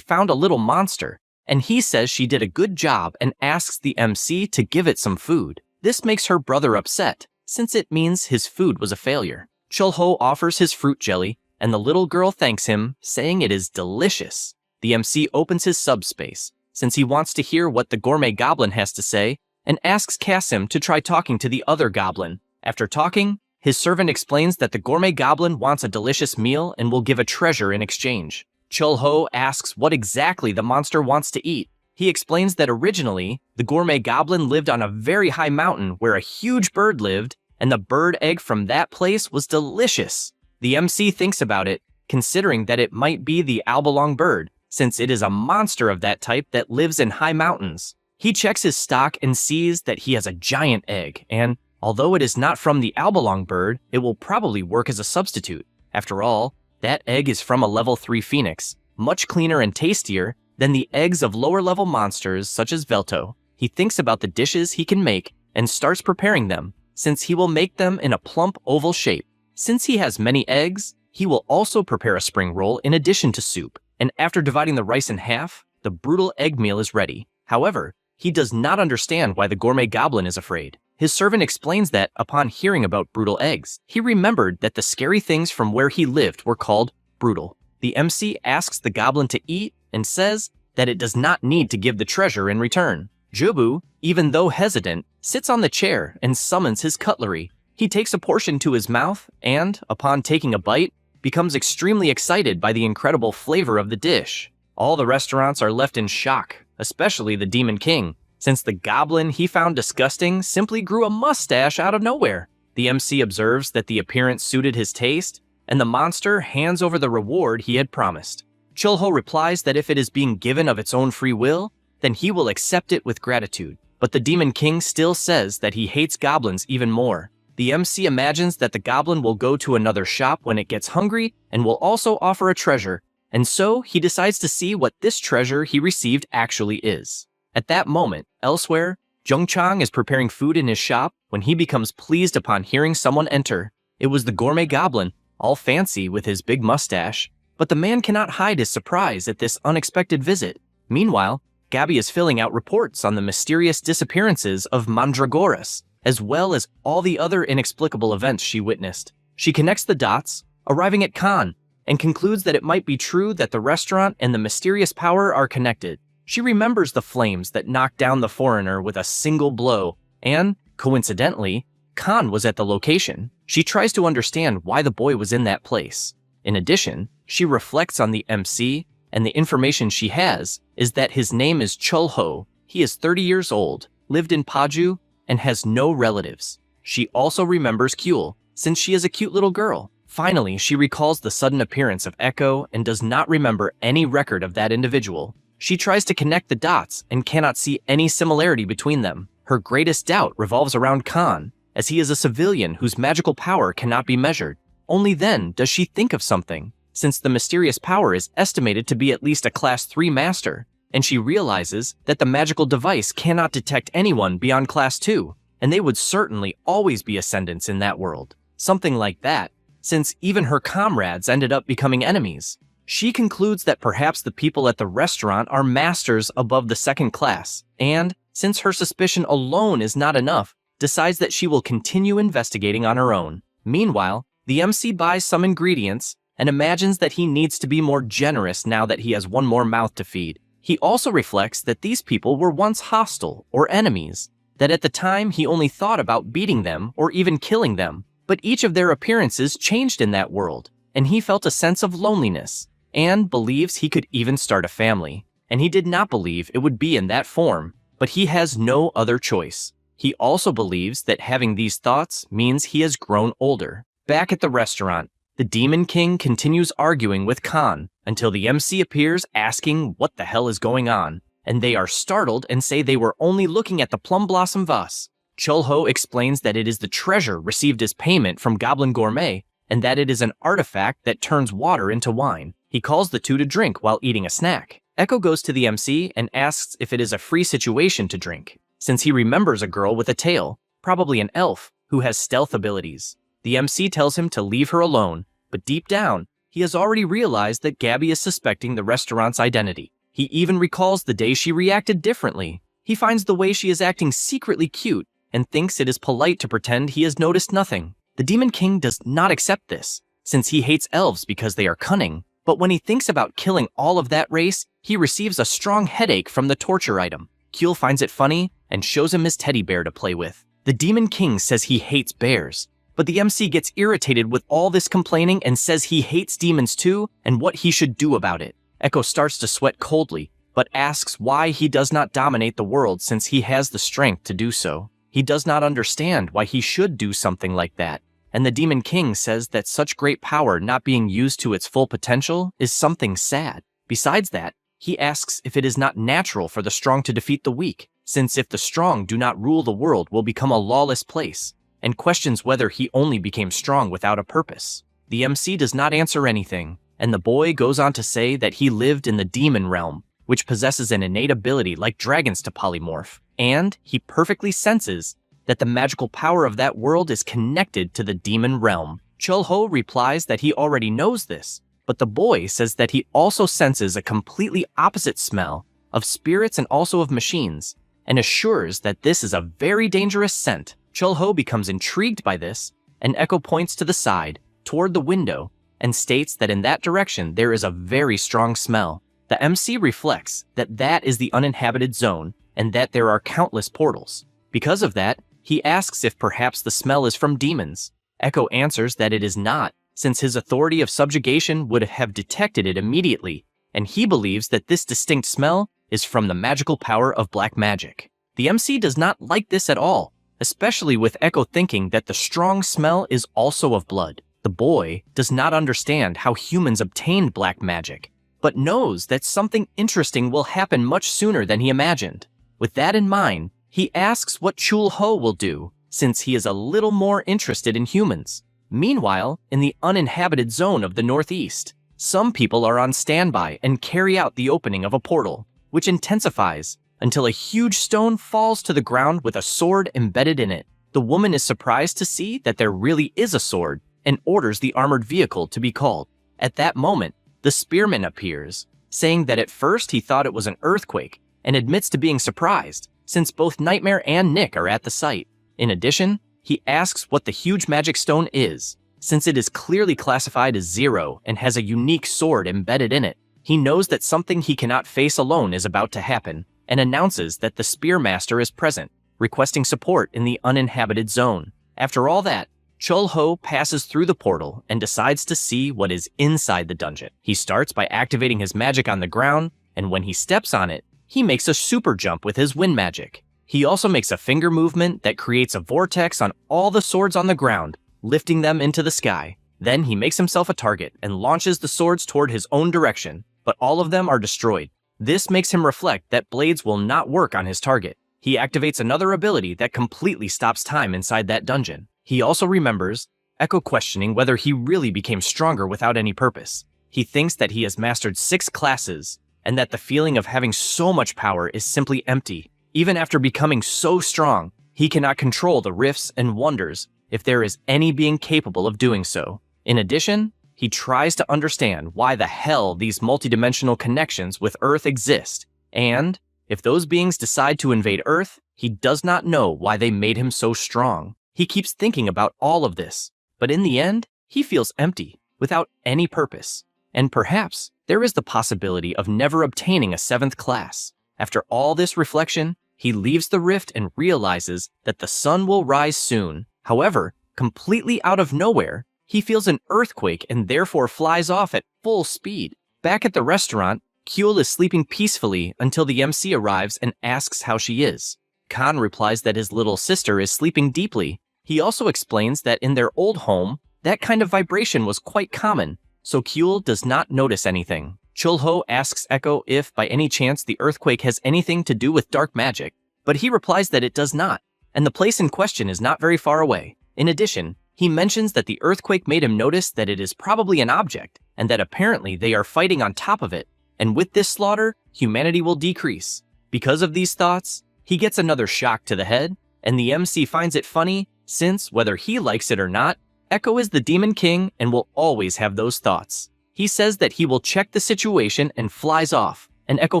found a little monster, and he says she did a good job and asks the MC to give it some food. This makes her brother upset, since it means his food was a failure. Chul-ho offers his fruit jelly, and the little girl thanks him, saying it is delicious. The MC opens his subspace, since he wants to hear what the gourmet goblin has to say, and asks Kasim to try talking to the other goblin. After talking, his servant explains that the gourmet goblin wants a delicious meal and will give a treasure in exchange. Chul-ho asks what exactly the monster wants to eat. He explains that originally, the gourmet goblin lived on a very high mountain where a huge bird lived, and the bird egg from that place was delicious. The MC thinks about it, considering that it might be the abalone bird, since it is a monster of that type that lives in high mountains. He checks his stock and sees that he has a giant egg, and although it is not from the abalone bird, it will probably work as a substitute. After all, that egg is from a level 3 phoenix, much cleaner and tastier than the eggs of lower-level monsters such as Velto. He thinks about the dishes he can make and starts preparing them, since he will make them in a plump oval shape. Since he has many eggs, he will also prepare a spring roll in addition to soup, and after dividing the rice in half, the brutal egg meal is ready. However, he does not understand why the gourmet goblin is afraid. His servant explains that, upon hearing about brutal eggs, he remembered that the scary things from where he lived were called brutal. The MC asks the goblin to eat and says that it does not need to give the treasure in return. Jubu, even though hesitant, sits on the chair and summons his cutlery. He takes a portion to his mouth and, upon taking a bite, becomes extremely excited by the incredible flavor of the dish. All the restaurants are left in shock, especially the Demon King, since the goblin he found disgusting simply grew a mustache out of nowhere. The MC observes that the appearance suited his taste, and the monster hands over the reward he had promised. Chul-ho replies that if it is being given of its own free will, then he will accept it with gratitude. But the Demon King still says that he hates goblins even more. The MC imagines that the goblin will go to another shop when it gets hungry and will also offer a treasure, and so he decides to see what this treasure he received actually is. At that moment, elsewhere, Jungchang is preparing food in his shop when he becomes pleased upon hearing someone enter. It was the gourmet goblin, all fancy with his big mustache, but the man cannot hide his surprise at this unexpected visit. Meanwhile, Gabby is filling out reports on the mysterious disappearances of Mandragoras, as well as all the other inexplicable events she witnessed. She connects the dots, arriving at Khan, and concludes that it might be true that the restaurant and the mysterious power are connected. She remembers the flames that knocked down the foreigner with a single blow, and, coincidentally, Khan was at the location. She tries to understand why the boy was in that place. In addition, she reflects on the MC, and the information she has is that his name is Chul-ho. He is 30 years old, lived in Paju, and has no relatives. She also remembers Kyul, since she is a cute little girl. Finally, she recalls the sudden appearance of Echo and does not remember any record of that individual. She tries to connect the dots and cannot see any similarity between them. Her greatest doubt revolves around Khan, as he is a civilian whose magical power cannot be measured. Only then does she think of something, since the mysterious power is estimated to be at least a Class 3 master, and she realizes that the magical device cannot detect anyone beyond Class 2, and they would certainly always be ascendants in that world. Something like that, since even her comrades ended up becoming enemies. She concludes that perhaps the people at the restaurant are masters above the second class, and, since her suspicion alone is not enough, decides that she will continue investigating on her own. Meanwhile, the MC buys some ingredients and imagines that he needs to be more generous now that he has one more mouth to feed. He also reflects that these people were once hostile or enemies, that at the time he only thought about beating them or even killing them, but each of their appearances changed in that world, and he felt a sense of loneliness, and believes he could even start a family. And he did not believe it would be in that form, but he has no other choice. He also believes that having these thoughts means he has grown older. Back at the restaurant, the Demon King continues arguing with Khan until the MC appears asking what the hell is going on, and they are startled and say they were only looking at the plum blossom vase. Chul-ho explains that it is the treasure received as payment from Goblin Gourmet, and that it is an artifact that turns water into wine. He calls the two to drink while eating a snack. Echo goes to the MC and asks if it is a free situation to drink, since he remembers a girl with a tail, probably an elf, who has stealth abilities. The MC tells him to leave her alone, but deep down, he has already realized that Gabby is suspecting the restaurant's identity. He even recalls the day she reacted differently. He finds the way she is acting secretly cute and thinks it is polite to pretend he has noticed nothing. The Demon King does not accept this, since he hates elves because they are cunning. But when he thinks about killing all of that race, he receives a strong headache from the torture item. Kyul finds it funny and shows him his teddy bear to play with. The Demon King says he hates bears, but the MC gets irritated with all this complaining and says he hates demons too and what he should do about it. Echo starts to sweat coldly, but asks why he does not dominate the world since he has the strength to do so. He does not understand why he should do something like that, and the Demon King says that such great power not being used to its full potential is something sad. Besides that, he asks if it is not natural for the strong to defeat the weak, since if the strong do not rule the world will become a lawless place, and questions whether he only became strong without a purpose. The MC does not answer anything, and the boy goes on to say that he lived in the demon realm, which possesses an innate ability like dragons to polymorph, and he perfectly senses that the magical power of that world is connected to the demon realm. Chul-ho replies that he already knows this, but the boy says that he also senses a completely opposite smell of spirits and also of machines, and assures that this is a very dangerous scent. Chul-ho becomes intrigued by this, and Echo points to the side, toward the window, and states that in that direction there is a very strong smell. The MC reflects that that is the uninhabited zone, and that there are countless portals. Because of that, he asks if perhaps the smell is from demons. Echo answers that it is not, since his authority of subjugation would have detected it immediately, and he believes that this distinct smell is from the magical power of black magic. The MC does not like this at all, especially with Echo thinking that the strong smell is also of blood. The boy does not understand how humans obtained black magic, but knows that something interesting will happen much sooner than he imagined. With that in mind, he asks what Chul-ho will do, since he is a little more interested in humans. Meanwhile, in the uninhabited zone of the northeast, some people are on standby and carry out the opening of a portal, which intensifies until a huge stone falls to the ground with a sword embedded in it. The woman is surprised to see that there really is a sword and orders the armored vehicle to be called. At that moment, the spearman appears, saying that at first he thought it was an earthquake and admits to being surprised, since both Nightmare and Nick are at the site. In addition, he asks what the huge magic stone is, since it is clearly classified as 0 and has a unique sword embedded in it. He knows that something he cannot face alone is about to happen, and announces that the Spearmaster is present, requesting support in the uninhabited zone. After all that, Chul-ho passes through the portal and decides to see what is inside the dungeon. He starts by activating his magic on the ground, and when he steps on it, he makes a super jump with his wind magic. He also makes a finger movement that creates a vortex on all the swords on the ground, lifting them into the sky. Then he makes himself a target and launches the swords toward his own direction, but all of them are destroyed. This makes him reflect that blades will not work on his target. He activates another ability that completely stops time inside that dungeon. He also remembers Echo questioning whether he really became stronger without any purpose. He thinks that he has mastered 6 classes, and that the feeling of having so much power is simply empty. Even after becoming so strong, he cannot control the rifts and wonders if there is any being capable of doing so. In addition, he tries to understand why the hell these multidimensional connections with Earth exist, and if those beings decide to invade Earth, he does not know why they made him so strong. He keeps thinking about all of this, but in the end, he feels empty, without any purpose. And perhaps there is the possibility of never obtaining a 7th class. After all this reflection, he leaves the rift and realizes that the sun will rise soon. However, completely out of nowhere, he feels an earthquake and therefore flies off at full speed. Back at the restaurant, Kyul is sleeping peacefully until the MC arrives and asks how she is. Khan replies that his little sister is sleeping deeply. He also explains that in their old home, that kind of vibration was quite common, so Kyul does not notice anything. Chul-ho asks Echo if, by any chance, the earthquake has anything to do with dark magic, but he replies that it does not, and the place in question is not very far away. In addition, he mentions that the earthquake made him notice that it is probably an object, and that apparently they are fighting on top of it, and with this slaughter, humanity will decrease. Because of these thoughts, he gets another shock to the head, and the MC finds it funny, since, whether he likes it or not, Echo is the Demon King and will always have those thoughts. He says that he will check the situation and flies off, and Echo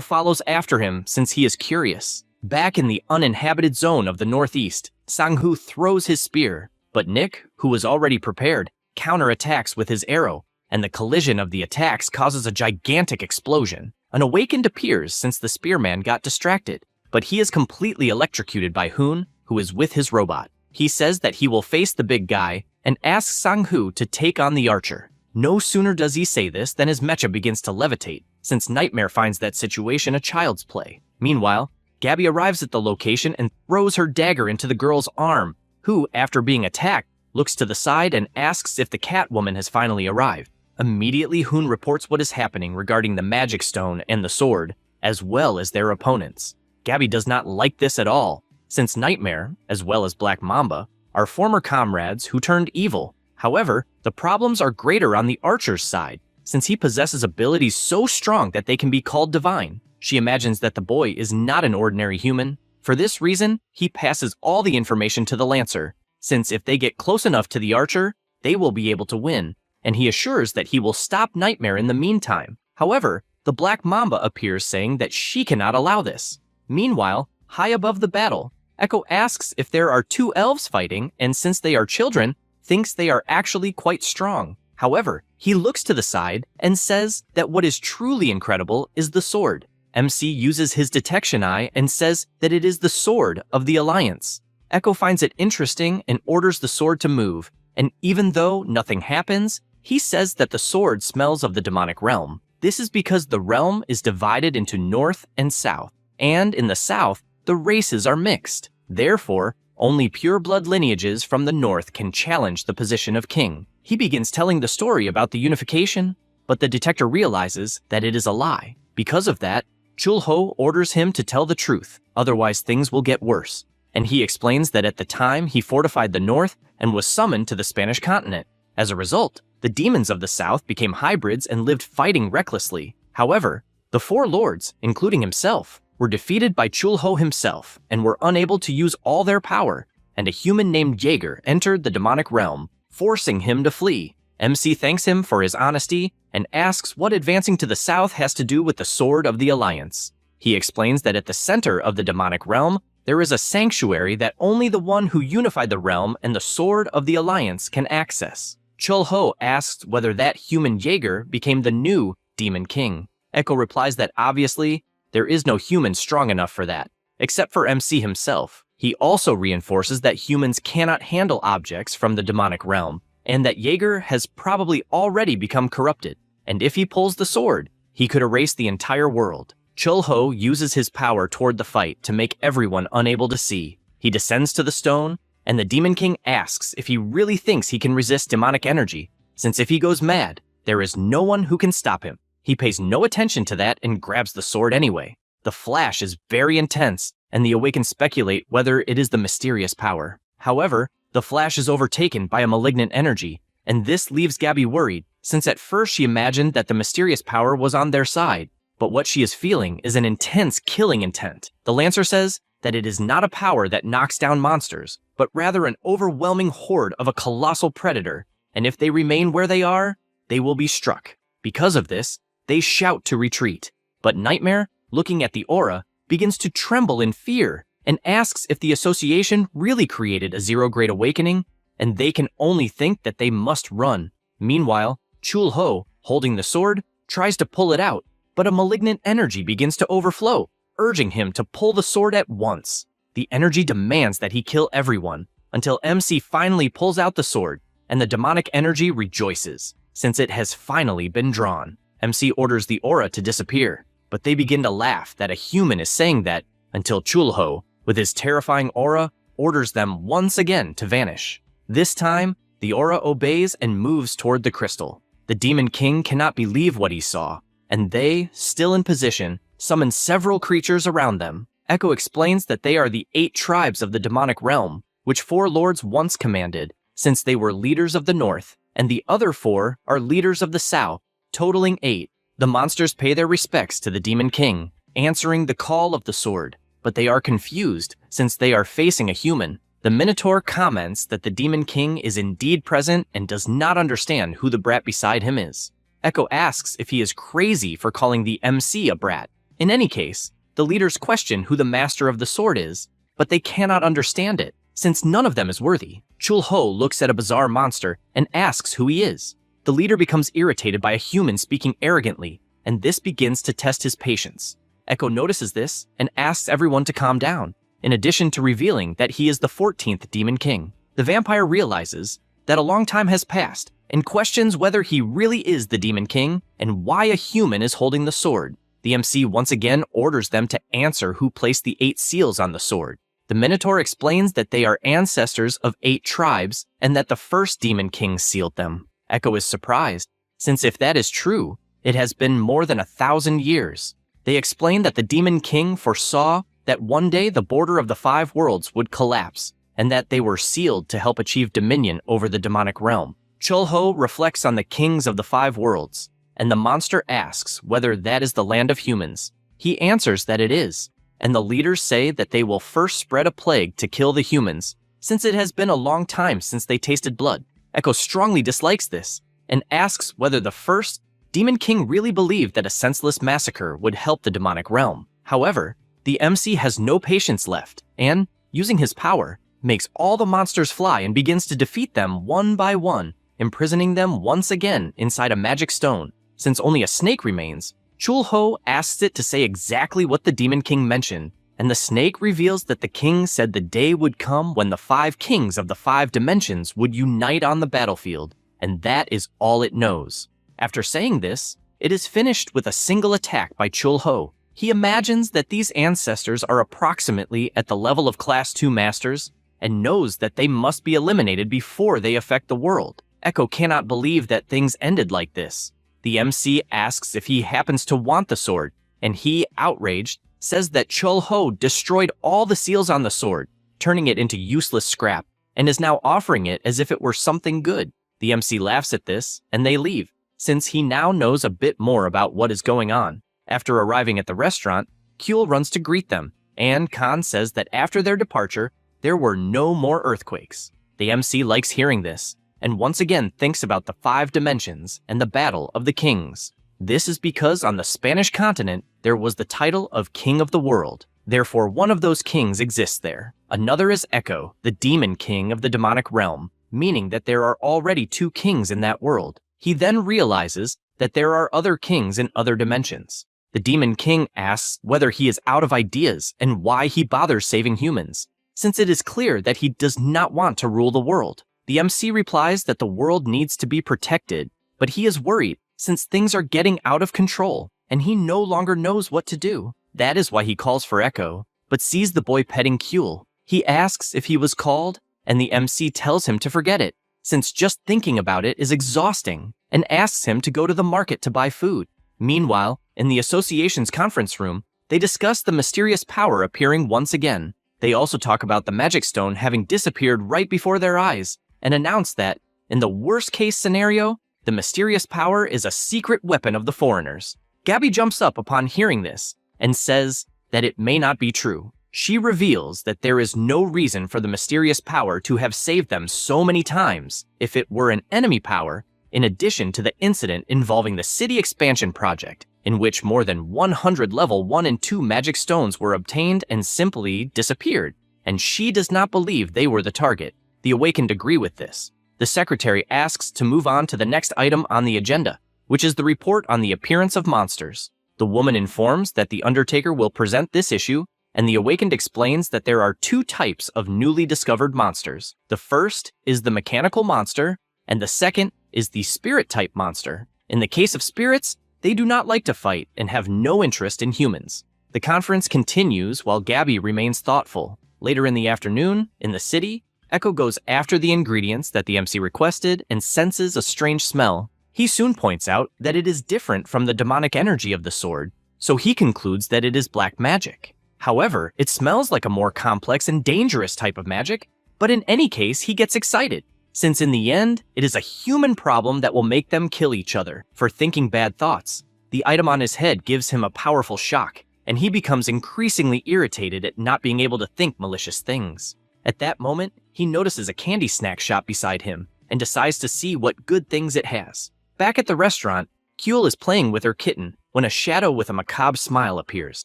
follows after him since he is curious. Back in the uninhabited zone of the northeast, Sang-hoo throws his spear, but Nick, who was already prepared, counterattacks with his arrow, and the collision of the attacks causes a gigantic explosion. An awakened appears since the spearman got distracted, but he is completely electrocuted by Hoon, who is with his robot. He says that he will face the big guy and asks Sang-hoo to take on the archer. No sooner does he say this than his mecha begins to levitate, since Nightmare finds that situation a child's play. Meanwhile, Gabby arrives at the location and throws her dagger into the girl's arm, who, after being attacked, looks to the side and asks if the Catwoman has finally arrived. Immediately, Hoon reports what is happening regarding the magic stone and the sword, as well as their opponents. Gabby does not like this at all, since Nightmare, as well as Black Mamba, are former comrades who turned evil. However, the problems are greater on the Archer's side, since he possesses abilities so strong that they can be called divine. She imagines that the boy is not an ordinary human. For this reason, he passes all the information to the Lancer, since if they get close enough to the Archer, they will be able to win, and he assures that he will stop Nightmare in the meantime. However, the Black Mamba appears saying that she cannot allow this. Meanwhile, high above the battle, Echo asks if there are two elves fighting, and since they are children, thinks they are actually quite strong. However, he looks to the side and says that what is truly incredible is the sword. MC uses his detection eye and says that it is the sword of the Alliance. Echo finds it interesting and orders the sword to move, and even though nothing happens, he says that the sword smells of the demonic realm. This is because the realm is divided into north and south, and in the south, the races are mixed. Therefore, only pure-blood lineages from the north can challenge the position of king. He begins telling the story about the unification, but the detector realizes that it is a lie. Because of that, Chul-ho orders him to tell the truth, otherwise things will get worse. And he explains that at the time he fortified the north and was summoned to the Spanish continent. As a result, the demons of the south became hybrids and lived fighting recklessly. However, the four lords, including himself, were defeated by Chul-ho himself and were unable to use all their power, and a human named Jaeger entered the demonic realm, forcing him to flee. MC thanks him for his honesty and asks what advancing to the south has to do with the Sword of the Alliance. He explains that at the center of the demonic realm, there is a sanctuary that only the one who unified the realm and the Sword of the Alliance can access. Chul-ho asks whether that human Jaeger became the new Demon King. Echo replies that obviously, there is no human strong enough for that, except for MC himself. He also reinforces that humans cannot handle objects from the demonic realm, and that Jaeger has probably already become corrupted, and if he pulls the sword, he could erase the entire world. Chul-ho uses his power toward the fight to make everyone unable to see. He descends to the stone, and the Demon King asks if he really thinks he can resist demonic energy, since if he goes mad, there is no one who can stop him. He pays no attention to that and grabs the sword anyway. The flash is very intense, and the Awakened speculate whether it is the mysterious power. However, the flash is overtaken by a malignant energy, and this leaves Gabby worried, since at first she imagined that the mysterious power was on their side, but what she is feeling is an intense killing intent. The Lancer says that it is not a power that knocks down monsters, but rather an overwhelming horde of a colossal predator, and if they remain where they are, they will be struck. Because of this, they shout to retreat, but Nightmare, looking at the aura, begins to tremble in fear and asks if the association really created a zero-grade awakening, and they can only think that they must run. Meanwhile, Chul-ho, holding the sword, tries to pull it out, but a malignant energy begins to overflow, urging him to pull the sword at once. The energy demands that he kill everyone, until MC finally pulls out the sword, and the demonic energy rejoices, since it has finally been drawn. MC orders the aura to disappear, but they begin to laugh that a human is saying that, until Chul-ho, with his terrifying aura, orders them once again to vanish. This time, the aura obeys and moves toward the crystal. The Demon King cannot believe what he saw, and they, still in position, summon several creatures around them. Echo explains that they are the 8 tribes of the demonic realm, which 4 lords once commanded, since they were leaders of the north, and the other 4 are leaders of the south, totaling 8. The monsters pay their respects to the Demon King, answering the call of the sword, but they are confused since they are facing a human. The Minotaur comments that the Demon King is indeed present and does not understand who the brat beside him is. Echo asks if he is crazy for calling the MC a brat. In any case, the leaders question who the master of the sword is, but they cannot understand it, since none of them is worthy. Chul-ho looks at a bizarre monster and asks who he is. The leader becomes irritated by a human speaking arrogantly and this begins to test his patience. Echo notices this and asks everyone to calm down, in addition to revealing that he is the 14th Demon King. The vampire realizes that a long time has passed and questions whether he really is the Demon King and why a human is holding the sword. The MC once again orders them to answer who placed the 8 seals on the sword. The Minotaur explains that they are ancestors of 8 tribes and that the first Demon King sealed them. Echo is surprised, since if that is true, it has been more than 1,000 years. They explain that the Demon King foresaw that one day the border of the 5 worlds would collapse, and that they were sealed to help achieve dominion over the demonic realm. Chulho reflects on the kings of the 5 worlds, and the monster asks whether that is the land of humans. He answers that it is, and the leaders say that they will first spread a plague to kill the humans, since it has been a long time since they tasted blood. Echo strongly dislikes this, and asks whether the first Demon King really believed that a senseless massacre would help the demonic realm. However, the MC has no patience left, and, using his power, makes all the monsters fly and begins to defeat them one by one, imprisoning them once again inside a magic stone. Since only a snake remains, Chulho asks it to say exactly what the Demon King mentioned, and the snake reveals that the king said the day would come when the 5 kings of the 5 dimensions would unite on the battlefield, and that is all it knows. After saying this, it is finished with a single attack by Chulho. He imagines that these ancestors are approximately at the level of Class 2 masters, and knows that they must be eliminated before they affect the world. Echo cannot believe that things ended like this. The MC asks if he happens to want the sword, and he, outraged, says that Chulho destroyed all the seals on the sword, turning it into useless scrap, and is now offering it as if it were something good. The MC laughs at this, and they leave, since he now knows a bit more about what is going on. After arriving at the restaurant, Kyul runs to greet them, and Khan says that after their departure, there were no more earthquakes. The MC likes hearing this, and once again thinks about the 5 dimensions and the Battle of the Kings. This is because on the Spanish continent, there was the title of King of the World. Therefore, one of those kings exists there. Another is Echo, the Demon King of the demonic realm, meaning that there are already 2 kings in that world. He then realizes that there are other kings in other dimensions. The Demon King asks whether he is out of ideas and why he bothers saving humans, since it is clear that he does not want to rule the world. The MC replies that the world needs to be protected, but he is worried since things are getting out of control and he no longer knows what to do. That is why he calls for Echo, but sees the boy petting Kyul. He asks if he was called, and the MC tells him to forget it, since just thinking about it is exhausting, and asks him to go to the market to buy food. Meanwhile, in the association's conference room, they discuss the mysterious power appearing once again. They also talk about the magic stone having disappeared right before their eyes, and announce that, in the worst-case scenario, the mysterious power is a secret weapon of the foreigners. Gabby jumps up upon hearing this, and says that it may not be true. She reveals that there is no reason for the mysterious power to have saved them so many times if it were an enemy power, in addition to the incident involving the city expansion project, in which more than 100 level 1 and 2 magic stones were obtained and simply disappeared, and she does not believe they were the target. The Awakened agree with this. The secretary asks to move on to the next item on the agenda, which is the report on the appearance of monsters. The woman informs that the Undertaker will present this issue, and the Awakened explains that there are 2 types of newly discovered monsters. The first is the mechanical monster, and the second is the spirit-type monster. In the case of spirits, they do not like to fight and have no interest in humans. The conference continues while Gabby remains thoughtful. Later in the afternoon, in the city, Echo goes after the ingredients that the MC requested and senses a strange smell. He soon points out that it is different from the demonic energy of the sword, so he concludes that it is black magic. However, it smells like a more complex and dangerous type of magic, but in any case, he gets excited, since in the end, it is a human problem that will make them kill each other for thinking bad thoughts. The item on his head gives him a powerful shock, and he becomes increasingly irritated at not being able to think malicious things. At that moment, he notices a candy snack shop beside him and decides to see what good things it has. Back at the restaurant, Kyul is playing with her kitten when a shadow with a macabre smile appears,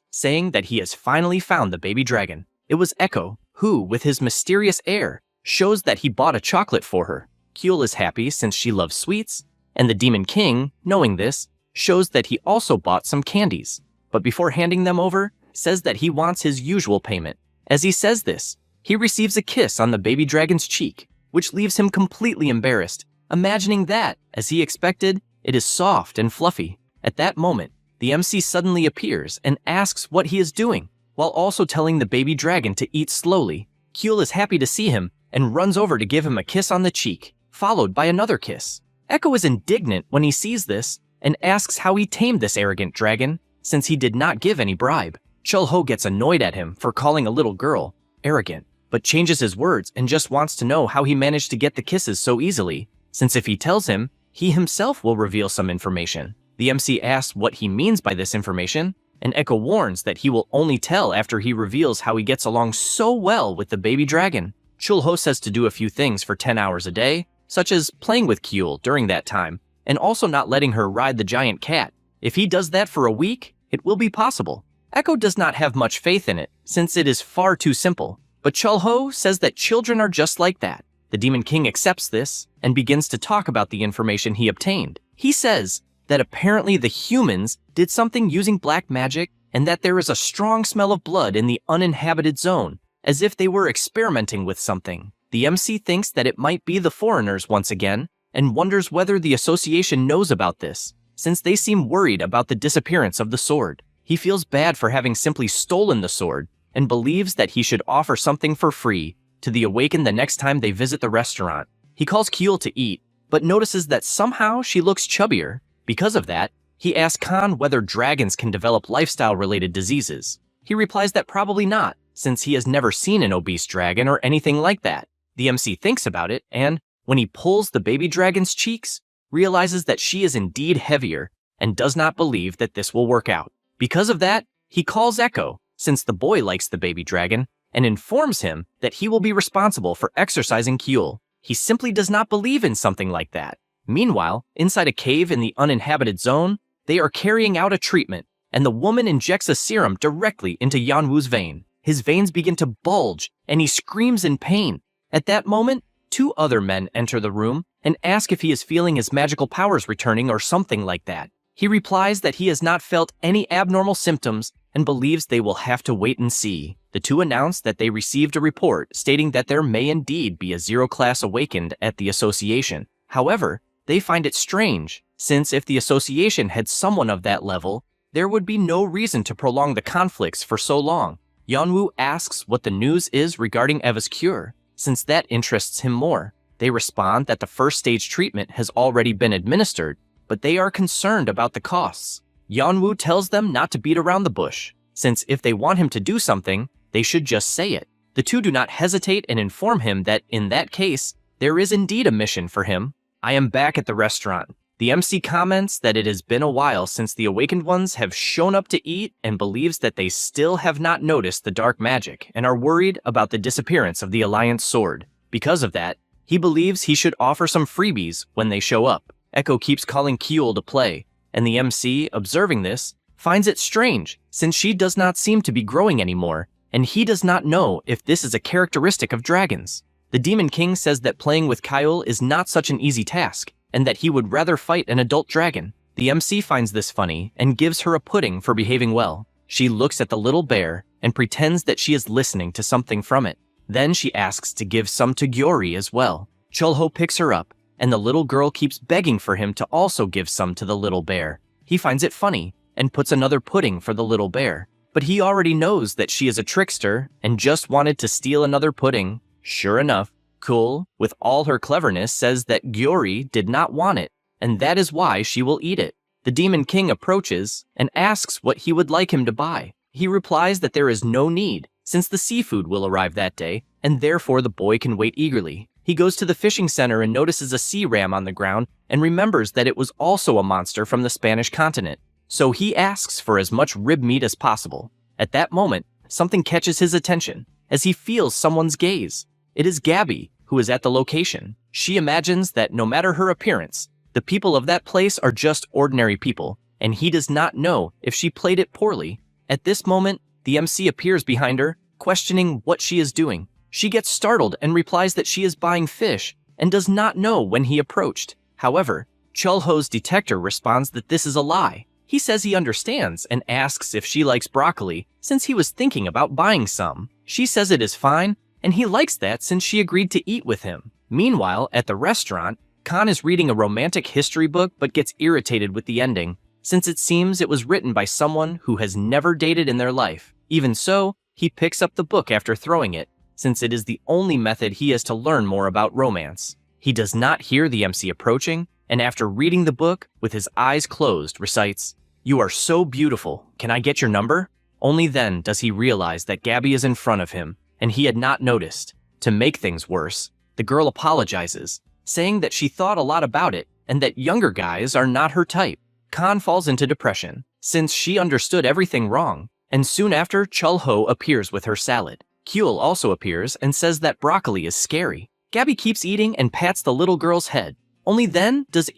saying that he has finally found the baby dragon. It was Echo, who, with his mysterious air, shows that he bought a chocolate for her. Kyul is happy since she loves sweets, and the Demon King, knowing this, shows that he also bought some candies, but before handing them over, says that he wants his usual payment. As he says this, he receives a kiss on the baby dragon's cheek, which leaves him completely embarrassed, imagining that, as he expected, it is soft and fluffy. At that moment, the MC suddenly appears and asks what he is doing, while also telling the baby dragon to eat slowly. Kyul is happy to see him and runs over to give him a kiss on the cheek, followed by another kiss. Echo is indignant when he sees this and asks how he tamed this arrogant dragon, since he did not give any bribe. Chul-ho gets annoyed at him for calling a little girl arrogant, but changes his words and just wants to know how he managed to get the kisses so easily, since if he tells him, he himself will reveal some information. The MC asks what he means by this information, and Echo warns that he will only tell after he reveals how he gets along so well with the baby dragon. Chul-ho says to do a few things for 10 hours a day, such as playing with Kyul during that time, and also not letting her ride the giant cat. If he does that for a week, it will be possible. Echo does not have much faith in it, since it is far too simple, but Chul-ho says that children are just like that. The Demon King accepts this and begins to talk about the information he obtained. He says that apparently the humans did something using black magic and that there is a strong smell of blood in the uninhabited zone, as if they were experimenting with something. The MC thinks that it might be the foreigners once again and wonders whether the association knows about this, since they seem worried about the disappearance of the sword. He feels bad for having simply stolen the sword and believes that he should offer something for free to the Awakened the next time they visit the restaurant. He calls Kyul to eat, but notices that somehow she looks chubbier. Because of that, he asks Khan whether dragons can develop lifestyle-related diseases. He replies that probably not, since he has never seen an obese dragon or anything like that. The MC thinks about it, and, when he pulls the baby dragon's cheeks, realizes that she is indeed heavier and does not believe that this will work out. Because of that, he calls Echo, since the boy likes the baby dragon, and informs him that he will be responsible for exercising Kyul. He simply does not believe in something like that. Meanwhile, inside a cave in the uninhabited zone, they are carrying out a treatment, and the woman injects a serum directly into Yanwu's vein. His veins begin to bulge, and he screams in pain. At that moment, 2 other men enter the room and ask if he is feeling his magical powers returning or something like that. He replies that he has not felt any abnormal symptoms and believes they will have to wait and see. The 2 announce that they received a report stating that there may indeed be a 0-class awakened at the association. However, they find it strange, since if the association had someone of that level, there would be no reason to prolong the conflicts for so long. Yanwu asks what the news is regarding Eva's cure, since that interests him more. They respond that the first stage treatment has already been administered, but they are concerned about the costs. Yanwu tells them not to beat around the bush, since if they want him to do something, they should just say it. The 2 do not hesitate and inform him that in that case, there is indeed a mission for him. I am back at the restaurant. The MC comments that it has been a while since the Awakened Ones have shown up to eat and believes that they still have not noticed the dark magic and are worried about the disappearance of the Alliance sword. Because of that, he believes he should offer some freebies when they show up. Echo keeps calling Kyul to play, and the MC, observing this, finds it strange since she does not seem to be growing anymore, and he does not know if this is a characteristic of dragons. The Demon King says that playing with Kyul is not such an easy task, and that he would rather fight an adult dragon. The MC finds this funny and gives her a pudding for behaving well. She looks at the little bear and pretends that she is listening to something from it. Then she asks to give some to Gyori as well. Chul-ho picks her up, and the little girl keeps begging for him to also give some to the little bear. He finds it funny and puts another pudding for the little bear. But he already knows that she is a trickster and just wanted to steal another pudding. Sure enough, Kul, with all her cleverness, says that Gyori did not want it, and that is why she will eat it. The Demon King approaches and asks what he would like him to buy. He replies that there is no need, since the seafood will arrive that day, and therefore the boy can wait eagerly. He goes to the fishing center and notices a sea ram on the ground and remembers that it was also a monster from the Spanish continent. So he asks for as much rib meat as possible. At that moment, something catches his attention as he feels someone's gaze. It is Gabby, who is at the location. She imagines that no matter her appearance, the people of that place are just ordinary people, and he does not know if she played it poorly. At this moment, the MC appears behind her, questioning what she is doing. She gets startled and replies that she is buying fish and does not know when he approached. However, Chulho's detector responds that this is a lie. He says he understands and asks if she likes broccoli since he was thinking about buying some. She says it is fine, and he likes that since she agreed to eat with him. Meanwhile, at the restaurant, Khan is reading a romantic history book but gets irritated with the ending, since it seems it was written by someone who has never dated in their life. Even so, he picks up the book after throwing it, since it is the only method he has to learn more about romance. He does not hear the MC approaching, and after reading the book, with his eyes closed, recites, "You are so beautiful, can I get your number?" Only then does he realize that Gabby is in front of him, and he had not noticed. To make things worse, the girl apologizes, saying that she thought a lot about it, and that younger guys are not her type. Khan falls into depression, since she understood everything wrong, and soon after, Chulho appears with her salad. Kyul also appears and says that broccoli is scary. Gabby keeps eating and pats the little girl's head. Only then does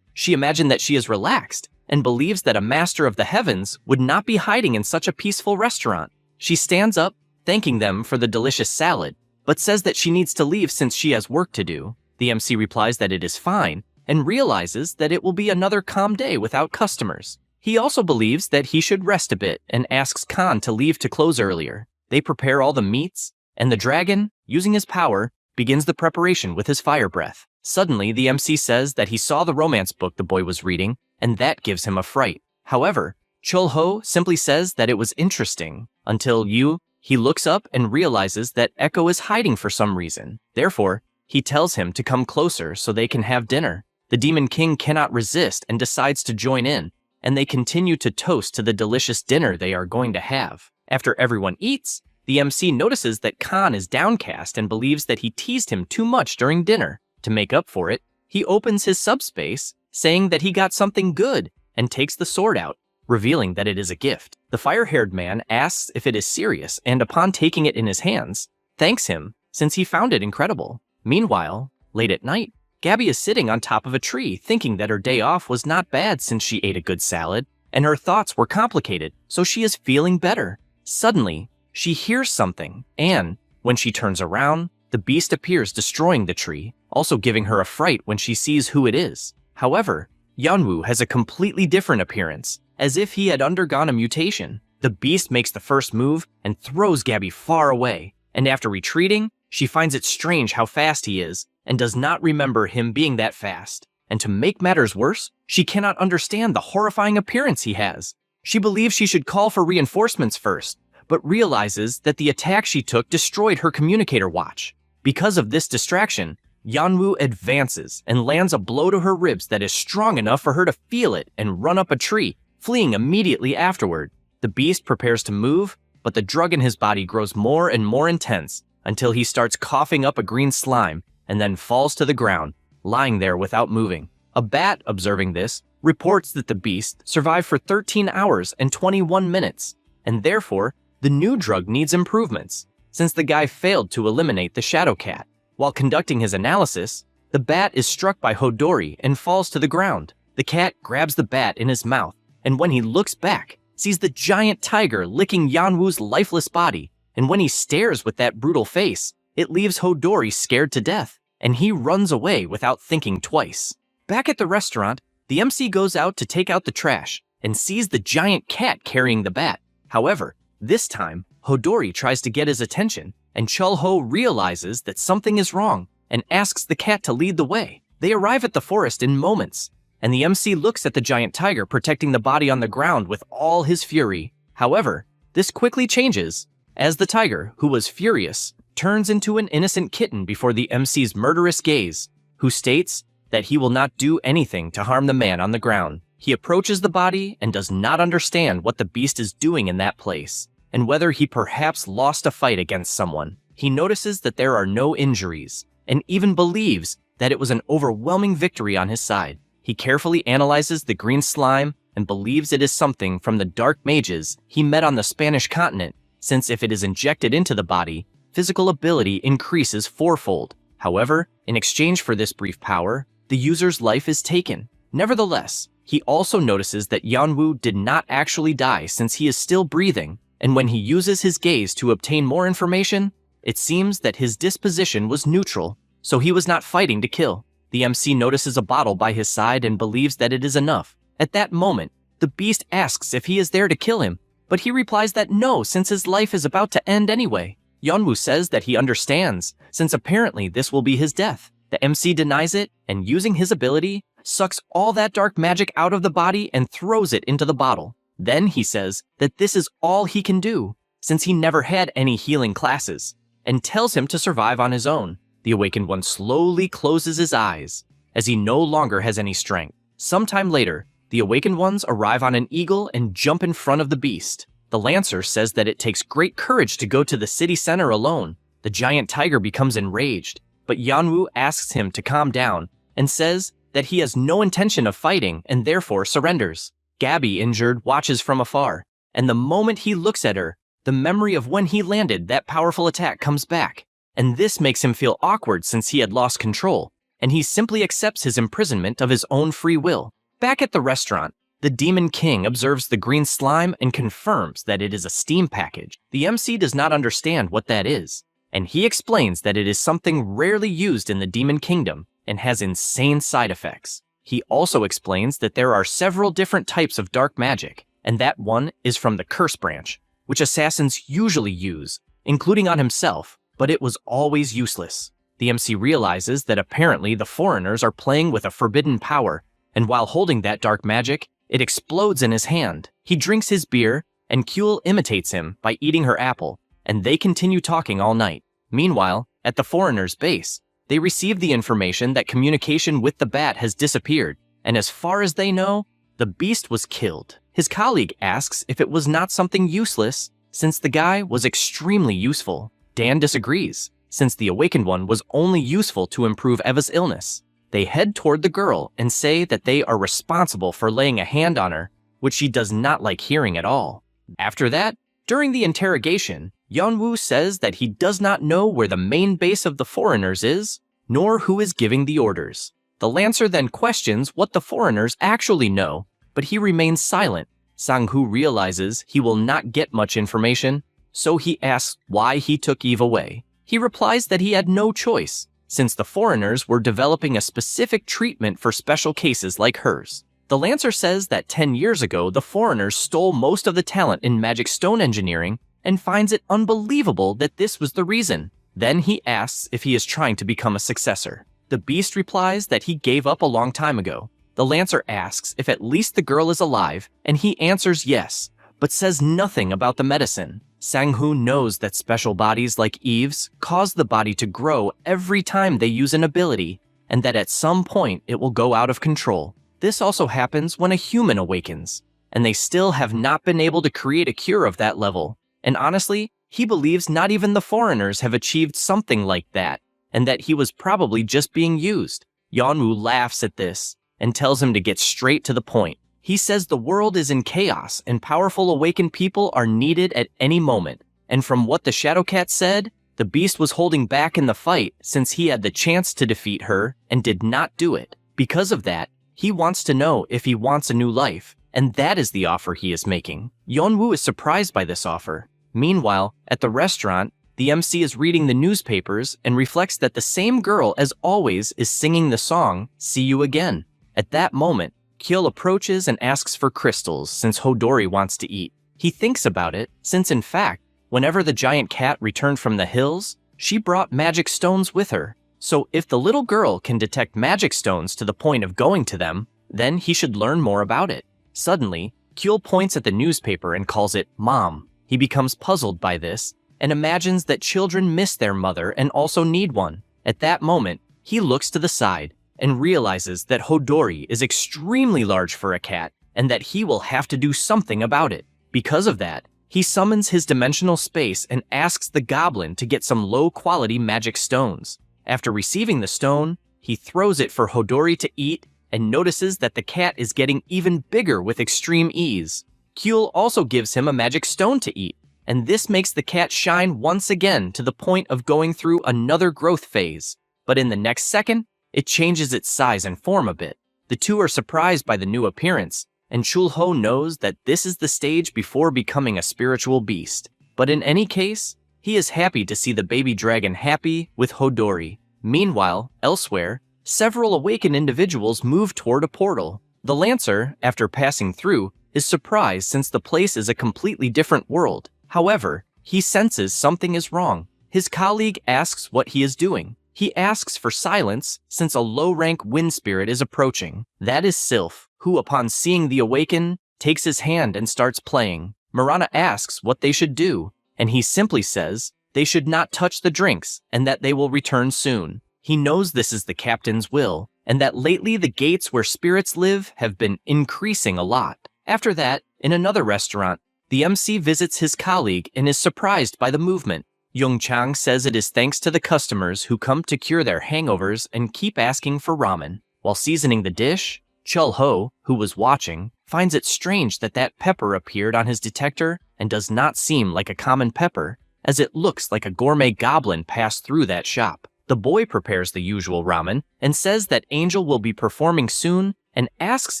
she imagine that she is relaxed, and believes that a master of the heavens would not be hiding in such a peaceful restaurant. She stands up, thanking them for the delicious salad, but says that she needs to leave since she has work to do. The MC replies that it is fine, and realizes that it will be another calm day without customers. He also believes that he should rest a bit and asks Khan to leave to close earlier. They prepare all the meats, and the dragon, using his power, begins the preparation with his fire breath. Suddenly, the MC says that he saw the romance book the boy was reading, and that gives him a fright. However, Chulho simply says that it was interesting, until he looks up and realizes that Echo is hiding for some reason. Therefore, he tells him to come closer so they can have dinner. The Demon King cannot resist and decides to join in, and they continue to toast to the delicious dinner they are going to have. After everyone eats, the MC notices that Khan is downcast and believes that he teased him too much during dinner. To make up for it, he opens his subspace, saying that he got something good, and takes the sword out, revealing that it is a gift. The fire-haired man asks if it is serious, and upon taking it in his hands, thanks him, since he found it incredible. Meanwhile, late at night, Gabby is sitting on top of a tree, thinking that her day off was not bad since she ate a good salad, and her thoughts were complicated, so she is feeling better. Suddenly, she hears something, and, when she turns around, the beast appears destroying the tree, also giving her a fright when she sees who it is. However, Yanwu has a completely different appearance, as if he had undergone a mutation. The beast makes the first move and throws Gabby far away, and after retreating, she finds it strange how fast he is, and does not remember him being that fast. And to make matters worse, she cannot understand the horrifying appearance he has. She believes she should call for reinforcements first, but realizes that the attack she took destroyed her communicator watch. Because of this distraction, Yanwu advances and lands a blow to her ribs that is strong enough for her to feel it and run up a tree, fleeing immediately afterward. The beast prepares to move, but the drug in his body grows more and more intense until he starts coughing up a green slime and then falls to the ground, lying there without moving. A bat, observing this, reports that the beast survived for 13 hours and 21 minutes, and therefore, the new drug needs improvements, since the guy failed to eliminate the shadow cat. While conducting his analysis, the bat is struck by Hodori and falls to the ground. The cat grabs the bat in his mouth, and when he looks back, sees the giant tiger licking Yanwu's lifeless body, and when he stares with that brutal face, it leaves Hodori scared to death, and he runs away without thinking twice. Back at the restaurant, the MC goes out to take out the trash, and sees the giant cat carrying the bat. However, this time, Hodori tries to get his attention, and Chulho realizes that something is wrong, and asks the cat to lead the way. They arrive at the forest in moments, and the MC looks at the giant tiger protecting the body on the ground with all his fury. However, this quickly changes, as the tiger, who was furious, turns into an innocent kitten before the MC's murderous gaze, who states that he will not do anything to harm the man on the ground. He approaches the body and does not understand what the beast is doing in that place, and whether he perhaps lost a fight against someone. He notices that there are no injuries, and even believes that it was an overwhelming victory on his side. He carefully analyzes the green slime and believes it is something from the dark mages he met on the Spanish continent, since if it is injected into the body, physical ability increases fourfold. However, in exchange for this brief power, the user's life is taken. Nevertheless, he also notices that Yanwu did not actually die since he is still breathing, and when he uses his gaze to obtain more information, it seems that his disposition was neutral, so he was not fighting to kill. The MC notices a bottle by his side and believes that it is enough. At that moment, the beast asks if he is there to kill him, but he replies that no, since his life is about to end anyway. Yeonwoo says that he understands, since apparently this will be his death. The MC denies it, and using his ability, sucks all that dark magic out of the body and throws it into the bottle. Then he says that this is all he can do, since he never had any healing classes, and tells him to survive on his own. The Awakened One slowly closes his eyes, as he no longer has any strength. Sometime later, the Awakened Ones arrive on an eagle and jump in front of the beast. The Lancer says that it takes great courage to go to the city center alone. The giant tiger becomes enraged, but Yeonwoo asks him to calm down and says that he has no intention of fighting and therefore surrenders. Gabby, injured, watches from afar, and the moment he looks at her, the memory of when he landed that powerful attack comes back, and this makes him feel awkward since he had lost control, and he simply accepts his imprisonment of his own free will. Back at the restaurant, the Demon King observes the green slime and confirms that it is a steam package. The MC does not understand what that is, and he explains that it is something rarely used in the Demon Kingdom and has insane side effects. He also explains that there are several different types of dark magic, and that one is from the Curse Branch, which assassins usually use, including on himself, but it was always useless. The MC realizes that apparently the foreigners are playing with a forbidden power, and while holding that dark magic, it explodes in his hand. He drinks his beer, and Kyul imitates him by eating her apple, and they continue talking all night. Meanwhile, at the foreigners' base, they receive the information that communication with the bat has disappeared, and as far as they know, the beast was killed. His colleague asks if it was not something useless, since the guy was extremely useful. Dan disagrees, since the Awakened One was only useful to improve Eva's illness. They head toward the girl and say that they are responsible for laying a hand on her, which she does not like hearing at all. After that, during the interrogation, Yeonwoo says that he does not know where the main base of the foreigners is, nor who is giving the orders. The Lancer then questions what the foreigners actually know, but he remains silent. Sang-hoo realizes he will not get much information, so he asks why he took Eve away. He replies that he had no choice, since the foreigners were developing a specific treatment for special cases like hers. The Lancer says that 10 years ago, the foreigners stole most of the talent in magic stone engineering and finds it unbelievable that this was the reason. Then he asks if he is trying to become a successor. The beast replies that he gave up a long time ago. The Lancer asks if at least the girl is alive, and he answers yes, but says nothing about the medicine. Sang-hoo knows that special bodies like Eve's cause the body to grow every time they use an ability, and that at some point it will go out of control. This also happens when a human awakens, and they still have not been able to create a cure of that level. And honestly, he believes not even the foreigners have achieved something like that, and that he was probably just being used. Yeonwoo laughs at this and tells him to get straight to the point. He says the world is in chaos and powerful awakened people are needed at any moment. And from what the Shadowcat said, the beast was holding back in the fight since he had the chance to defeat her and did not do it. Because of that, he wants to know if he wants a new life, and that is the offer he is making. Yeonwoo is surprised by this offer. Meanwhile, at the restaurant, the MC is reading the newspapers and reflects that the same girl as always is singing the song, "See You Again." At that moment, Kyul approaches and asks for crystals since Hodori wants to eat. He thinks about it, since in fact, whenever the giant cat returned from the hills, she brought magic stones with her. So if the little girl can detect magic stones to the point of going to them, then he should learn more about it. Suddenly, Kyul points at the newspaper and calls it Mom. He becomes puzzled by this and imagines that children miss their mother and also need one. At that moment, he looks to the side and realizes that Hodori is extremely large for a cat and that he will have to do something about it. Because of that, he summons his dimensional space and asks the goblin to get some low-quality magic stones. After receiving the stone, he throws it for Hodori to eat and notices that the cat is getting even bigger with extreme ease. Kyul also gives him a magic stone to eat, and this makes the cat shine once again to the point of going through another growth phase. But in the next second, it changes its size and form a bit. The two are surprised by the new appearance, and Chul-ho knows that this is the stage before becoming a spiritual beast. But in any case, he is happy to see the baby dragon happy with Hodori. Meanwhile, elsewhere, several awakened individuals move toward a portal. The Lancer, after passing through, is surprised since the place is a completely different world. However, he senses something is wrong. His colleague asks what he is doing. He asks for silence since a low-rank wind spirit is approaching. That is Sylph, who upon seeing the Awakened, takes his hand and starts playing. Marana asks what they should do, and he simply says they should not touch the drinks and that they will return soon. He knows this is the captain's will, and that lately the gates where spirits live have been increasing a lot. After that, in another restaurant, the MC visits his colleague and is surprised by the movement. Young Chang says it is thanks to the customers who come to cure their hangovers and keep asking for ramen. While seasoning the dish, Chul Ho, who was watching, finds it strange that that pepper appeared on his detector and does not seem like a common pepper, as it looks like a gourmet goblin passed through that shop. The boy prepares the usual ramen and says that Angel will be performing soon and asks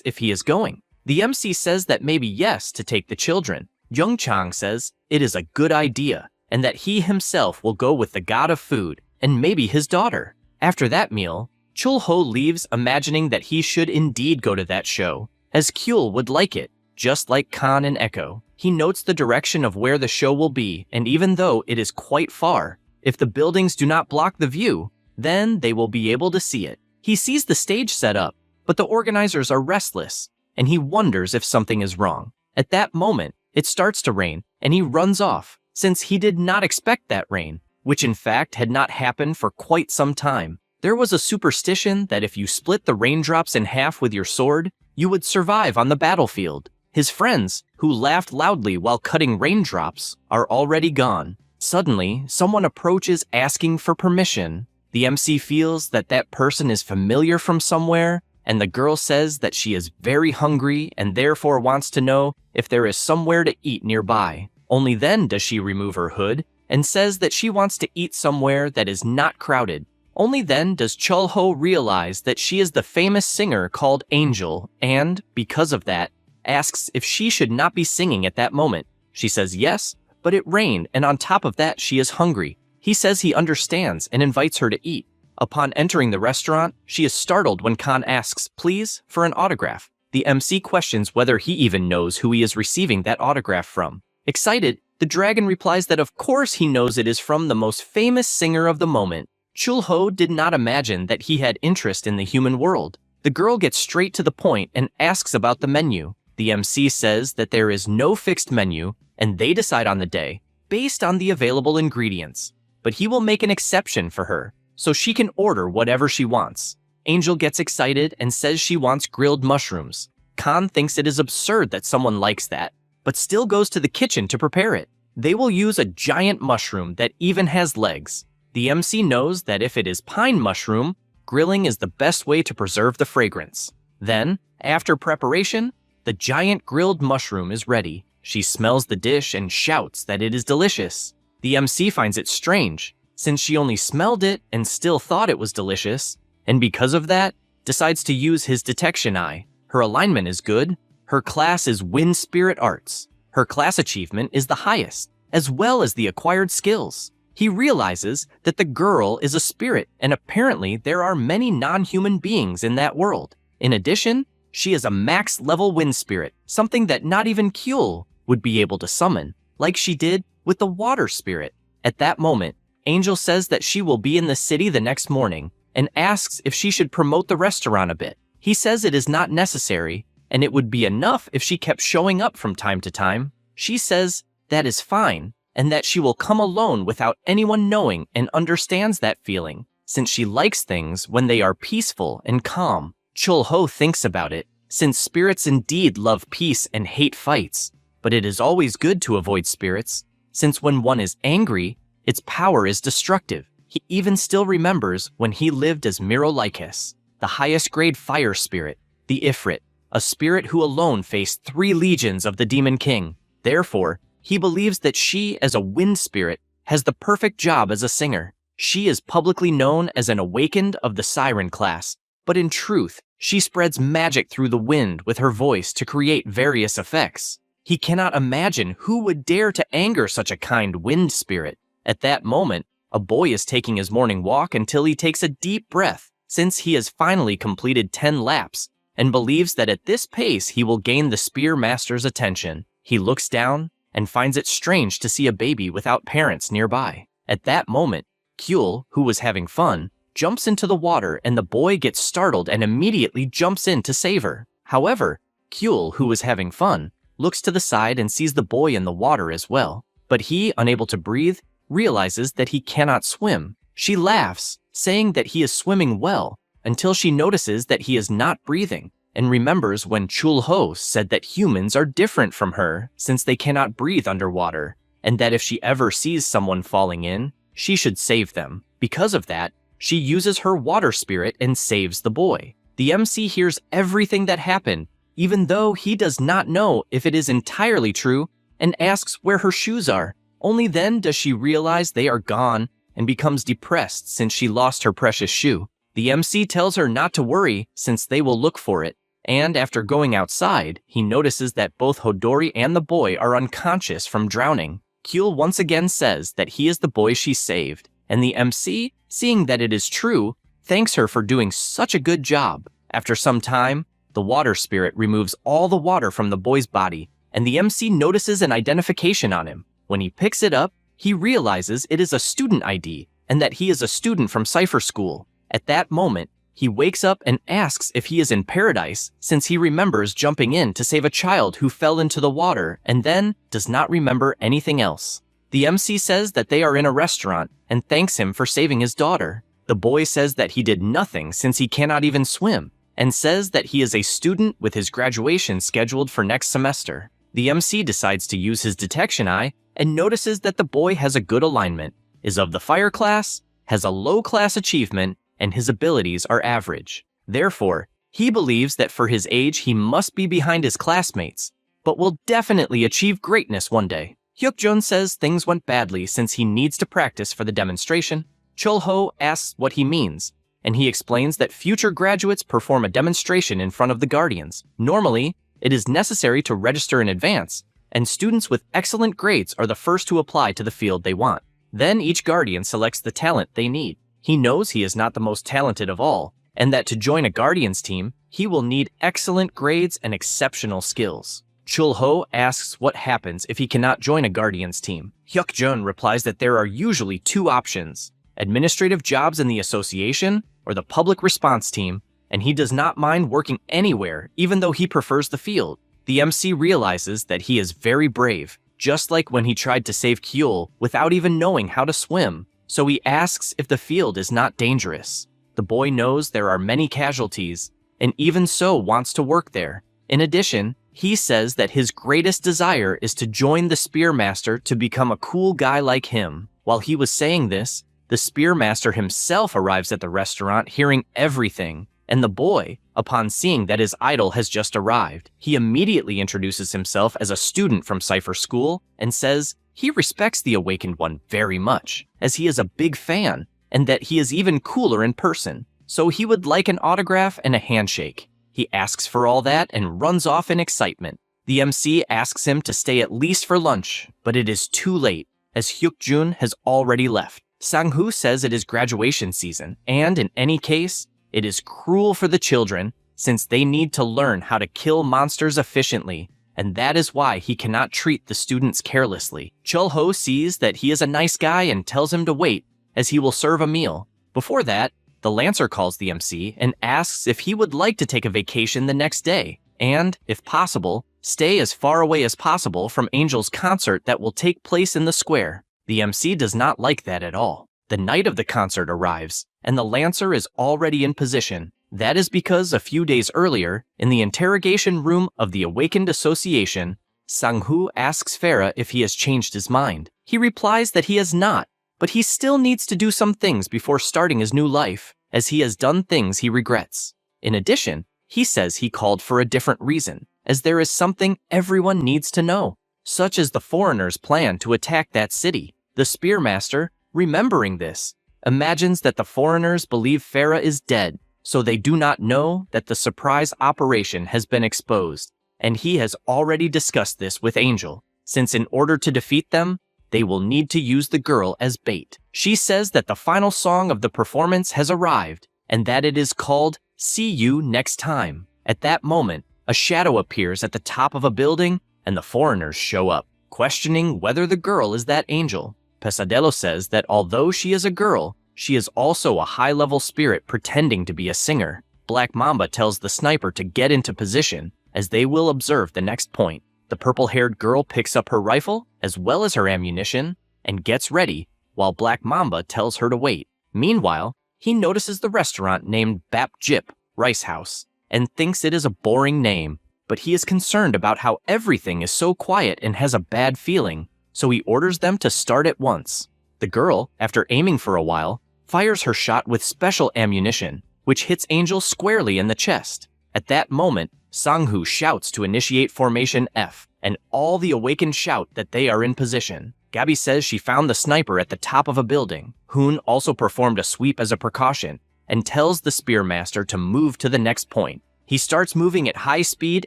if he is going. The MC says that maybe yes to take the children. Young Chang says it is a good idea and that he himself will go with the god of food and maybe his daughter. After that meal, Chul Ho leaves imagining that he should indeed go to that show, as Kyul would like it, just like Khan and Echo. He notes the direction of where the show will be, and even though it is quite far, if the buildings do not block the view, then they will be able to see it. He sees the stage set up, but the organizers are restless, and he wonders if something is wrong. At that moment, it starts to rain, and he runs off, since he did not expect that rain, which in fact had not happened for quite some time. There was a superstition that if you split the raindrops in half with your sword, you would survive on the battlefield. His friends, who laughed loudly while cutting raindrops, are already gone. Suddenly, someone approaches asking for permission. The MC feels that that person is familiar from somewhere, and the girl says that she is very hungry and therefore wants to know if there is somewhere to eat nearby. Only then does she remove her hood and says that she wants to eat somewhere that is not crowded. Only then does Chul Ho realize that she is the famous singer called Angel and, because of that, asks if she should not be singing at that moment. She says yes, but it rained and on top of that she is hungry. He says he understands and invites her to eat. Upon entering the restaurant, she is startled when Khan asks, please, for an autograph. The MC questions whether he even knows who he is receiving that autograph from. Excited, the dragon replies that of course he knows it is from the most famous singer of the moment. Chul Ho did not imagine that he had interest in the human world. The girl gets straight to the point and asks about the menu. The MC says that there is no fixed menu, and they decide on the day, based on the available ingredients. But he will make an exception for her, so she can order whatever she wants. Angel gets excited and says she wants grilled mushrooms. Khan thinks it is absurd that someone likes that, but still goes to the kitchen to prepare it. They will use a giant mushroom that even has legs. The MC knows that if it is pine mushroom, grilling is the best way to preserve the fragrance. Then, after preparation, the giant grilled mushroom is ready. She smells the dish and shouts that it is delicious. The MC finds it strange, since she only smelled it and still thought it was delicious, and because of that, decides to use his detection eye. Her alignment is good. Her class is Wind Spirit Arts. Her class achievement is the highest, as well as the acquired skills. He realizes that the girl is a spirit, and apparently there are many non-human beings in that world. In addition, she is a max-level wind spirit, something that not even Kyul would be able to summon, like she did with the water spirit. At that moment, Angel says that she will be in the city the next morning, and asks if she should promote the restaurant a bit. He says it is not necessary, and it would be enough if she kept showing up from time to time. She says that is fine, and that she will come alone without anyone knowing and understands that feeling, since she likes things when they are peaceful and calm. Chul Ho thinks about it, since spirits indeed love peace and hate fights, but it is always good to avoid spirits, since when one is angry, its power is destructive. He even still remembers when he lived as Mirolycus, the highest grade fire spirit, the Ifrit, a spirit who alone faced 3 legions of the Demon King. Therefore, he believes that she, as a wind spirit, has the perfect job as a singer. She is publicly known as an awakened of the Siren class, but in truth, she spreads magic through the wind with her voice to create various effects. He cannot imagine who would dare to anger such a kind wind spirit. At that moment, a boy is taking his morning walk until he takes a deep breath, since he has finally completed 10 laps and believes that at this pace he will gain the Spear Master's attention. He looks down and finds it strange to see a baby without parents nearby. At that moment, Kyul, who was having fun, jumps into the water and the boy gets startled and immediately jumps in to save her. However, Kyul, who was having fun, looks to the side and sees the boy in the water as well. But he, unable to breathe, realizes that he cannot swim. She laughs, saying that he is swimming well, until she notices that he is not breathing, and remembers when Chul-ho said that humans are different from her since they cannot breathe underwater, and that if she ever sees someone falling in, she should save them. Because of that, she uses her water spirit and saves the boy. The MC hears everything that happened, even though he does not know if it is entirely true, and asks where her shoes are. Only then does she realize they are gone and becomes depressed since she lost her precious shoe. The MC tells her not to worry since they will look for it, and after going outside, he notices that both Hodori and the boy are unconscious from drowning. Kyul once again says that he is the boy she saved, and the MC, seeing that it is true, thanks her for doing such a good job. After some time, the water spirit removes all the water from the boy's body, and the MC notices an identification on him. When he picks it up, he realizes it is a student ID, and that he is a student from Cipher School. At that moment, he wakes up and asks if he is in paradise, since he remembers jumping in to save a child who fell into the water and then does not remember anything else. The MC says that they are in a restaurant and thanks him for saving his daughter. The boy says that he did nothing since he cannot even swim, and says that he is a student with his graduation scheduled for next semester. The MC decides to use his detection eye and notices that the boy has a good alignment, is of the fire class, has a low class achievement, and his abilities are average. Therefore, he believes that for his age he must be behind his classmates, but will definitely achieve greatness one day. Hyuk-jun says things went badly since he needs to practice for the demonstration. Chul-ho asks what he means, and he explains that future graduates perform a demonstration in front of the guardians. Normally, it is necessary to register in advance, and students with excellent grades are the first to apply to the field they want. Then each guardian selects the talent they need. He knows he is not the most talented of all, and that to join a guardian's team, he will need excellent grades and exceptional skills. Chul-ho asks what happens if he cannot join a guardian's team. Hyuk-jun replies that there are usually two options: administrative jobs in the association or the public response team, and he does not mind working anywhere even though he prefers the field. The MC realizes that he is very brave, just like when he tried to save Kyul without even knowing how to swim, so he asks if the field is not dangerous. The boy knows there are many casualties, and even so wants to work there. In addition, he says that his greatest desire is to join the Spearmaster to become a cool guy like him. While he was saying this, the Spearmaster himself arrives at the restaurant hearing everything, and the boy, upon seeing that his idol has just arrived, he immediately introduces himself as a student from Cipher School and says he respects the Awakened One very much, as he is a big fan, and that he is even cooler in person, so he would like an autograph and a handshake. He asks for all that and runs off in excitement. The MC asks him to stay at least for lunch, but it is too late, as Hyuk-jun has already left. Sang-hoo says it is graduation season, and in any case, it is cruel for the children, since they need to learn how to kill monsters efficiently, and that is why he cannot treat the students carelessly. Chul-ho sees that he is a nice guy and tells him to wait, as he will serve a meal. Before that, the Lancer calls the MC and asks if he would like to take a vacation the next day, and, if possible, stay as far away as possible from Angel's concert that will take place in the square. The MC does not like that at all. The night of the concert arrives, and the Lancer is already in position. That is because a few days earlier, in the interrogation room of the Awakened Association, Sang-hoo asks Farah if he has changed his mind. He replies that he has not, but he still needs to do some things before starting his new life, as he has done things he regrets. In addition, he says he called for a different reason, as there is something everyone needs to know, such as the foreigners' plan to attack that city. The Spearmaster, remembering this, imagines that the foreigners believe Farah is dead, so they do not know that the surprise operation has been exposed, and he has already discussed this with Angel, since in order to defeat them, they will need to use the girl as bait. She says that the final song of the performance has arrived, and that it is called "See You Next Time." At that moment, a shadow appears at the top of a building, and the foreigners show up, questioning whether the girl is that angel. Pesadelo says that although she is a girl, she is also a high-level spirit pretending to be a singer. Black Mamba tells the sniper to get into position, as they will observe the next point. The purple-haired girl picks up her rifle, as well as her ammunition, and gets ready, while Black Mamba tells her to wait. Meanwhile, he notices the restaurant named Bap Jip, Rice House, and thinks it is a boring name, but he is concerned about how everything is so quiet and has a bad feeling, so he orders them to start at once. The girl, after aiming for a while, fires her shot with special ammunition, which hits Angel squarely in the chest. At that moment, Sang-hoo shouts to initiate Formation F, and all the awakened shout that they are in position. Gabby says she found the sniper at the top of a building. Hoon also performed a sweep as a precaution, and tells the Spearmaster to move to the next point. He starts moving at high speed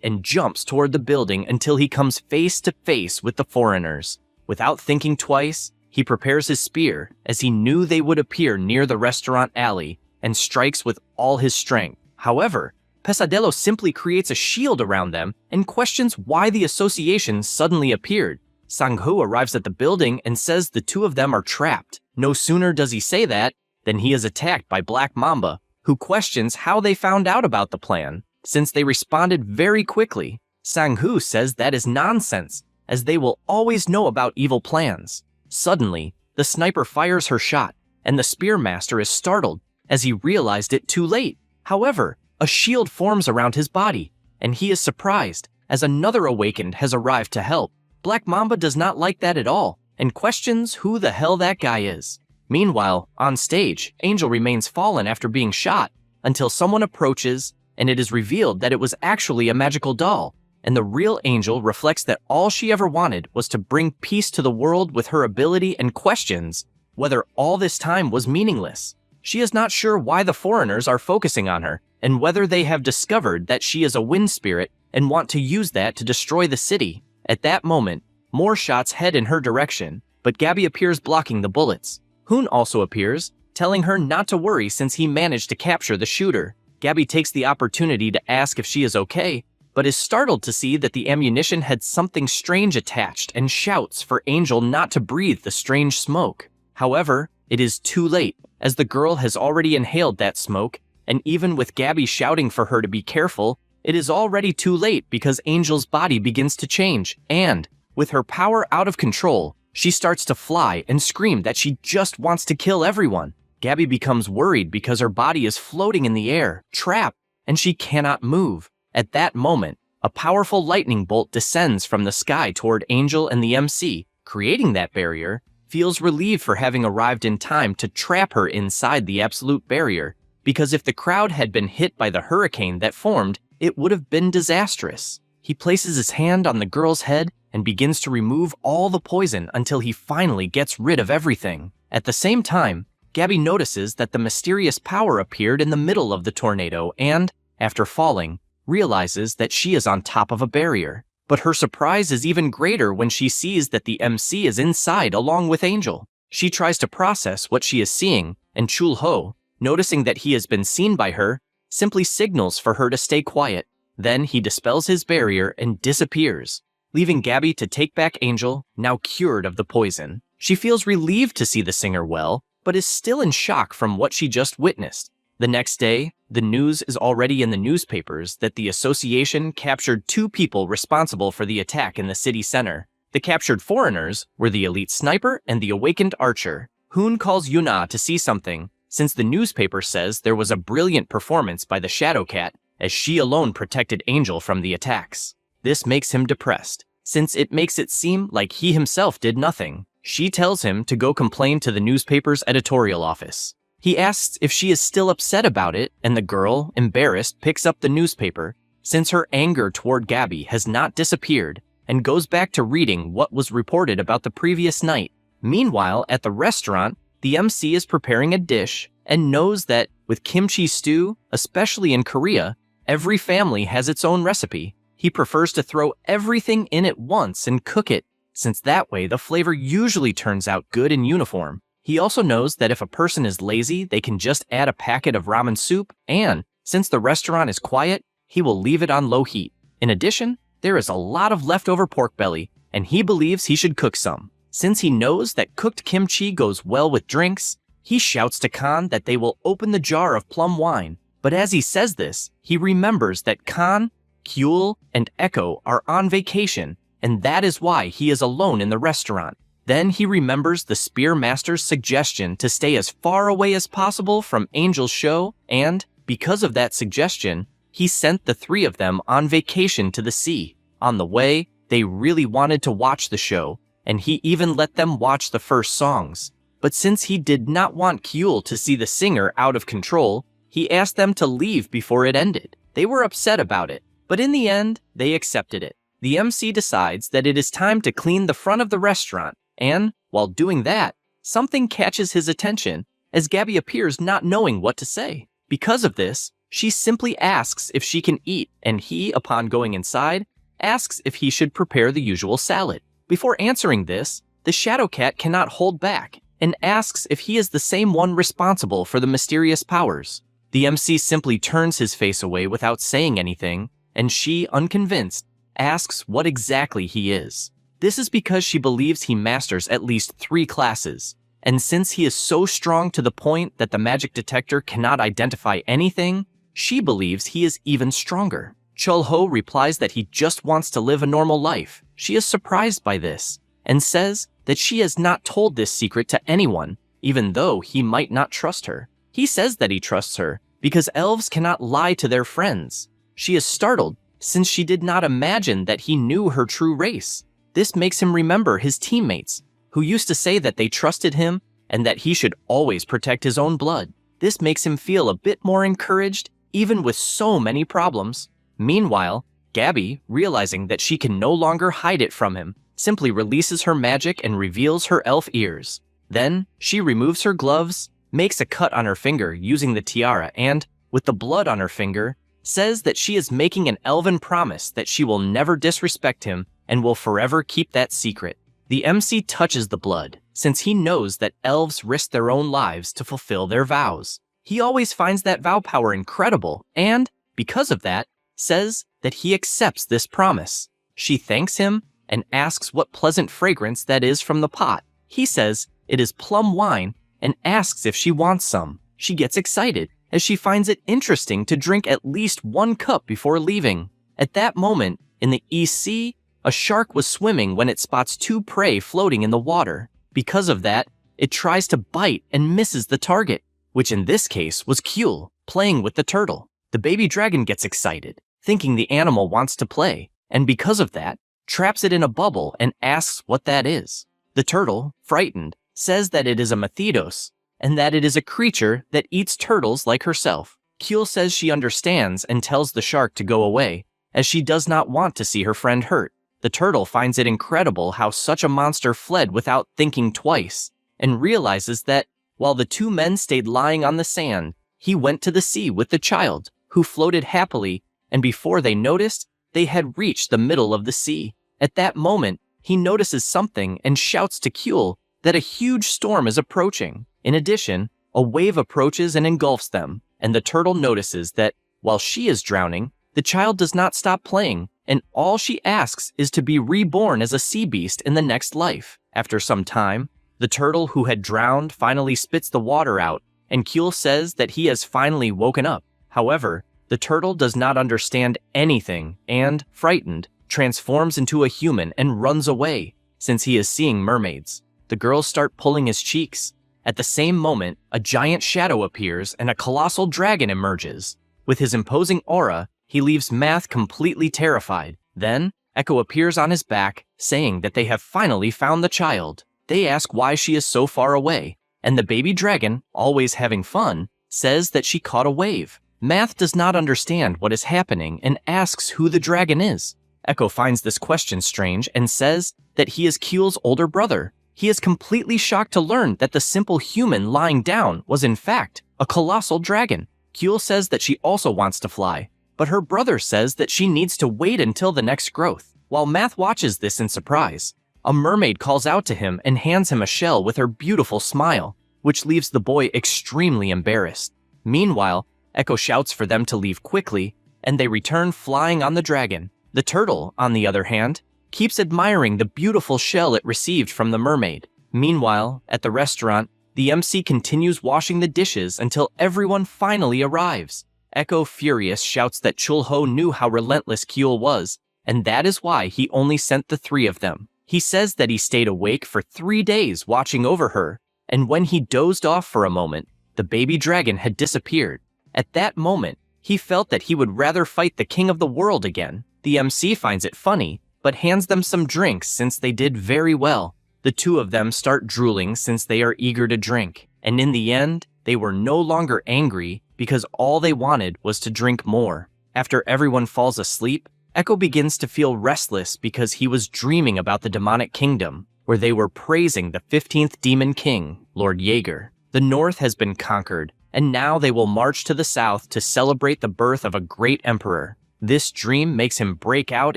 and jumps toward the building until he comes face to face with the foreigners. Without thinking twice, he prepares his spear, as he knew they would appear near the restaurant alley, and strikes with all his strength. However, Pesadelo simply creates a shield around them and questions why the association suddenly appeared. Sang-hoo arrives at the building and says the two of them are trapped. No sooner does he say that than he is attacked by Black Mamba, who questions how they found out about the plan, since they responded very quickly. Sang-hoo says that is nonsense, as they will always know about evil plans. Suddenly, the sniper fires her shot, and the Spearmaster is startled, as he realized it too late. However, a shield forms around his body, and he is surprised, as another awakened has arrived to help. Black Mamba does not like that at all, and questions who the hell that guy is. Meanwhile, on stage, Angel remains fallen after being shot, until someone approaches, and it is revealed that it was actually a magical doll, and the real Angel reflects that all she ever wanted was to bring peace to the world with her ability, and questions whether all this time was meaningless. She is not sure why the foreigners are focusing on her, and whether they have discovered that she is a wind spirit and want to use that to destroy the city. At that moment, more shots head in her direction, but Gabby appears blocking the bullets. Hoon also appears, telling her not to worry since he managed to capture the shooter. Gabby takes the opportunity to ask if she is okay, but is startled to see that the ammunition had something strange attached and shouts for Angel not to breathe the strange smoke. However, it is too late, as the girl has already inhaled that smoke, and even with Gabby shouting for her to be careful, it is already too late because Angel's body begins to change, and, with her power out of control, she starts to fly and scream that she just wants to kill everyone. Gabby becomes worried because her body is floating in the air, trapped, and she cannot move. At that moment, a powerful lightning bolt descends from the sky toward Angel, and the MC, creating that barrier, feels relieved for having arrived in time to trap her inside the absolute barrier, because if the crowd had been hit by the hurricane that formed, it would have been disastrous. He places his hand on the girl's head and begins to remove all the poison until he finally gets rid of everything. At the same time, Gabby notices that the mysterious power appeared in the middle of the tornado and, after falling, realizes that she is on top of a barrier. But her surprise is even greater when she sees that the MC is inside along with Angel. She tries to process what she is seeing, and Chul-ho, noticing that he has been seen by her, simply signals for her to stay quiet. Then he dispels his barrier and disappears, leaving Gabby to take back Angel, now cured of the poison. She feels relieved to see the singer well, but is still in shock from what she just witnessed. The next day, the news is already in the newspapers that the association captured 2 people responsible for the attack in the city center. The captured foreigners were the elite sniper and the awakened archer. Hoon calls Yuna to see something, since the newspaper says there was a brilliant performance by the Shadow Cat, as she alone protected Angel from the attacks. This makes him depressed, since it makes it seem like he himself did nothing. She tells him to go complain to the newspaper's editorial office. He asks if she is still upset about it, and the girl, embarrassed, picks up the newspaper, since her anger toward Gabby has not disappeared, and goes back to reading what was reported about the previous night. Meanwhile, at the restaurant, the MC is preparing a dish, and knows that, with kimchi stew, especially in Korea, every family has its own recipe. He prefers to throw everything in at once and cook it, since that way the flavor usually turns out good and uniform. He also knows that if a person is lazy, they can just add a packet of ramen soup, and since the restaurant is quiet, he will leave it on low heat. In addition, there is a lot of leftover pork belly, and he believes he should cook some. Since he knows that cooked kimchi goes well with drinks, he shouts to Kan that they will open the jar of plum wine. But as he says this, he remembers that Kan, Kyul, and Echo are on vacation, and that is why he is alone in the restaurant. Then he remembers the Spear Master's suggestion to stay as far away as possible from Angel's show, and, because of that suggestion, he sent the three of them on vacation to the sea. On the way, they really wanted to watch the show, and he even let them watch the first songs. But since he did not want Kyul to see the singer out of control, he asked them to leave before it ended. They were upset about it, but in the end, they accepted it. The MC decides that it is time to clean the front of the restaurant, and, while doing that, something catches his attention as Gabby appears not knowing what to say. Because of this, she simply asks if she can eat, and he, upon going inside, asks if he should prepare the usual salad. Before answering this, the Shadow Cat cannot hold back and asks if he is the same one responsible for the mysterious powers. The MC simply turns his face away without saying anything, and she, unconvinced, asks what exactly he is. This is because she believes he masters at least 3 classes, and since he is so strong to the point that the magic detector cannot identify anything, she believes he is even stronger. Chulho replies that he just wants to live a normal life. She is surprised by this, and says that she has not told this secret to anyone, even though he might not trust her. He says that he trusts her, because elves cannot lie to their friends. She is startled, since she did not imagine that he knew her true race. This makes him remember his teammates, who used to say that they trusted him and that he should always protect his own blood. This makes him feel a bit more encouraged, even with so many problems. Meanwhile, Gabby, realizing that she can no longer hide it from him, simply releases her magic and reveals her elf ears. Then, she removes her gloves, makes a cut on her finger using the tiara, and, with the blood on her finger, says that she is making an elven promise that she will never disrespect him and will forever keep that secret. The MC touches the blood, since he knows that elves risk their own lives to fulfill their vows. He always finds that vow power incredible, and, because of that, says that he accepts this promise. She thanks him and asks what pleasant fragrance that is from the pot. He says it is plum wine and asks if she wants some. She gets excited as she finds it interesting to drink at least 1 cup before leaving. At that moment, in the East Sea, a shark was swimming when it spots 2 prey floating in the water. Because of that, it tries to bite and misses the target, which in this case was Kyul, playing with the turtle. The baby dragon gets excited, thinking the animal wants to play, and because of that, traps it in a bubble and asks what that is. The turtle, frightened, says that it is a Methidos, and that it is a creature that eats turtles like herself. Kyul says she understands and tells the shark to go away, as she does not want to see her friend hurt. The turtle finds it incredible how such a monster fled without thinking twice, and realizes that, while the 2 men stayed lying on the sand, he went to the sea with the child, who floated happily, and before they noticed, they had reached the middle of the sea. At that moment, he notices something and shouts to Kyul that a huge storm is approaching. In addition, a wave approaches and engulfs them, and the turtle notices that, while she is drowning, the child does not stop playing, and all she asks is to be reborn as a sea beast in the next life. After some time, the turtle who had drowned finally spits the water out, and Kyul says that he has finally woken up. However, the turtle does not understand anything and, frightened, transforms into a human and runs away, since he is seeing mermaids. The girls start pulling his cheeks. At the same moment, a giant shadow appears and a colossal dragon emerges. With his imposing aura, he leaves Math completely terrified. Then, Echo appears on his back, saying that they have finally found the child. They ask why she is so far away, and the baby dragon, always having fun, says that she caught a wave. Math does not understand what is happening and asks who the dragon is. Echo finds this question strange and says that he is Kyul's older brother. He is completely shocked to learn that the simple human lying down was in fact a colossal dragon. Kyul says that she also wants to fly, but her brother says that she needs to wait until the next growth. While Math watches this in surprise, A mermaid calls out to him and hands him a shell with her beautiful smile, which leaves the boy extremely embarrassed. Meanwhile, Echo shouts for them to leave quickly, and they return flying on the dragon. The turtle, on the other hand, keeps admiring the beautiful shell it received from the mermaid. Meanwhile, at the restaurant, the MC continues washing the dishes until everyone finally arrives. Echo, furious, shouts that Chulho knew how relentless Kyul was, and that is why he only sent the 3 of them. He says that he stayed awake for 3 days watching over her, and when he dozed off for a moment, the baby dragon had disappeared. At that moment, he felt that he would rather fight the king of the world again. The MC finds it funny, but hands them some drinks since they did very well. The 2 of them start drooling since they are eager to drink, and in the end, they were no longer angry because all they wanted was to drink more. After everyone falls asleep, Echo begins to feel restless because he was dreaming about the demonic kingdom, where they were praising the 15th demon king, Lord Jaeger. The north has been conquered, and now they will march to the south to celebrate the birth of a great emperor. This dream makes him break out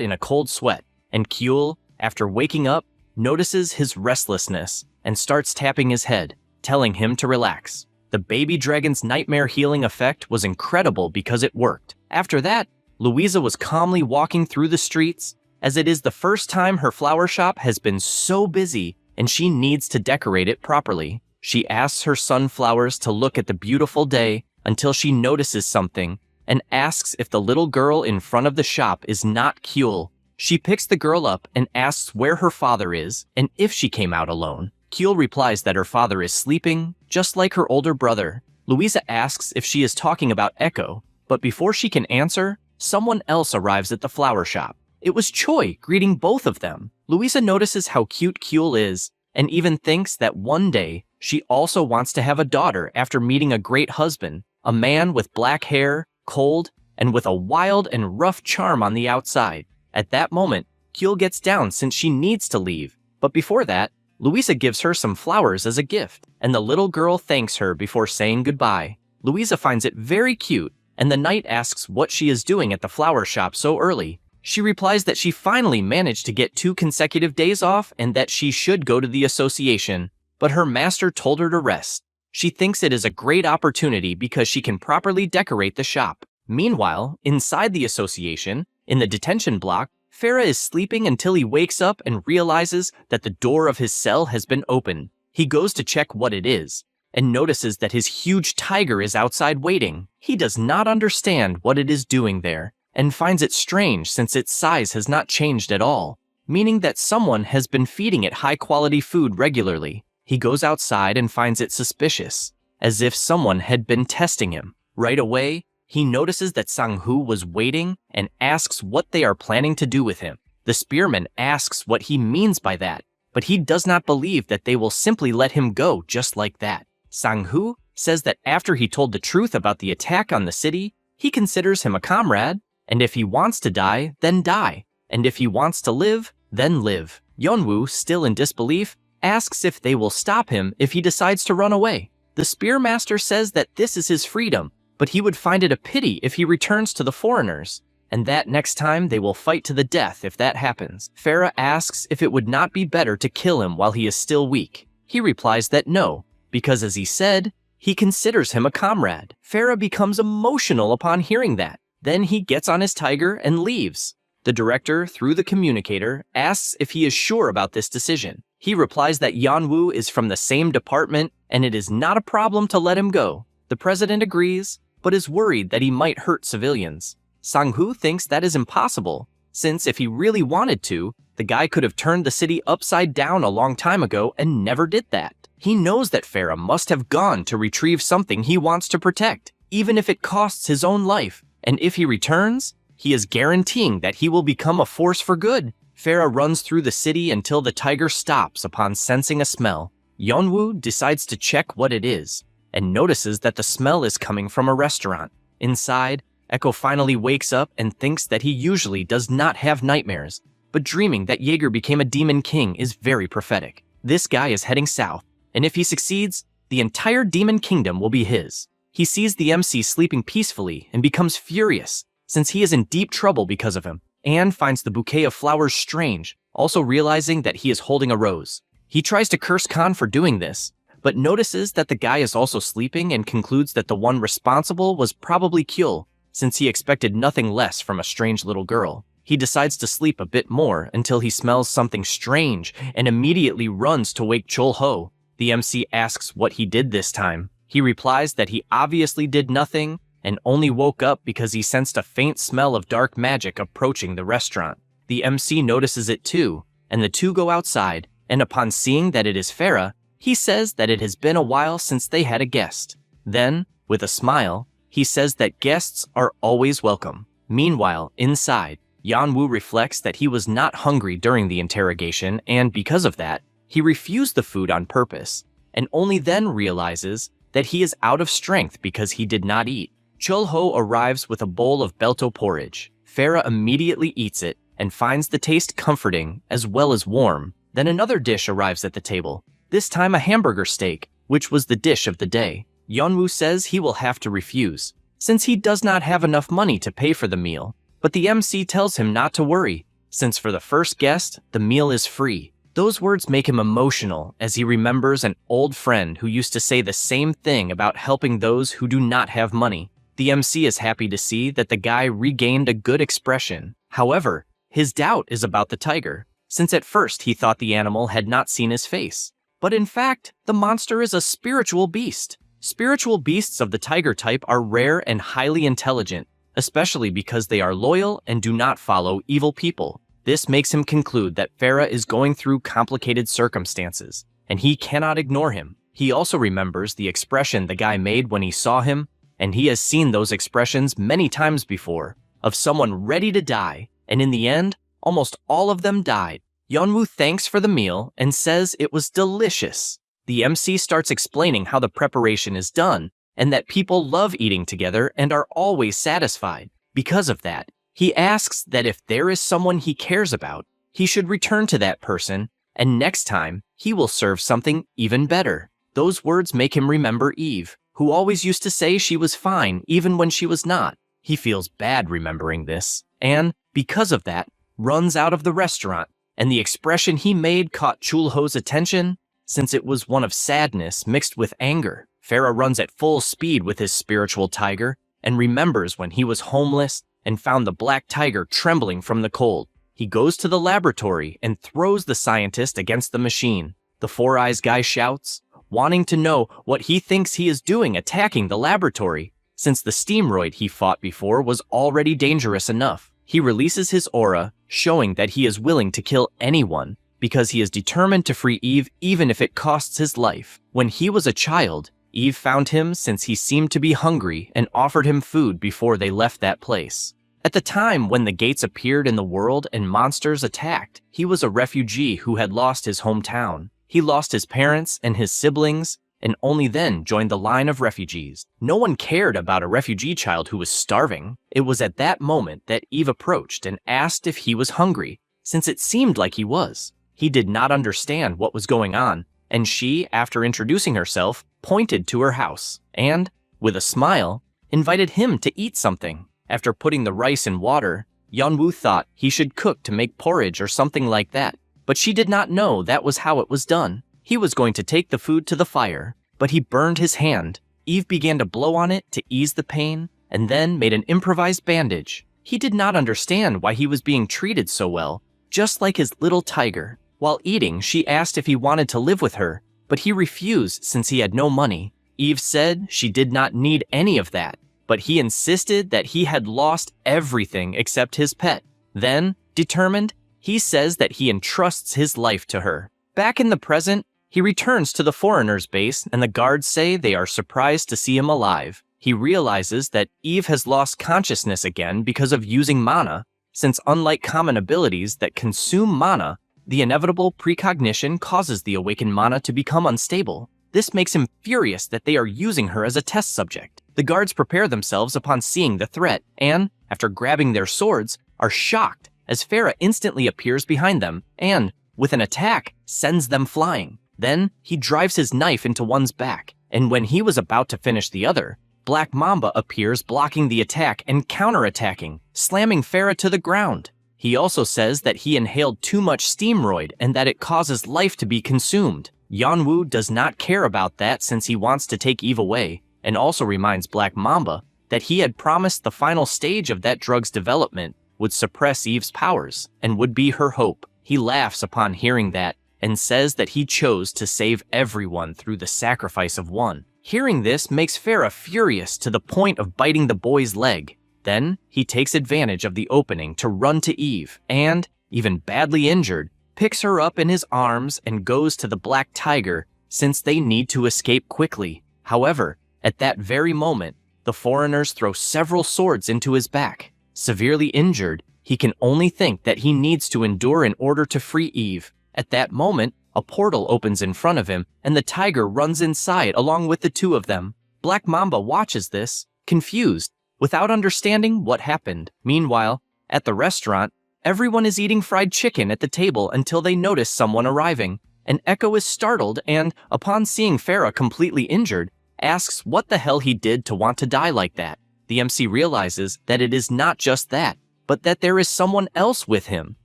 in a cold sweat, and Kyul, after waking up, notices his restlessness and starts tapping his head, telling him to relax. The baby dragon's nightmare healing effect was incredible because it worked. After that, Louisa was calmly walking through the streets, as it is the first time her flower shop has been so busy and she needs to decorate it properly. She asks her sunflowers to look at the beautiful day until she notices something and asks if the little girl in front of the shop is not Kyul. She picks the girl up and asks where her father is and if she came out alone. Kyul replies that her father is sleeping, just like her older brother. Louisa asks if she is talking about Echo, but before she can answer, someone else arrives at the flower shop. It was Choi greeting both of them. Louisa notices how cute Kyul is and even thinks that one day she also wants to have a daughter after meeting a great husband, a man with black hair, cold, and with a wild and rough charm on the outside. At that moment, Kyul gets down since she needs to leave, but before that, Louisa gives her some flowers as a gift, and the little girl thanks her before saying goodbye. Louisa finds it very cute, and the knight asks what she is doing at the flower shop so early. She replies that she finally managed to get 2 consecutive days off and that she should go to the association, but her master told her to rest. She thinks it is a great opportunity because she can properly decorate the shop. Meanwhile, inside the association, in the detention block, Farah is sleeping until he wakes up and realizes that the door of his cell has been opened. He goes to check what it is, and notices that his huge tiger is outside waiting. He does not understand what it is doing there, and finds it strange since its size has not changed at all, meaning that someone has been feeding it high-quality food regularly. He goes outside and finds it suspicious, as if someone had been testing him. Right away, he notices that Sang-hoo was waiting and asks what they are planning to do with him. The spearman asks what he means by that, but he does not believe that they will simply let him go just like that. Sang-hoo says that after he told the truth about the attack on the city, he considers him a comrade, and if he wants to die, then die, and if he wants to live, then live. Yeonwoo, still in disbelief, asks if they will stop him if he decides to run away. The spearmaster says that this is his freedom, but he would find it a pity if he returns to the foreigners, and that next time they will fight to the death if that happens. Farah asks if it would not be better to kill him while he is still weak. He replies that no, because as he said, he considers him a comrade. Farah becomes emotional upon hearing that. Then he gets on his tiger and leaves. The director, through the communicator, asks if he is sure about this decision. He replies that Yeonwoo is from the same department and it is not a problem to let him go. The president agrees, but is worried that he might hurt civilians. Sang-hoo thinks that is impossible, since if he really wanted to, the guy could have turned the city upside down a long time ago and never did that. He knows that Farah must have gone to retrieve something he wants to protect, even if it costs his own life, and if he returns, he is guaranteeing that he will become a force for good. Farah runs through the city until the tiger stops upon sensing a smell. Yeonwoo decides to check what it is, and notices that the smell is coming from a restaurant. Inside, Echo finally wakes up and thinks that he usually does not have nightmares, but dreaming that Jaeger became a demon king is very prophetic. This guy is heading south, and if he succeeds, the entire demon kingdom will be his. He sees the MC sleeping peacefully and becomes furious, since he is in deep trouble because of him, and finds the bouquet of flowers strange, also realizing that he is holding a rose. He tries to curse Khan for doing this, but notices that the guy is also sleeping and concludes that the one responsible was probably Kyul, since he expected nothing less from a strange little girl. He decides to sleep a bit more until he smells something strange and immediately runs to wake Chul-ho. The MC asks what he did this time. He replies that he obviously did nothing and only woke up because he sensed a faint smell of dark magic approaching the restaurant. The MC notices it too, and the two go outside, and upon seeing that it is Farah, he says that it has been a while since they had a guest. Then, with a smile, he says that guests are always welcome. Meanwhile, inside, Yeonwoo reflects that he was not hungry during the interrogation, and because of that, he refused the food on purpose, and only then realizes that he is out of strength because he did not eat. Chul-ho arrives with a bowl of belto porridge. Farah immediately eats it and finds the taste comforting as well as warm. Then another dish arrives at the table, this time a hamburger steak, which was the dish of the day. Yeonwoo says he will have to refuse, since he does not have enough money to pay for the meal. But the MC tells him not to worry, since for the first guest, the meal is free. Those words make him emotional as he remembers an old friend who used to say the same thing about helping those who do not have money. The MC is happy to see that the guy regained a good expression. However, his doubt is about the tiger, since at first he thought the animal had not seen his face. But in fact, the monster is a spiritual beast. Spiritual beasts of the tiger type are rare and highly intelligent, especially because they are loyal and do not follow evil people. This makes him conclude that Farah is going through complicated circumstances, and he cannot ignore him. He also remembers the expression the guy made when he saw him, and he has seen those expressions many times before, of someone ready to die, and in the end, almost all of them died. Yeonwoo thanks for the meal and says it was delicious. The MC starts explaining how the preparation is done, and that people love eating together and are always satisfied. Because of that, he asks that if there is someone he cares about, he should return to that person, and next time, he will serve something even better. Those words make him remember Eve, who always used to say she was fine even when she was not. He feels bad remembering this, and, because of that, runs out of the restaurant, and the expression he made caught Chul-ho's attention, since it was one of sadness mixed with anger. Farah runs at full speed with his spiritual tiger, and remembers when he was homeless and found the black tiger trembling from the cold. He goes to the laboratory and throws the scientist against the machine. The Four Eyes guy shouts, wanting to know what he thinks he is doing attacking the laboratory, since the steamroid he fought before was already dangerous enough. He releases his aura, showing that he is willing to kill anyone, because he is determined to free Eve even if it costs his life. When he was a child, Eve found him since he seemed to be hungry and offered him food before they left that place. At the time when the gates appeared in the world and monsters attacked, he was a refugee who had lost his hometown. He lost his parents and his siblings, and only then joined the line of refugees. No one cared about a refugee child who was starving. It was at that moment that Eve approached and asked if he was hungry, since it seemed like he was. He did not understand what was going on, and she, after introducing herself, pointed to her house, and, with a smile, invited him to eat something. After putting the rice in water, Yeonwoo thought he should cook to make porridge or something like that, but she did not know that was how it was done. He was going to take the food to the fire, but he burned his hand. Eve began to blow on it to ease the pain, and then made an improvised bandage. He did not understand why he was being treated so well, just like his little tiger. While eating, she asked if he wanted to live with her, but he refused since he had no money. Eve said she did not need any of that, but he insisted that he had lost everything except his pet. Then, determined, he says that he entrusts his life to her. Back in the present, he returns to the foreigner's base, and the guards say they are surprised to see him alive. He realizes that Eve has lost consciousness again because of using mana, since unlike common abilities that consume mana, the inevitable precognition causes the awakened mana to become unstable. This makes him furious that they are using her as a test subject. The guards prepare themselves upon seeing the threat, and, after grabbing their swords, are shocked as Farah instantly appears behind them and, with an attack, sends them flying. Then, he drives his knife into one's back, and when he was about to finish the other, Black Mamba appears blocking the attack and counterattacking, slamming Farah to the ground. He also says that he inhaled too much steamroid and that it causes life to be consumed. Yanwoo does not care about that since he wants to take Eve away, and also reminds Black Mamba that he had promised the final stage of that drug's development would suppress Eve's powers and would be her hope. He laughs upon hearing that and says that he chose to save everyone through the sacrifice of one. Hearing this makes Farah furious to the point of biting the boy's leg. Then he takes advantage of the opening to run to Eve and, even badly injured, picks her up in his arms and goes to the Black Tiger since they need to escape quickly. However, at that very moment, the foreigners throw several swords into his back. Severely injured, he can only think that he needs to endure in order to free Eve. At that moment, a portal opens in front of him and the tiger runs inside along with the two of them. Black Mamba watches this, confused, without understanding what happened. Meanwhile, at the restaurant, everyone is eating fried chicken at the table until they notice someone arriving. And Echo is startled and, upon seeing Farah completely injured, asks what the hell he did to want to die like that. The MC realizes that it is not just that, but that there is someone else with him,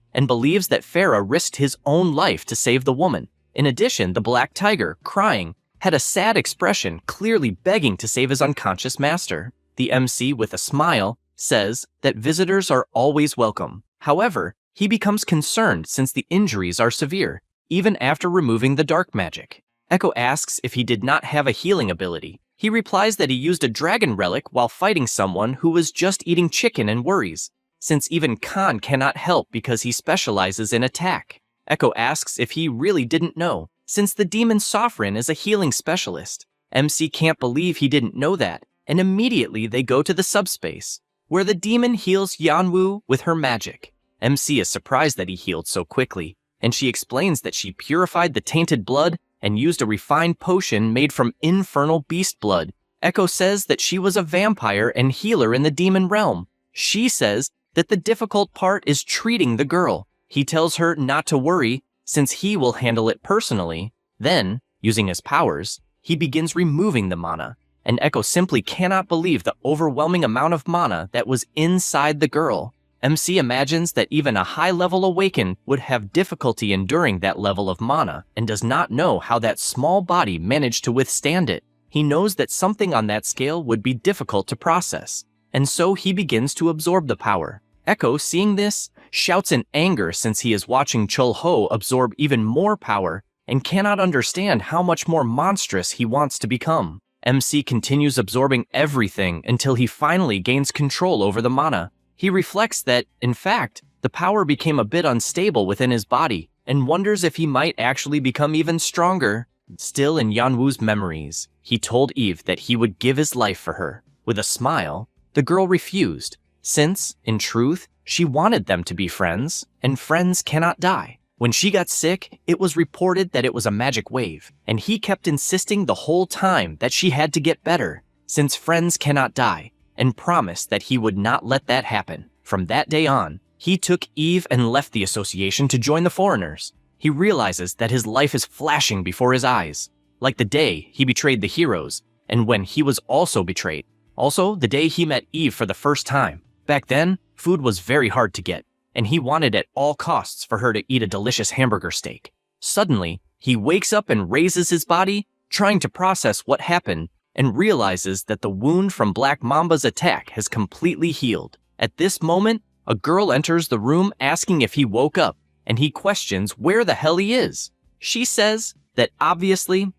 and believes that Farah risked his own life to save the woman. In addition, the Black Tiger, crying, had a sad expression, clearly begging to save his unconscious master. The MC, with a smile, says that visitors are always welcome. However, he becomes concerned since the injuries are severe, even after removing the dark magic. Echo asks if he did not have a healing ability. He replies that he used a dragon relic while fighting someone who was just eating chicken and worries, since even Khan cannot help because he specializes in attack. Echo asks if he really didn't know, since the demon Sofrin is a healing specialist. MC can't believe he didn't know that, and immediately they go to the subspace, where the demon heals Yanwoo with her magic. MC is surprised that he healed so quickly, and she explains that she purified the tainted blood and used a refined potion made from infernal beast blood. Echo says that she was a vampire and healer in the demon realm. She says that the difficult part is treating the girl. He tells her not to worry, since he will handle it personally. Then, using his powers, he begins removing the mana, and Echo simply cannot believe the overwhelming amount of mana that was inside the girl. MC imagines that even a high-level awakened would have difficulty enduring that level of mana and does not know how that small body managed to withstand it. He knows that something on that scale would be difficult to process, and so he begins to absorb the power. Echo, seeing this, shouts in anger since he is watching Chul Ho absorb even more power and cannot understand how much more monstrous he wants to become. MC continues absorbing everything until he finally gains control over the mana. He reflects that, in fact, the power became a bit unstable within his body and wonders if he might actually become even stronger. Still in Yanwoo's memories, he told Eve that he would give his life for her. With a smile, the girl refused, since, in truth, she wanted them to be friends, and friends cannot die. When she got sick, it was reported that it was a magic wave, and he kept insisting the whole time that she had to get better, since friends cannot die, and promised that he would not let that happen. From that day on, he took Eve and left the association to join the foreigners. He realizes that his life is flashing before his eyes, like the day he betrayed the heroes, and when he was also betrayed. Also, the day he met Eve for the first time. Back then, food was very hard to get, and he wanted at all costs for her to eat a delicious hamburger steak. Suddenly, he wakes up and raises his body, trying to process what happened, and realizes that the wound from Black Mamba's attack has completely healed. At this moment, a girl enters the room asking if he woke up, and he questions where the hell he is. She says that obviously,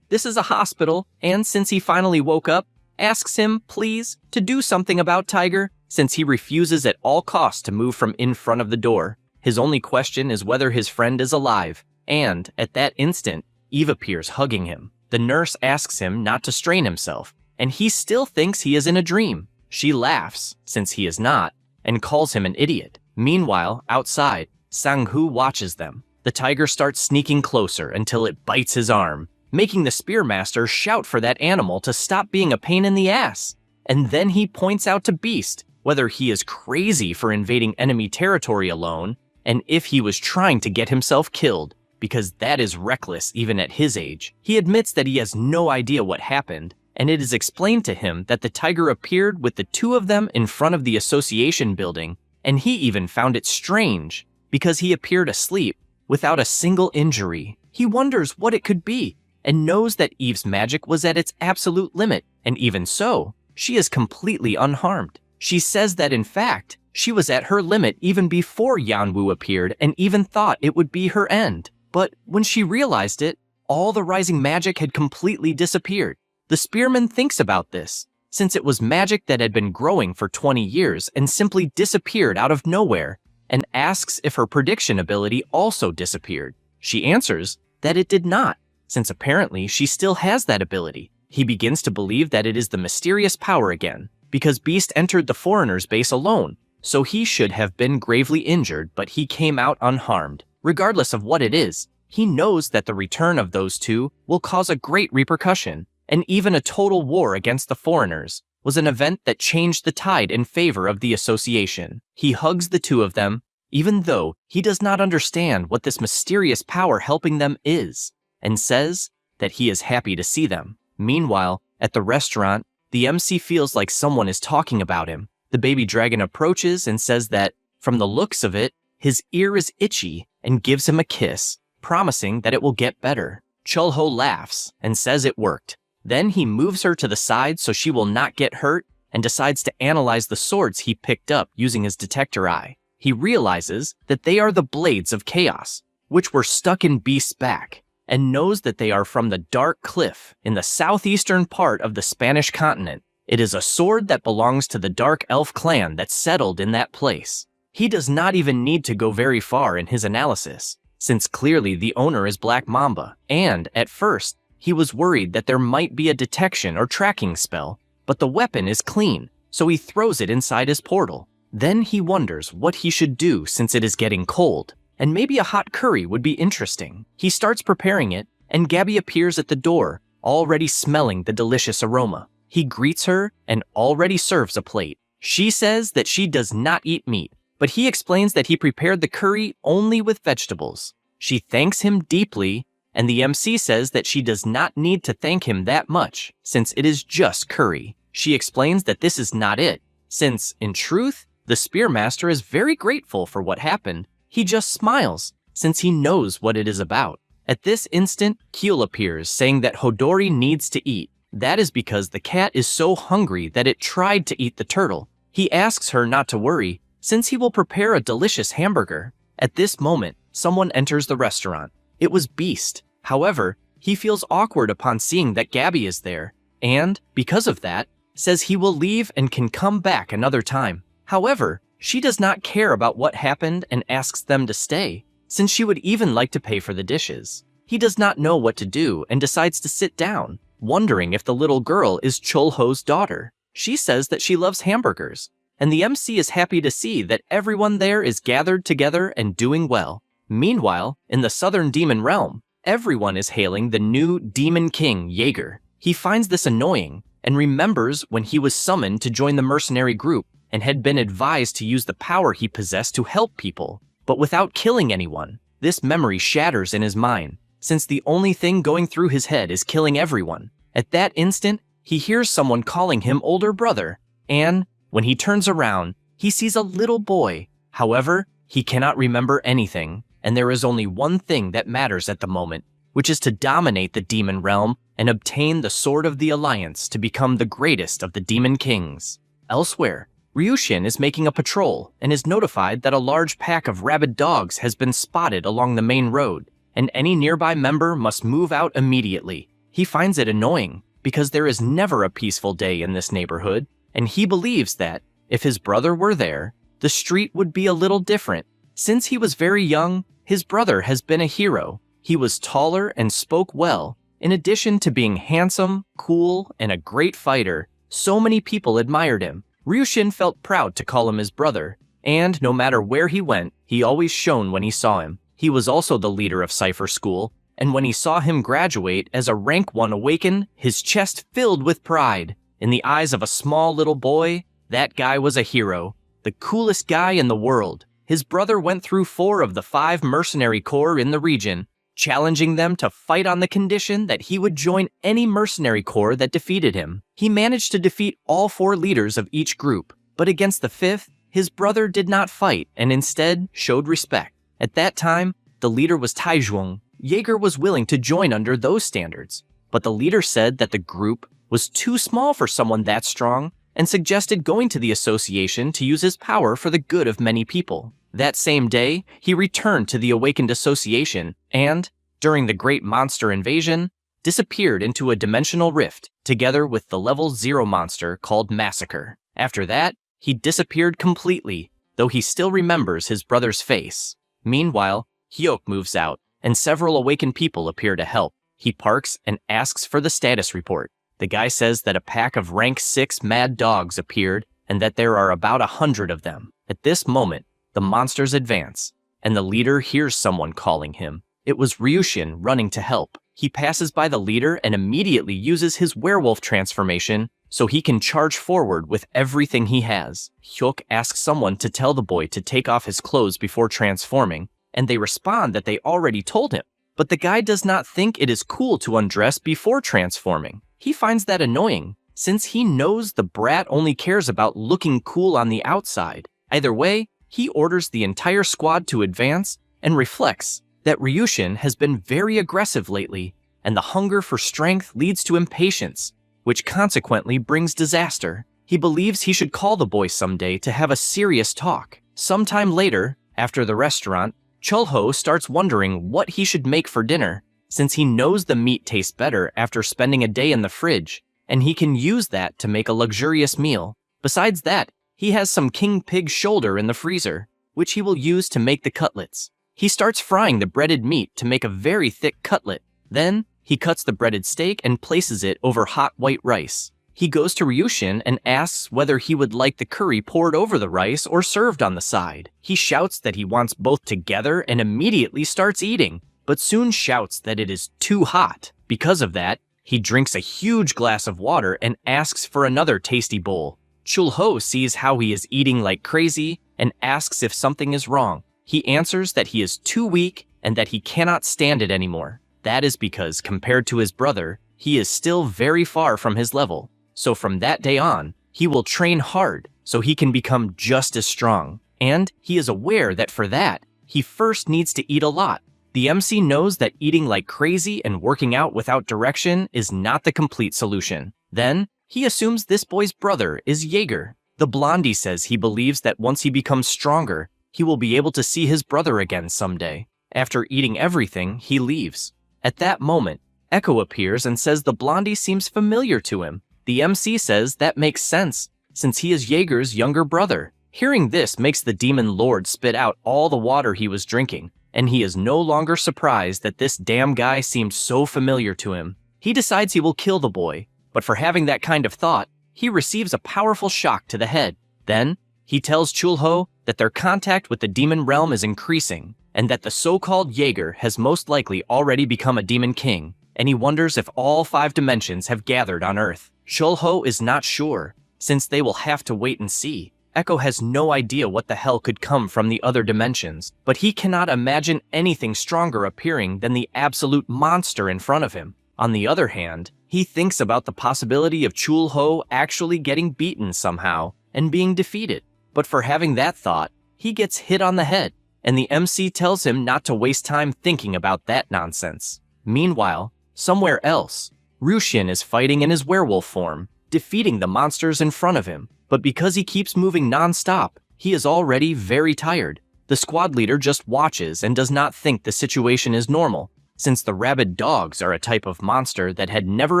this is a hospital, and since he finally woke up, asks him, please, to do something about Tiger, since he refuses at all costs to move from in front of the door. His only question is whether his friend is alive, and, at that instant, Eve appears hugging him. The nurse asks him not to strain himself, and he still thinks he is in a dream. She laughs, since he is not, and calls him an idiot. Meanwhile, outside, Sang-hoo watches them. The tiger starts sneaking closer until it bites his arm, making the Spearmaster shout for that animal to stop being a pain in the ass. And then he points out to Beast whether he is crazy for invading enemy territory alone, and if he was trying to get himself killed, because that is reckless even at his age. He admits that he has no idea what happened, and it is explained to him that the tiger appeared with the two of them in front of the association building and he even found it strange because he appeared asleep without a single injury. He wonders what it could be and knows that Eve's magic was at its absolute limit, and even so, she is completely unharmed. She says that in fact, she was at her limit even before Yanwu appeared and even thought it would be her end. But when she realized it, all the rising magic had completely disappeared. The spearman thinks about this, since it was magic that had been growing for 20 years and simply disappeared out of nowhere, and asks if her prediction ability also disappeared. She answers that it did not, since apparently she still has that ability. He begins to believe that it is the mysterious power again, because Beast entered the foreigner's base alone, so he should have been gravely injured, but he came out unharmed. Regardless of what it is, he knows that the return of those two will cause a great repercussion, and even a total war against the foreigners was an event that changed the tide in favor of the association. He hugs the two of them, even though he does not understand what this mysterious power helping them is, and says that he is happy to see them. Meanwhile, at the restaurant, the MC feels like someone is talking about him. The baby dragon approaches and says that, from the looks of it, his ear is itchy and gives him a kiss, promising that it will get better. Chulho laughs and says it worked. Then he moves her to the side so she will not get hurt and decides to analyze the swords he picked up using his detector eye. He realizes that they are the blades of chaos, which were stuck in Beast's back, and knows that they are from the Dark Cliff in the southeastern part of the Spanish continent. It is a sword that belongs to the Dark Elf clan that settled in that place. He does not even need to go very far in his analysis, since clearly the owner is Black Mamba, and, at first, he was worried that there might be a detection or tracking spell, but the weapon is clean, so he throws it inside his portal. Then he wonders what he should do since it is getting cold, and maybe a hot curry would be interesting. He starts preparing it, and Gabby appears at the door, already smelling the delicious aroma. He greets her and already serves a plate. She says that she does not eat meat, but he explains that he prepared the curry only with vegetables. She thanks him deeply, and the MC says that she does not need to thank him that much, since it is just curry. She explains that this is not it, since, in truth, the Spearmaster is very grateful for what happened. He just smiles, since he knows what it is about. At this instant, Keel appears, saying that Hodori needs to eat. That is because the cat is so hungry that it tried to eat the turtle. He asks her not to worry, since he will prepare a delicious hamburger. At this moment, someone enters the restaurant. It was Beast. However, he feels awkward upon seeing that Gabby is there, and, because of that, says he will leave and can come back another time. However, she does not care about what happened and asks them to stay, since she would even like to pay for the dishes. He does not know what to do and decides to sit down, wondering if the little girl is Chulho's daughter. She says that she loves hamburgers, and the MC is happy to see that everyone there is gathered together and doing well. Meanwhile, in the southern demon realm, everyone is hailing the new demon king, Jaeger. He finds this annoying and remembers when he was summoned to join the mercenary group and had been advised to use the power he possessed to help people, but without killing anyone. This memory shatters in his mind, since the only thing going through his head is killing everyone. At that instant, he hears someone calling him older brother, and, when he turns around, he sees a little boy. However, he cannot remember anything, and there is only one thing that matters at the moment, which is to dominate the demon realm and obtain the Sword of the Alliance to become the greatest of the demon kings. Elsewhere, Ryushin is making a patrol and is notified that a large pack of rabid dogs has been spotted along the main road, and any nearby member must move out immediately. He finds it annoying because there is never a peaceful day in this neighborhood, and he believes that, if his brother were there, the street would be a little different. Since he was very young, his brother has been a hero. He was taller and spoke well. In addition to being handsome, cool, and a great fighter, so many people admired him. Ryushin felt proud to call him his brother, and no matter where he went, he always shone when he saw him. He was also the leader of Cypher School, and when he saw him graduate as a rank 1 awaken, his chest filled with pride. In the eyes of a small little boy, that guy was a hero, the coolest guy in the world. His brother went through 4 of the 5 mercenary corps in the region, challenging them to fight on the condition that he would join any mercenary corps that defeated him. He managed to defeat all 4 leaders of each group, but against the 5th, his brother did not fight and instead showed respect. At that time, the leader was Taizhuang. Jaeger was willing to join under those standards, but the leader said that the group was too small for someone that strong and suggested going to the association to use his power for the good of many people. That same day, he returned to the awakened association and, during the great monster invasion, disappeared into a dimensional rift together with the level 0 monster called Massacre. After that, he disappeared completely, though he still remembers his brother's face. Meanwhile, Hyuk moves out, and several awakened people appear to help. He parks and asks for the status report. The guy says that a pack of rank 6 mad dogs appeared and that there are about 100 of them. At this moment, the monsters advance, and the leader hears someone calling him. It was Ryushin running to help. He passes by the leader and immediately uses his werewolf transformation so he can charge forward with everything he has. Hyuk asks someone to tell the boy to take off his clothes before transforming, and they respond that they already told him. But the guy does not think it is cool to undress before transforming. He finds that annoying, since he knows the brat only cares about looking cool on the outside. Either way, he orders the entire squad to advance and reflects that Ryushin has been very aggressive lately, and the hunger for strength leads to impatience, which consequently brings disaster. He believes he should call the boy someday to have a serious talk. Sometime later, after the restaurant, Chulho starts wondering what he should make for dinner, since he knows the meat tastes better after spending a day in the fridge, and he can use that to make a luxurious meal. Besides that, he has some king pig shoulder in the freezer, which he will use to make the cutlets. He starts frying the breaded meat to make a very thick cutlet. Then, he cuts the breaded steak and places it over hot white rice. He goes to Ryushin and asks whether he would like the curry poured over the rice or served on the side. He shouts that he wants both together and immediately starts eating, but soon shouts that it is too hot. Because of that, he drinks a huge glass of water and asks for another tasty bowl. Chulho sees how he is eating like crazy and asks if something is wrong. He answers that he is too weak and that he cannot stand it anymore. That is because, compared to his brother, he is still very far from his level. So from that day on, he will train hard so he can become just as strong. And he is aware that for that, he first needs to eat a lot. The MC knows that eating like crazy and working out without direction is not the complete solution. Then, he assumes this boy's brother is Jaeger. The blondie says he believes that once he becomes stronger, he will be able to see his brother again someday. After eating everything, he leaves. At that moment, Echo appears and says the blondie seems familiar to him. The MC says that makes sense, since he is Jaeger's younger brother. Hearing this makes the demon lord spit out all the water he was drinking, and he is no longer surprised that this damn guy seemed so familiar to him. He decides he will kill the boy, but for having that kind of thought, he receives a powerful shock to the head. Then, he tells Chulho that their contact with the demon realm is increasing, and that the so-called Jaeger has most likely already become a demon king, and he wonders if all 5 dimensions have gathered on Earth. Chulho is not sure, since they will have to wait and see. Echo has no idea what the hell could come from the other dimensions, but he cannot imagine anything stronger appearing than the absolute monster in front of him. On the other hand, he thinks about the possibility of Chulho actually getting beaten somehow and being defeated. But for having that thought, he gets hit on the head, and the MC tells him not to waste time thinking about that nonsense. Meanwhile, somewhere else, Ryushin is fighting in his werewolf form, defeating the monsters in front of him. But because he keeps moving non-stop, he is already very tired. The squad leader just watches and does not think the situation is normal, since the rabid dogs are a type of monster that had never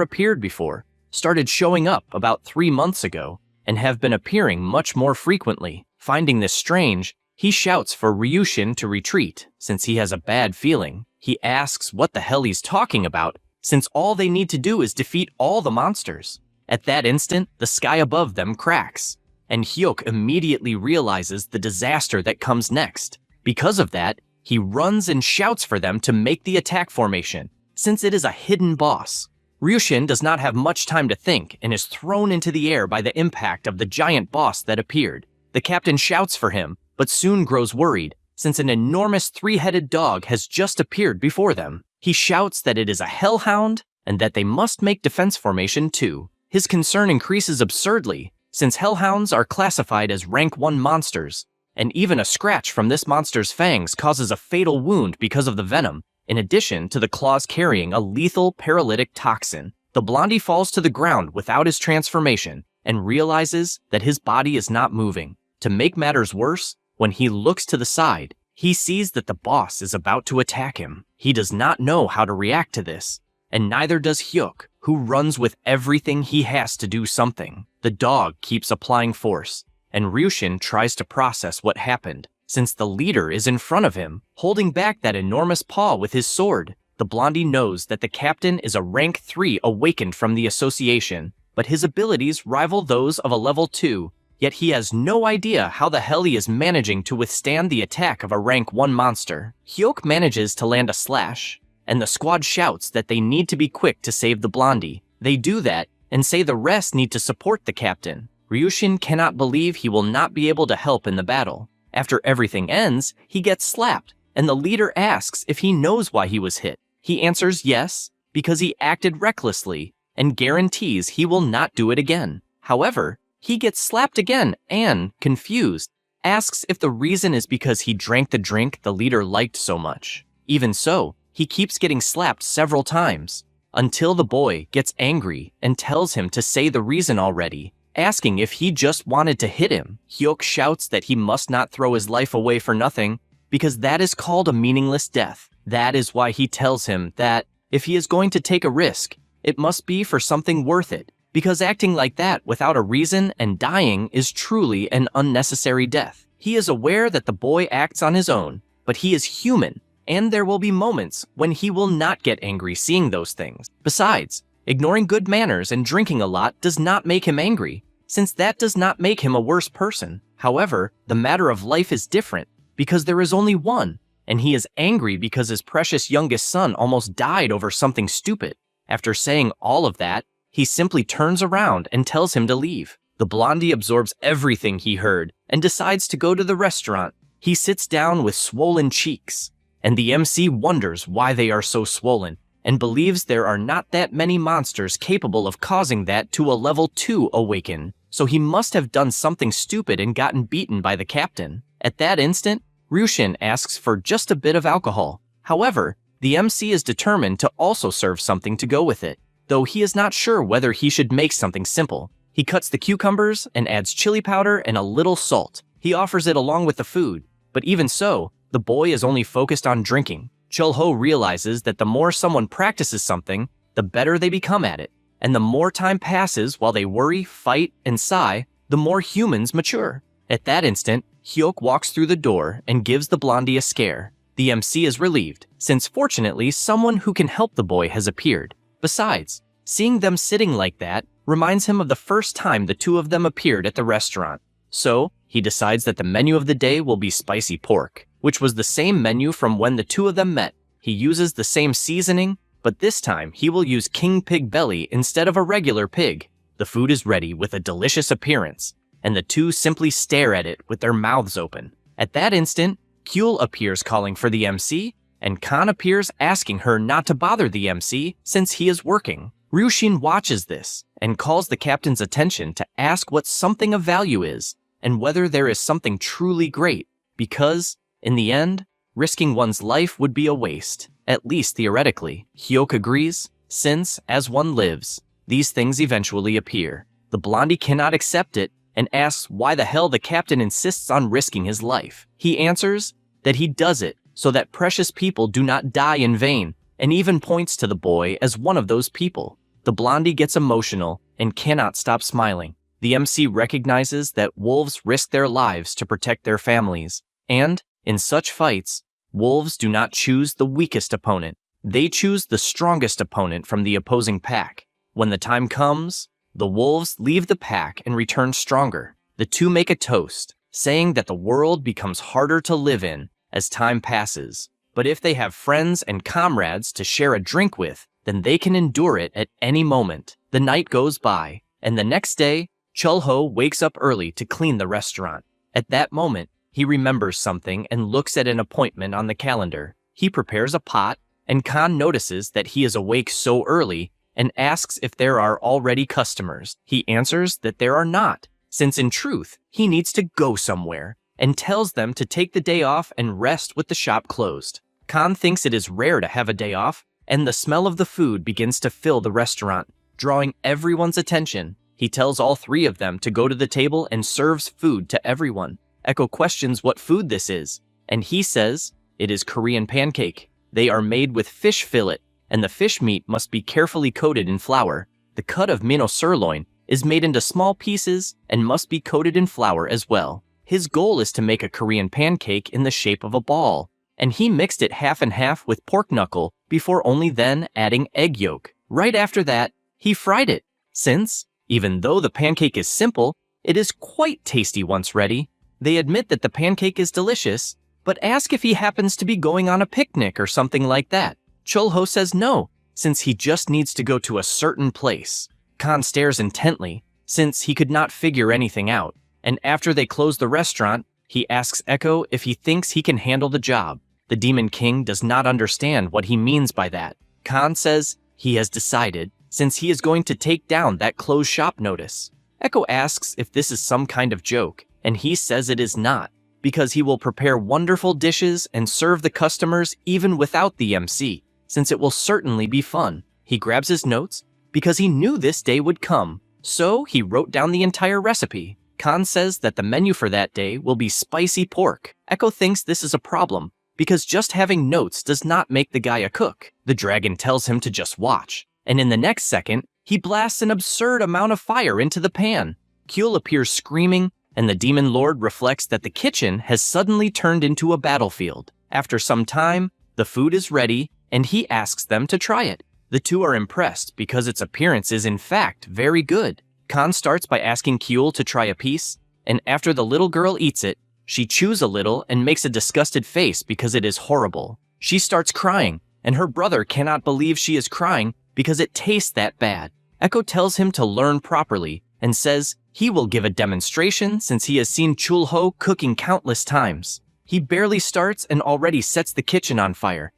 appeared before, started showing up about 3 months ago, and have been appearing much more frequently. Finding this strange, he shouts for Ryushin to retreat, since he has a bad feeling. He asks what the hell he's talking about, since all they need to do is defeat all the monsters. At that instant, the sky above them cracks, and Hyuk immediately realizes the disaster that comes next. Because of that, he runs and shouts for them to make the attack formation, since it is a hidden boss. Ryushin does not have much time to think and is thrown into the air by the impact of the giant boss that appeared. The captain shouts for him, but soon grows worried, since an enormous 3-headed dog has just appeared before them. He shouts that it is a hellhound and that they must make defense formation too. His concern increases absurdly, since hellhounds are classified as rank 1 monsters, and even a scratch from this monster's fangs causes a fatal wound because of the venom, in addition to the claws carrying a lethal paralytic toxin. The blondie falls to the ground without his transformation and realizes that his body is not moving. To make matters worse, when he looks to the side, he sees that the boss is about to attack him. He does not know how to react to this, and neither does Hyuk, who runs with everything he has to do something. The dog keeps applying force, and Ryushin tries to process what happened, since the leader is in front of him, holding back that enormous paw with his sword. The blondie knows that the captain is a rank 3 awakened from the association, but his abilities rival those of a level 2, yet he has no idea how the hell he is managing to withstand the attack of a rank 1 monster. Hyuk manages to land a slash, and the squad shouts that they need to be quick to save the blondie. They do that, and say the rest need to support the captain. Ryushin cannot believe he will not be able to help in the battle. After everything ends, he gets slapped, and the leader asks if he knows why he was hit. He answers yes, because he acted recklessly, and guarantees he will not do it again. However, he gets slapped again and, confused, asks if the reason is because he drank the drink the leader liked so much. Even so, he keeps getting slapped several times, until the boy gets angry and tells him to say the reason already, asking if he just wanted to hit him. Hyuk shouts that he must not throw his life away for nothing, because that is called a meaningless death. That is why he tells him that, if he is going to take a risk, it must be for something worth it, because acting like that without a reason and dying is truly an unnecessary death. He is aware that the boy acts on his own, but he is human, and there will be moments when he will not get angry seeing those things. Besides, ignoring good manners and drinking a lot does not make him angry, since that does not make him a worse person. However, the matter of life is different, because there is only one, and he is angry because his precious youngest son almost died over something stupid. After saying all of that, he simply turns around and tells him to leave. The blondie absorbs everything he heard and decides to go to the restaurant. He sits down with swollen cheeks, and the MC wonders why they are so swollen and believes there are not that many monsters capable of causing that to a level 2 awaken, so he must have done something stupid and gotten beaten by the captain. At that instant, Ryushin asks for just a bit of alcohol. However, the MC is determined to also serve something to go with it, though he is not sure whether he should make something simple. He cuts the cucumbers and adds chili powder and a little salt. He offers it along with the food, but even so, the boy is only focused on drinking. Chul-ho realizes that the more someone practices something, the better they become at it, and the more time passes while they worry, fight, and sigh, the more humans mature. At that instant, Hyuk walks through the door and gives the blondie a scare. The MC is relieved, since fortunately someone who can help the boy has appeared. Besides, seeing them sitting like that reminds him of the first time the two of them appeared at the restaurant. So, he decides that the menu of the day will be spicy pork, which was the same menu from when the two of them met. He uses the same seasoning, but this time he will use king pig belly instead of a regular pig. The food is ready with a delicious appearance, and the two simply stare at it with their mouths open. At that instant, Kyul appears calling for the MC, and Khan appears asking her not to bother the MC since he is working. Ryushin watches this and calls the captain's attention to ask what something of value is and whether there is something truly great, because, in the end, risking one's life would be a waste, at least theoretically. Hyuk agrees, since, as one lives, these things eventually appear. The blondie cannot accept it and asks why the hell the captain insists on risking his life. He answers that he does it so that precious people do not die in vain, and even points to the boy as one of those people. The blondie gets emotional and cannot stop smiling. The MC recognizes that wolves risk their lives to protect their families, and, in such fights, wolves do not choose the weakest opponent. They choose the strongest opponent from the opposing pack. When the time comes, the wolves leave the pack and return stronger. The two make a toast, saying that the world becomes harder to live in as time passes, but if they have friends and comrades to share a drink with, then they can endure it at any moment. The night goes by, and the next day, Chul-ho wakes up early to clean the restaurant. At that moment, he remembers something and looks at an appointment on the calendar. He prepares a pot, and Khan notices that he is awake so early and asks if there are already customers. He answers that there are not, since in truth, he needs to go somewhere, and tells them to take the day off and rest with the shop closed. Khan thinks it is rare to have a day off, and the smell of the food begins to fill the restaurant, drawing everyone's attention. He tells all three of them to go to the table and serves food to everyone. Echo questions what food this is, and he says it is Korean pancake. They are made with fish fillet, and the fish meat must be carefully coated in flour. The cut of minnow sirloin is made into small pieces and must be coated in flour as well. His goal is to make a Korean pancake in the shape of a ball, and he mixed it half and half with pork knuckle before only then adding egg yolk. Right after that, he fried it, since, even though the pancake is simple, it is quite tasty once ready. They admit that the pancake is delicious, but ask if he happens to be going on a picnic or something like that. Chul-ho says no, since he just needs to go to a certain place. Khan stares intently, since he could not figure anything out, and after they close the restaurant, he asks Echo if he thinks he can handle the job. The Demon King does not understand what he means by that. Khan says he has decided, since he is going to take down that closed shop notice. Echo asks if this is some kind of joke, and he says it is not, because he will prepare wonderful dishes and serve the customers even without the MC, since it will certainly be fun. He grabs his notes, because he knew this day would come, so he wrote down the entire recipe. Khan says that the menu for that day will be spicy pork. Echo thinks this is a problem, because just having notes does not make the guy a cook. The dragon tells him to just watch, and in the next second, he blasts an absurd amount of fire into the pan. Kyul appears screaming, and the Demon Lord reflects that the kitchen has suddenly turned into a battlefield. After some time, the food is ready, and he asks them to try it. The two are impressed because its appearance is in fact very good. Khan starts by asking Kyul to try a piece, and after the little girl eats it, she chews a little and makes a disgusted face because it is horrible. She starts crying, and her brother cannot believe she is crying because it tastes that bad. Echo tells him to learn properly and says he will give a demonstration since he has seen Chul-ho cooking countless times. He barely starts and already sets the kitchen on fire.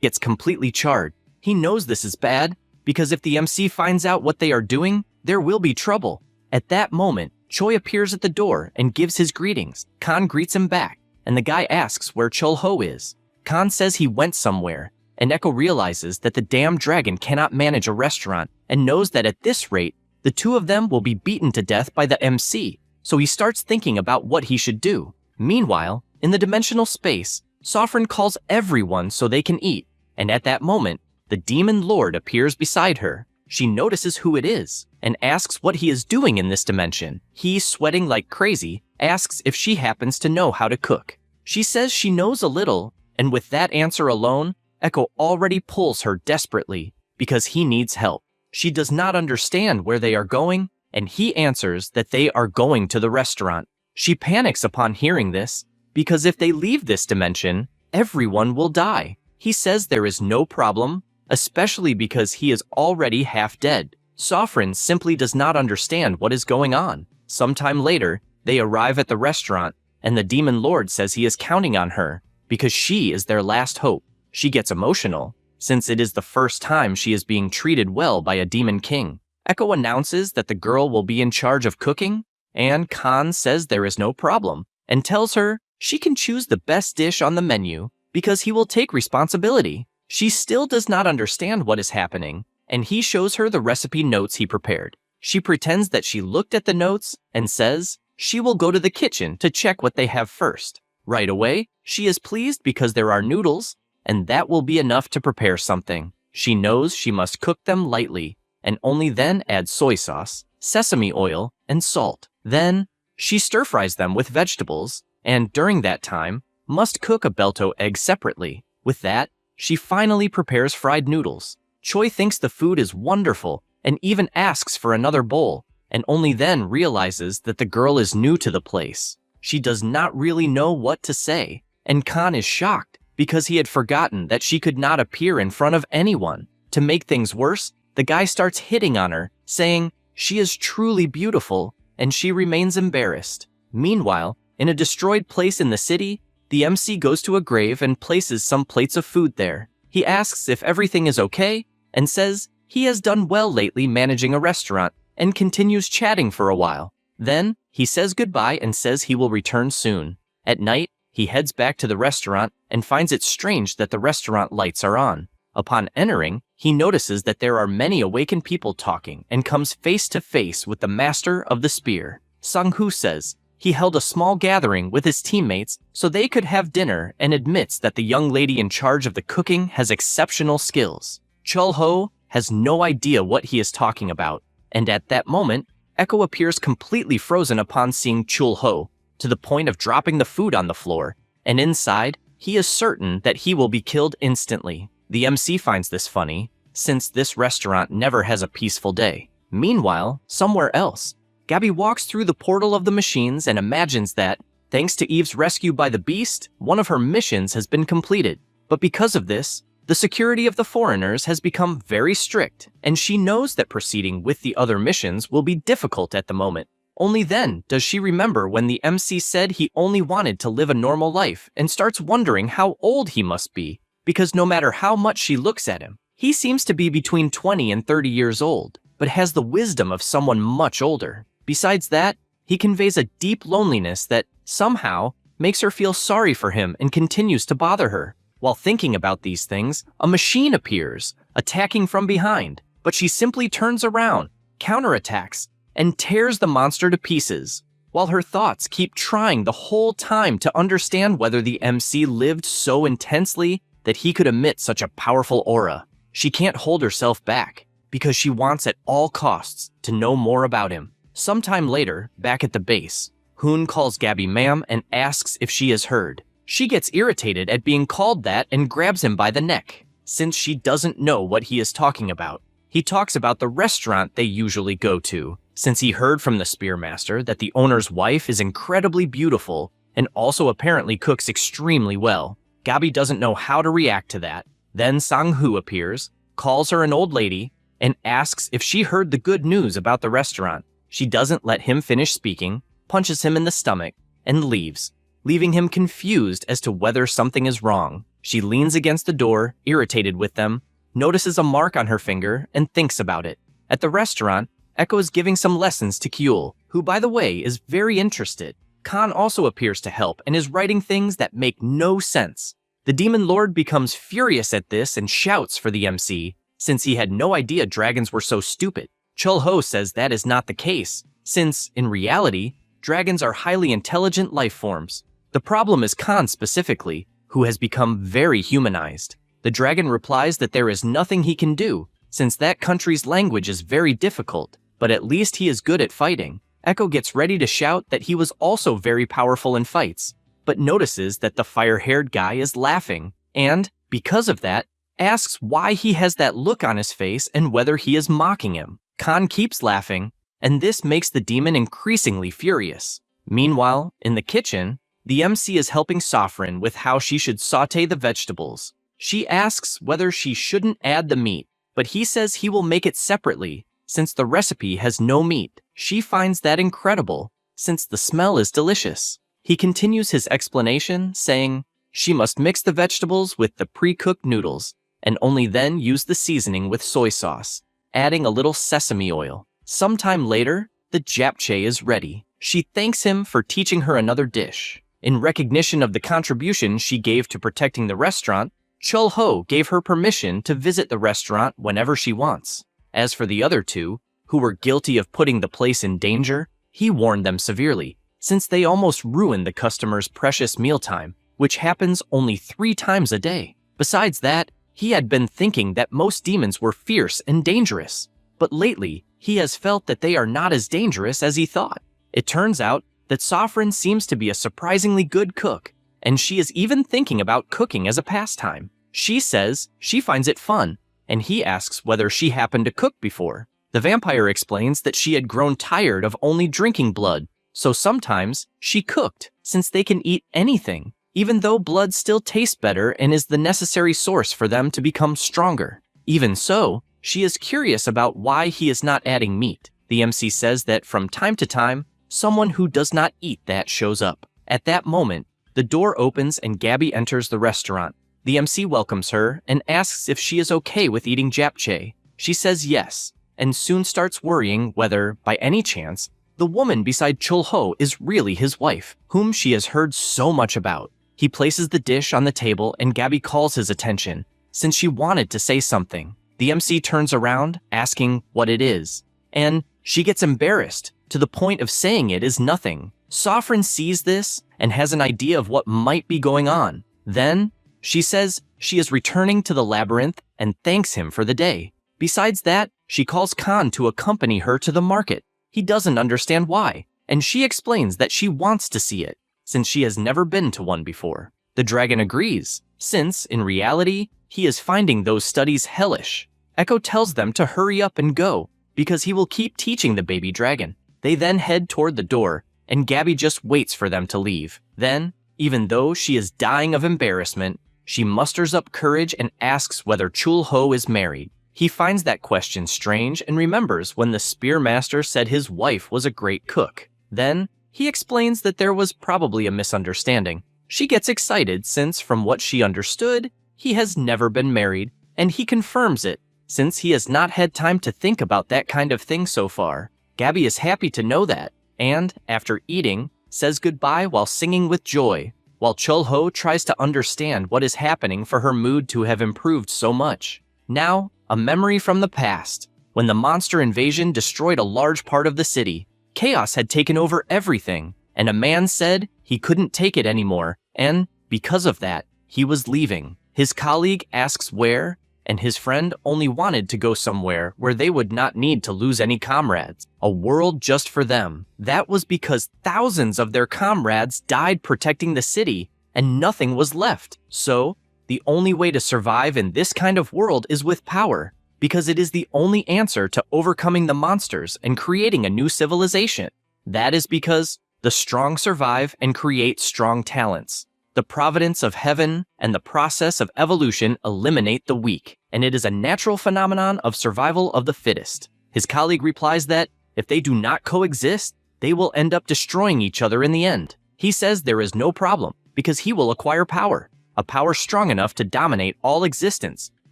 Gets completely charred. He knows this is bad, because if the MC finds out what they are doing, there will be trouble. At that moment, Choi appears at the door and gives his greetings. Khan greets him back, and the guy asks where Chul-ho is. Khan says he went somewhere, and Echo realizes that the damn dragon cannot manage a restaurant and knows that at this rate, the two of them will be beaten to death by the MC, so he starts thinking about what he should do. Meanwhile, in the dimensional space, Sofran calls everyone so they can eat, and at that moment, the Demon Lord appears beside her. She notices who it is, and asks what he is doing in this dimension. He, sweating like crazy, asks if she happens to know how to cook. She says she knows a little, and with that answer alone, Echo already pulls her desperately, because he needs help. She does not understand where they are going, and he answers that they are going to the restaurant. She panics upon hearing this, because if they leave this dimension, everyone will die. He says there is no problem, especially because he is already half dead. Sofran simply does not understand what is going on. Sometime later, they arrive at the restaurant, and the Demon Lord says he is counting on her, because she is their last hope. She gets emotional, since it is the first time she is being treated well by a Demon King. Echo announces that the girl will be in charge of cooking, and Khan says there is no problem, and tells her she can choose the best dish on the menu, because he will take responsibility. She still does not understand what is happening, and he shows her the recipe notes he prepared. She pretends that she looked at the notes and says she will go to the kitchen to check what they have first. Right away, she is pleased because there are noodles, and that will be enough to prepare something. She knows she must cook them lightly, and only then add soy sauce, sesame oil, and salt. Then, she stir-fries them with vegetables, and during that time, must cook a Belto egg separately. With that, she finally prepares fried noodles. Choi thinks the food is wonderful, and even asks for another bowl, and only then realizes that the girl is new to the place. She does not really know what to say, and Khan is shocked, because he had forgotten that she could not appear in front of anyone. To make things worse, the guy starts hitting on her, saying she is truly beautiful, and she remains embarrassed. Meanwhile, in a destroyed place in the city, the MC goes to a grave and places some plates of food there. He asks if everything is okay, and says he has done well lately managing a restaurant, and continues chatting for a while. Then, he says goodbye and says he will return soon. At night, he heads back to the restaurant and finds it strange that the restaurant lights are on. Upon entering, he notices that there are many awakened people talking and comes face to face with the master of the spear. Sang-hoo says he held a small gathering with his teammates so they could have dinner and admits that the young lady in charge of the cooking has exceptional skills. Chul-ho has no idea what he is talking about, and at that moment, Echo appears completely frozen upon seeing Chul-ho, to the point of dropping the food on the floor, and inside, he is certain that he will be killed instantly. The MC finds this funny, since this restaurant never has a peaceful day. Meanwhile, somewhere else, Gabby walks through the portal of the machines and imagines that, thanks to Eve's rescue by the beast, one of her missions has been completed. But because of this, the security of the foreigners has become very strict, and she knows that proceeding with the other missions will be difficult at the moment. Only then does she remember when the MC said he only wanted to live a normal life and starts wondering how old he must be, because no matter how much she looks at him, he seems to be between 20 and 30 years old, but has the wisdom of someone much older. Besides that, he conveys a deep loneliness that, somehow, makes her feel sorry for him and continues to bother her. While thinking about these things, a machine appears, attacking from behind, but she simply turns around, counterattacks, and tears the monster to pieces, while her thoughts keep trying the whole time to understand whether the MC lived so intensely that he could emit such a powerful aura. She can't hold herself back, because she wants at all costs to know more about him. Sometime later, back at the base, Hoon calls Gabby ma'am and asks if she has heard. She gets irritated at being called that and grabs him by the neck, since she doesn't know what he is talking about. He talks about the restaurant they usually go to, since he heard from the Spearmaster that the owner's wife is incredibly beautiful and also apparently cooks extremely well. Gabby doesn't know how to react to that. Then Sang-hoo appears, calls her an old lady, and asks if she heard the good news about the restaurant. She doesn't let him finish speaking, punches him in the stomach, and leaves, leaving him confused as to whether something is wrong. She leans against the door, irritated with them, notices a mark on her finger, and thinks about it. At the restaurant, Echo is giving some lessons to Kyul, who, by the way, is very interested. Khan also appears to help and is writing things that make no sense. The Demon Lord becomes furious at this and shouts for the MC, since he had no idea dragons were so stupid. Chul-ho says that is not the case, since, in reality, dragons are highly intelligent life forms. The problem is Khan specifically, who has become very humanized. The dragon replies that there is nothing he can do, since that country's language is very difficult, but at least he is good at fighting. Echo gets ready to shout that he was also very powerful in fights, but notices that the fire-haired guy is laughing, and, because of that, asks why he has that look on his face and whether he is mocking him. Khan keeps laughing, and this makes the demon increasingly furious. Meanwhile, in the kitchen, the MC is helping Sofrin with how she should saute the vegetables. She asks whether she shouldn't add the meat, but he says he will make it separately, since the recipe has no meat. She finds that incredible, since the smell is delicious. He continues his explanation, saying she must mix the vegetables with the pre-cooked noodles, and only then use the seasoning with soy sauce, adding a little sesame oil. Sometime later, the japchae is ready. She thanks him for teaching her another dish. In recognition of the contribution she gave to protecting the restaurant, Chul-ho gave her permission to visit the restaurant whenever she wants. As for the other two, who were guilty of putting the place in danger, he warned them severely, since they almost ruined the customer's precious mealtime, which happens only 3 times a day. Besides that, he had been thinking that most demons were fierce and dangerous, but lately, he has felt that they are not as dangerous as he thought. It turns out that Sofrin seems to be a surprisingly good cook, and she is even thinking about cooking as a pastime. She says she finds it fun, and he asks whether she happened to cook before. The vampire explains that she had grown tired of only drinking blood, so sometimes she cooked, since they can eat anything, even though blood still tastes better and is the necessary source for them to become stronger. Even so, she is curious about why he is not adding meat. The MC says that from time to time, someone who does not eat that shows up. At that moment, the door opens and Gabby enters the restaurant. The MC welcomes her and asks if she is okay with eating japchae. She says yes, and soon starts worrying whether, by any chance, The woman beside Chul-ho is really his wife, whom she has heard so much about. He places the dish on the table and Gabby calls his attention, since she wanted to say something. The MC turns around, asking what it is, and she gets embarrassed, to the point of saying it is nothing. Sofran sees this and has an idea of what might be going on. Then, she says she is returning to the labyrinth and thanks him for the day. Besides that, she calls Khan to accompany her to the market. He doesn't understand why, and she explains that she wants to see it, since she has never been to one before. The dragon agrees, since, in reality, he is finding those studies hellish. Echo tells them to hurry up and go, because he will keep teaching the baby dragon. They then head toward the door, and Gabby just waits for them to leave. Then, even though she is dying of embarrassment, she musters up courage and asks whether Chul-ho is married. He finds that question strange and remembers when the Spearmaster said his wife was a great cook. Then, he explains that there was probably a misunderstanding. She gets excited since, from what she understood, he has never been married, and he confirms it, since he has not had time to think about that kind of thing so far. Gabby is happy to know that, and, after eating, says goodbye while singing with joy, while Chul-ho tries to understand what is happening for her mood to have improved so much. Now, a memory from the past, when the monster invasion destroyed a large part of the city. Chaos had taken over everything, and a man said he couldn't take it anymore, and, because of that, he was leaving. His colleague asks where, and his friend only wanted to go somewhere where they would not need to lose any comrades. A world just for them. That was because thousands of their comrades died protecting the city, and nothing was left. So, the only way to survive in this kind of world is with power, because it is the only answer to overcoming the monsters and creating a new civilization. That is because the strong survive and create strong talents. The providence of heaven and the process of evolution eliminate the weak, and it is a natural phenomenon of survival of the fittest. His colleague replies that, if they do not coexist, they will end up destroying each other in the end. He says there is no problem, because he will acquire power, a power strong enough to dominate all existence,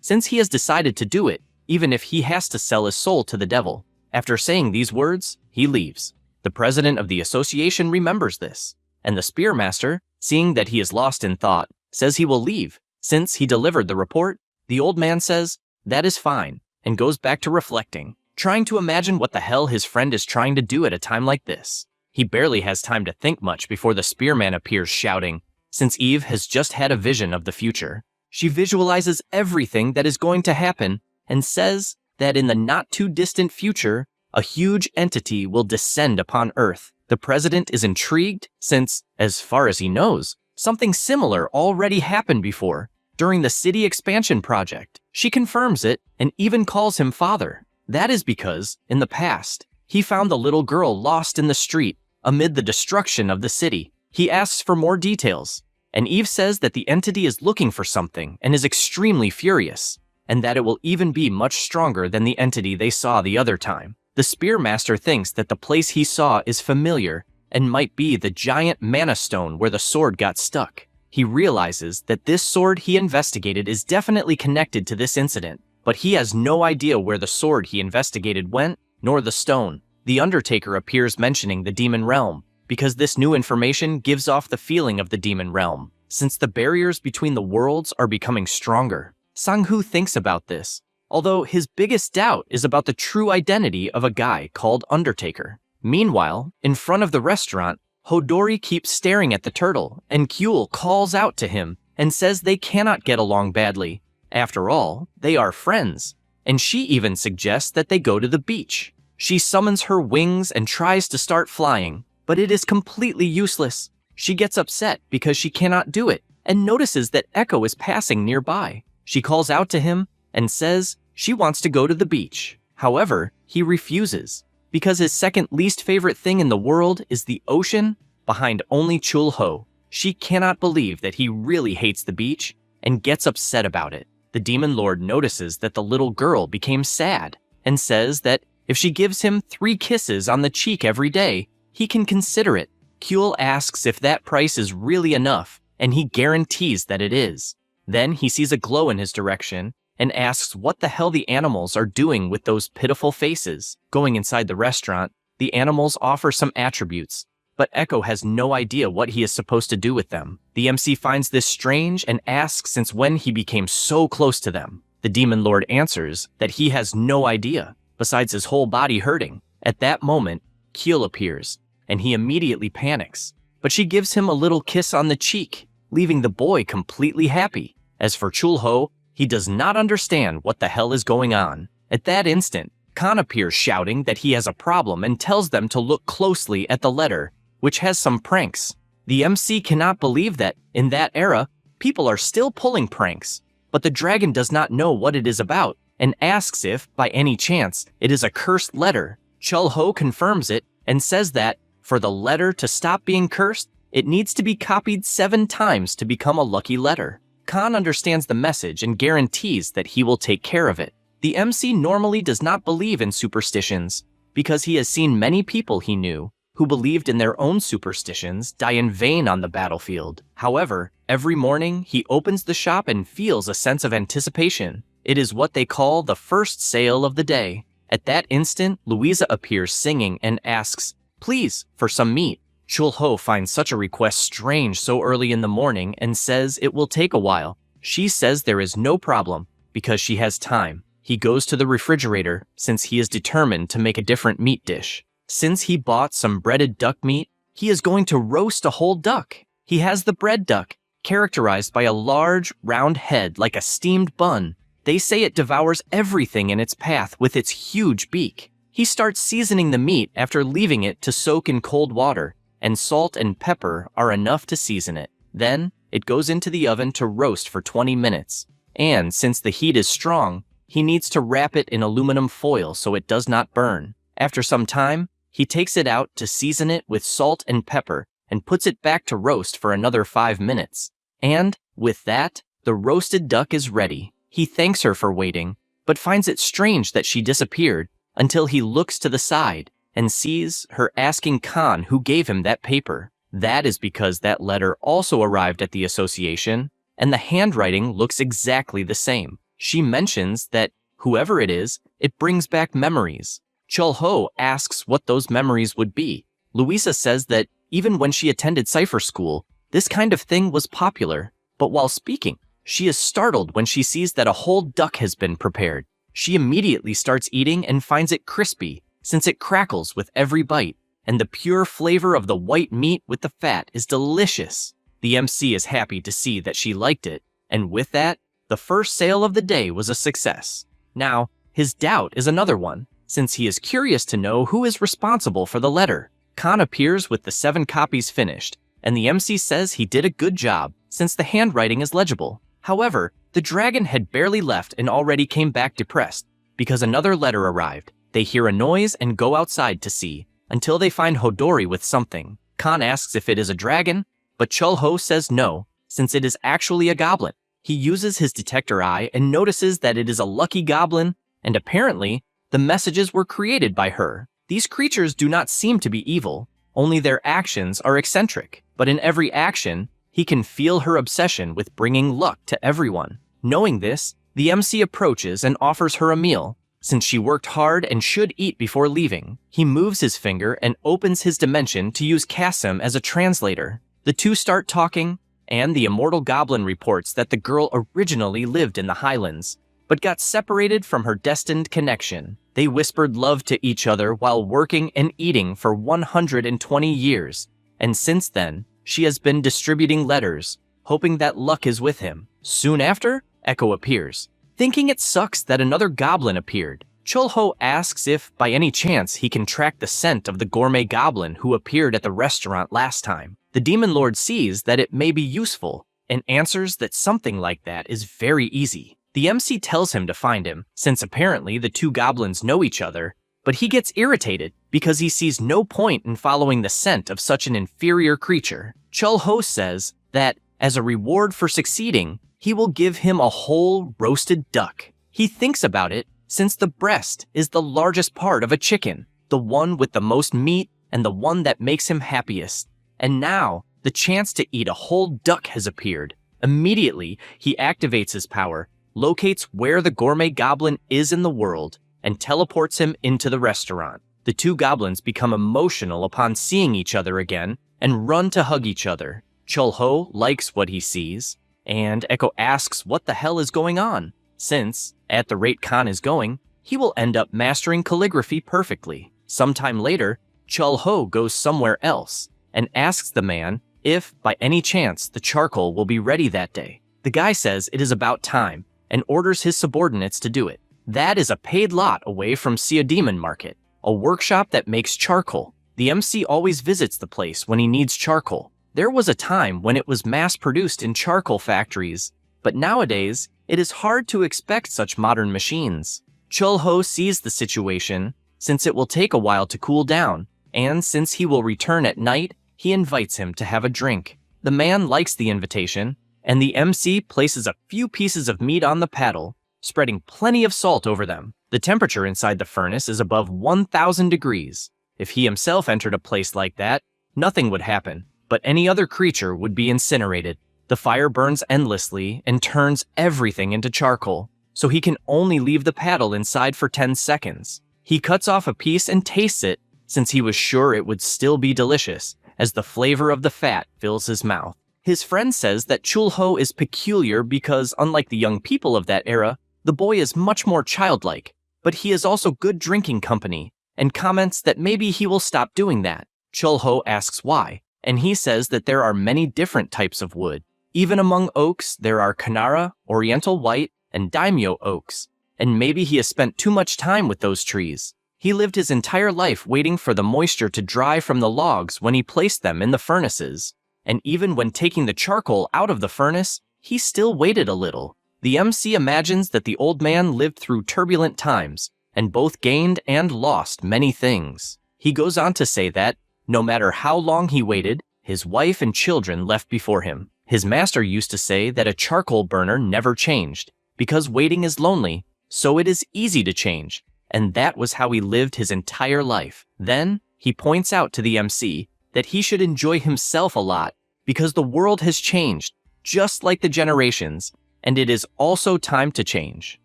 since he has decided to do it, even if he has to sell his soul to the devil. After saying these words, he leaves. The president of the association remembers this, and the Spearmaster, seeing that he is lost in thought, says he will leave. Since he delivered the report, the old man says, that is fine, and goes back to reflecting, trying to imagine what the hell his friend is trying to do at a time like this. He barely has time to think much before the Spearman appears shouting, since Eve has just had a vision of the future. She visualizes everything that is going to happen, and says that in the not-too-distant future, a huge entity will descend upon Earth. The president is intrigued since, as far as he knows, something similar already happened before, during the city expansion project. She confirms it and even calls him father. That is because, in the past, he found the little girl lost in the street amid the destruction of the city. He asks for more details, and Eve says that the entity is looking for something and is extremely furious, and that it will even be much stronger than the entity they saw the other time. The Spearmaster thinks that the place he saw is familiar and might be the giant mana stone where the sword got stuck. He realizes that this sword he investigated is definitely connected to this incident, but he has no idea where the sword he investigated went, nor the stone. The Undertaker appears mentioning the demon realm, because this new information gives off the feeling of the demon realm, since the barriers between the worlds are becoming stronger. Sang-hoo thinks about this, although his biggest doubt is about the true identity of a guy called Undertaker. Meanwhile, in front of the restaurant, Hodori keeps staring at the turtle, and Kyul calls out to him and says they cannot get along badly. After all, they are friends, and she even suggests that they go to the beach. She summons her wings and tries to start flying, but it is completely useless. She gets upset because she cannot do it, and notices that Echo is passing nearby. She calls out to him and says she wants to go to the beach. However, he refuses, because his second least favorite thing in the world is the ocean, behind only Chul-ho. She cannot believe that he really hates the beach, and gets upset about it. The Demon Lord notices that the little girl became sad, and says that if she gives him 3 kisses on the cheek every day, he can consider it. Kyul asks if that price is really enough, and he guarantees that it is. Then he sees a glow in his direction, and asks what the hell the animals are doing with those pitiful faces. Going inside the restaurant, The animals offer some attributes, but Echo has no idea what he is supposed to do with them. The MC finds this strange and asks since when he became so close to them. The Demon Lord answers that he has no idea, besides his whole body hurting. At that moment, Keel appears, and he immediately panics. But she gives him a little kiss on the cheek, leaving the boy completely happy. As for Chulho, he does not understand what the hell is going on. At that instant, Khan appears shouting that he has a problem and tells them to look closely at the letter, which has some pranks. The MC cannot believe that, in that era, people are still pulling pranks. But the dragon does not know what it is about, and asks if, by any chance, it is a cursed letter. Chulho confirms it, and says that, for the letter to stop being cursed, it needs to be copied 7 times to become a lucky letter. Khan understands the message and guarantees that he will take care of it. The MC normally does not believe in superstitions, because he has seen many people he knew who believed in their own superstitions die in vain on the battlefield. However, every morning he opens the shop and feels a sense of anticipation. It is what they call the first sale of the day. At that instant, Louisa appears singing and asks, "Please, for some meat." Chulho finds such a request strange so early in the morning and says it will take a while. She says there is no problem, because she has time. He goes to the refrigerator, since he is determined to make a different meat dish. Since he bought some breaded duck meat, he is going to roast a whole duck. He has the bread duck, characterized by a large, round head like a steamed bun. They say it devours everything in its path with its huge beak. He starts seasoning the meat after leaving it to soak in cold water, and salt and pepper are enough to season it. Then, it goes into the oven to roast for 20 minutes. And since the heat is strong, he needs to wrap it in aluminum foil so it does not burn. After some time, he takes it out to season it with salt and pepper and puts it back to roast for another 5 minutes. And, with that, the roasted duck is ready. He thanks her for waiting, but finds it strange that she disappeared until he looks to the side and sees her asking Khan who gave him that paper. That is because that letter also arrived at the association, and the handwriting looks exactly the same. She mentions that, whoever it is, it brings back memories. Chulho asks what those memories would be. Louisa says that, even when she attended cipher school, this kind of thing was popular, but while speaking, she is startled when she sees that a whole duck has been prepared. She immediately starts eating and finds it crispy, since it crackles with every bite, and the pure flavor of the white meat with the fat is delicious. The MC is happy to see that she liked it, and with that, the first sale of the day was a success. Now, his doubt is another one, since he is curious to know who is responsible for the letter. Khan appears with the 7 copies finished, and the MC says he did a good job, since the handwriting is legible. However, the dragon had barely left and already came back depressed, because another letter arrived. They hear a noise and go outside to see, until they find Hodori with something. Khan asks if it is a dragon, but Chulho says no, since it is actually a goblin. He uses his detector eye and notices that it is a lucky goblin, and apparently, the messages were created by her. These creatures do not seem to be evil, only their actions are eccentric. But in every action, he can feel her obsession with bringing luck to everyone. Knowing this, the MC approaches and offers her a meal. Since she worked hard and should eat before leaving, he moves his finger and opens his dimension to use Kasim as a translator. The two start talking, and the immortal goblin reports that the girl originally lived in the Highlands, but got separated from her destined connection. They whispered love to each other while working and eating for 120 years, and since then, she has been distributing letters, hoping that luck is with him. Soon after, Echo appears. Thinking it sucks that another goblin appeared, Chulho asks if, by any chance, he can track the scent of the gourmet goblin who appeared at the restaurant last time. The Demon Lord sees that it may be useful, and answers that something like that is very easy. The MC tells him to find him, since apparently the two goblins know each other, but he gets irritated because he sees no point in following the scent of such an inferior creature. Chulho says that, as a reward for succeeding, he will give him a whole roasted duck. He thinks about it, since the breast is the largest part of a chicken, the one with the most meat and the one that makes him happiest. And now, the chance to eat a whole duck has appeared. Immediately, he activates his power, locates where the gourmet goblin is in the world, and teleports him into the restaurant. The two goblins become emotional upon seeing each other again and run to hug each other. Chul-ho likes what he sees, and Echo asks what the hell is going on, since, at the rate Khan is going, he will end up mastering calligraphy perfectly. Sometime later, Chul-ho goes somewhere else and asks the man if, by any chance, the charcoal will be ready that day. The guy says it is about time and orders his subordinates to do it. That is a paid lot away from Demon Market, a workshop that makes charcoal. The MC always visits the place when he needs charcoal. There was a time when it was mass-produced in charcoal factories, but nowadays, it is hard to expect such modern machines. Chul-ho sees the situation, since it will take a while to cool down, and since he will return at night, he invites him to have a drink. The man likes the invitation, and the MC places a few pieces of meat on the paddle, spreading plenty of salt over them. The temperature inside the furnace is above 1,000 degrees. If he himself entered a place like that, nothing would happen, but any other creature would be incinerated. The fire burns endlessly and turns everything into charcoal, so he can only leave the paddle inside for 10 seconds. He cuts off a piece and tastes it, since he was sure it would still be delicious, as the flavor of the fat fills his mouth. His friend says that Chul-ho is peculiar because, unlike the young people of that era, the boy is much more childlike, but he is also good drinking company, and comments that maybe he will stop doing that. Chul-ho asks why, and he says that there are many different types of wood. Even among oaks, there are Kanara, Oriental White, and Daimyo oaks, and maybe he has spent too much time with those trees. He lived his entire life waiting for the moisture to dry from the logs when he placed them in the furnaces, and even when taking the charcoal out of the furnace, he still waited a little. The MC imagines that the old man lived through turbulent times, and both gained and lost many things. He goes on to say that, no matter how long he waited, his wife and children left before him. His master used to say that a charcoal burner never changed, because waiting is lonely, so it is easy to change, and that was how he lived his entire life. Then, he points out to the MC that he should enjoy himself a lot, because the world has changed, just like the generations, and it is also time to change.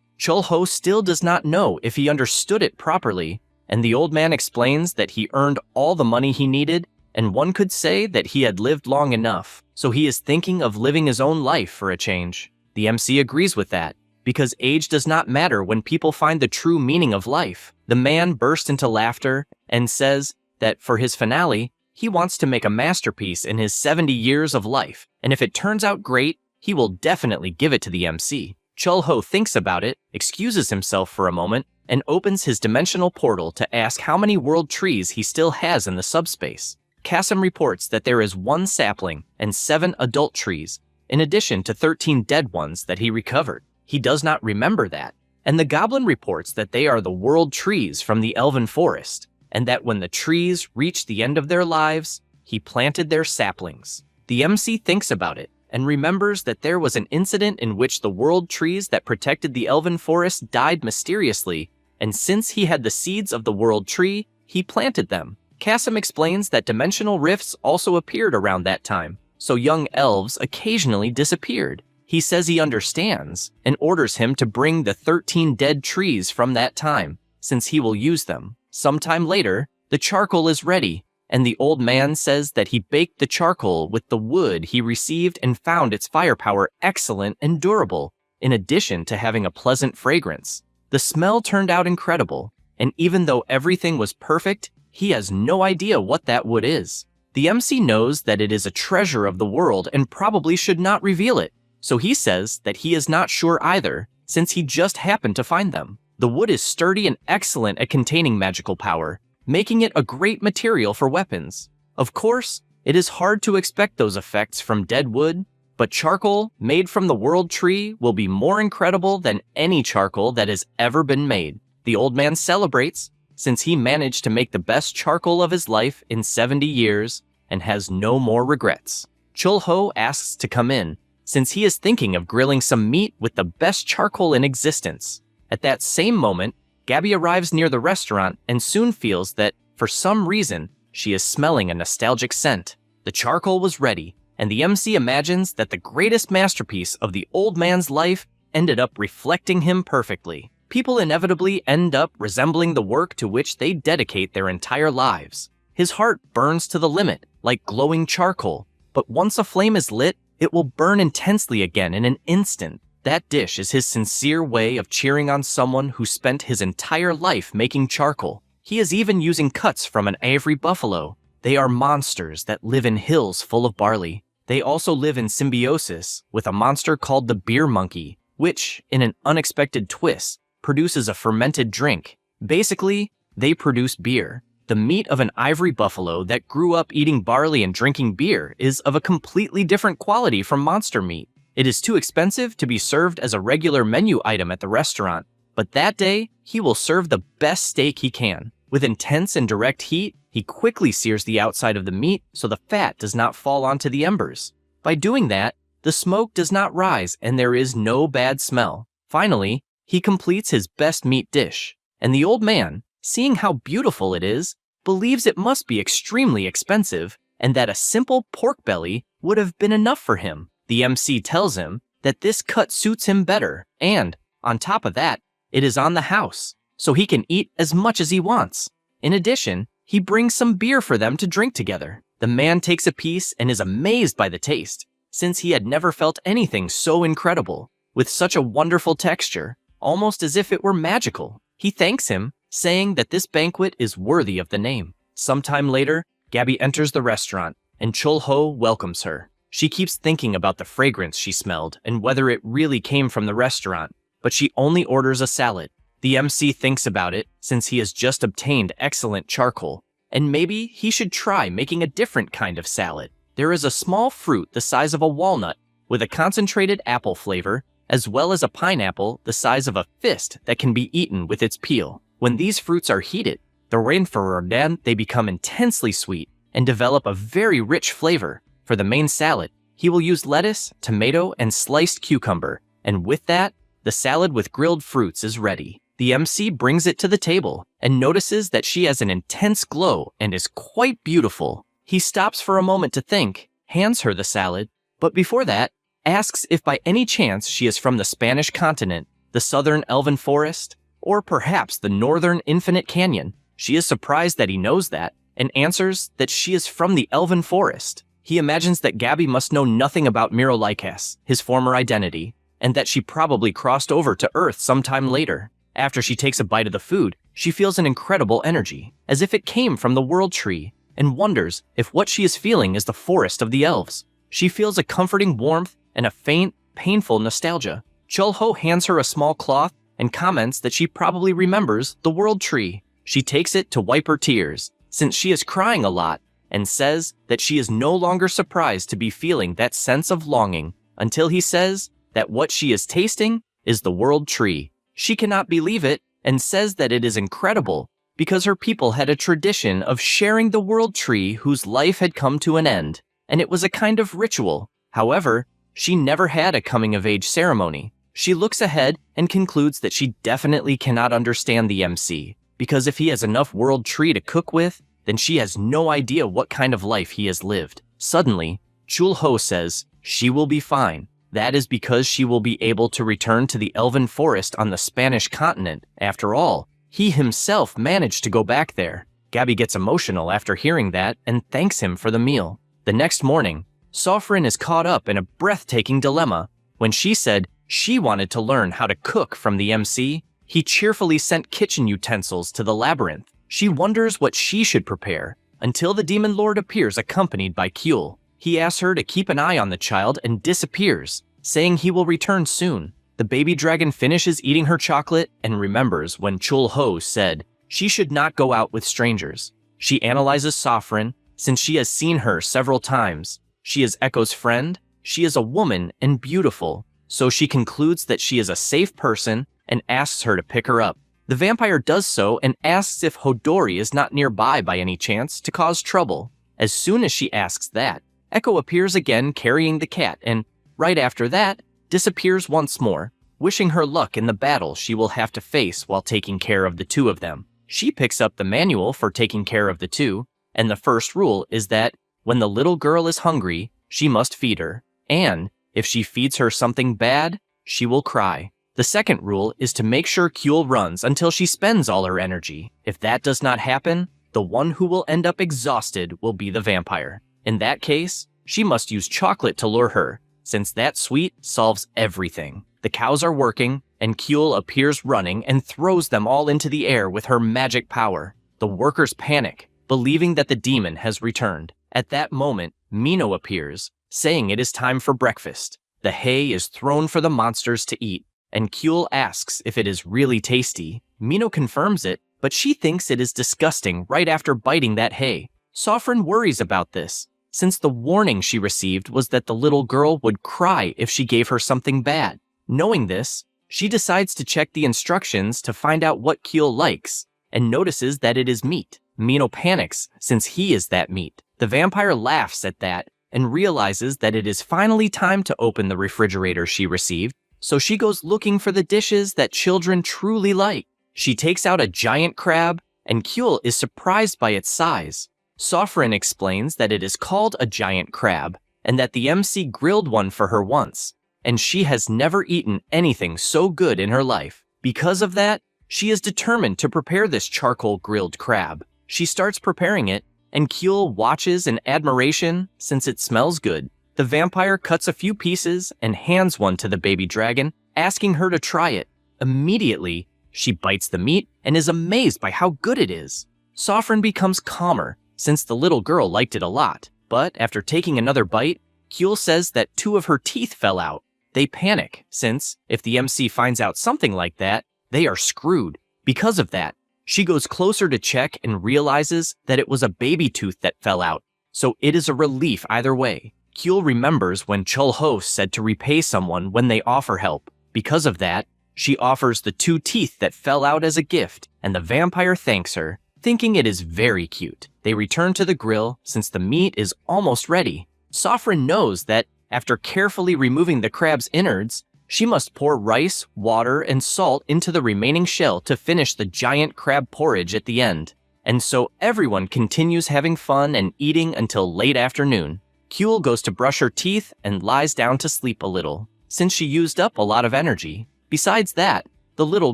Chul-ho still does not know if he understood it properly, and the old man explains that he earned all the money he needed, and one could say that he had lived long enough, so he is thinking of living his own life for a change. The MC agrees with that, because age does not matter when people find the true meaning of life. The man bursts into laughter and says that for his finale, he wants to make a masterpiece in his 70 years of life, and if it turns out great, he will definitely give it to the MC. Chul-ho thinks about it, excuses himself for a moment, and opens his dimensional portal to ask how many world trees he still has in the subspace. Kasim reports that there is 1 sapling and 7 adult trees, in addition to 13 dead ones that he recovered. He does not remember that, and the goblin reports that they are the world trees from the elven forest, and that when the trees reached the end of their lives, he planted their saplings. The MC thinks about it, and remembers that there was an incident in which the world trees that protected the elven forest died mysteriously, and since he had the seeds of the world tree, he planted them. Kasim explains that dimensional rifts also appeared around that time, so young elves occasionally disappeared. He says he understands, and orders him to bring the 13 dead trees from that time, since he will use them. Sometime later, the charcoal is ready, and the old man says that he baked the charcoal with the wood he received and found its firepower excellent and durable, in addition to having a pleasant fragrance. The smell turned out incredible, and even though everything was perfect, he has no idea what that wood is. The MC knows that it is a treasure of the world and probably should not reveal it, so he says that he is not sure either, since he just happened to find them. The wood is sturdy and excellent at containing magical power, making it a great material for weapons. Of course, it is hard to expect those effects from dead wood, but charcoal made from the world tree will be more incredible than any charcoal that has ever been made. The old man celebrates, since he managed to make the best charcoal of his life in 70 years and has no more regrets. Chul-ho asks to come in, since he is thinking of grilling some meat with the best charcoal in existence. At that same moment, Gabby arrives near the restaurant and soon feels that, for some reason, she is smelling a nostalgic scent. The charcoal was ready, and the MC imagines that the greatest masterpiece of the old man's life ended up reflecting him perfectly. people inevitably end up resembling the work to which they dedicate their entire lives. His heart burns to the limit, like glowing charcoal, but once a flame is lit, it will burn intensely again in an instant. That dish is his sincere way of cheering on someone who spent his entire life making charcoal. He is even using cuts from an ivory buffalo. They are monsters that live in hills full of barley. They also live in symbiosis with a monster called the beer monkey, which, in an unexpected twist, produces a fermented drink. Basically, they produce beer. The meat of an ivory buffalo that grew up eating barley and drinking beer is of a completely different quality from monster meat. It is too expensive to be served as a regular menu item at the restaurant, but that day, he will serve the best steak he can. With intense and direct heat, he quickly sears the outside of the meat so the fat does not fall onto the embers. By doing that, the smoke does not rise and there is no bad smell. Finally, he completes his best meat dish, and the old man, seeing how beautiful it is, believes it must be extremely expensive and that a simple pork belly would have been enough for him. The MC tells him that this cut suits him better, and, on top of that, it is on the house, so he can eat as much as he wants. In addition, he brings some beer for them to drink together. The man takes a piece and is amazed by the taste, since he had never felt anything so incredible, with such a wonderful texture, almost as if it were magical. He thanks him, saying that this banquet is worthy of the name. Sometime later, Gabby enters the restaurant, and Chul-ho welcomes her. She keeps thinking about the fragrance she smelled and whether it really came from the restaurant, but she only orders a salad. The MC thinks about it since he has just obtained excellent charcoal, and maybe he should try making a different kind of salad. There is a small fruit the size of a walnut with a concentrated apple flavor, as well as a pineapple the size of a fist that can be eaten with its peel. When these fruits are heated, they become intensely sweet and develop a very rich flavor. For the main salad, he will use lettuce, tomato, and sliced cucumber, and with that, the salad with grilled fruits is ready. The MC brings it to the table and notices that she has an intense glow and is quite beautiful. He stops for a moment to think, hands her the salad, but before that, asks if by any chance she is from the Spanish continent, the southern elven forest, or perhaps the northern infinite canyon. She is surprised that he knows that, and answers that she is from the elven forest. He imagines that Gabby must know nothing about Miro Lycas, his former identity, and that she probably crossed over to Earth sometime later. After she takes a bite of the food, she feels an incredible energy, as if it came from the world tree, and wonders if what she is feeling is the forest of the elves. She feels a comforting warmth and a faint, painful nostalgia. Chul-ho hands her a small cloth and comments that she probably remembers the world tree. She takes it to wipe her tears, since she is crying a lot, and says that she is no longer surprised to be feeling that sense of longing, until he says that what she is tasting is the world tree. She cannot believe it and says that it is incredible because her people had a tradition of sharing the world tree whose life had come to an end, and it was a kind of ritual. However, she never had a coming-of-age ceremony. She looks ahead and concludes that she definitely cannot understand the MC, because if he has enough world tree to cook with, then she has no idea what kind of life he has lived. Suddenly, Chul-ho says she will be fine. That is because she will be able to return to the elven forest on the Spanish continent. After all, he himself managed to go back there. Gabby gets emotional after hearing that and thanks him for the meal. The next morning, Sofrin is caught up in a breathtaking dilemma. When she said she wanted to learn how to cook from the MC, he cheerfully sent kitchen utensils to the labyrinth. She wonders what she should prepare, until the Demon Lord appears accompanied by Kyul. He asks her to keep an eye on the child and disappears, saying he will return soon. The baby dragon finishes eating her chocolate and remembers when Chul-ho said she should not go out with strangers. She analyzes Sofrin, since she has seen her several times. She is Echo's friend, she is a woman and beautiful, so she concludes that she is a safe person and asks her to pick her up. The vampire does so and asks if Hodori is not nearby by any chance to cause trouble. As soon as she asks that, Echo appears again carrying the cat and, right after that, disappears once more, wishing her luck in the battle she will have to face while taking care of the two of them. She picks up the manual for taking care of the two, and the first rule is that when the little girl is hungry, she must feed her, and if she feeds her something bad, she will cry. The second rule is to make sure Kyul runs until she spends all her energy. If that does not happen, the one who will end up exhausted will be the vampire. In that case, she must use chocolate to lure her, since that sweet solves everything. The cows are working, and Kyul appears running and throws them all into the air with her magic power. The workers panic, believing that the demon has returned. At that moment, Mino appears, saying it is time for breakfast. The hay is thrown for the monsters to eat, and Kyul asks if it is really tasty. Mino confirms it, but she thinks it is disgusting right after biting that hay. Sofrin worries about this, since the warning she received was that the little girl would cry if she gave her something bad. Knowing this, she decides to check the instructions to find out what Kyul likes, and notices that it is meat. Mino panics, since he is that meat. The vampire laughs at that, and realizes that it is finally time to open the refrigerator she received, so she goes looking for the dishes that children truly like. She takes out a giant crab, and Kyul is surprised by its size. Sofrin explains that it is called a giant crab, and that the MC grilled one for her once, and she has never eaten anything so good in her life. Because of that, she is determined to prepare this charcoal grilled crab. She starts preparing it, and Kyul watches in admiration since it smells good. The vampire cuts a few pieces and hands one to the baby dragon, asking her to try it. Immediately, she bites the meat and is amazed by how good it is. Sofrin becomes calmer, since the little girl liked it a lot. But after taking another bite, Kyul says that 2 of her teeth fell out. They panic, since if the MC finds out something like that, they are screwed. Because of that, she goes closer to check and realizes that it was a baby tooth that fell out, so it is a relief either way. Kyul remembers when Chulho said to repay someone when they offer help. Because of that, she offers the 2 teeth that fell out as a gift, and the vampire thanks her, thinking it is very cute. They return to the grill since the meat is almost ready. Sofrin knows that after carefully removing the crab's innards, she must pour rice, water, and salt into the remaining shell to finish the giant crab porridge at the end. And so everyone continues having fun and eating until late afternoon. Kyul goes to brush her teeth and lies down to sleep a little, since she used up a lot of energy. Besides that, the little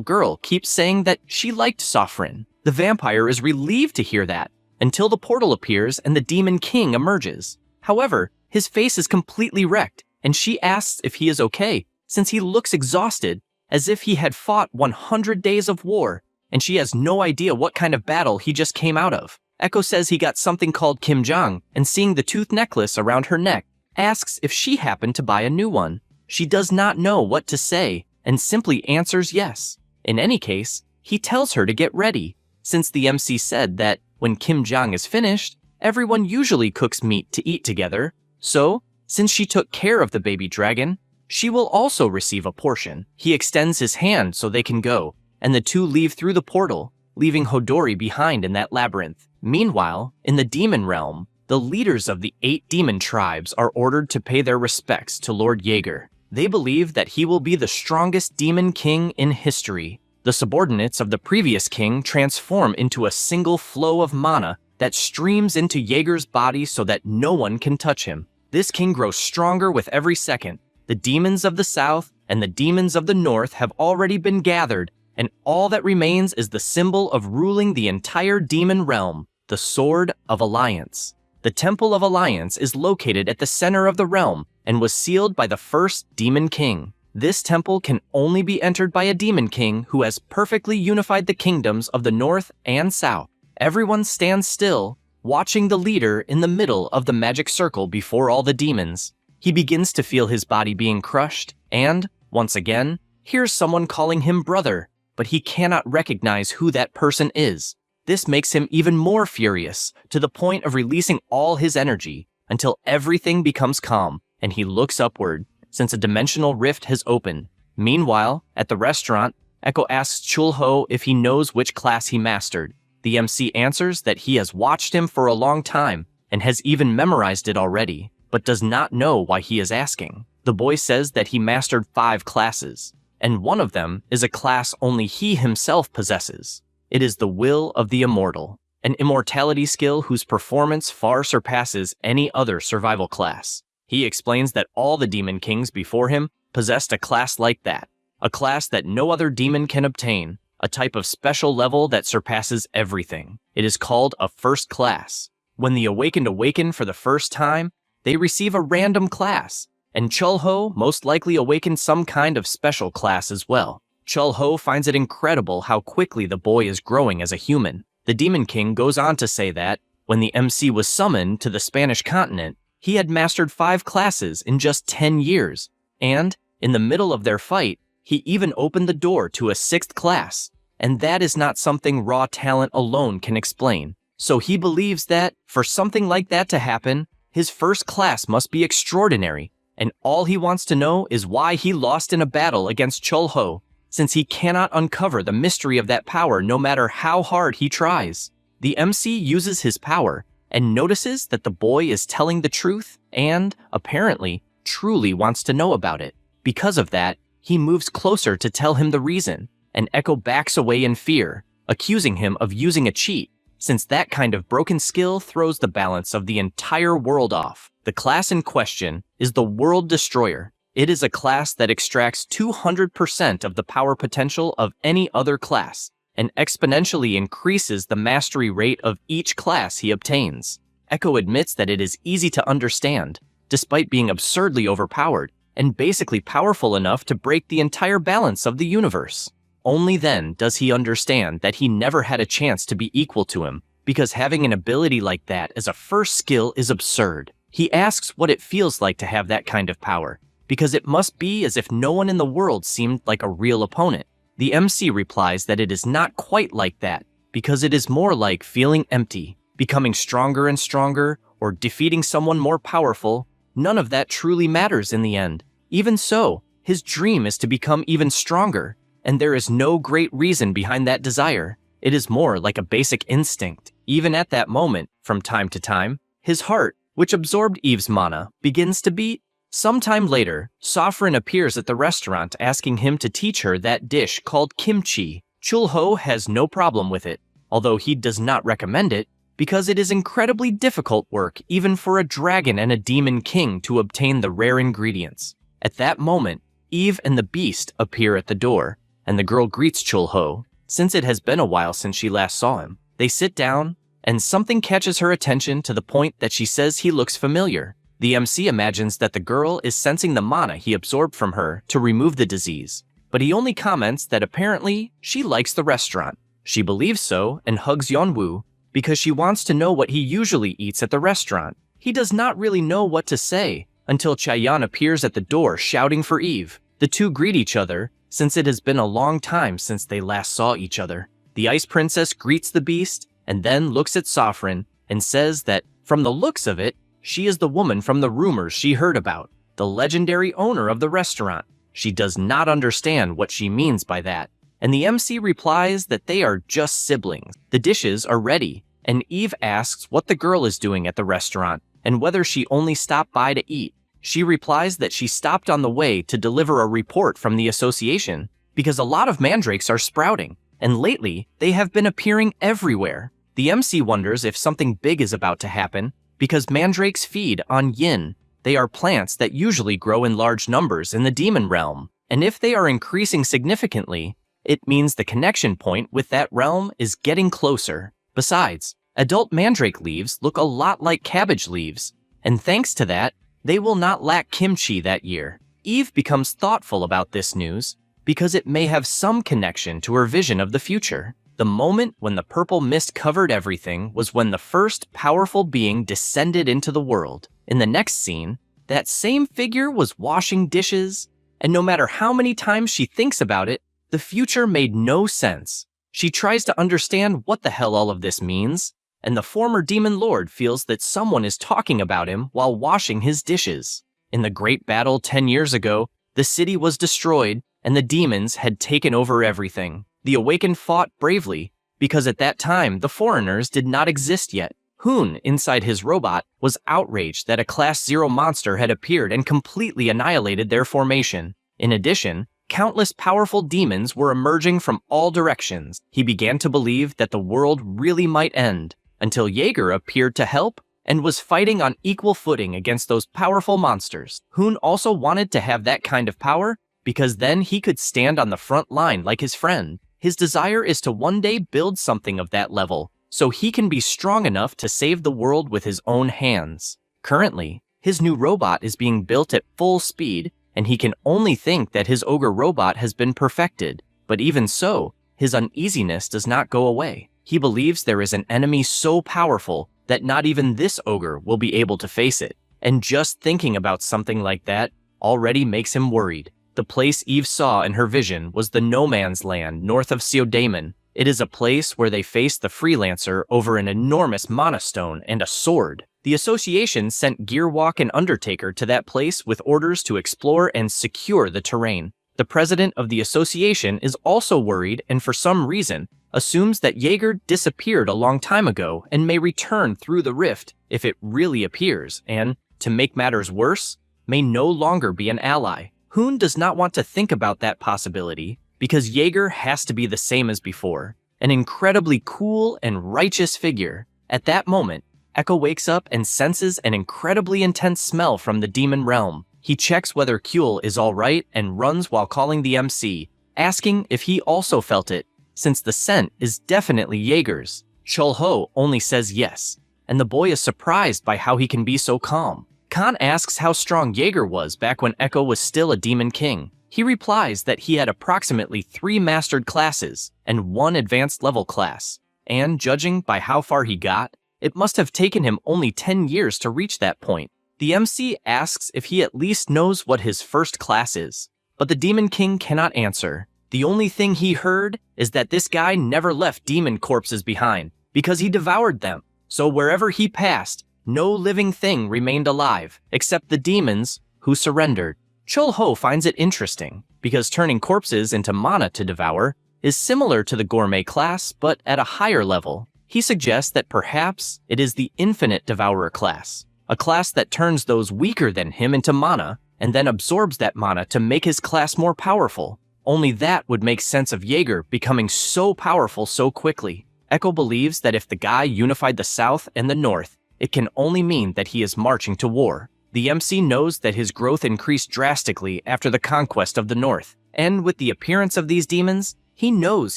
girl keeps saying that she liked Sofrin. The vampire is relieved to hear that, until the portal appears and the Demon King emerges. However, his face is completely wrecked, and she asks if he is okay, since he looks exhausted, as if he had fought 100 days of war, and she has no idea what kind of battle he just came out of. Echo says he got something called Kimjang, and seeing the tooth necklace around her neck, asks if she happened to buy a new one. She does not know what to say, and simply answers yes. In any case, he tells her to get ready, since the MC said that when Kimjang is finished, everyone usually cooks meat to eat together. So, since she took care of the baby dragon, she will also receive a portion. He extends his hand so they can go, and the 2 leave through the portal, leaving Hodori behind in that labyrinth. Meanwhile, in the demon realm, the leaders of the 8 demon tribes are ordered to pay their respects to Lord Jaeger. They believe that he will be the strongest demon king in history. The subordinates of the previous king transform into a single flow of mana that streams into Jaeger's body so that no one can touch him. This king grows stronger with every second. The demons of the south and the demons of the north have already been gathered, and all that remains is the symbol of ruling the entire demon realm, the Sword of Alliance. The Temple of Alliance is located at the center of the realm and was sealed by the first Demon King. This temple can only be entered by a Demon King who has perfectly unified the kingdoms of the north and south. Everyone stands still, watching the leader in the middle of the magic circle before all the demons. He begins to feel his body being crushed and, once again, hears someone calling him brother, but he cannot recognize who that person is. This makes him even more furious, to the point of releasing all his energy, until everything becomes calm, and he looks upward, since a dimensional rift has opened. Meanwhile, at the restaurant, Echo asks Chulho if he knows which class he mastered. The MC answers that he has watched him for a long time, and has even memorized it already, but does not know why he is asking. The boy says that he mastered 5 classes, and one of them is a class only he himself possesses. It is the Will of the Immortal, an immortality skill whose performance far surpasses any other survival class. He explains that all the Demon Kings before him possessed a class like that. a class that no other demon can obtain, a type of special level that surpasses everything. It is called a first class. When the awakened awaken for the first time, they receive a random class, and Chulho most likely awakened some kind of special class as well. Chulho finds it incredible how quickly the boy is growing as a human. The Demon King goes on to say that, when the MC was summoned to the Spanish continent, he had mastered 5 classes in just 10 years, and, in the middle of their fight, he even opened the door to a 6th class, and that is not something raw talent alone can explain. So he believes that, for something like that to happen, his first class must be extraordinary, and all he wants to know is why he lost in a battle against Chulho, since he cannot uncover the mystery of that power no matter how hard he tries. The MC uses his power and notices that the boy is telling the truth and, apparently, truly wants to know about it. Because of that, he moves closer to tell him the reason, and Echo backs away in fear, accusing him of using a cheat, since that kind of broken skill throws the balance of the entire world off. The class in question is the World Destroyer. It is a class that extracts 200% of the power potential of any other class, and exponentially increases the mastery rate of each class he obtains. Echo admits that it is easy to understand, despite being absurdly overpowered, and basically powerful enough to break the entire balance of the universe. Only then does he understand that he never had a chance to be equal to him, because having an ability like that as a first skill is absurd. He asks what it feels like to have that kind of power, because it must be as if no one in the world seemed like a real opponent. The MC replies that it is not quite like that, because it is more like feeling empty, becoming stronger and stronger, or defeating someone more powerful. None of that truly matters in the end. Even so, his dream is to become even stronger, and there is no great reason behind that desire. It is more like a basic instinct. Even at that moment, from time to time, his heart, which absorbed Eve's mana, begins to beat. Sometime later, Sofrin appears at the restaurant asking him to teach her that dish called kimchi. Chulho has no problem with it, although he does not recommend it, because it is incredibly difficult work even for a dragon and a demon king to obtain the rare ingredients. At that moment, Eve and the beast appear at the door, and the girl greets Chulho, since it has been a while since she last saw him. They sit down, and something catches her attention to the point that she says he looks familiar. The MC imagines that the girl is sensing the mana he absorbed from her to remove the disease, but he only comments that apparently she likes the restaurant. She believes so and hugs Yeonwoo because she wants to know what he usually eats at the restaurant. He does not really know what to say until Chaeyeon appears at the door shouting for Eve. The two greet each other, since it has been a long time since they last saw each other. The Ice Princess greets the beast and then looks at Sofrin and says that, from the looks of it, she is the woman from the rumors she heard about, the legendary owner of the restaurant. She does not understand what she means by that, and the MC replies that they are just siblings. The dishes are ready, and Eve asks what the girl is doing at the restaurant and whether she only stopped by to eat. She replies that she stopped on the way to deliver a report from the association because a lot of mandrakes are sprouting, and lately they have been appearing everywhere. The MC wonders if something big is about to happen because mandrakes feed on yin. They are plants that usually grow in large numbers in the demon realm, and if they are increasing significantly, it means the connection point with that realm is getting closer. Besides, adult mandrake leaves look a lot like cabbage leaves, and thanks to that, they will not lack kimchi that year. Eve becomes thoughtful about this news because it may have some connection to her vision of the future. The moment when the purple mist covered everything was when the first powerful being descended into the world. In the next scene, that same figure was washing dishes, and no matter how many times she thinks about it, the future made no sense. She tries to understand what the hell all of this means, and the former demon lord feels that someone is talking about him while washing his dishes. In the great battle 10 years ago, the city was destroyed, and the demons had taken over everything. The Awakened fought bravely, because at that time the foreigners did not exist yet. Hoon, inside his robot, was outraged that a Class 0 monster had appeared and completely annihilated their formation. In addition, countless powerful demons were emerging from all directions. He began to believe that the world really might end, until Jaeger appeared to help and was fighting on equal footing against those powerful monsters. Hoon also wanted to have that kind of power, because then he could stand on the front line like his friend. His desire is to one day build something of that level, so he can be strong enough to save the world with his own hands. Currently, his new robot is being built at full speed, and he can only think that his ogre robot has been perfected. But even so, his uneasiness does not go away. He believes there is an enemy so powerful that not even this ogre will be able to face it. And just thinking about something like that already makes him worried. The place Eve saw in her vision was the no man's land north of Seodaemon. It is a place where they faced the freelancer over an enormous mana stone and a sword. The association sent Gearwalk and Undertaker to that place with orders to explore and secure the terrain. The president of the association is also worried and for some reason assumes that Jaeger disappeared a long time ago and may return through the rift if it really appears and, to make matters worse, may no longer be an ally. Hoon does not want to think about that possibility because Jaeger has to be the same as before, an incredibly cool and righteous figure. At that moment, Echo wakes up and senses an incredibly intense smell from the demon realm. He checks whether Kuel is alright and runs while calling the MC, asking if he also felt it, since the scent is definitely Jaeger's. Chul-ho only says yes, and the boy is surprised by how he can be so calm. Khan asks how strong Jaeger was back when Echo was still a demon king. He replies that he had approximately 3 mastered classes and 1 advanced level class, and judging by how far he got, it must have taken him only 10 years to reach that point. The MC asks if he at least knows what his first class is, but the Demon King cannot answer. The only thing he heard is that this guy never left demon corpses behind, because he devoured them. So wherever he passed, no living thing remained alive, except the demons who surrendered. Chul-ho finds it interesting, because turning corpses into mana to devour is similar to the gourmet class, but at a higher level. He suggests that perhaps it is the infinite devourer class, a class that turns those weaker than him into mana, and then absorbs that mana to make his class more powerful. Only that would make sense of Jaeger becoming so powerful so quickly. Echo believes that if the guy unified the South and the North, it can only mean that he is marching to war. The MC knows that his growth increased drastically after the conquest of the North, and with the appearance of these demons, he knows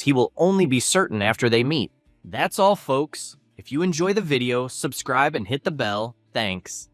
he will only be certain after they meet. That's all, folks. If you enjoy the video, subscribe and hit the bell. Thanks.